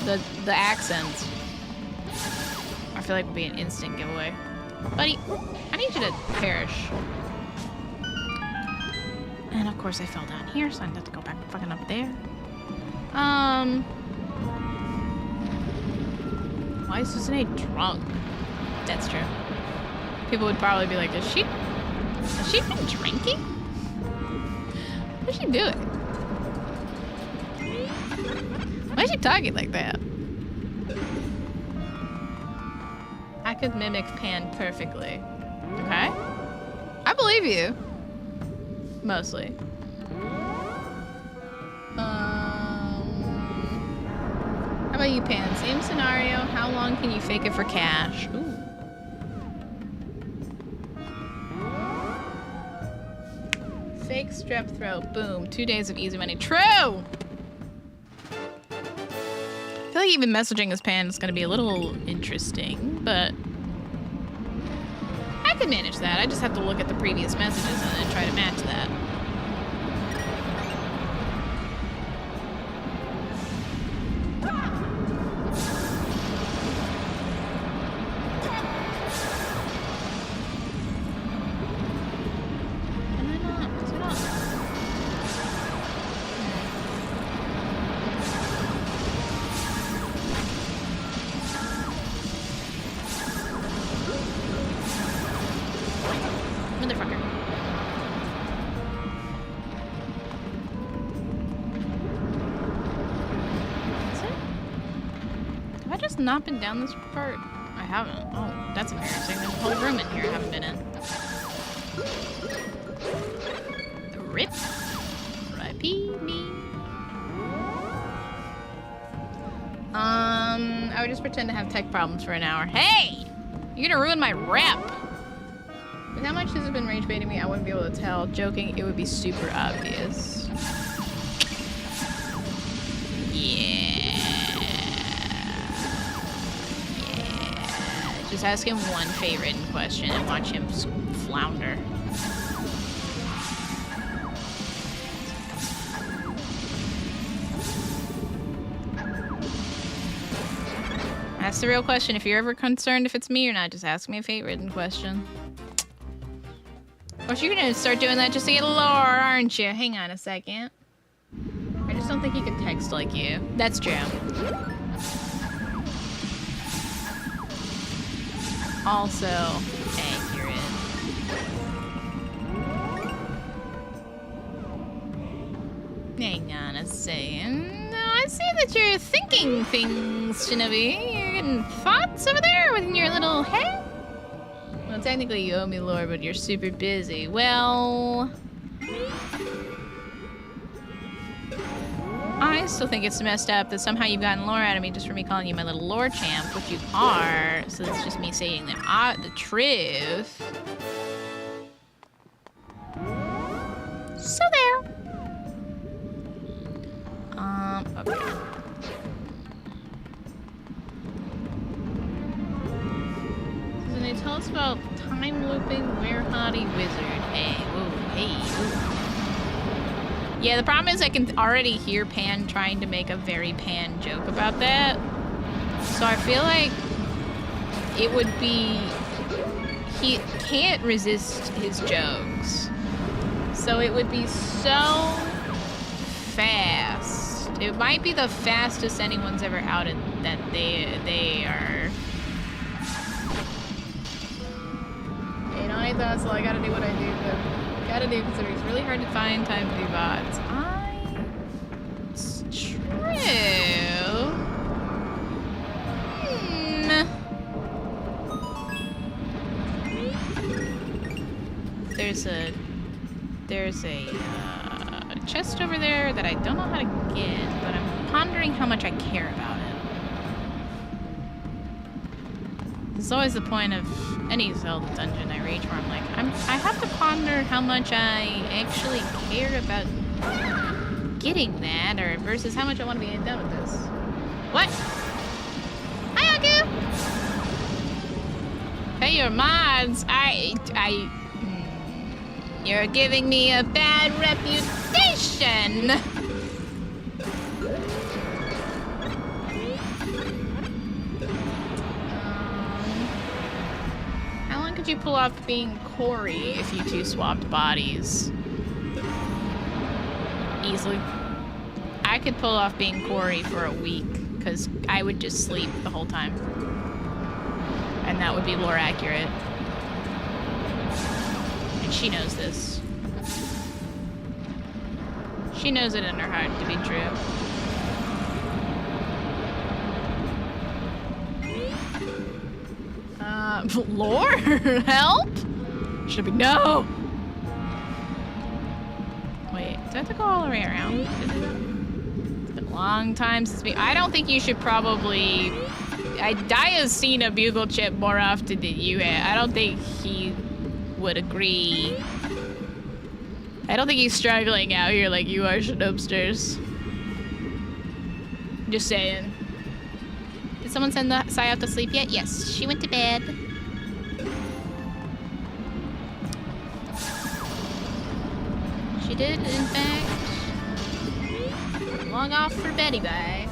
The accents... I feel like would be an instant giveaway. Buddy, I need you to perish. And, of course, I fell down here, so I have to go back fucking up there. Why is Susanne drunk? That's true. People would probably be like, has she been drinking? What's she doing? Why is she talking like that? I could mimic Pan perfectly. Okay? I believe you. Mostly. How about you, Pan? Same scenario. How long can you fake it for cash? Ooh. Fake strep throat. Boom. 2 days of easy money. True! I feel like even messaging his Pan is going to be a little interesting, but I could manage that. I just have to look at the previous messages and then try to match that. Motherfucker. Is it? Have I just not been down this part? I haven't. Oh, that's embarrassing. There's a whole room in here I haven't been in. The rip. R.I.P. me. I would just pretend to have tech problems for an hour. Hey! You're gonna ruin my rep! With how much this has been rage baiting me, I wouldn't be able to tell. Joking, it would be super obvious. Yeah. Just ask him one favorite question and watch him flounder. That's the real question. If you're ever concerned if it's me or not, just ask me a favorite question. Of course, you're gonna start doing that just to get lore, aren't you? Hang on a second. I just don't think he can text like you. That's true. Also accurate. Hang on a second. I see that you're thinking things, Shinobi. You're getting thoughts over there with your little head? Well, technically you owe me lore, but you're super busy. Well, I still think it's messed up that somehow you've gotten lore out of me just for me calling you my little lore champ, which you are. So it's just me saying the truth. So there. Okay. So they tell us about time looping Werehati Wizard. Hey, whoa, hey, whoa. Yeah, the problem is I can already hear Pan trying to make a very Pan joke about that. So I feel like it would be... He can't resist his jokes. So it would be so fast. It might be the fastest anyone's ever outed that they are. You know, I thought so. I gotta do what I do, but gotta do considering it's really hard to find time to do bots. It's true. There's a chest over there that I don't know how to get, but I'm pondering how much I care about it. It's always the point of any Zelda dungeon I reach where I'm like, I have to ponder how much I actually care about getting that, or versus how much I want to be done with this. What? Hi, Aku! Hey, your mods. You're giving me a bad reputation. How long could you pull off being Corey if you two swapped bodies? Easily. I could pull off being Corey for a week, because I would just sleep the whole time. and that would be lore accurate. And she knows this. She knows it in her heart to be true. Lore? Help? Should be no. Wait, do I have to go all the way around? It's been a long time since me. I don't think you should probably. Daya's seen a bugle chip more often than you have. I don't think he would agree. I don't think he's struggling out here like you are, Shadowsters. Just saying. Did someone send the Sai out to sleep yet? Yes, she went to bed. She did, in fact. Log off for Betty Bye.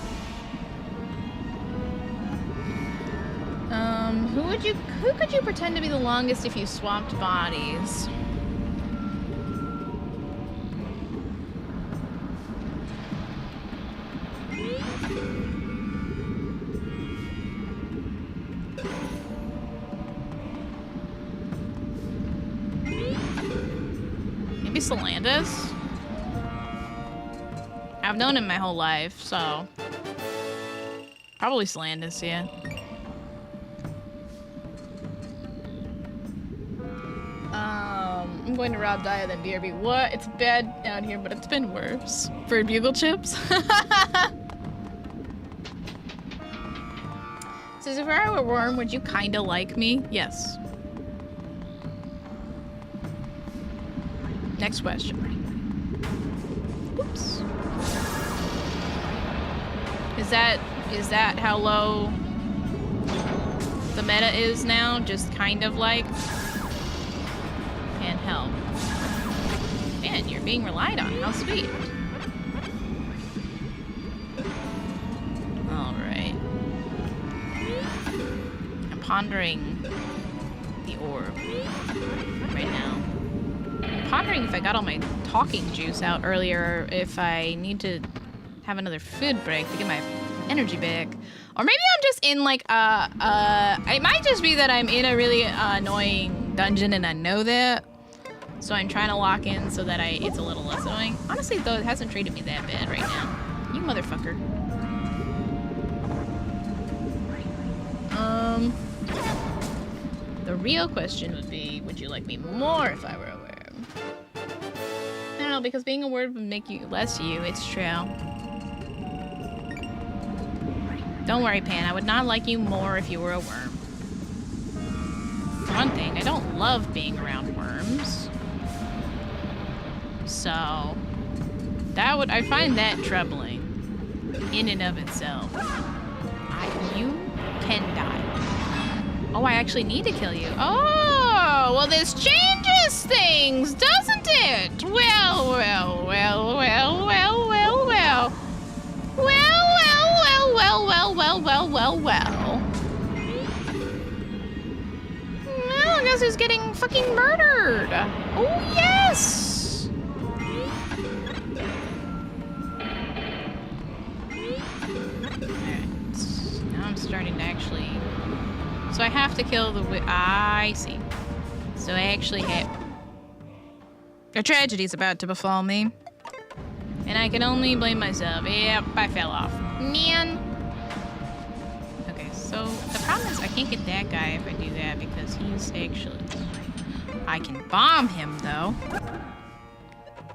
Who could you pretend to be the longest if you swapped bodies? Maybe Solandis? I've known him my whole life, so probably Solandis, yeah. I'm going to rob Daya then BRB. What? It's bad down here, but it's been worse. For bugle chips? Says, if I were a worm, would you kinda like me? Yes. Next question. Oops. Is that how low the meta is now? Just kind of like? Can't help. Man, you're being relied on. How sweet. Alright. I'm pondering the orb right now. I'm pondering if I got all my talking juice out earlier, if I need to have another food break to get my energy back. Or maybe I'm just in like it might just be that I'm in a really annoying dungeon and I know that. So I'm trying to lock in so that it's a little less annoying. Honestly, though, it hasn't treated me that bad right now. You motherfucker. The real question would be, would you like me more if I were a worm? I don't know, because being a worm would make you less you. It's true. Don't worry, Pan. I would not like you more if you were a worm. For one thing, I don't love being around worms. So, I find that troubling in and of itself. You can die. Oh, I actually need to kill you. Oh, well, this changes things, doesn't it? Well, well, well, well, well, well, well. Well, well, well, well, well, well, well, well. Well, guess who's getting fucking murdered? Oh, yes! Now I'm starting to actually... So I have to kill the... I see. So I actually have... A tragedy's about to befall me. And I can only blame myself. Yep, I fell off. Man. Okay, so the problem is I can't get that guy if I do that because he's actually... I can bomb him, though.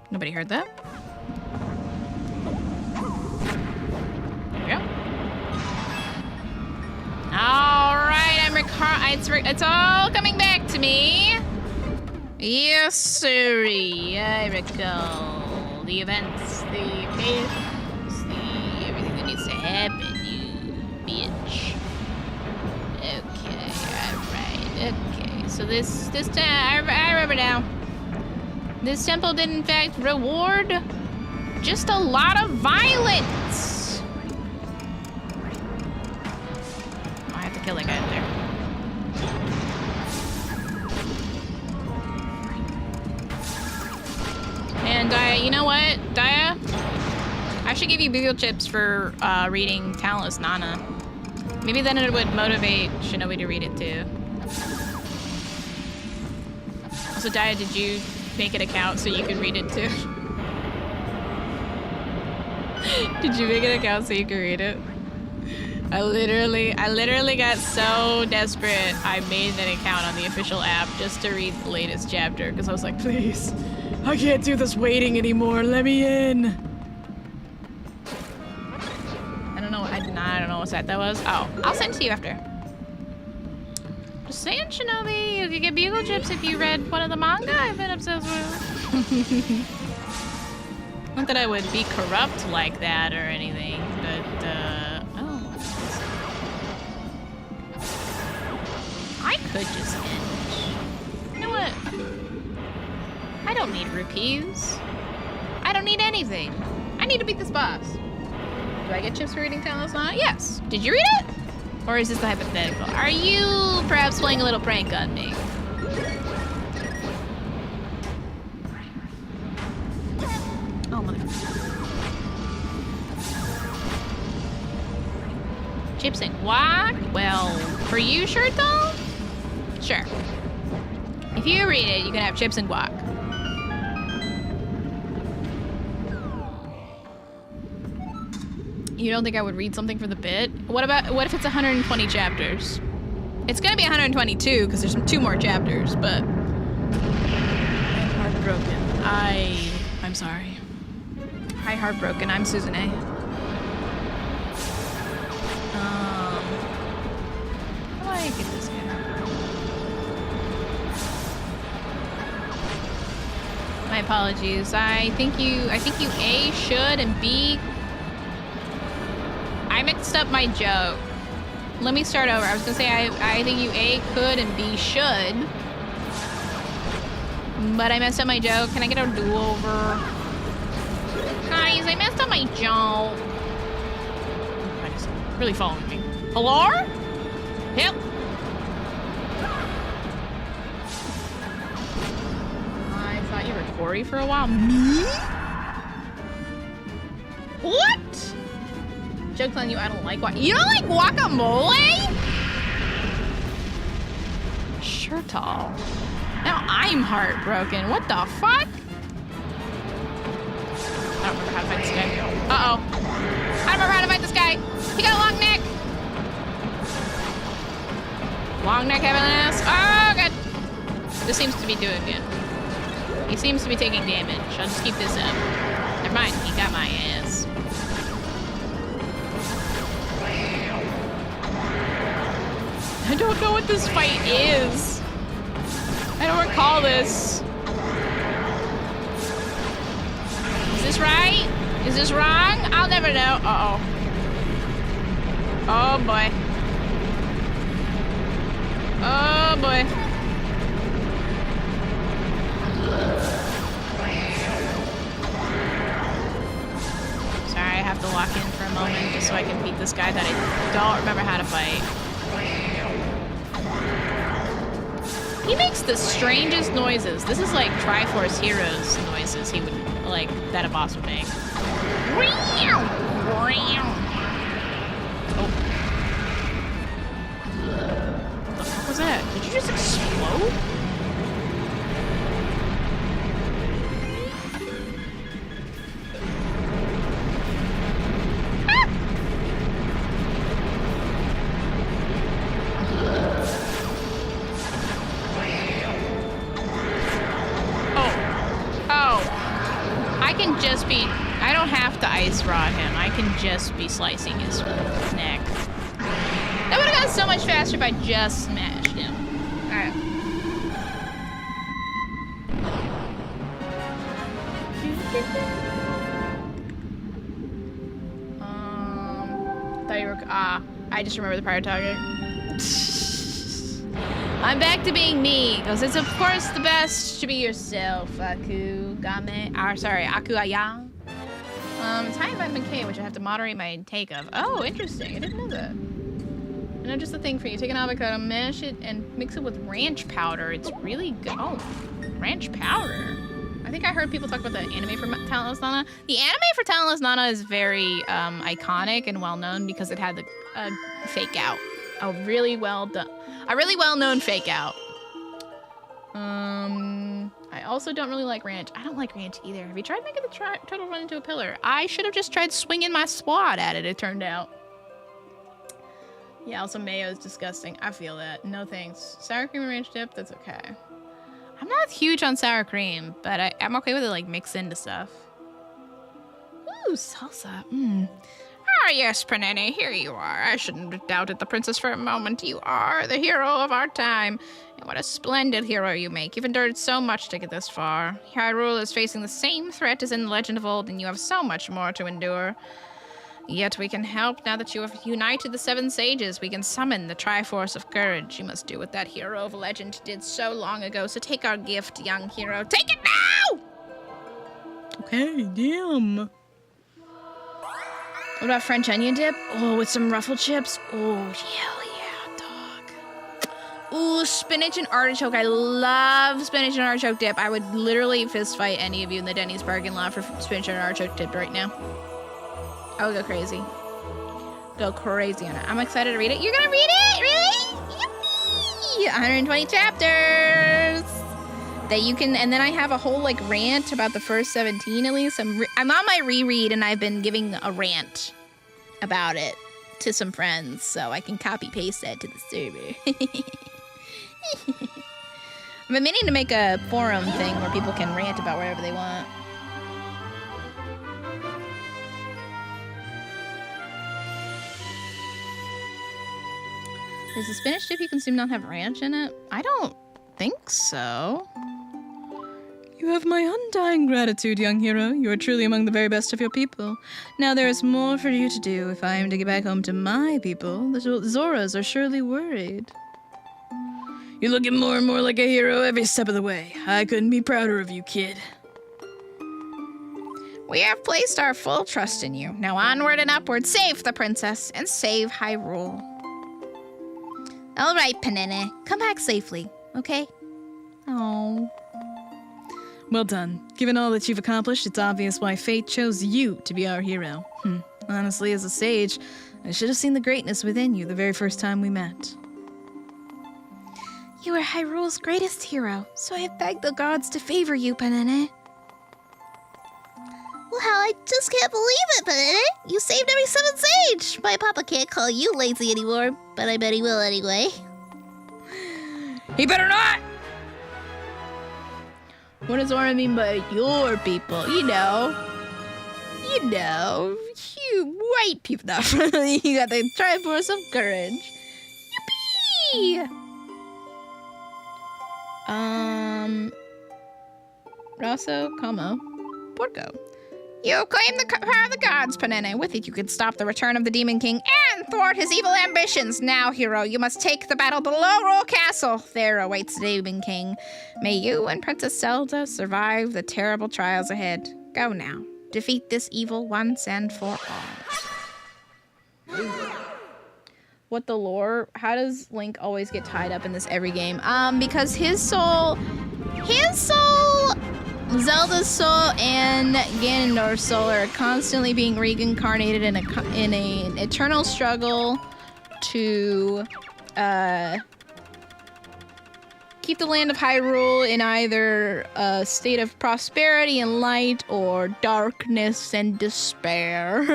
Nobody heard that? There we go. Alright, it's all coming back to me. Yes, sirree. I recall the events, the patience, everything that needs to happen, you bitch. Okay, alright, okay. So this I remember now. This temple did in fact reward just a lot of violence. I have to kill that guy up there. And Daya, you know what, Daya? I should give you bugle chips for reading Talentless Nana. Maybe then it would motivate Shinobi to read it too. Daya, did you make an account so you could read it too? Did you make an account so you could read it? I literally got so desperate. I made an account on the official app just to read the latest chapter because I was like, please, I can't do this waiting anymore. Let me in. I don't know. I don't know what that was. Oh, I'll send it to you after. Just saying, Shinobi, you could get bugle chips if you read one of the manga I've been obsessed with. Not that I would be corrupt like that or anything, but, oh. I could just end. You know what? I don't need rupees. I don't need anything. I need to beat this boss. Do I get chips for reading Talentless Nana? Yes. Did you read it? Or is this the hypothetical? Are you perhaps playing a little prank on me? Oh, motherfucker. Chips and guac? Well, for you, Shirtle? Sure. If you read it, you can have chips and guac. You don't think I would read something for the bit? What if it's 120 chapters? It's gonna be 122 because there's 2 more chapters, but I'm heartbroken. I'm sorry. Hi, heartbroken. I'm Suzune. How do I get this guy? My apologies. I think you A should and B. I mixed up my joke. Let me start over. I was gonna say I think you A could and B should. But I messed up my joke. Can I get a do-over? Guys, I messed up my joke. Guys, really following me. Hello? Help! I thought you were Tori for a while. Me? What? Joke's on you, I don't like guacamole. You don't like guacamole? Shirtle. Now I'm heartbroken. What the fuck? I don't remember how to fight this guy. Uh-oh. I don't remember how to fight this guy. He got a long neck. Long neck having an ass. Oh, God. This seems to be doing good. He seems to be taking damage. I'll just keep this up. Never mind. He got my ass. I don't know what this fight is. I don't recall this. Is this right? Is this wrong? I'll never know. Uh-oh. Oh, boy. Oh, boy. Sorry, I have to lock in for a moment just so I can beat this guy that I don't remember how to fight. He makes the strangest noises. This is like Triforce Heroes noises he would, like, that a boss would make. Oh. What the fuck was that? Did you just explode? I don't have to ice rod him. I can just be slicing his neck. That would have gone so much faster if I just smashed him. Alright. I just remember the prior target. I'm back to being me, because it's of course the best to be yourself, Aku Game. Aku Aya. It's high in vitamin K, which I have to moderate my intake of. Oh, interesting. I didn't know that. I know just the thing for you. Take an avocado, mash it, and mix it with ranch powder. It's really good. Oh, ranch powder. I think I heard people talk about the anime for Talentless Nana. The anime for Talentless Nana is very iconic and well known because it had the fake out. A really well known fake out. also don't really like ranch. I don't like ranch either. Have you tried making the turtle run into a pillar? I should have just tried swinging my sword at it, it turned out. Yeah, also mayo is disgusting. I feel that. No thanks. Sour cream and ranch dip, that's okay. I'm not huge on sour cream, but I'm okay with it like mixed into stuff. Ooh, salsa. Ah, yes, Panini, here you are. I shouldn't have doubted the princess for a moment. You are the hero of our time. And what a splendid hero you make. You've endured so much to get this far. Hyrule is facing the same threat as in the Legend of Old, and you have so much more to endure. Yet we can help now that you have united the Seven Sages. We can summon the Triforce of Courage. You must do what that hero of legend did so long ago. So take our gift, young hero. Take it now! Okay, damn. What about French onion dip? Oh, with some ruffle chips? Oh, hell yeah, dog. Ooh, spinach and artichoke. I love spinach and artichoke dip. I would literally fist fight any of you in the Denny's parking lot for spinach and artichoke dip right now. I would go crazy. Go crazy on it. I'm excited to read it. You're gonna read it? Really? Yippee! 120 chapters that you can, and then I have a whole like rant about the first 17 at least. I'm on my reread and I've been giving a rant about it to some friends so I can copy paste that to the server. I've been meaning to make a forum thing where people can rant about whatever they want. Does the spinach dip you consume not have ranch in it? I don't think so. You have my undying gratitude, young hero. You are truly among the very best of your people. Now there is more for you to do. If I am to get back home to my people, the Zoras are surely worried. You're looking more and more like a hero every step of the way. I couldn't be prouder of you, kid. We have placed our full trust in you. Now onward and upward, save the princess and save Hyrule. All right, Panini, come back safely, okay? Oh. Well done. Given all that you've accomplished, it's obvious why fate chose you to be our hero. Honestly, as a sage, I should have seen the greatness within you the very first time we met. You are Hyrule's greatest hero, so I have begged the gods to favor you, Panini. Well, I just can't believe it, Panini. You saved every Seven Sage. My papa can't call you lazy anymore, but I bet he will anyway. He better not! What does Zora mean by your people? You know, you white people. No, you got the Triforce of Courage. Yippee! Rosso, Como, Porco. You claim the power of the gods, Panini. With it, you can stop the return of the Demon King and thwart his evil ambitions. Now, hero, you must take the battle to Lorule Castle. There awaits the Demon King. May you and Princess Zelda survive the terrible trials ahead. Go now. Defeat this evil once and for all. What the lore? How does Link always get tied up in this every game? Because his soul, Zelda's soul and Ganondorf's soul are constantly being reincarnated in an eternal struggle to keep the land of Hyrule in either a state of prosperity and light or darkness and despair.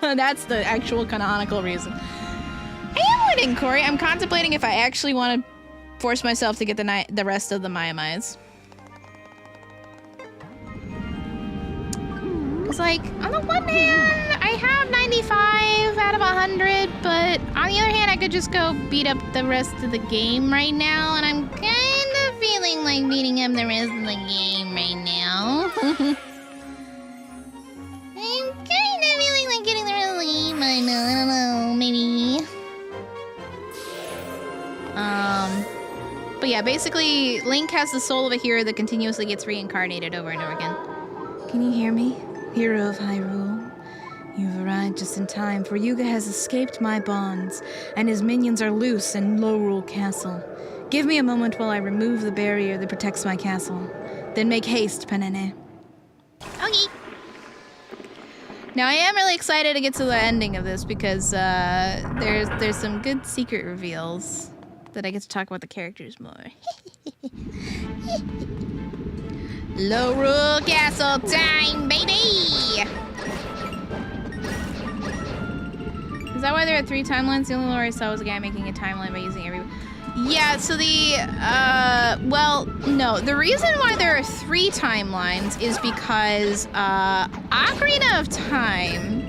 That's the actual canonical reason. I am winning, Corey. I'm contemplating if I actually want to force myself to get the rest of the Maiamais. Because, like, on the one hand, I have 95 out of 100, but on the other hand, I could just go beat up the rest of the game right now, and I'm kind of feeling like beating up the rest of the game right now. I'm kind of feeling like getting the rest of the game right now. I don't know, maybe. But yeah, basically, Link has the soul of a hero that continuously gets reincarnated over and over again. Can you hear me? Hero of Hyrule, you've arrived just in time, for Yuga has escaped my bonds, and his minions are loose in Lorule Castle. Give me a moment while I remove the barrier that protects my castle. Then make haste, Panini. Okay. Now, I am really excited to get to the ending of this because there's some good secret reveals that I get to talk about the characters more. Lorule Castle time, baby! Is that why there are 3 timelines? The only lore I saw was a guy making a timeline by using every... Yeah, so well, no. The reason why there are 3 timelines is because, Ocarina of Time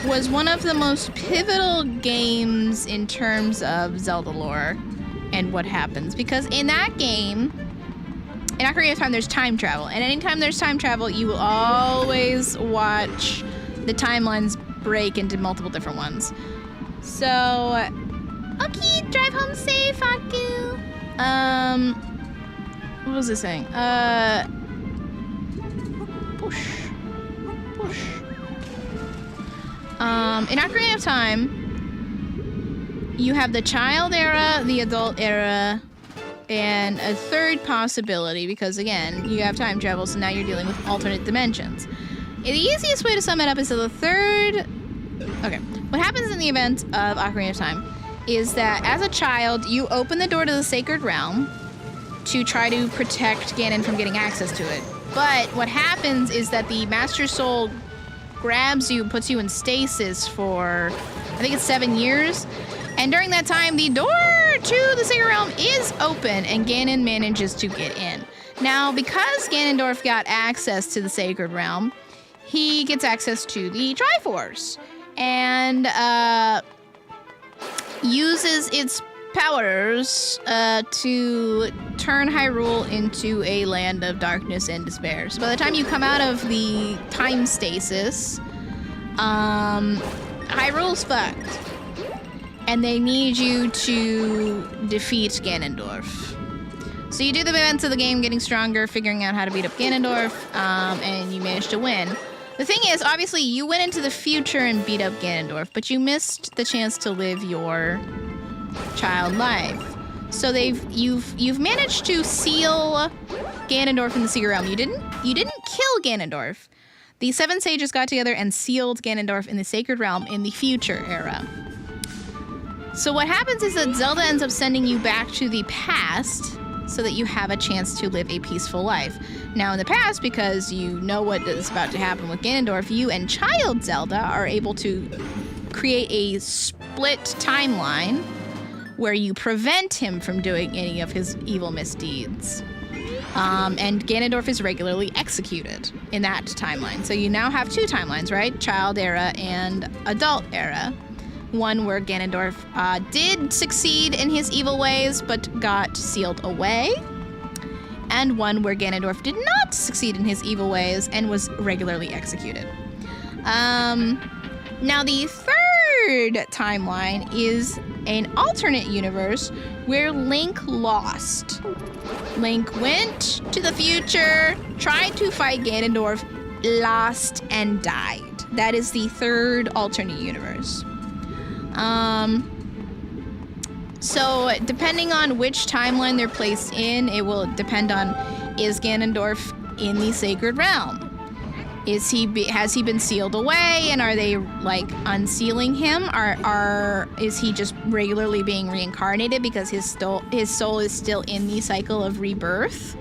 was one of the most pivotal games in terms of Zelda lore and what happens. Because in that game, in Ocarina of Time, there's time travel. And anytime there's time travel, you will always watch the timelines break into multiple different ones. So... Okay, drive home safe, Aku. What was this saying? Push. In Ocarina of Time, you have the child era, the adult era, and a third possibility, because again, you have time travel, so now you're dealing with alternate dimensions. And the easiest way to sum it up is that the third... Okay, what happens in the event of Ocarina of Time is that as a child, you open the door to the Sacred Realm to try to protect Ganon from getting access to it. But what happens is that the Master Soul grabs you, puts you in stasis for, I think it's 7 years. And during that time, the door to the Sacred Realm is open and Ganon manages to get in. Now, because Ganondorf got access to the Sacred Realm, he gets access to the Triforce. And, uses its powers to turn Hyrule into a land of darkness and despair. So by the time you come out of the time stasis, Hyrule's fucked. And they need you to defeat Ganondorf. So you do the events of the game, getting stronger, figuring out how to beat up Ganondorf, and you manage to win. The thing is, obviously, you went into the future and beat up Ganondorf, but you missed the chance to live your child life. So you've managed to seal Ganondorf in the Secret Realm. You didn't kill Ganondorf. The 7 sages got together and sealed Ganondorf in the Sacred Realm in the future era. So what happens is that Zelda ends up sending you back to the past so that you have a chance to live a peaceful life. Now in the past, because you know what is about to happen with Ganondorf, you and Child Zelda are able to create a split timeline where you prevent him from doing any of his evil misdeeds. And Ganondorf is regularly executed in that timeline. So you now have 2 timelines, right? Child era and adult era. One where Ganondorf did succeed in his evil ways, but got sealed away. And one where Ganondorf did not succeed in his evil ways and was regularly executed. Now the third timeline is an alternate universe where Link lost. Link went to the future, tried to fight Ganondorf, lost, and died. That is the third alternate universe. So depending on which timeline they're placed in, it will depend on, is Ganondorf in the Sacred Realm? Has he been sealed away, and are they like unsealing him? Is he just regularly being reincarnated because his soul is still in the cycle of rebirth?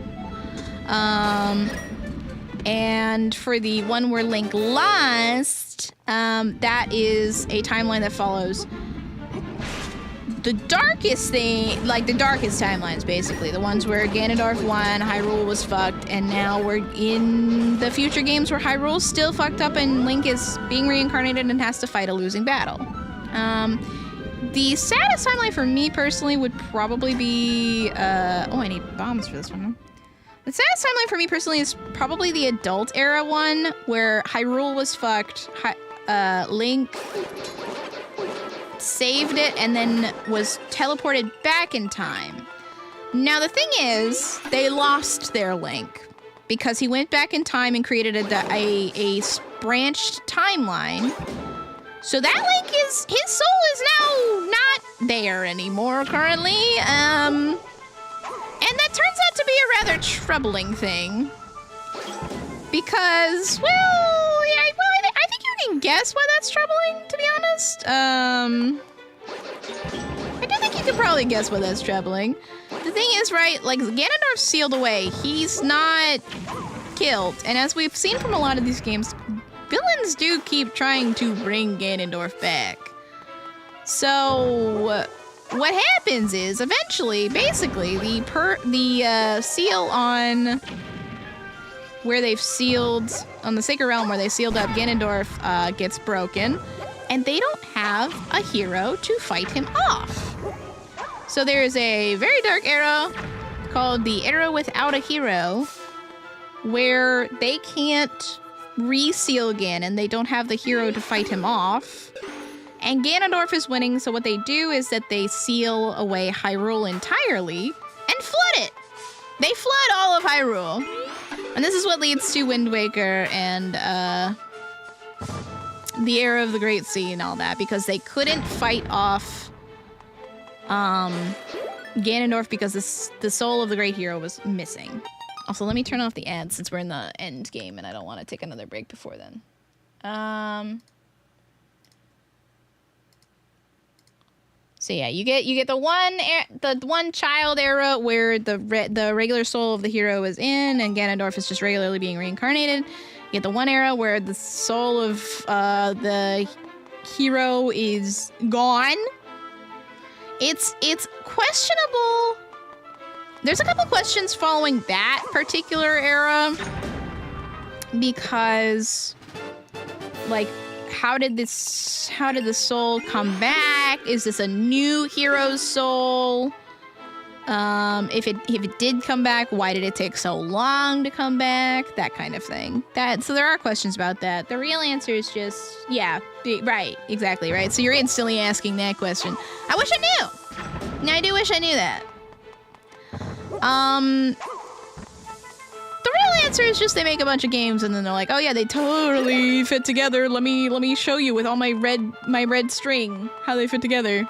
And for the one where Link lost, that is a timeline that follows the darkest thing, like the darkest timelines, basically. The ones where Ganondorf won, Hyrule was fucked, and now we're in the future games where Hyrule's still fucked up and Link is being reincarnated and has to fight a losing battle. The saddest timeline for me personally would probably be, I need bombs for this one. The saddest timeline for me personally is probably the adult era one, where Hyrule was fucked, Link saved it, and then was teleported back in time. Now the thing is, they lost their Link, because he went back in time and created a branched timeline. So that Link his soul is now not there anymore currently, and that turns out to be a rather troubling thing. Because, I think you can guess why that's troubling, to be honest. I do think you can probably guess why that's troubling. The thing thing is, right, like, Ganondorf's sealed away. He's not killed. And as we've seen from a lot of these games, villains do keep trying to bring Ganondorf back. So what happens is, eventually, basically, the seal on where they've sealed, on the Sacred Realm where they sealed up Ganondorf gets broken, and they don't have a hero to fight him off. So there's a very dark era called the Era Without a Hero, where they can't reseal Ganon. They don't have the hero to fight him off. And Ganondorf is winning, so what they do is that they seal away Hyrule entirely and flood it. They flood all of Hyrule. And this is what leads to Wind Waker and the Era of the Great Sea and all that, because they couldn't fight off Ganondorf because the soul of the great hero was missing. Also, let me turn off the ads since we're in the end game and I don't want to take another break before then. So yeah, you get the one child era where the regular soul of the hero is in and Ganondorf is just regularly being reincarnated. You get the one era where the soul of the hero is gone. It's questionable. There's a couple questions following that particular era because, like, how did the soul come back? Is this a new hero's soul? If it did come back, why did it take so long to come back? That kind of thing. So there are questions about that. The real answer is just, yeah, right, exactly, right? So you're instantly asking that question. I wish I knew. I do wish I knew that. The real answer is just they make a bunch of games and then they're like, oh yeah, they totally fit together. Let me show you with all my red string how they fit together.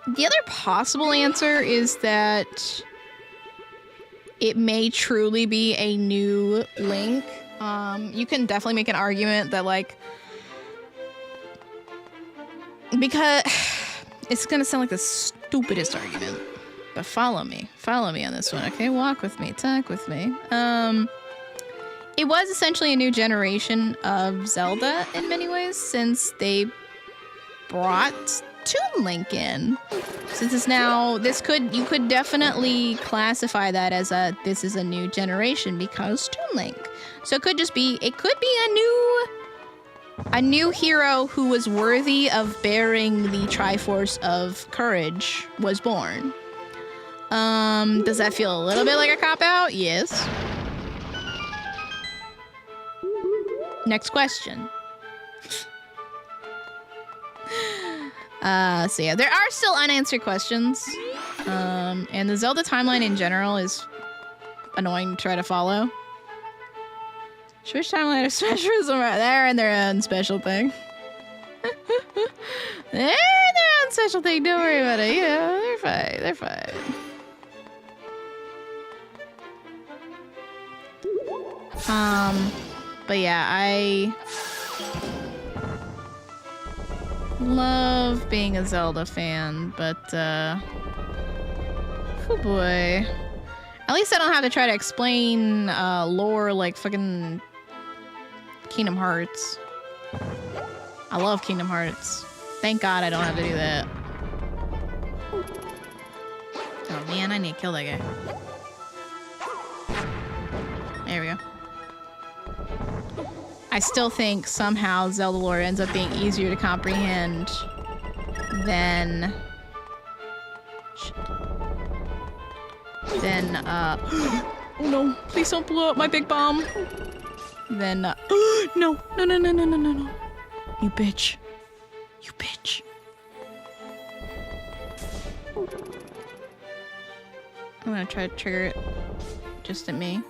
The other possible answer is that it may truly be a new Link. You can definitely make an argument that, like, because it's gonna sound like the stupidest argument, but follow me on this one, okay? Walk with me, talk with me. It was essentially a new generation of Zelda in many ways, since they brought Toon Link in. Since it's now, you could definitely classify that as this is a new generation because Toon Link. So it could be a new hero who was worthy of bearing the Triforce of Courage was born. Does that feel a little bit like a cop-out? Yes. Next question. So yeah, there are still unanswered questions. And the Zelda timeline in general is annoying to try to follow. Switch timeline or specialism right there and their own special thing. They're their own special thing, don't worry about it. You know, they're fine. But yeah, I love being a Zelda fan, but oh boy. At least I don't have to try to explain lore like fucking Kingdom Hearts. I love Kingdom Hearts. Thank God I don't have to do that. Oh man, I need to kill that guy. There we go. I still think somehow Zelda lore ends up being easier to comprehend than oh no, please don't blow up my big bomb. Then no. You bitch. You bitch. I'm gonna try to trigger it just at me.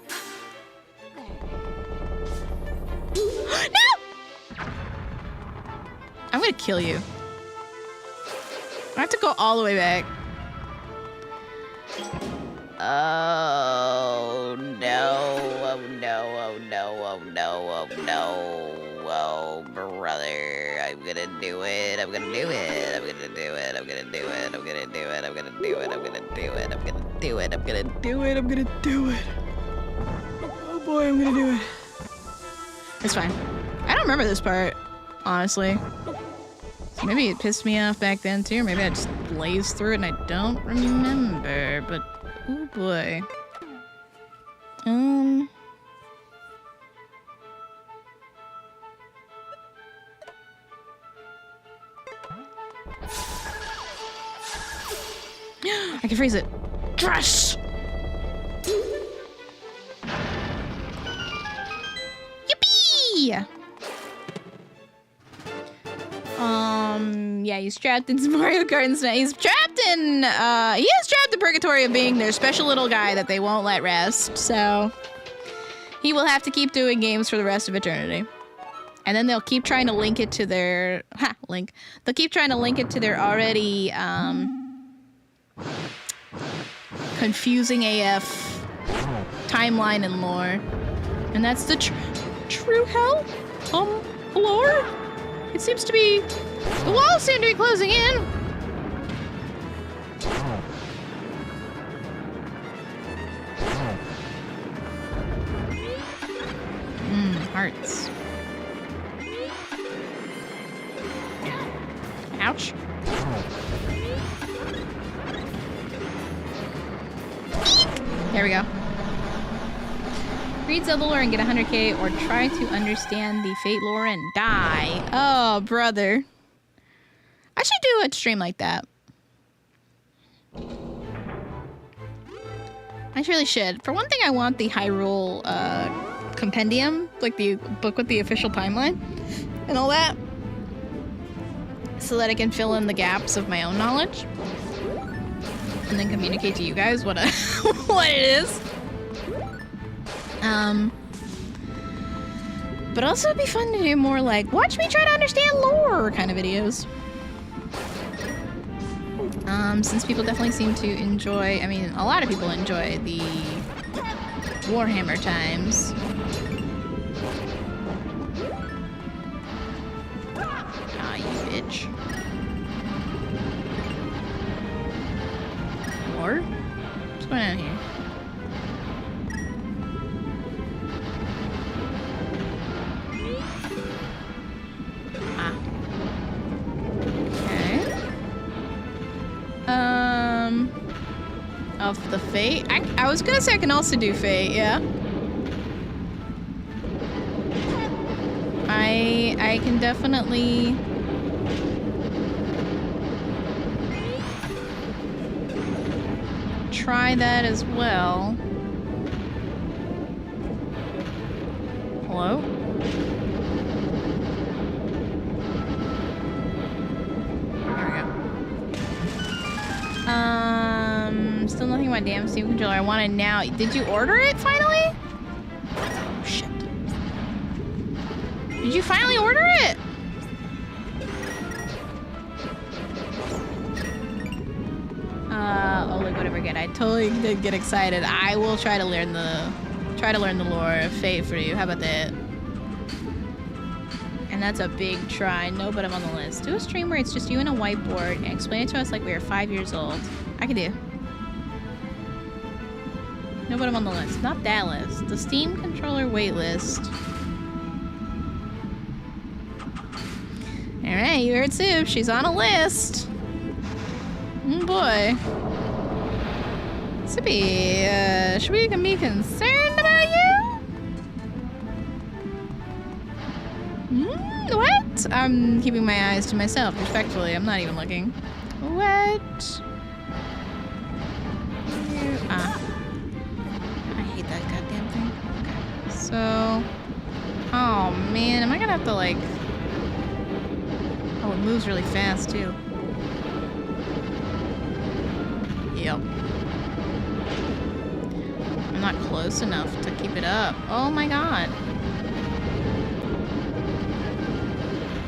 No! I'm gonna kill you. I have to go all the way back. Oh no, oh no, oh no, oh no, oh no. Oh brother, I'm gonna do it, I'm gonna do it, I'm gonna do it, I'm gonna do it, I'm gonna do it, I'm gonna do it, do it. I'm gonna do it. I'm gonna do it. Oh boy, I'm gonna do it. It's fine. I don't remember this part, honestly. So maybe it pissed me off back then too, or maybe I just blazed through it and I don't remember, but oh boy. I can freeze it. Trash! Yippee! Yeah, he's trapped in Mario Kart and Smash. He's trapped in, he is trapped in purgatory of being their special little guy that they won't let rest, so he will have to keep doing games for the rest of eternity. And then they'll keep trying to link it to their, they'll keep trying to link it to their already, confusing AF timeline and lore. And that's the true hell? Lore? It seems to be, the walls seem to be closing in. Hearts. Ouch. There we go. Read Zelda lore and get 100k, or try to understand the Fate lore and die. Oh, brother. I should do a stream like that. I really should. For one thing, I want the Hyrule compendium, like the book with the official timeline and all that, so that I can fill in the gaps of my own knowledge and then communicate to you guys what what it is. But also it'd be fun to do more like, watch me try to understand lore kind of videos. Since people definitely seem to enjoy, I mean, a lot of people enjoy the Warhammer times. Ah, you bitch. Lore? What's going on here? Of the Fate? I was gonna say I can also do Fate, yeah. I can definitely try that as well. Hello? Still nothing about damn Steam controller. I want it now. Did you order it finally? Oh, shit. Did you finally order it? Oh, like whatever. Good. I totally did get excited. I will try to learn the lore of Fate for you. How about that? And that's a big try. No, but I'm on the list. Do a stream where it's just you and a whiteboard and explain it to us like we were 5 years old. I could do. No, but I'm on the list. Not that list. The Steam controller wait list. Alright, you heard Sue. She's on a list. Oh boy. Sippy, should we be concerned about you? What? I'm keeping my eyes to myself, respectfully. I'm not even looking. What? I hate that goddamn thing. Okay. So, oh man, am I gonna have to like? Oh, it moves really fast too. Yep. I'm not close enough to keep it up. Oh my god.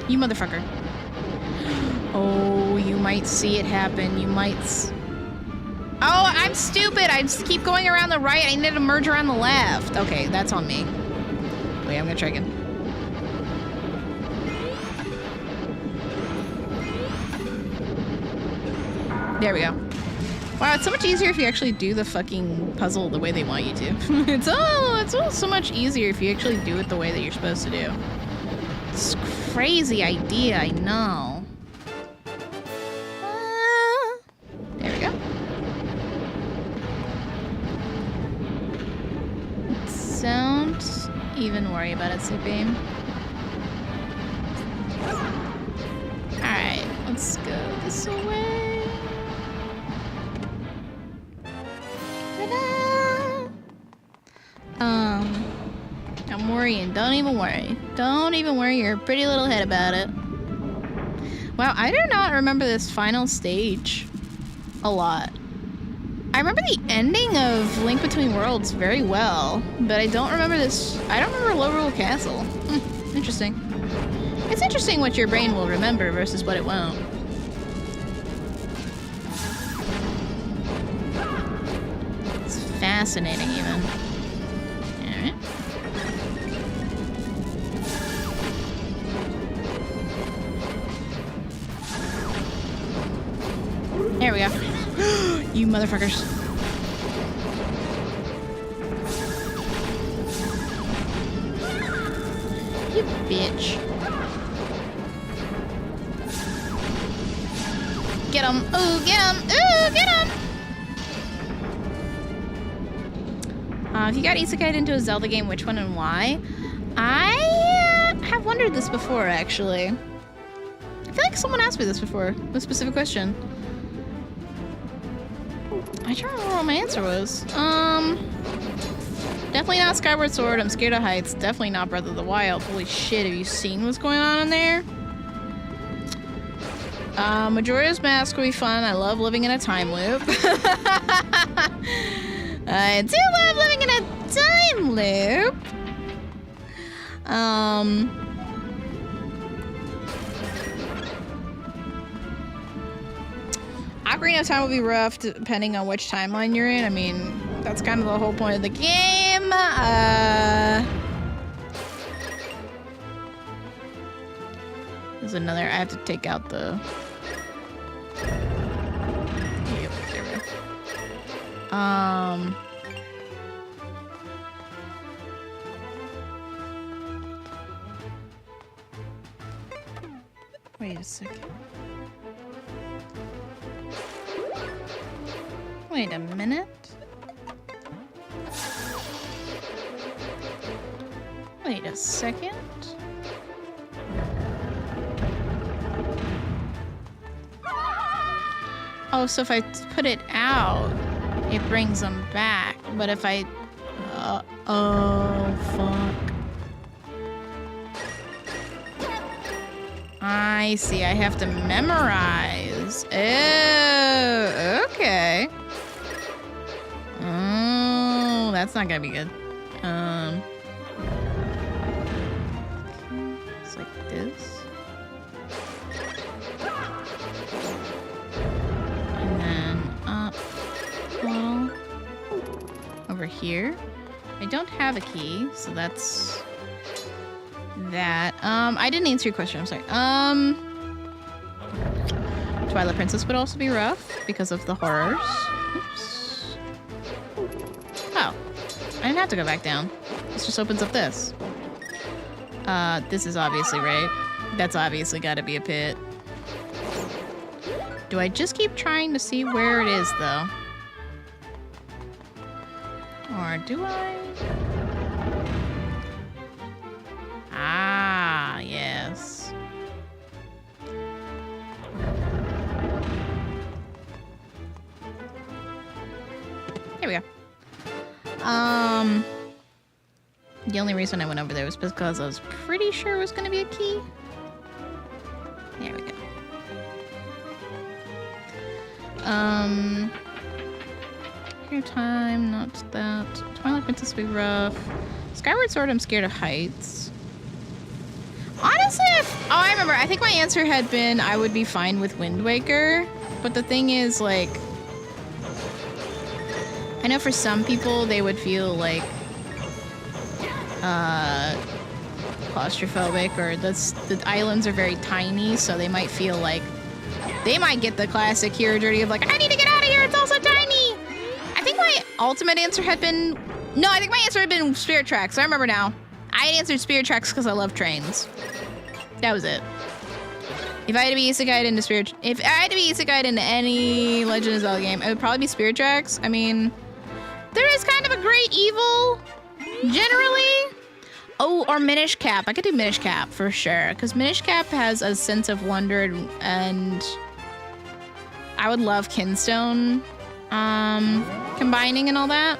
You motherfucker. Oh, you might see it happen. You might. Oh, I'm stupid. I just keep going around the right. I need to merge around the left. Okay, that's on me. Wait, I'm gonna try again. There we go. Wow, it's so much easier if you actually do the fucking puzzle the way they want you to. It's all so much easier if you actually do it the way that you're supposed to do. It's a crazy idea, I know. There we go. Don't even worry about it, Sleepy. Alright, let's go this way. Ta-da! I'm worrying. Don't even worry. Don't even worry your pretty little head about it. Wow, I do not remember this final stage a lot. I remember the ending of Link Between Worlds very well, but I don't remember this. I don't remember Lorule Castle. Interesting. It's interesting what your brain will remember versus what it won't. It's fascinating, even. Alright. There we go. You motherfuckers. You bitch. Get him. Ooh, get him. Ooh, get him. If you got isekai'd into a Zelda game, which one and why? I have wondered this before, actually. I feel like someone asked me this before. A specific question. I don't remember what my answer was. Definitely not Skyward Sword. I'm scared of heights. Definitely not Breath of the Wild. Holy shit, have you seen what's going on in there? Majora's Mask will be fun. I love living in a time loop. I do love living in a time loop. Ocarina of Time will be rough depending on which timeline you're in. I mean, that's kind of the whole point of the game. There's another. I have to take out the. Yep, there we go. Wait a second. Wait a minute. Wait a second. Oh, so if I put it out, it brings them back. But if I... oh, fuck. I see. I have to memorize. Oh, okay. Oh, that's not gonna be good. It's like this. And then up a little. Over here. I don't have a key, so that's that. I didn't answer your question, I'm sorry. Twilight Princess would also be rough because of the horrors. Oops. Oh, I didn't have to go back down. This just opens up this. This is obviously right. That's obviously gotta be a pit. Do I just keep trying to see where it is, though? Or do I? Ah, yes. There we go. The only reason I went over there was because I was pretty sure it was going to be a key. There we go. Your time, not that. Twilight Princess will be rough. Skyward Sword, I'm scared of heights. Honestly, I remember. I think my answer had been I would be fine with Wind Waker. But the thing is, like, I know for some people they would feel like claustrophobic, or the islands are very tiny, so they might feel like they might get the classic hero dirty of like, I need to get out of here, it's all so tiny. ultimate answer had been... No, I think my answer had been Spirit Tracks. I remember now. I had answered Spirit Tracks because I love trains. That was it. If I had to be isekai'd into if I had to be isekai'd into any Legend of Zelda game, it would probably be Spirit Tracks. I mean, there is kind of a great evil, generally. Oh, or Minish Cap. I could do Minish Cap for sure, because Minish Cap has a sense of wonder, and I would love Kinstone combining and all that.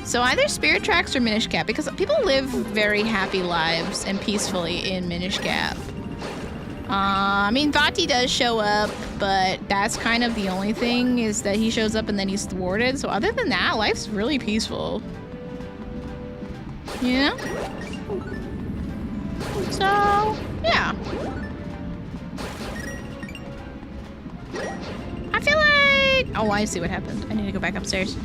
So either Spirit Tracks or Minish Cap, because people live very happy lives and peacefully in Minish Cap. I mean, Vati does show up, but that's kind of the only thing, is that he shows up and then he's thwarted. So other than that, life's really peaceful. Yeah? So, yeah. I feel like... Oh, I see what happened. I need to go back upstairs.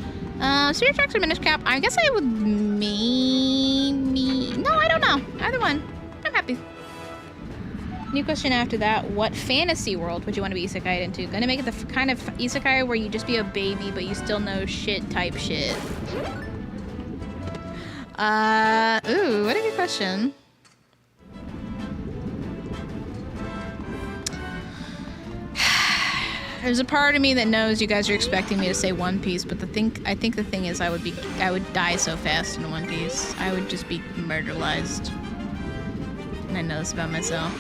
Spirit Tracks or Minish Cap? I guess I would maybe... No, I don't know. Either one. I'm happy. New question after that. What fantasy world would you want to be isekai'd into? Gonna make it the kind of isekai where you just be a baby, but you still know shit type shit. Ooh, what a good question. There's a part of me that knows you guys are expecting me to say One Piece, but I think the thing is I would die so fast in One Piece. I would just be murderized. And I know this about myself.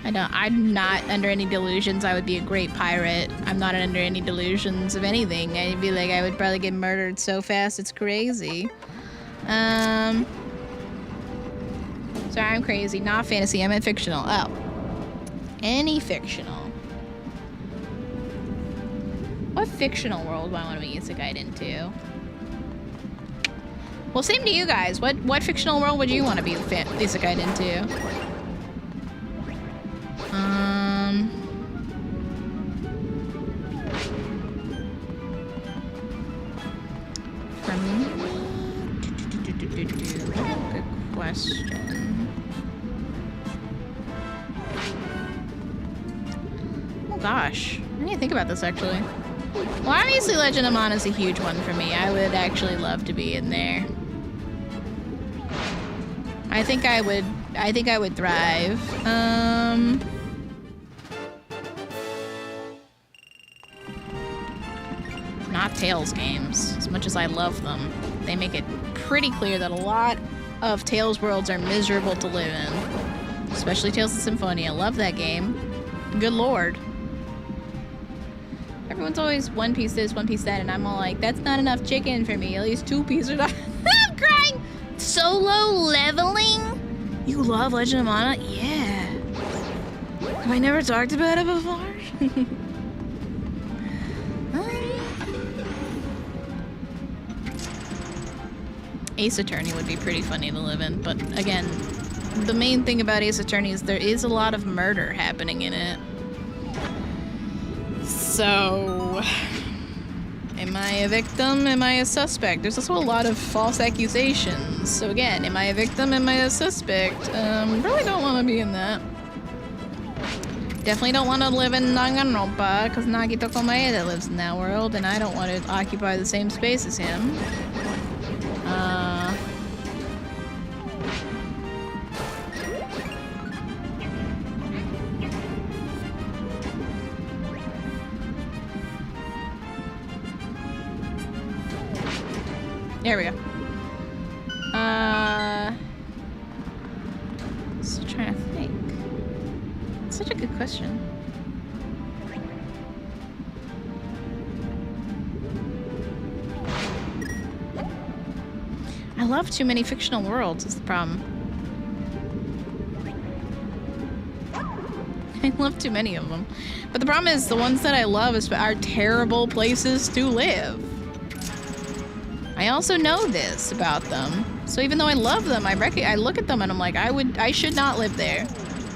I'm not under any delusions I would be a great pirate. I'm not under any delusions of anything. I'd be like, I would probably get murdered so fast, it's crazy. Sorry, I'm crazy. Not fantasy, I meant fictional. Oh. Any fictional. What fictional world do I want to be isekai'd into? Well, same to you guys. What fictional world would you want to be isekai'd into? For me? Good question. Oh gosh. I need to think about this actually. Well, obviously Legend of Mana is a huge one for me. I would actually love to be in there. I think I would thrive. Not Tales games, as much as I love them. They make it pretty clear that a lot of Tales worlds are miserable to live in. Especially Tales of Symphonia. Love that game. Good lord. Everyone's always One Piece this, One Piece that, and I'm all like, that's not enough chicken for me. At least 2 pieces. I'm crying! Solo leveling? You love Legend of Mana? Yeah. Have I never talked about it before? Ace Attorney would be pretty funny to live in, but again, the main thing about Ace Attorney is there is a lot of murder happening in it. So, am I a victim? Am I a suspect? There's also a lot of false accusations. So again, am I a victim? Am I a suspect? Really don't want to be in that. Definitely don't want to live in Danganronpa, because Nagito Komaeda lives in that world, and I don't want to occupy the same space as him. There we go. Still trying to think. It's such a good question. I love too many fictional worlds is the problem. I love too many of them. But the problem is the ones that I love are terrible places to live. I also know this about them. So even though I love them, I look at them and I'm like, I should not live there.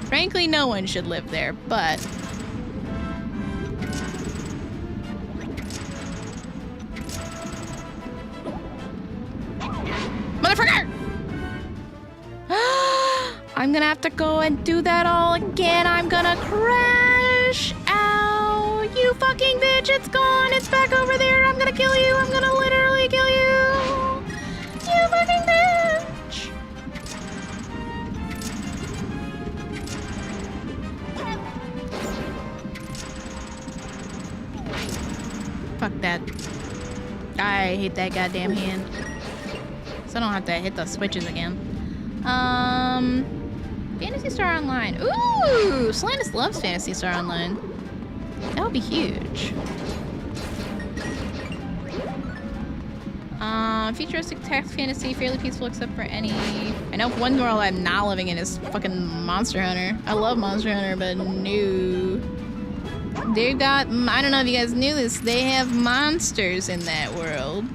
Frankly, no one should live there, but motherfucker! I'm gonna have to go and do that all again. I'm gonna crash out. You fucking bitch, it's gone. It's back over there. I'm gonna kill you. I'm gonna literally kill you. You fucking bitch. Fuck that. I hate that goddamn hand. So I don't have to hit the switches again. Phantasy Star Online. Ooh, Solanus loves Phantasy Star Online. That would be huge. Futuristic text fantasy, fairly peaceful except for any... I know one world I'm not living in is fucking Monster Hunter. I love Monster Hunter, but no. They've got... I don't know if you guys knew this. They have monsters in that world.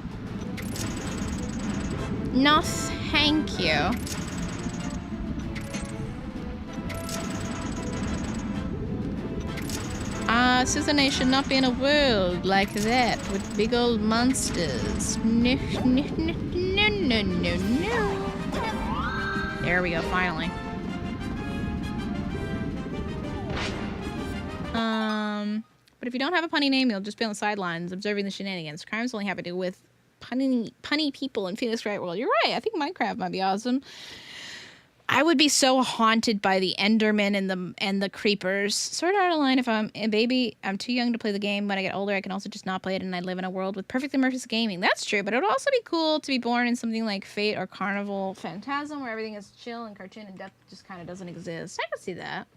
No, thank you. Susan, I should not be in a world like that with big old monsters. No, no, no, no, no, no, no. There we go, finally. But if you don't have a punny name, you'll just be on the sidelines observing the shenanigans. Crimes only have to do with punny people in Phoenix Wright World. You're right, I think Minecraft might be awesome. I would be so haunted by the Endermen and the creepers. Sword Art Online, if I'm a baby, I'm too young to play the game. When I get older, I can also just not play it, and I live in a world with perfect immersive gaming. That's true, but it would also be cool to be born in something like Fate or Carnival Phantasm, where everything is chill and cartoon and depth just kind of doesn't exist. I can see that.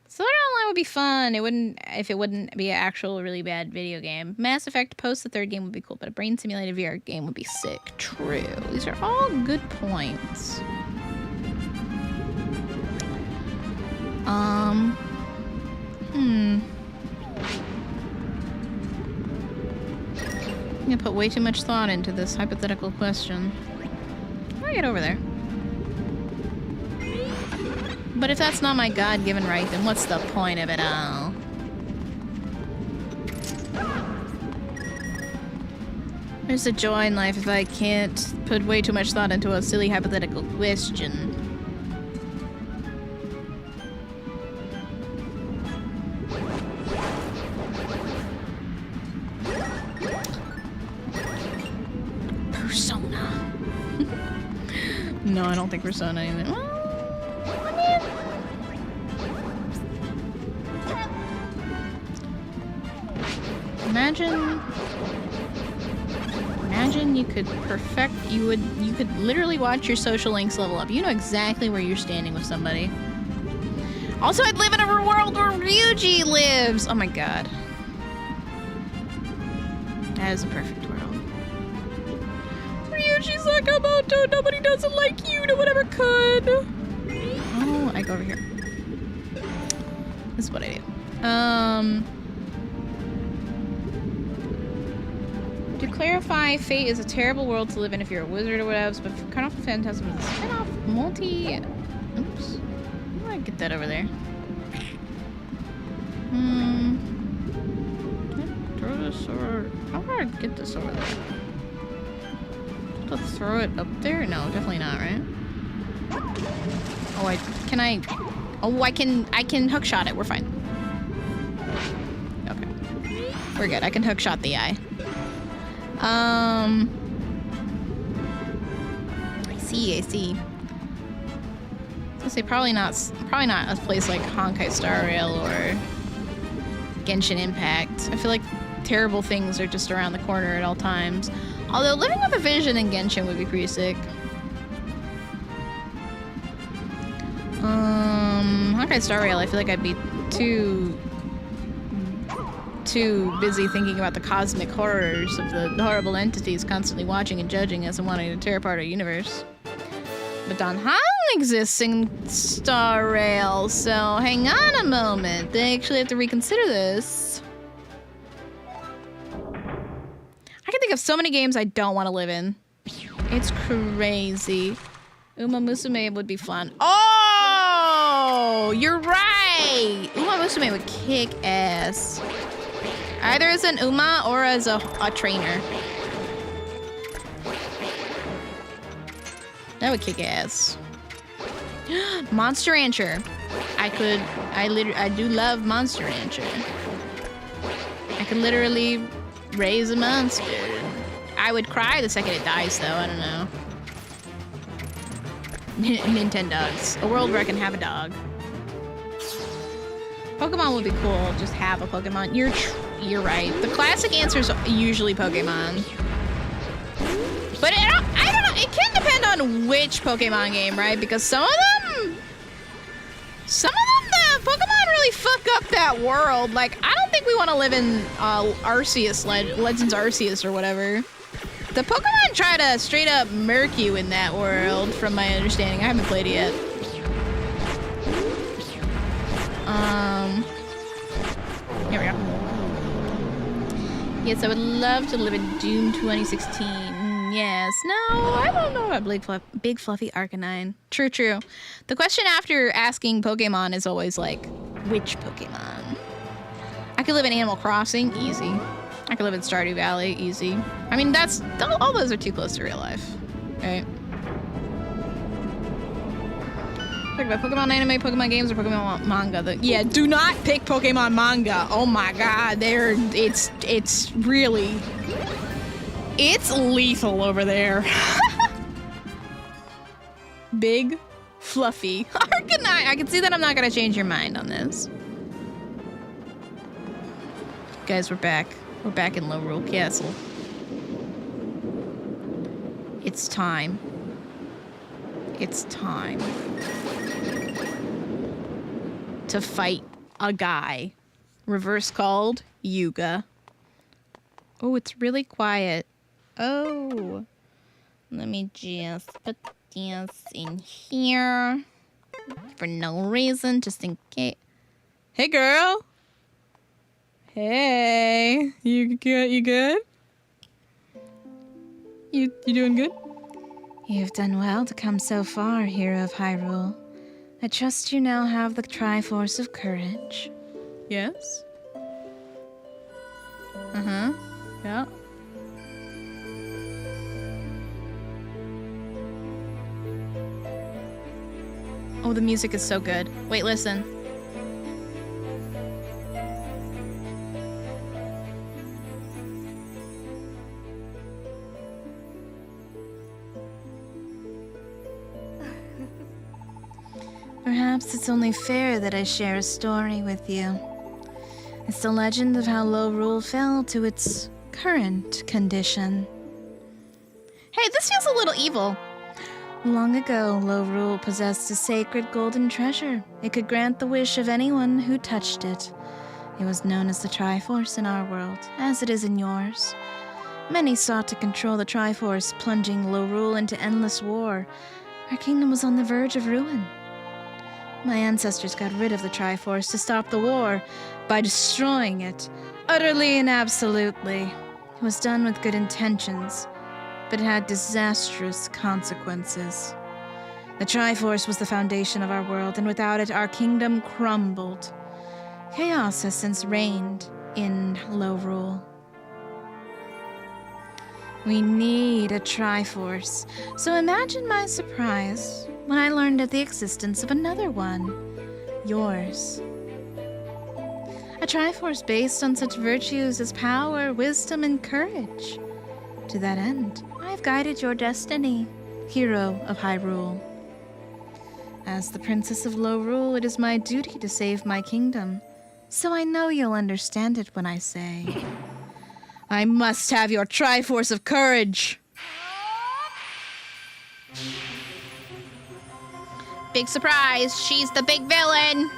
Sword Art Online would be fun. If it wouldn't be an actual really bad video game. Mass Effect post the third game would be cool, but a brain simulated VR game would be sick. True. These are all good points. I'm gonna put way too much thought into this hypothetical question. How do I get over there? But if that's not my God-given right, then what's the point of it all? There's a joy in life if I can't put way too much thought into a silly hypothetical question. Persona. No, I don't think Persona either. Well, Imagine you could you could literally watch your social links level up. You know exactly where you're standing with somebody. Also, I'd live in a world where Ryuji lives. Oh my god. That is a perfect world. Ryuji's like, I'm out, dude. Nobody doesn't like you. No one ever could. Oh, I go over here. This is what I do. To clarify, Fate is a terrible world to live in if you're a wizard or whatever, but Carnival Phantasm is a spin-off multi... Oops. How do I get that over there? Throw this over... How do I get this over there? To throw it up there? No, definitely not, right? Oh, I can hook shot it. We're fine. Okay. We're good. I can hook shot the eye. I see. I was gonna say probably not a place like Honkai Star Rail or Genshin Impact. I feel like terrible things are just around the corner at all times. Although living with a vision in Genshin would be pretty sick. Honkai Star Rail, I feel like I'd be too busy thinking about the cosmic horrors of the horrible entities constantly watching and judging us and wanting to tear apart our universe. But Don Hong exists in Star Rail, so hang on a moment. They actually have to reconsider this. I can think of so many games I don't want to live in. It's crazy. Uma Musume would be fun. Oh, you're right. Uma Musume would kick ass. Either as an Uma or as a trainer. That would kick ass. Monster Rancher. I do love Monster Rancher. I could literally raise a monster. I would cry the second it dies, though. I don't know. Nintendogs. A world where I can have a dog. Pokemon would be cool. Just have a Pokemon. You're right. The classic answer is usually Pokemon. But I don't know. It can depend on which Pokemon game, right? Because some of them, the Pokemon really fuck up that world. Like, I don't think we want to live in Arceus, Legends Arceus or whatever. The Pokemon try to straight up murk you in that world, from my understanding. I haven't played it yet. Here we go. Yes, I would love to live in Doom 2016. Yes. No, I don't know about Big Fluffy Arcanine. True, true. The question after asking Pokemon is always like, which Pokemon? I could live in Animal Crossing, easy. I could live in Stardew Valley, easy. I mean, all those are too close to real life, right? Talk about Pokemon anime, Pokemon games, or Pokemon manga. Yeah, do not pick Pokemon manga. Oh my god, it's really... It's lethal over there. Big, fluffy Arcanine. I can see that I'm not gonna change your mind on this. Guys, we're back. We're back in Lorule Castle. It's time. It's time to fight a guy. Reverse called Yuga. Oh, it's really quiet. Oh. Let me just put this in here. For no reason, just in case. Hey, girl. Hey. You good? You good? You doing good? You've done well to come so far, hero of Hyrule. I trust you now have the Triforce of Courage. Yes? Uh-huh. Yeah. Oh, the music is so good. Wait, listen. Perhaps it's only fair that I share a story with you. It's the legend of how Lorule fell to its current condition. Hey, this feels a little evil. Long ago, Lorule possessed a sacred golden treasure. It could grant the wish of anyone who touched it. It was known as the Triforce in our world, as it is in yours. Many sought to control the Triforce, plunging Lorule into endless war. Our kingdom was on the verge of ruin. My ancestors got rid of the Triforce to stop the war by destroying it, utterly and absolutely. It was done with good intentions, but it had disastrous consequences. The Triforce was the foundation of our world, and without it, our kingdom crumbled. Chaos has since reigned in Lorule. We need a Triforce, so imagine my surprise when I learned of the existence of another one, yours. A Triforce based on such virtues as power, wisdom, and courage. To that end, I have guided your destiny, hero of Hyrule. As the Princess of Lorule, it is my duty to save my kingdom, so I know you'll understand it when I say, I must have your Triforce of Courage! Big surprise, she's the big villain!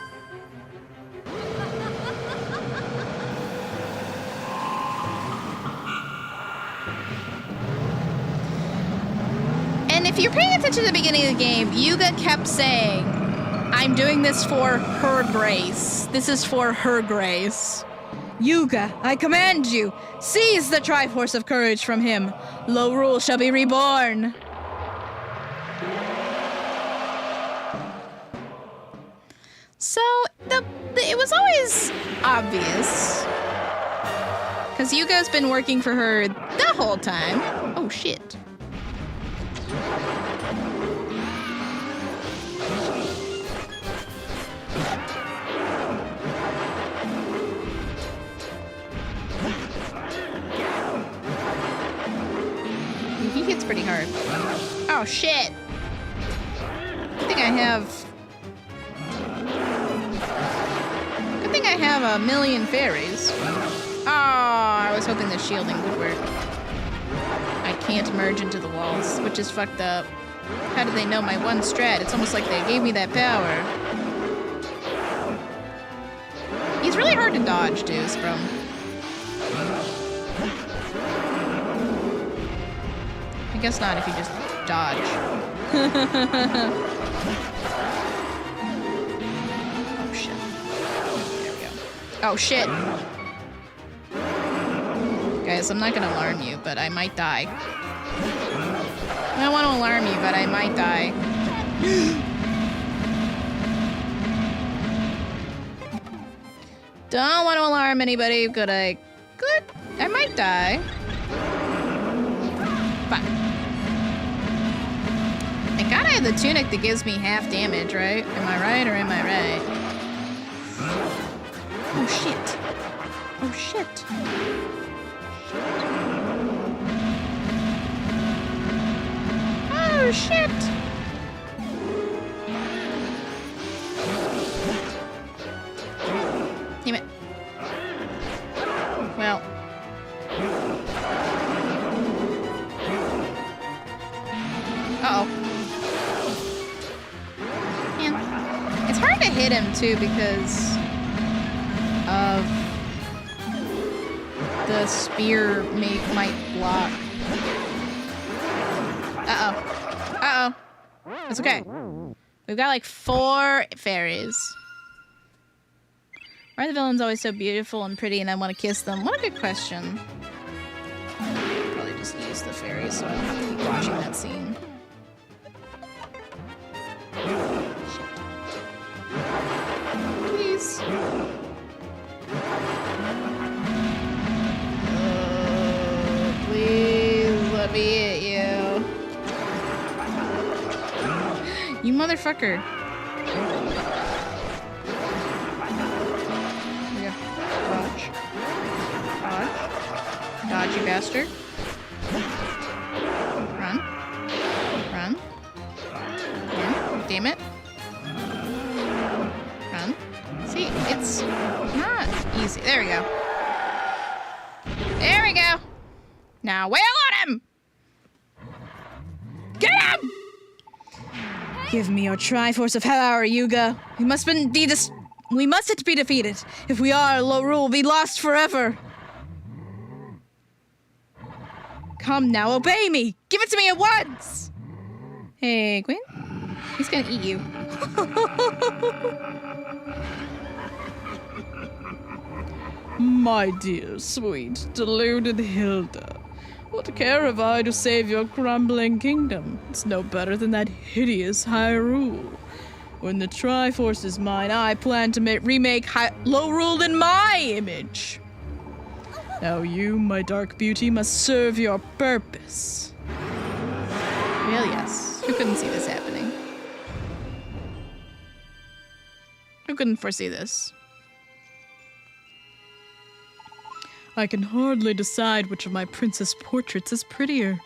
And if you're paying attention to the beginning of the game, Yuga kept saying, I'm doing this for her grace. This is for her grace. Yuga, I command you, seize the Triforce of Courage from him. Lorule shall be reborn. So, it was always obvious. Because Yuga's been working for her the whole time. Oh, shit. Oh, shit. I think I have... Good thing I have a million fairies. Oh, I was hoping the shielding would work. I can't merge into the walls, which is fucked up. How did they know my one strat? It's almost like they gave me that power. He's really hard to dodge, too, Sprum. I guess not if you just dodge. Oh, shit. There we go. Oh, shit. Guys, I'm not gonna alarm you, but I might die. I don't want to alarm you, but I might die. Don't want to alarm anybody, but I might die. Fine. Thank God I have the tunic that gives me half damage, right? Am I right or am I right? Oh, shit. Oh, shit. Oh, shit. Damn it. Well. Uh-oh. Man. It's hard to hit him, too, because of the spear might block. Uh-oh. Uh-oh. It's okay. We've got like 4 fairies. Why are the villains always so beautiful and pretty and I want to kiss them? What a good question. Probably just use the fairies so I don't have to keep watching that scene. Please. Please let me hit you. You motherfucker. Yeah. Dodge. Dodge. Dodge, you bastard. Run. Run. Run. Damn it. Run. See, it's not easy. There we go. There we go. Now wail on him! Get him! Give me your Triforce of Power, Yuga. We mustn't be defeated. If we are, Lorule will be lost forever. Come now, obey me. Give it to me at once. Hey, Gwen. He's gonna eat you. My dear, sweet, deluded Hilda. What care have I to save your crumbling kingdom? It's no better than that hideous Hyrule. When the Triforce is mine, I plan to remake Lorule in my image. Now you, my dark beauty, must serve your purpose. Well, yes. Who couldn't see this happening? Who couldn't foresee this? I can hardly decide which of my princess portraits is prettier.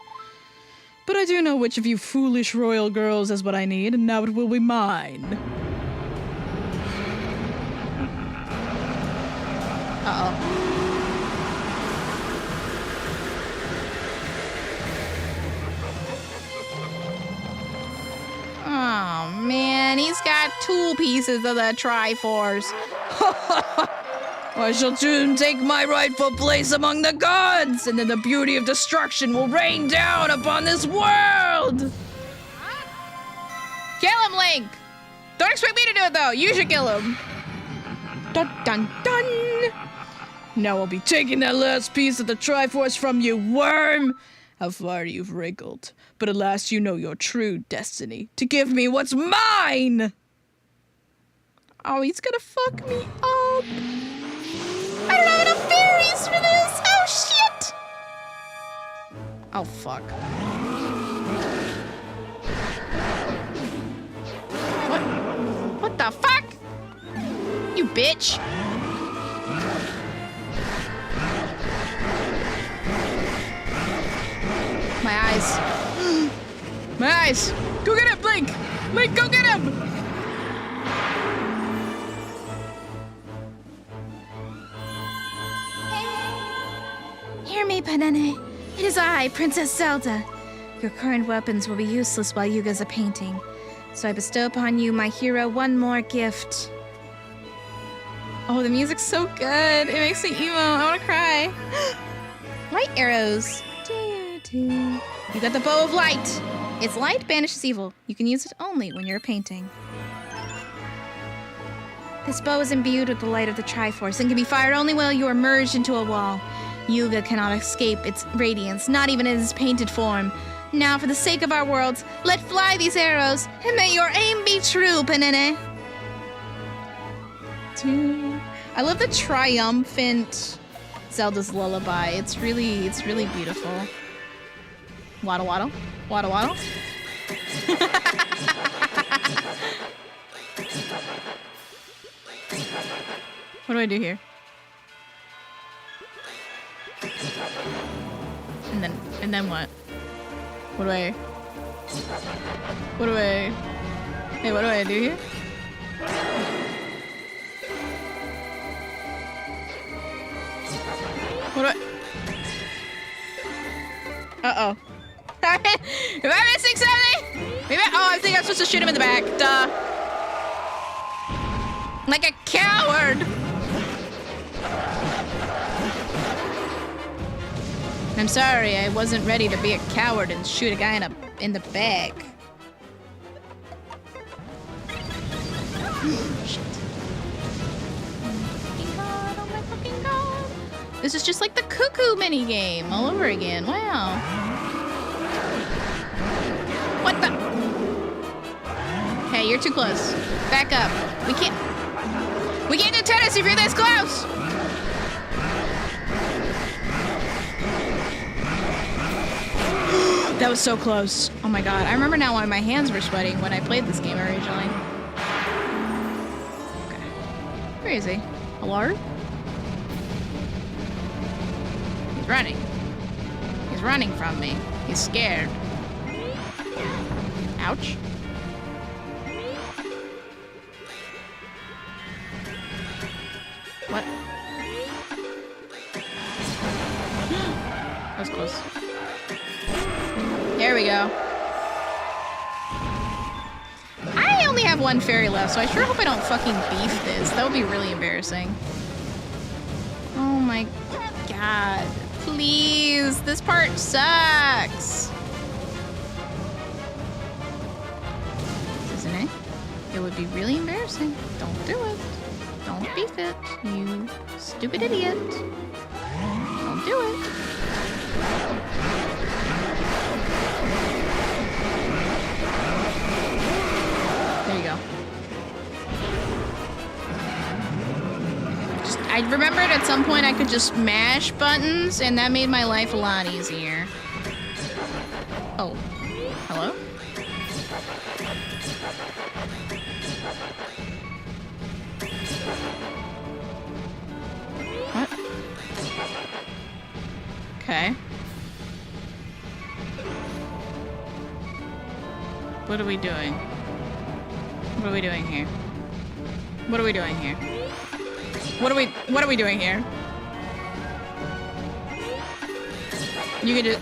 But I do know which of you foolish royal girls is what I need, and now it will be mine. Uh-oh. Oh, man. He's got 2 pieces of the Triforce. I shall soon take my rightful place among the gods, and then the beauty of destruction will rain down upon this world! Kill him, Link! Don't expect me to do it, though. You should kill him. Dun dun dun! Now I'll be taking that last piece of the Triforce from you, worm! How far you've wriggled. But at last you know your true destiny. To give me what's mine! Oh, he's gonna fuck me up. I don't have enough fairies for this! Oh, shit! Oh, fuck. What the fuck? You bitch. My eyes. My eyes! Go get him, Blink! Blink, go get him! Hear me, Panene. It is I, Princess Zelda. Your current weapons will be useless while Yuga's a painting. So I bestow upon you, my hero, one more gift. Oh, the music's so good. It makes me emo. I want to cry. Light arrows. You got the bow of light. Its light banishes evil. You can use it only when you're painting. This bow is imbued with the light of the Triforce and can be fired only while you are merged into a wall. Yuga cannot escape its radiance, not even in its painted form. Now, for the sake of our worlds, let fly these arrows, and may your aim be true, Panene. I love the triumphant Zelda's lullaby. It's really beautiful. Waddle, waddle. Waddle, waddle. What do I do here? And then what? What do I do here? Uh-oh. Am I missing something? Maybe I think I'm supposed to shoot him in the back. Duh. Like a coward. I'm sorry, I wasn't ready to be a coward and shoot a guy in the back. Shit. Oh my fucking god. This is just like the cuckoo minigame all over again. Wow. What the? Hey, you're too close. Back up. We can't do tennis if you're this close. That was so close. Oh my god. I remember now why my hands were sweating when I played this game originally. Okay. Where is he? Hello? He's running. He's running from me. He's scared. Ouch. What? That was close. There we go. I only have one fairy left, so I sure hope I don't fucking beef this. That would be really embarrassing. Oh my god. Please, this part sucks. Isn't it? It would be really embarrassing. Don't do it. Don't beef it, you stupid idiot. Don't do it. There you go. I remembered at some point I could just mash buttons, and that made my life a lot easier. Oh. Hello? What? Okay. What are we doing? What are we doing here? What are we doing here? What are we doing here? You can just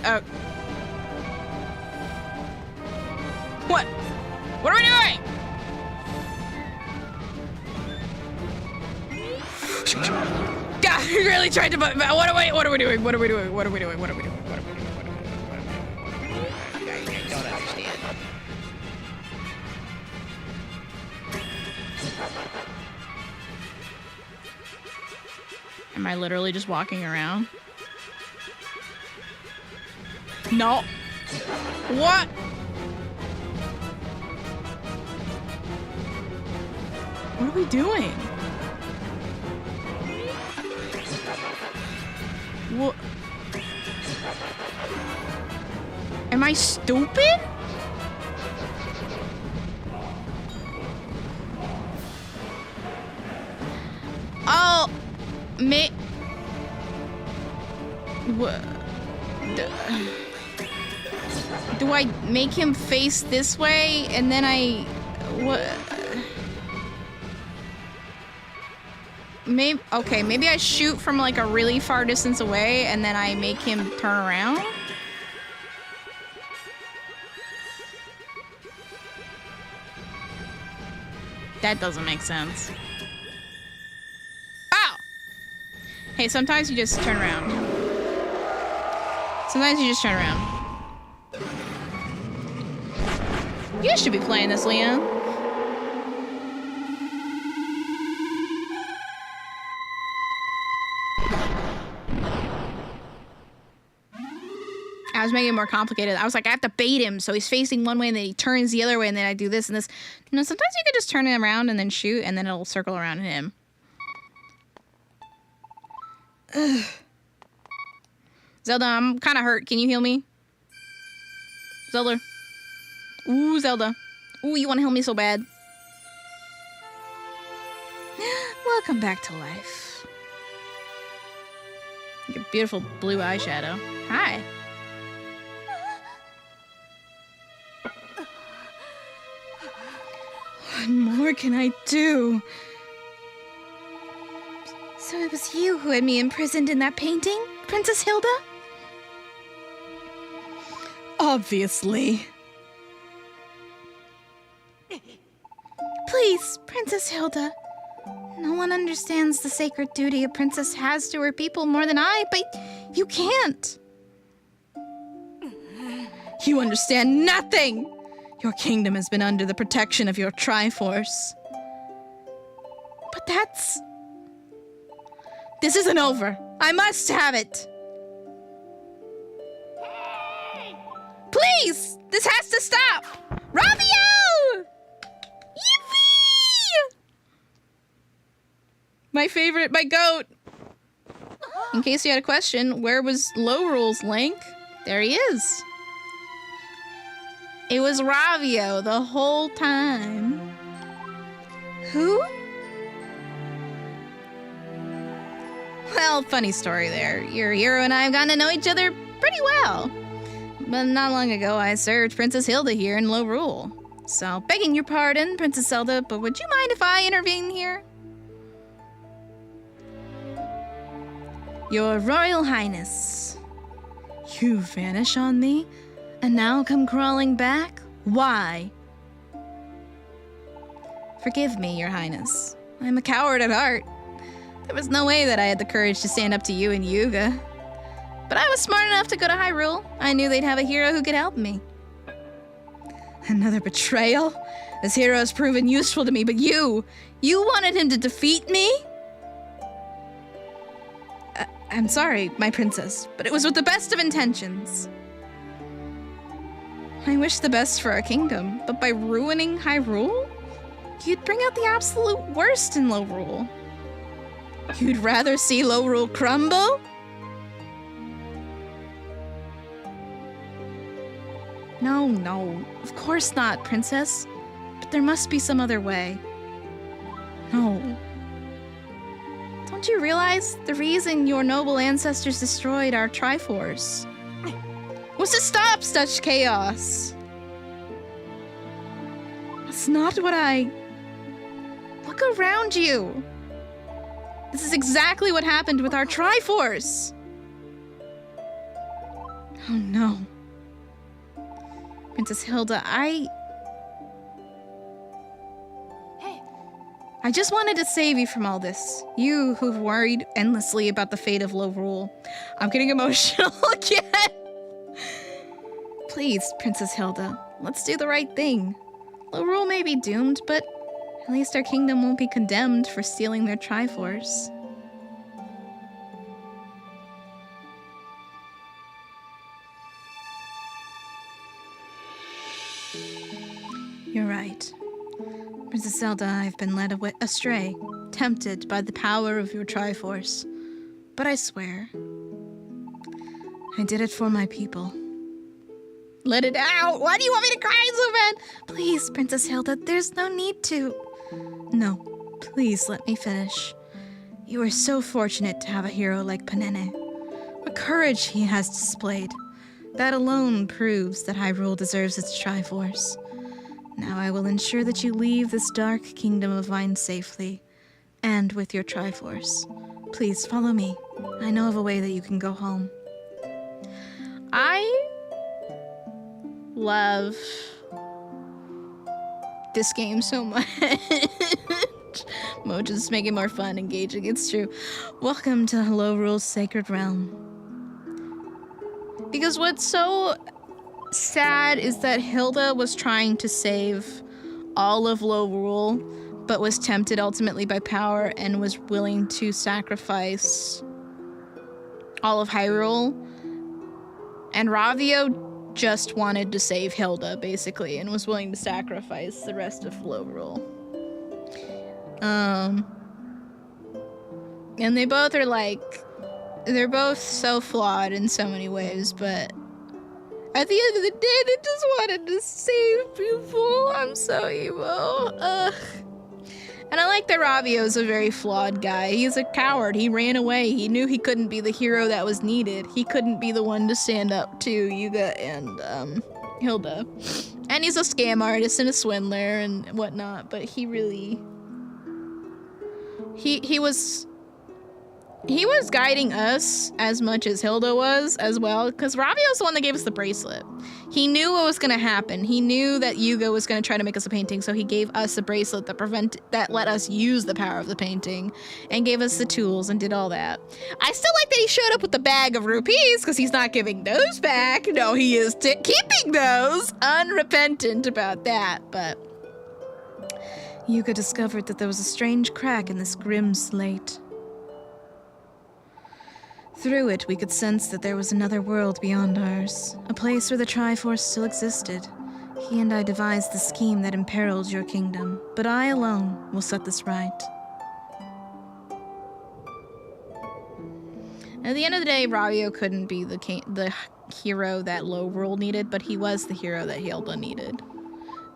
What? What are we doing? God, he really tried to what are we doing? What are we doing? What are we doing? What are we doing? What are we doing? What are we doing? I don't understand. Am I literally just walking around? No. What? What are we doing? What? Am I stupid? Oh, what? Do I make him face this way and then what? Maybe I shoot from like a really far distance away and then I make him turn around. That doesn't make sense. Ow! Hey, sometimes you just turn around. Sometimes you just turn around. You should be playing this, Leon. I was making it more complicated. I was like, I have to bait him, so he's facing one way and then he turns the other way and then I do this and this. You know, sometimes you could just turn him around and then shoot and then it'll circle around him. Ugh. Zelda, I'm kind of hurt. Can you heal me? Zelda. Ooh, Zelda. Ooh, you want to heal me so bad. Welcome back to life. Your beautiful blue eyeshadow. Hi. What more can I do? So it was you who had me imprisoned in that painting, Princess Hilda? Obviously. Please, Princess Hilda. No one understands the sacred duty a princess has to her people more than I, but you can't. You understand nothing! Your kingdom has been under the protection of your Triforce. But that's... This isn't over. I must have it. Please! This has to stop! Ravio! Yippee! My favorite, my goat. In case you had a question, where was Low Rule's Link? There he is. It was Ravio the whole time. Who? Well, funny story there. Your hero and I have gotten to know each other pretty well. But not long ago, I served Princess Hilda here in Low Rule. So, begging your pardon, Princess Zelda, but would you mind if I intervene here? Your Royal Highness, you vanish on me, and now come crawling back? Why? Forgive me, Your Highness. I'm a coward at heart. There was no way that I had the courage to stand up to you and Yuga. But I was smart enough to go to Hyrule. I knew they'd have a hero who could help me. Another betrayal? This hero has proven useful to me, but you wanted him to defeat me? I'm sorry, my princess, but it was with the best of intentions. I wish the best for our kingdom, but by ruining Hyrule, you'd bring out the absolute worst in Low Rule. You'd rather see Low Rule crumble? No, of course not, princess. But there must be some other way. No. Don't you realize the reason your noble ancestors destroyed our Triforce was to stop such chaos? That's not what Look around you. This is exactly what happened with our Triforce. Oh no. Princess Hilda, I just wanted to save you from all this. You who've worried endlessly about the fate of Low Rule. I'm getting emotional again. Please, Princess Hilda, let's do the right thing. Low Rule may be doomed, but at least our kingdom won't be condemned for stealing their Triforce. You're right. Princess Zelda, I've been led astray, tempted by the power of your Triforce. But I swear, I did it for my people. Let it out! Why do you want me to cry so bad? Please, Princess Hilda, there's no need to. No, please let me finish. You are so fortunate to have a hero like Panene. What courage he has displayed. That alone proves that Hyrule deserves its Triforce. Now I will ensure that you leave this dark kingdom of mine safely, and with your Triforce. Please follow me. I know of a way that you can go home. I love this game so much. Moja's making it more fun, engaging. It's true. Welcome to Hyrule's Sacred Realm. Because what's so sad is that Hilda was trying to save all of Lorule, but was tempted ultimately by power and was willing to sacrifice all of Hyrule. And Ravio just wanted to save Hilda, basically, and was willing to sacrifice the rest of Lorule. And they both are like, they're both so flawed in so many ways, but at the end of the day, they just wanted to save people. I'm so emo. Ugh. And I like that Ravio's a very flawed guy. He's a coward. He ran away. He knew he couldn't be the hero that was needed. He couldn't be the one to stand up to Yuga and Hilda. And he's a scam artist and a swindler and whatnot, but he really... He was guiding us as much as Hilda was as well, because Ravio's the one that gave us the bracelet. He knew what was going to happen. He knew that Yuga was going to try to make us a painting, so he gave us a bracelet that let us use the power of the painting and gave us the tools and did all that. I still like that he showed up with the bag of rupees, because he's not giving those back. No, he is keeping those. Unrepentant about that, but... Yuga discovered that there was a strange crack in this grim slate. Through it, we could sense that there was another world beyond ours, a place where the Triforce still existed. He and I devised the scheme that imperiled your kingdom, but I alone will set this right. At the end of the day, Ravio couldn't be the hero that Lorule needed, but he was the hero that Hilda needed.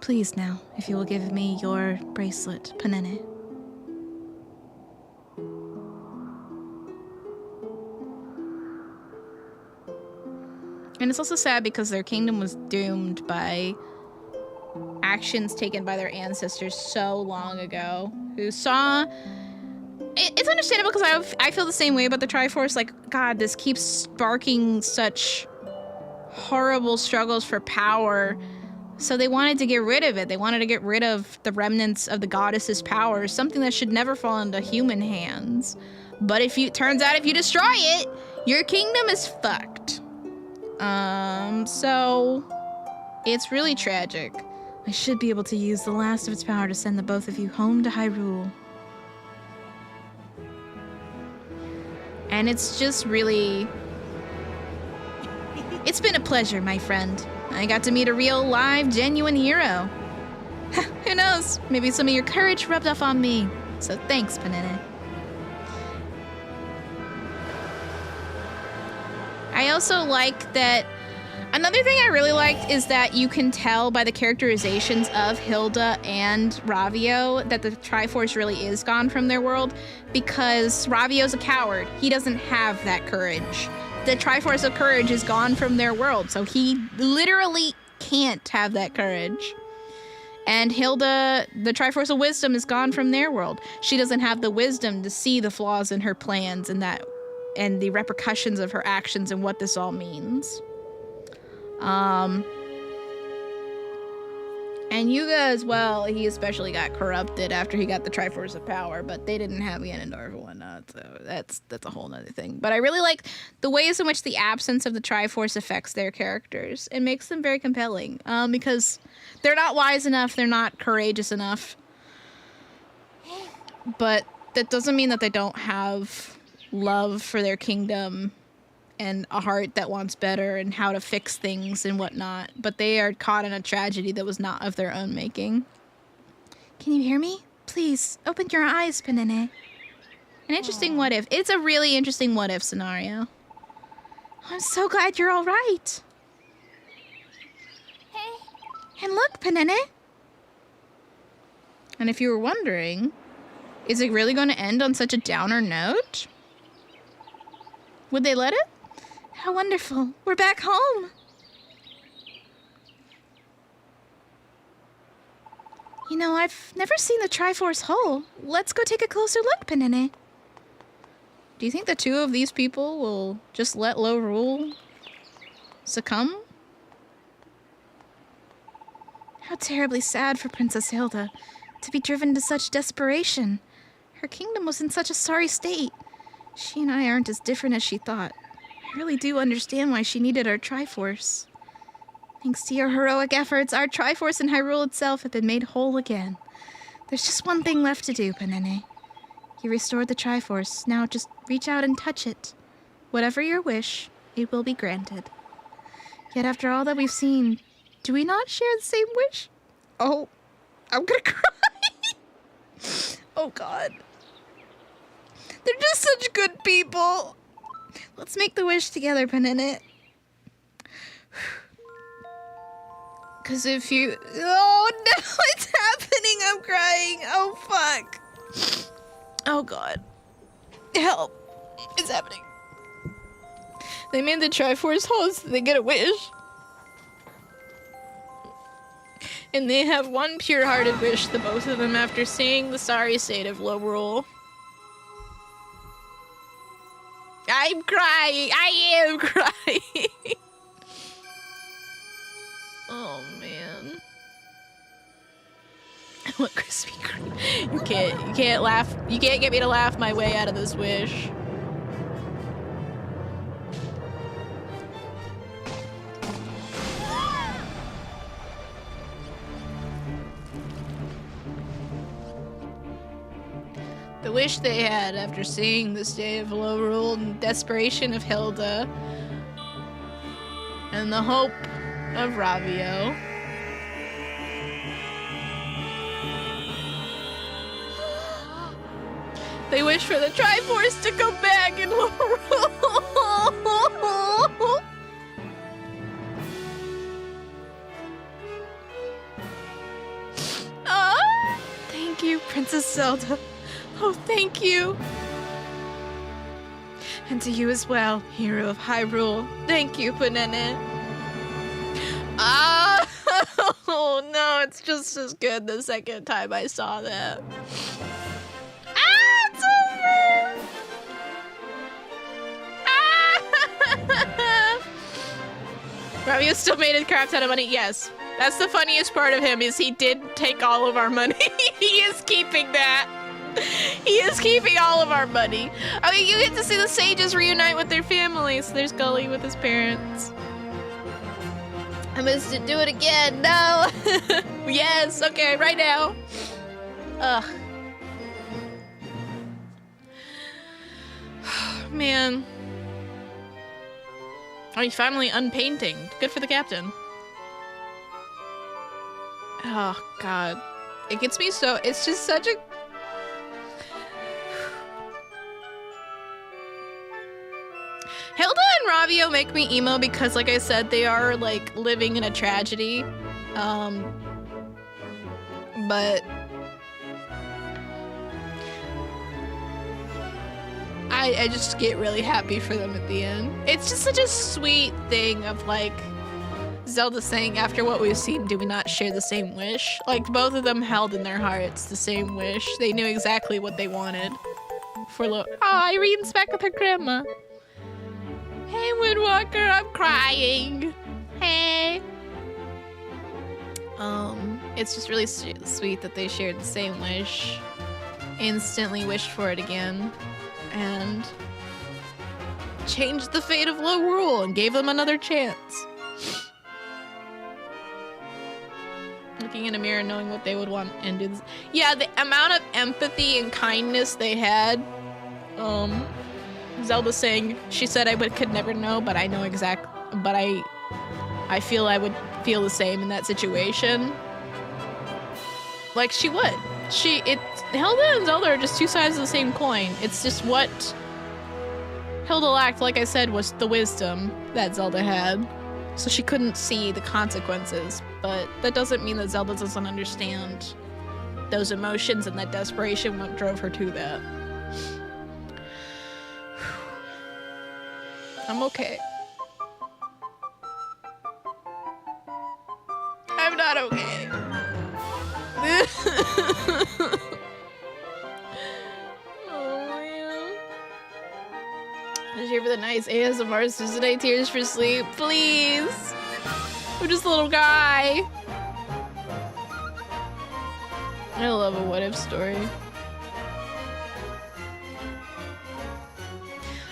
Please now, if you will give me your bracelet, Panene. And it's also sad because their kingdom was doomed by actions taken by their ancestors so long ago, who saw... It's understandable because I feel the same way about the Triforce. Like, God, this keeps sparking such horrible struggles for power. So they wanted to get rid of it. They wanted to get rid of the remnants of the goddess's power, something that should never fall into human hands. But turns out if you destroy it, your kingdom is fucked. So it's really tragic. I should be able to use the last of its power to send the both of you home to Hyrule. And it's just really... It's been a pleasure, my friend. I got to meet a real, live, genuine hero. Who knows? Maybe some of your courage rubbed off on me. So thanks, Panene. I also like that... Another thing I really liked is that you can tell by the characterizations of Hilda and Ravio that the Triforce really is gone from their world, because Ravio's a coward. He doesn't have that courage. The Triforce of Courage is gone from their world, so he literally can't have that courage. And Hilda, the Triforce of Wisdom, is gone from their world. She doesn't have the wisdom to see the flaws in her plans and the repercussions of her actions and what this all means. And Yuga as well, he especially got corrupted after he got the Triforce of Power, but they didn't have Ganondorf and whatnot, so that's a whole nother thing. But I really like the ways in which the absence of the Triforce affects their characters. It makes them very compelling, because they're not wise enough, they're not courageous enough, but that doesn't mean that they don't have love for their kingdom and a heart that wants better and how to fix things and whatnot, but they are caught in a tragedy that was not of their own making. Can you hear me? Please, open your eyes, Panene. An interesting what if. It's a really interesting what if scenario. I'm so glad you're all right. Hey. And look, Panene. And if you were wondering, is it really going to end on such a downer note? Would they let it? How wonderful. We're back home. You know, I've never seen the Triforce hull. Let's go take a closer look, Panene. Do you think the two of these people will just let low rule succumb? How terribly sad for Princess Hilda to be driven to such desperation. Her kingdom was in such a sorry state. She and I aren't as different as she thought. I really do understand why she needed our Triforce. Thanks to your heroic efforts, our Triforce and Hyrule itself have been made whole again. There's just one thing left to do, Panene. You restored the Triforce. Now just reach out and touch it. Whatever your wish, it will be granted. Yet after all that we've seen, do we not share the same wish? Oh, I'm gonna cry. Oh, God. They're just such good people. Let's make the wish together, Panene. Because if you... Oh, no, it's happening. I'm crying. Oh, fuck. Oh, God. Help. It's happening. They made the Triforce hull so they get a wish. And they have one pure-hearted wish, the both of them, after seeing the sorry state of Lorule. I'm crying. I am crying. Oh, man. I want Krispy Kreme. You can't laugh. You can't get me to laugh my way out of this wish. The wish they had after seeing the state of low rule and desperation of Hilda, and the hope of Ravio. They wish for the Triforce to come back in low rule. Thank you, Princess Zelda. Oh, thank you. And to you as well, hero of Hyrule. Thank you, Panene. Oh, no, it's just as good the second time I saw that. It's over! Ravio still made a crap ton of money. Yes. That's the funniest part of him, is he did take all of our money. He is keeping that. He is keeping all of our money. I mean, you get to see the sages reunite with their families. There's Gully with his parents. I must do it again. No. Yes. Okay. Right now. Ugh. Man. Oh, he's finally unpainting. Good for the captain. Oh, God. It gets me so... It's just such a... Hilda and Ravio make me emo because, like I said, they are, like, living in a tragedy. But... I just get really happy for them at the end. It's just such a sweet thing of, like, Zelda saying, after what we've seen, do we not share the same wish? Like, both of them held in their hearts the same wish. They knew exactly what they wanted. Oh, Irene's back with her grandma. Hey, Woodwalker, I'm crying. Hey. It's just really sweet that they shared the same wish. Instantly wished for it again. And changed the fate of Low Rule and gave them another chance. Looking in a mirror, knowing what they would want and do this. Yeah, the amount of empathy and kindness they had. Zelda saying, she said could never know, but I know but I feel I would feel the same in that situation. Like she would. Hilda and Zelda are just two sides of the same coin. It's just what Hilda lacked, like I said, was the wisdom that Zelda had. So she couldn't see the consequences. But that doesn't mean that Zelda doesn't understand those emotions and that desperation what drove her to that. I'm okay. I'm not okay. Oh man. Just here for the nice ASMRs today. Tears for sleep, please. I'm just a little guy. I love a what if story.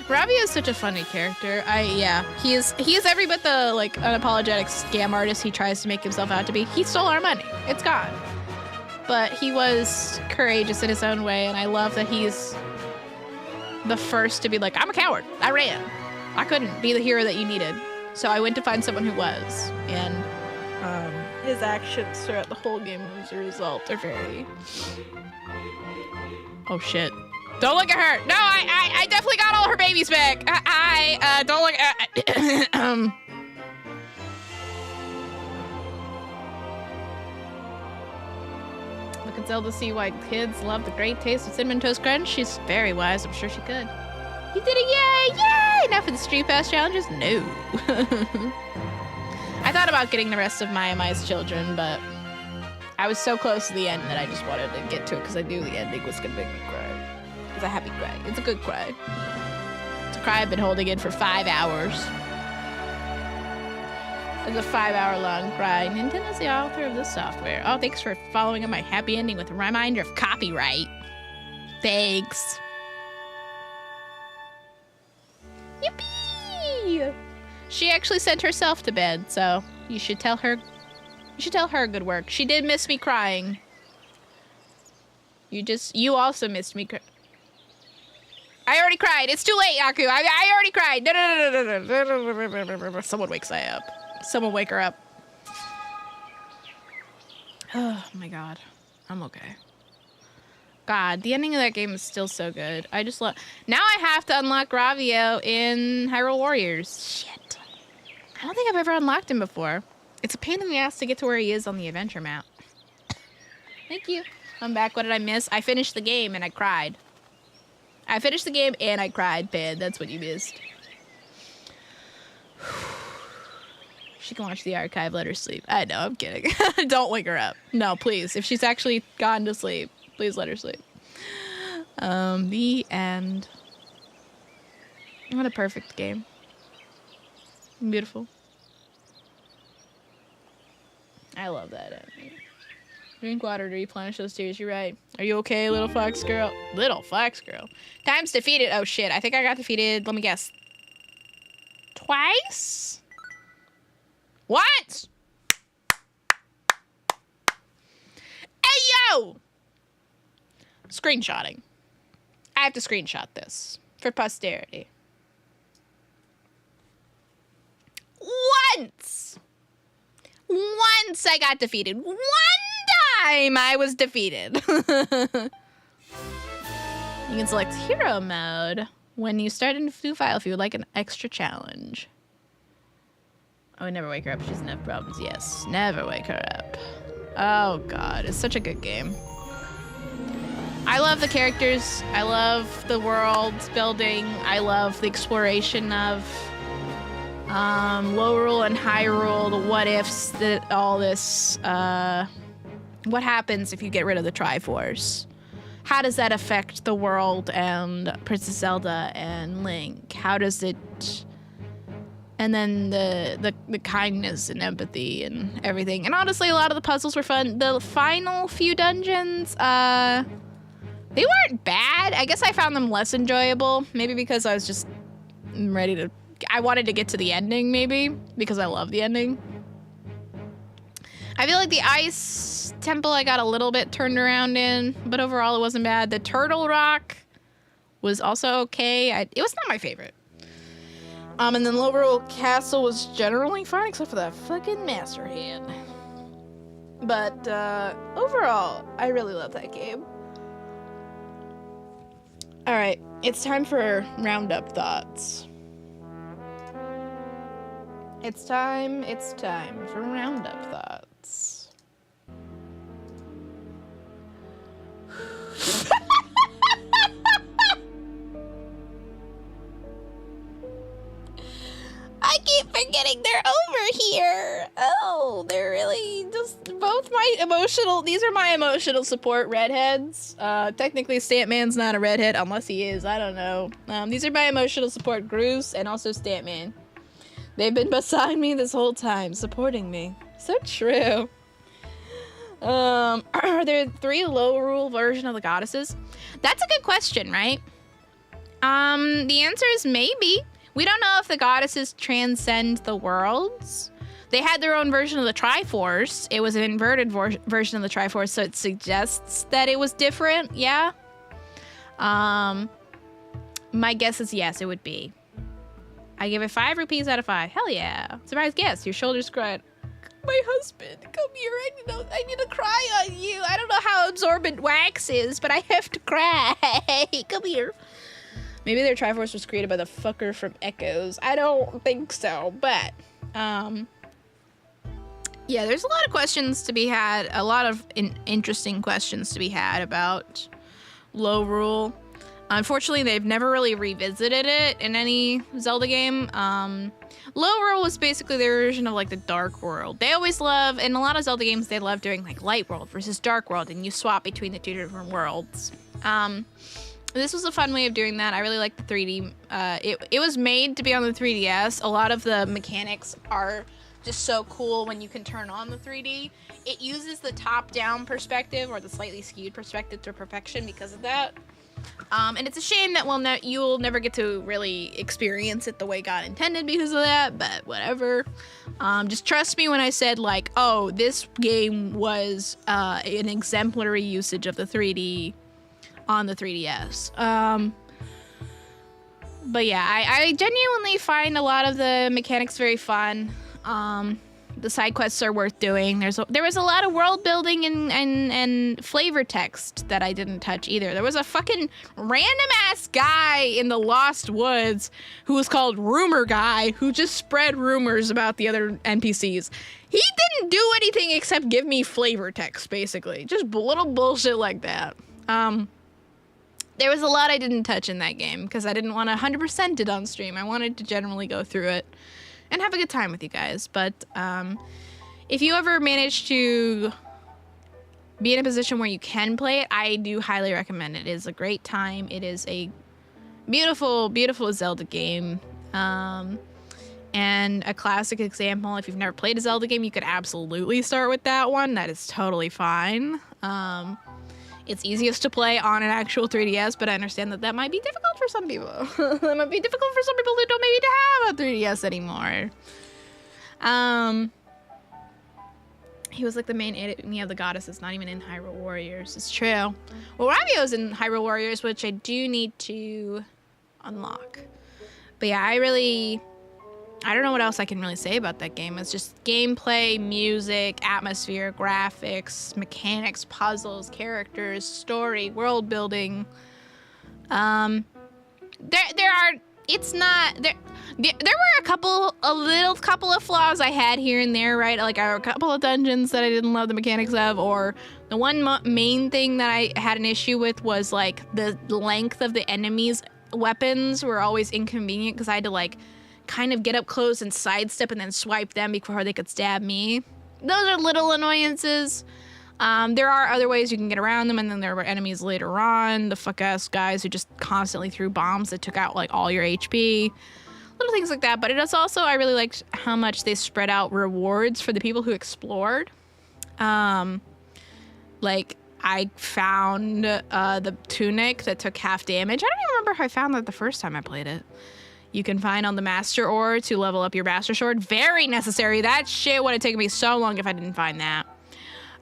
Ravia is such a funny character. He is every bit the like unapologetic scam artist he tries to make himself out to be. He stole our money. It's gone. But he was courageous in his own way, and I love that he's the first to be like, I'm a coward. I ran. I couldn't be the hero that you needed. So I went to find someone who was. And his actions throughout the whole game as a result are very... Oh shit. Don't look at her! No, I definitely got all her babies back! Don't look at... Look at Zelda see why kids love the great taste of Cinnamon Toast Crunch. She's very wise, I'm sure she could. You did it, yay! Yay! Now for the Street Pass challenges? No. I thought about getting the rest of Mai's children, but I was so close to the end that I just wanted to get to it because I knew the ending was gonna make me cry. It's a happy cry. It's a good cry. It's a cry I've been holding in for 5 hours. It's a 5-hour long cry. Nintendo's the author of this software. Oh, thanks for following up my happy ending with a reminder of copyright. Thanks. Yippee! She actually sent herself to bed, so you should tell her good work. She did miss me crying. You also missed me I already cried. It's too late, Yaku. I already cried. No. Someone wakes I up. Someone wake her up. Oh my god. I'm okay. God, the ending of that game is still so good. I just love... Now I have to unlock Ravio in Hyrule Warriors. Shit. I don't think I've ever unlocked him before. It's a pain in the ass to get to where he is on the adventure map. Thank you. I'm back. What did I miss? I finished the game and I cried. I finished the game and I cried, Ped. That's what you missed. She can watch the archive, let her sleep. I know, I'm kidding. Don't wake her up. No, please. If she's actually gone to sleep, please let her sleep. The end. What a perfect game. Beautiful. I love that ending. Drink water to replenish those tears. You're right. Are you okay, little fox girl? Little fox girl. Time's defeated. Oh shit, I think I got defeated. Let me guess. Twice? What? Hey, yo! Screenshotting. I have to screenshot this for posterity. Once I got defeated. One time I was defeated. You can select hero mode when you start a new file if you would like an extra challenge. Oh, never wake her up. She doesn't have problems. Yes, never wake her up. Oh god, it's such a good game. I love the characters. I love the world building. I love the exploration of Lorule and Hyrule, the what ifs, all this. What happens if you get rid of the Triforce? How does that affect the world and Princess Zelda and Link? How does it... And then the kindness and empathy and everything. And honestly, a lot of the puzzles were fun. The final few dungeons, they weren't bad. I guess I found them less enjoyable. Maybe because I was just ready to... I wanted to get to the ending, maybe, because I love the ending. I feel like the Ice Temple I got a little bit turned around in, but overall it wasn't bad. The Turtle Rock was also okay. It was not my favorite. And then Lorule Castle was generally fine, except for that fucking Master Hand. But overall, I really love that game. All right, it's time for roundup thoughts. It's time for roundup thoughts. I keep forgetting they're over here. Oh. know. They're really just both my emotional. These are my emotional support redheads. Technically, Stantman's not a redhead unless he is. I don't know. These are my emotional support, Groose and also Stantman. They've been beside me this whole time, supporting me. So true. Are there 3 low rule version of the goddesses? That's a good question, right? The answer is maybe. We don't know if the goddesses transcend the worlds. They had their own version of the Triforce. It was an inverted version of the Triforce, so it suggests that it was different, yeah? My guess is yes, it would be. I give it 5 rupees out of 5. Hell yeah. Surprise guess, your shoulders cried. My husband, come here, I need to cry on you. I don't know how absorbent wax is, but I have to cry. Come here. Maybe their Triforce was created by the fucker from Echoes. I don't think so, but, yeah, there's a lot of questions to be had, a lot of interesting questions to be had about low rule. Unfortunately, they've never really revisited it in any Zelda game. Low rule was basically their version of like the dark world. They always love, in a lot of Zelda games, they love doing like light world versus dark world, and you swap between the 2 different worlds. This was a fun way of doing that. I really like the 3D. It was made to be on the 3DS. A lot of the mechanics are just so cool when you can turn on the 3D. It uses the top-down perspective or the slightly skewed perspective to perfection because of that. And it's a shame that you'll never get to really experience it the way God intended because of that, but whatever. Just trust me when I said, like, oh, this game was an exemplary usage of the 3D on the 3DS. But yeah, I genuinely find a lot of the mechanics very fun. The side quests are worth doing. There was a lot of world building and flavor text that I didn't touch either. There was a fucking random ass guy in the Lost Woods who was called Rumor Guy who just spread rumors about the other NPCs. He didn't do anything except give me flavor text, basically. Just little bullshit like that. There was a lot I didn't touch in that game because I didn't want to 100% it on stream. I wanted to generally go through it and have a good time with you guys. But if you ever manage to be in a position where you can play it, I do highly recommend it. It is a great time. It is a beautiful, beautiful Zelda game. And a classic example, if you've never played a Zelda game, you could absolutely start with that one. That is totally fine. It's easiest to play on an actual 3DS, but I understand that might be difficult for some people. That might be difficult for some people who don't maybe have a 3DS anymore. He was like the main enemy of the goddesses, not even in Hyrule Warriors. It's true. Well, Ravio's in Hyrule Warriors, which I do need to unlock. But yeah, I don't know what else I can really say about that game. It's just gameplay, music, atmosphere, graphics, mechanics, puzzles, characters, story, world building. There were a little couple of flaws I had here and there, right? Like a couple of dungeons that I didn't love the mechanics of, or the one main thing that I had an issue with was like the length of the enemies' weapons were always inconvenient because I had to like kind of get up close and sidestep and then swipe them before they could stab me. Those are little annoyances. There are other ways you can get around them, and then there were enemies later on, the fuck-ass guys who just constantly threw bombs that took out like all your HP. Little things like that, but it is also, I really liked how much they spread out rewards for the people who explored. Like, I found the tunic that took half damage. I don't even remember how I found that the first time I played it. You can find on the Master Ore to level up your Master Sword. Very necessary. That shit would have taken me so long if I didn't find that.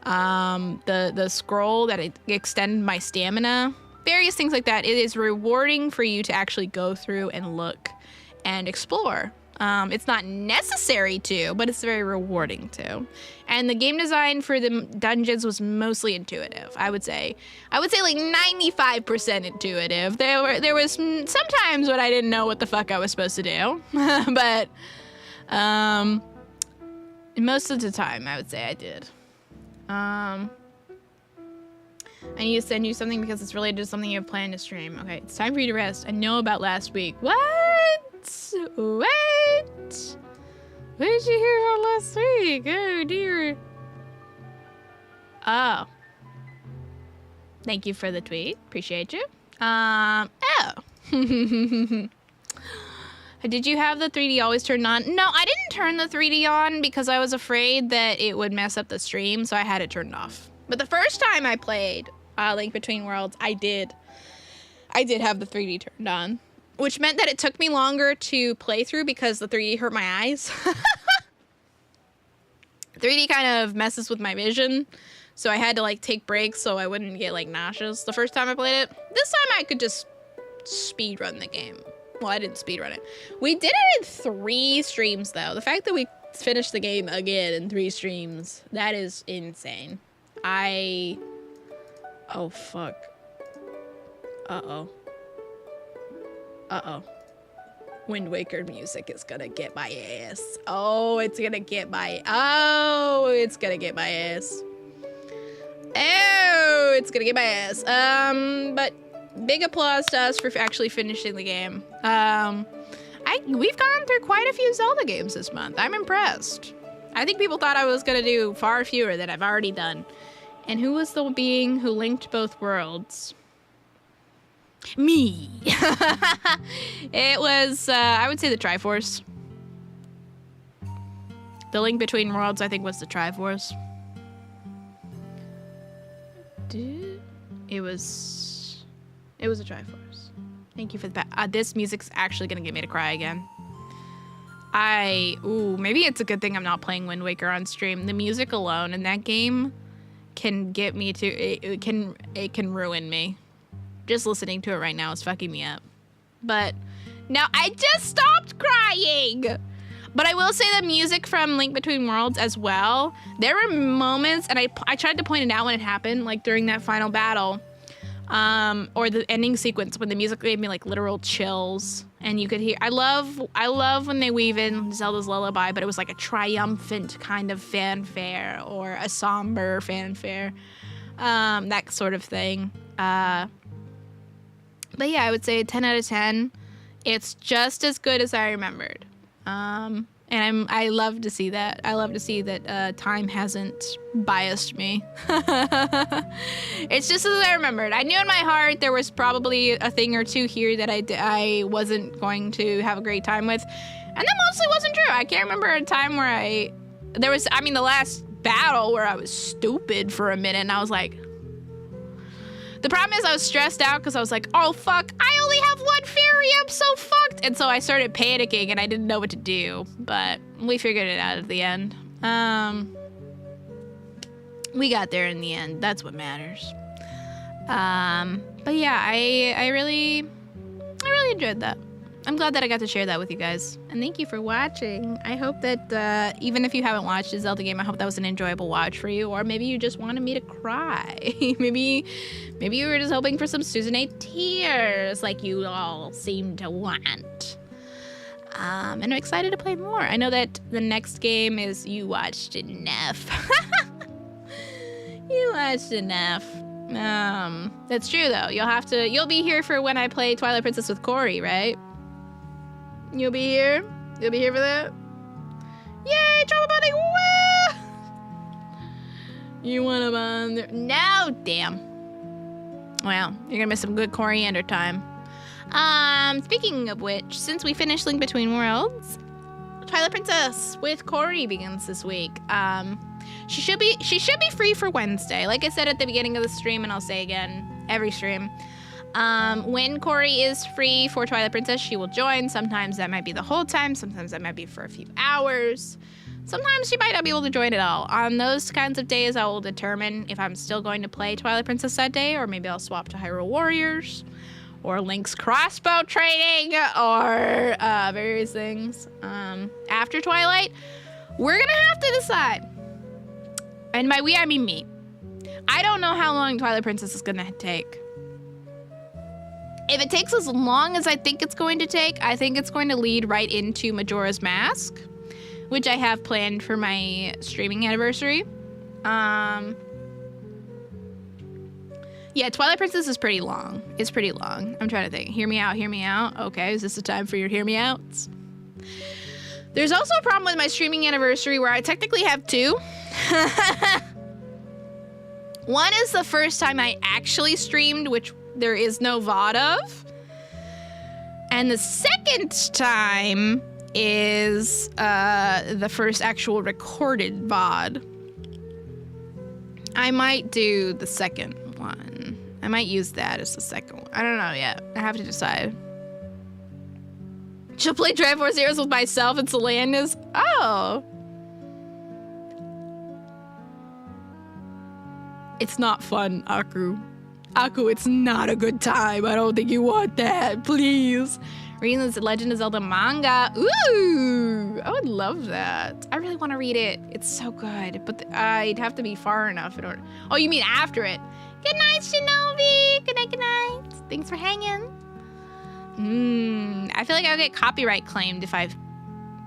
The scroll that extended my stamina. Various things like that. It is rewarding for you to actually go through and look and explore. It's not necessary to, but it's very rewarding to. And the game design for the dungeons was mostly intuitive, I would say. I would say like 95% intuitive. There was sometimes when I didn't know what the fuck I was supposed to do, but most of the time I would say I did. I need to send you something because it's related to something you have planned to stream. Okay, it's time for you to rest. I know about last week. What? What did you hear about last week? Oh, dear. Oh. Thank you for the tweet. Appreciate you. Oh. Did you have the 3D always turned on? No, I didn't turn the 3D on because I was afraid that it would mess up the stream, so I had it turned off. But the first time I played Link Between Worlds, I did have the 3D turned on, which meant that it took me longer to play through because the 3D hurt my eyes. 3D kind of messes with my vision, so I had to like take breaks so I wouldn't get like nauseous the first time I played it. This time I could just speed run the game. Well, I didn't speed run it. We did it in 3 streams though. The fact that we finished the game again in 3 streams, that is insane. Oh fuck. Uh-oh. Uh-oh. Wind Waker music is gonna get my ass. Oh, it's gonna get my ass. Oh, it's gonna get my ass. But big applause to us for actually finishing the game. We've gone through quite a few Zelda games this month. I'm impressed. I think people thought I was gonna do far fewer than I've already done. And who was the being who linked both worlds? Me. It was, I would say the Triforce. The Link Between Worlds, I think, was the Triforce. It was a Triforce. Thank you for the this music's actually gonna get me to cry again. Maybe it's a good thing I'm not playing Wind Waker on stream. The music alone in that game can get me to, it can ruin me. Just listening to it right now is fucking me up. But now I just stopped crying. But I will say the music from Link Between Worlds as well. There were moments, and I tried to point it out when it happened, like during that final battle, or the ending sequence when the music gave me like literal chills, and you could hear. I love when they weave in Zelda's Lullaby, but it was like a triumphant kind of fanfare or a somber fanfare, that sort of thing. But yeah, I would say 10 out of 10. It's just as good as I remembered. And I love to see that. I love to see that time hasn't biased me. It's just as I remembered. I knew in my heart there was probably a thing or two here that I wasn't going to have a great time with. And that mostly wasn't true. I can't remember a time where the last battle where I was stupid for a minute and I was like, the problem is I was stressed out because I was like, oh fuck, I only have 1 fairy, I'm so fucked. And so I started panicking and I didn't know what to do, but we figured it out at the end. We got there in the end, that's what matters. But yeah, I really enjoyed that. I'm glad that I got to share that with you guys. And thank you for watching. I hope that even if you haven't watched a Zelda game, I hope that was an enjoyable watch for you. Or maybe you just wanted me to cry. maybe you were just hoping for some Susanne tears like you all seem to want. And I'm excited to play more. I know that the next game is You Watched Enough. You watched enough. That's true though. You'll be here for when I play Twilight Princess with Corey, right? You'll be here? You'll be here for that? Yay, Trouble Buddy! Woo! You wanna bond there? No, damn. Well, you're gonna miss some good coriander time. Speaking of which, since we finished Link Between Worlds, Twilight Princess with Corey begins this week. She should be free for Wednesday. Like I said at the beginning of the stream, and I'll say again, every stream. When Corey is free for Twilight Princess, she will join. Sometimes that might be the whole time. Sometimes that might be for a few hours. Sometimes she might not be able to join at all. On those kinds of days, I will determine if I'm still going to play Twilight Princess that day, or maybe I'll swap to Hyrule Warriors, or Link's crossbow training, or various things. After Twilight, we're gonna have to decide. And by we, I mean me. I don't know how long Twilight Princess is gonna take. If it takes as long as I think it's going to take, I think it's going to lead right into Majora's Mask, which I have planned for my streaming anniversary. Yeah, Twilight Princess is pretty long. It's pretty long. I'm trying to think. Hear me out, hear me out. Okay, is this the time for your hear me outs? There's also a problem with my streaming anniversary where I technically have 2. One is the first time I actually streamed, which there is no VOD of. And the second time is the first actual recorded VOD. I might do the second one. I might use that as the second one. I don't know yet. I have to decide. She'll play Triforce Heroes with myself and Solandis. Oh. It's not fun, Aku. Aku, it's not a good time. I don't think you want that. Please. Reading this Legend of Zelda manga. Ooh. I would love that. I really want to read it. It's so good. But I'd have to be far enough in order. Oh, you mean after it? Good night, Shinobi. Good night, good night. Thanks for hanging. I feel like I'll get copyright claimed if I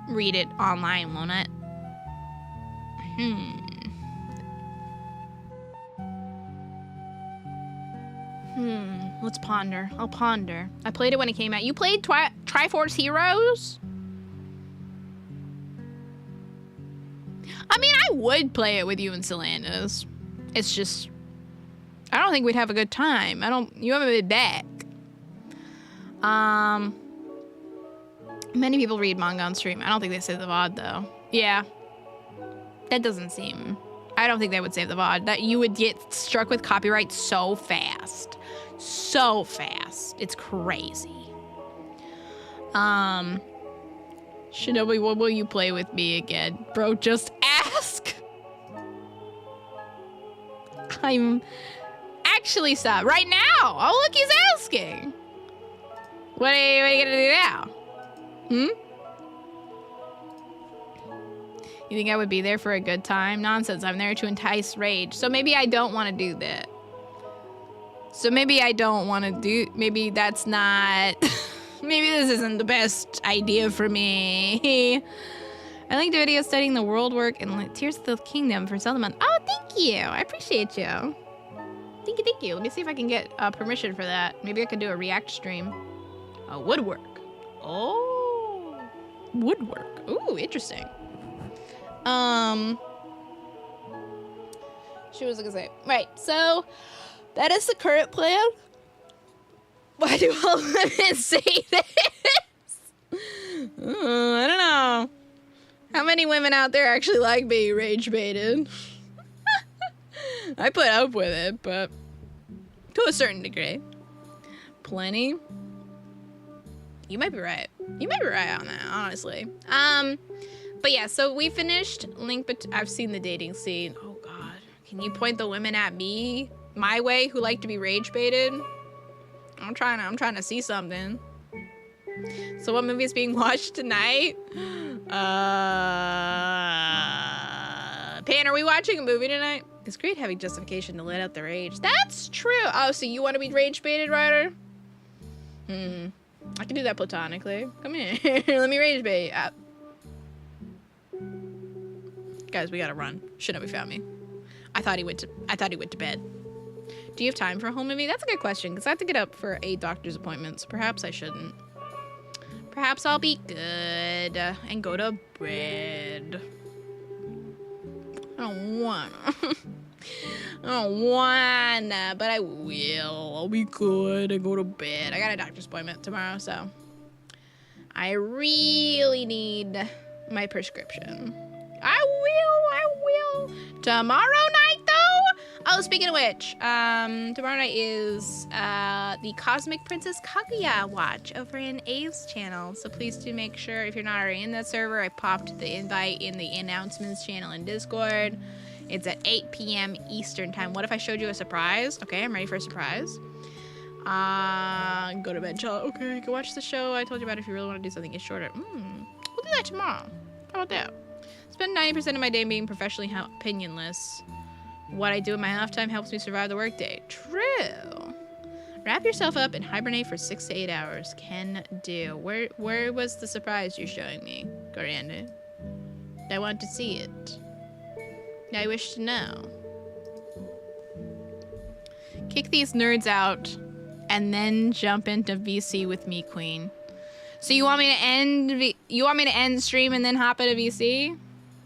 read it online, won't it? Let's ponder. I'll ponder. I played it when it came out. You played Triforce Heroes? I mean, I would play it with you and Solandis. It's just, I don't think we'd have a good time. You haven't been back. Many people read manga on stream. I don't think they save the VOD though. Yeah. That doesn't seem, I don't think they would save the VOD. That you would get struck with copyright so fast. So fast. It's crazy. Shinobi, what will you play with me again? Bro, just ask. I'm actually stop right now. Oh, look, he's asking. What are you gonna do now? You think I would be there for a good time? Nonsense, I'm there to entice rage. So maybe I don't want to do that. So maybe I don't want to do, maybe that's not, maybe this isn't the best idea for me. I linked a video studying the world work and Tears of the Kingdom for Zelda Month. Oh, thank you. I appreciate you. Thank you. Let me see if I can get permission for that. Maybe I could do a react stream. Woodwork. Oh. Woodwork. Ooh, interesting. She was gonna say, right, so that is the current plan. Why do all women say this? I don't know. How many women out there actually like being rage baited? I put up with it, but to a certain degree. Plenty. You might be right. You might be right on that, honestly. But yeah, so we finished I've seen the dating scene. Oh God, can you point the women at me, my way, who like to be rage baited? I'm trying to see something. So what movie is being watched tonight? Pan, are we watching a movie tonight? It's great having justification to let out the rage. That's true. Oh, so you want to be rage baited, Ryder? I can do that platonically. Come here. Let me rage bait. Guys, we gotta run. Shinobi found me. I thought he went to bed. Do you have time for a whole movie? That's a good question, because I have to get up for a doctor's appointment, so perhaps I shouldn't. Perhaps I'll be good and go to bed. I don't wanna, but I will. I'll be good and go to bed. I got a doctor's appointment tomorrow, so I really need my prescription. I will. Tomorrow night, though? Oh, speaking of which, tomorrow night is the Cosmic Princess Kaguya watch over in A's channel. So please do make sure, if you're not already in that server, I popped the invite in the announcements channel in Discord. It's at 8 p.m. Eastern time. What if I showed you a surprise? Okay, I'm ready for a surprise. Go to bed, chill. Okay, you can watch the show I told you about if you really want to do something it's shorter. We'll do that tomorrow. How about that? Spend 90% of my day being professionally opinionless. What I do in my off time helps me survive the workday. True. Wrap yourself up and hibernate for 6 to 8 hours. Can do. Where was the surprise you're showing me, Coriander? I want to see it. I wish to know. Kick these nerds out and then jump into VC with me, Queen. So you want me to end stream and then hop into VC?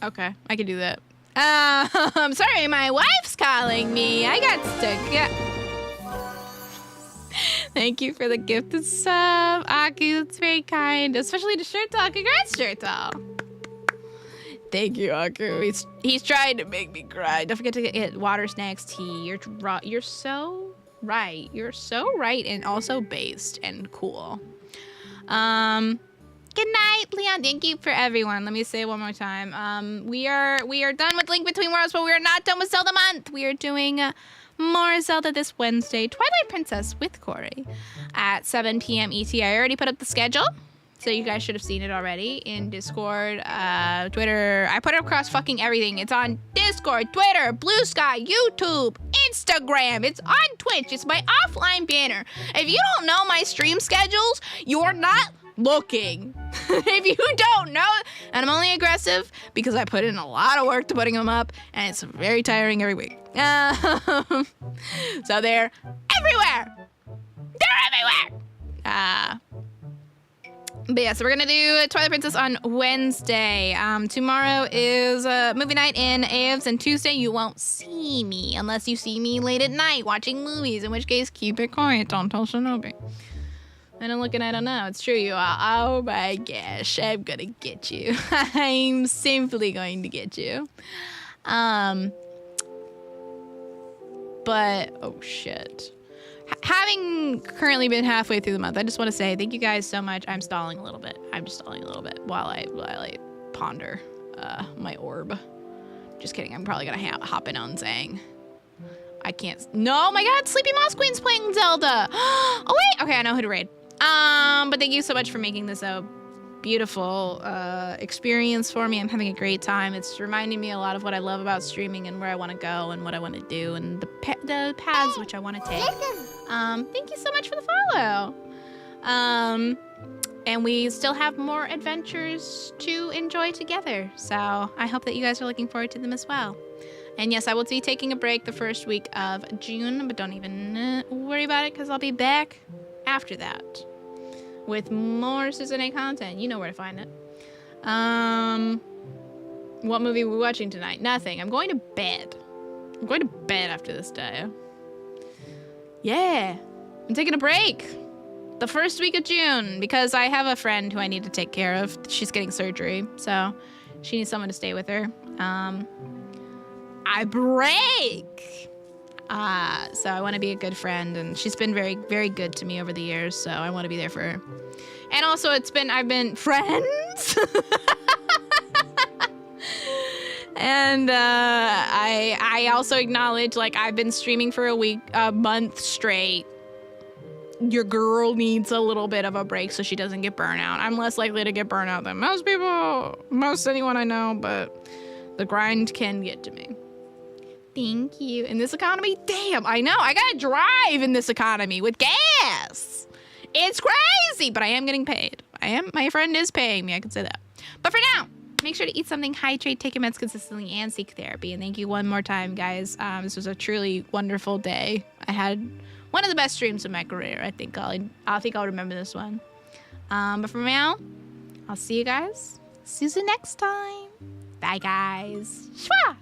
Okay, I can do that. I'm sorry, my wife's calling me. I got stuck. Yeah. Thank you for the gifted sub, Aki. That's very kind, especially to Shirtal. Congrats, Shirtal. Thank you, Aku. He's trying to make me cry. Don't forget to get water, snacks, tea. You're so right. You're so right, and also based and cool. Good night, Leon. Thank you for everyone. Let me say it one more time. We are done with Link Between Worlds, but we are not done with Zelda Month. We are doing more Zelda this Wednesday. Twilight Princess with Corey at 7 p.m. ET. I already put up the schedule, so you guys should have seen it already in Discord, Twitter. I put it across fucking everything. It's on Discord, Twitter, Blue Sky, YouTube, Instagram. It's on Twitch. It's my offline banner. If you don't know my stream schedules, you're not looking. If you don't know, and I'm only aggressive because I put in a lot of work to putting them up, and it's very tiring every week. So they're everywhere. They're everywhere. But yeah, so we're gonna do Twilight Princess on Wednesday. Tomorrow is movie night in Aves, and Tuesday you won't see me unless you see me late at night watching movies, in which case keep it quiet, don't tell Shinobi. And I'm looking, I don't know, it's true you are. Oh my gosh, I'm gonna get you. I'm simply going to get you. But, oh shit. Having currently been halfway through the month, I just want to say thank you guys so much. I'm stalling a little bit. I'm just stalling a little bit while I ponder my orb. Just kidding. I'm probably gonna hop in on saying I can't. No, my God, Sleepy Moss Queen's playing Zelda. Oh wait, okay, I know who to raid. But thank you so much for making this a beautiful experience for me. I'm having a great time. It's reminding me a lot of what I love about streaming and where I want to go and what I want to do and the paths which I want to take. Thank you so much for the follow. And we still have more adventures to enjoy together. So I hope that you guys are looking forward to them as well. And yes, I will be taking a break the first week of June, but don't even worry about it because I'll be back after that with more Season 8 content. You know where to find it. What movie are we watching tonight? Nothing. I'm going to bed. I'm going to bed after this day. Yeah. I'm taking a break. The first week of June because I have a friend who I need to take care of. She's getting surgery, so she needs someone to stay with her. I break. So I want to be a good friend, and she's been very, very good to me over the years, so I want to be there for her. And also, I've been friends. And I also acknowledge, like, I've been streaming for a month straight. Your girl needs a little bit of a break so she doesn't get burnout. I'm less likely to get burnout than most people, most anyone I know, but the grind can get to me. Thank you. In this economy, damn, I know. I gotta drive in this economy with gas. It's crazy, but I am getting paid. My friend is paying me, I can say that. But for now, make sure to eat something, hydrate, take your meds consistently, and seek therapy. And thank you one more time, guys. This was a truly wonderful day. I had one of the best streams of my career. I think I'll remember this one. But for now, I'll see you guys. See you next time. Bye, guys. Shwa!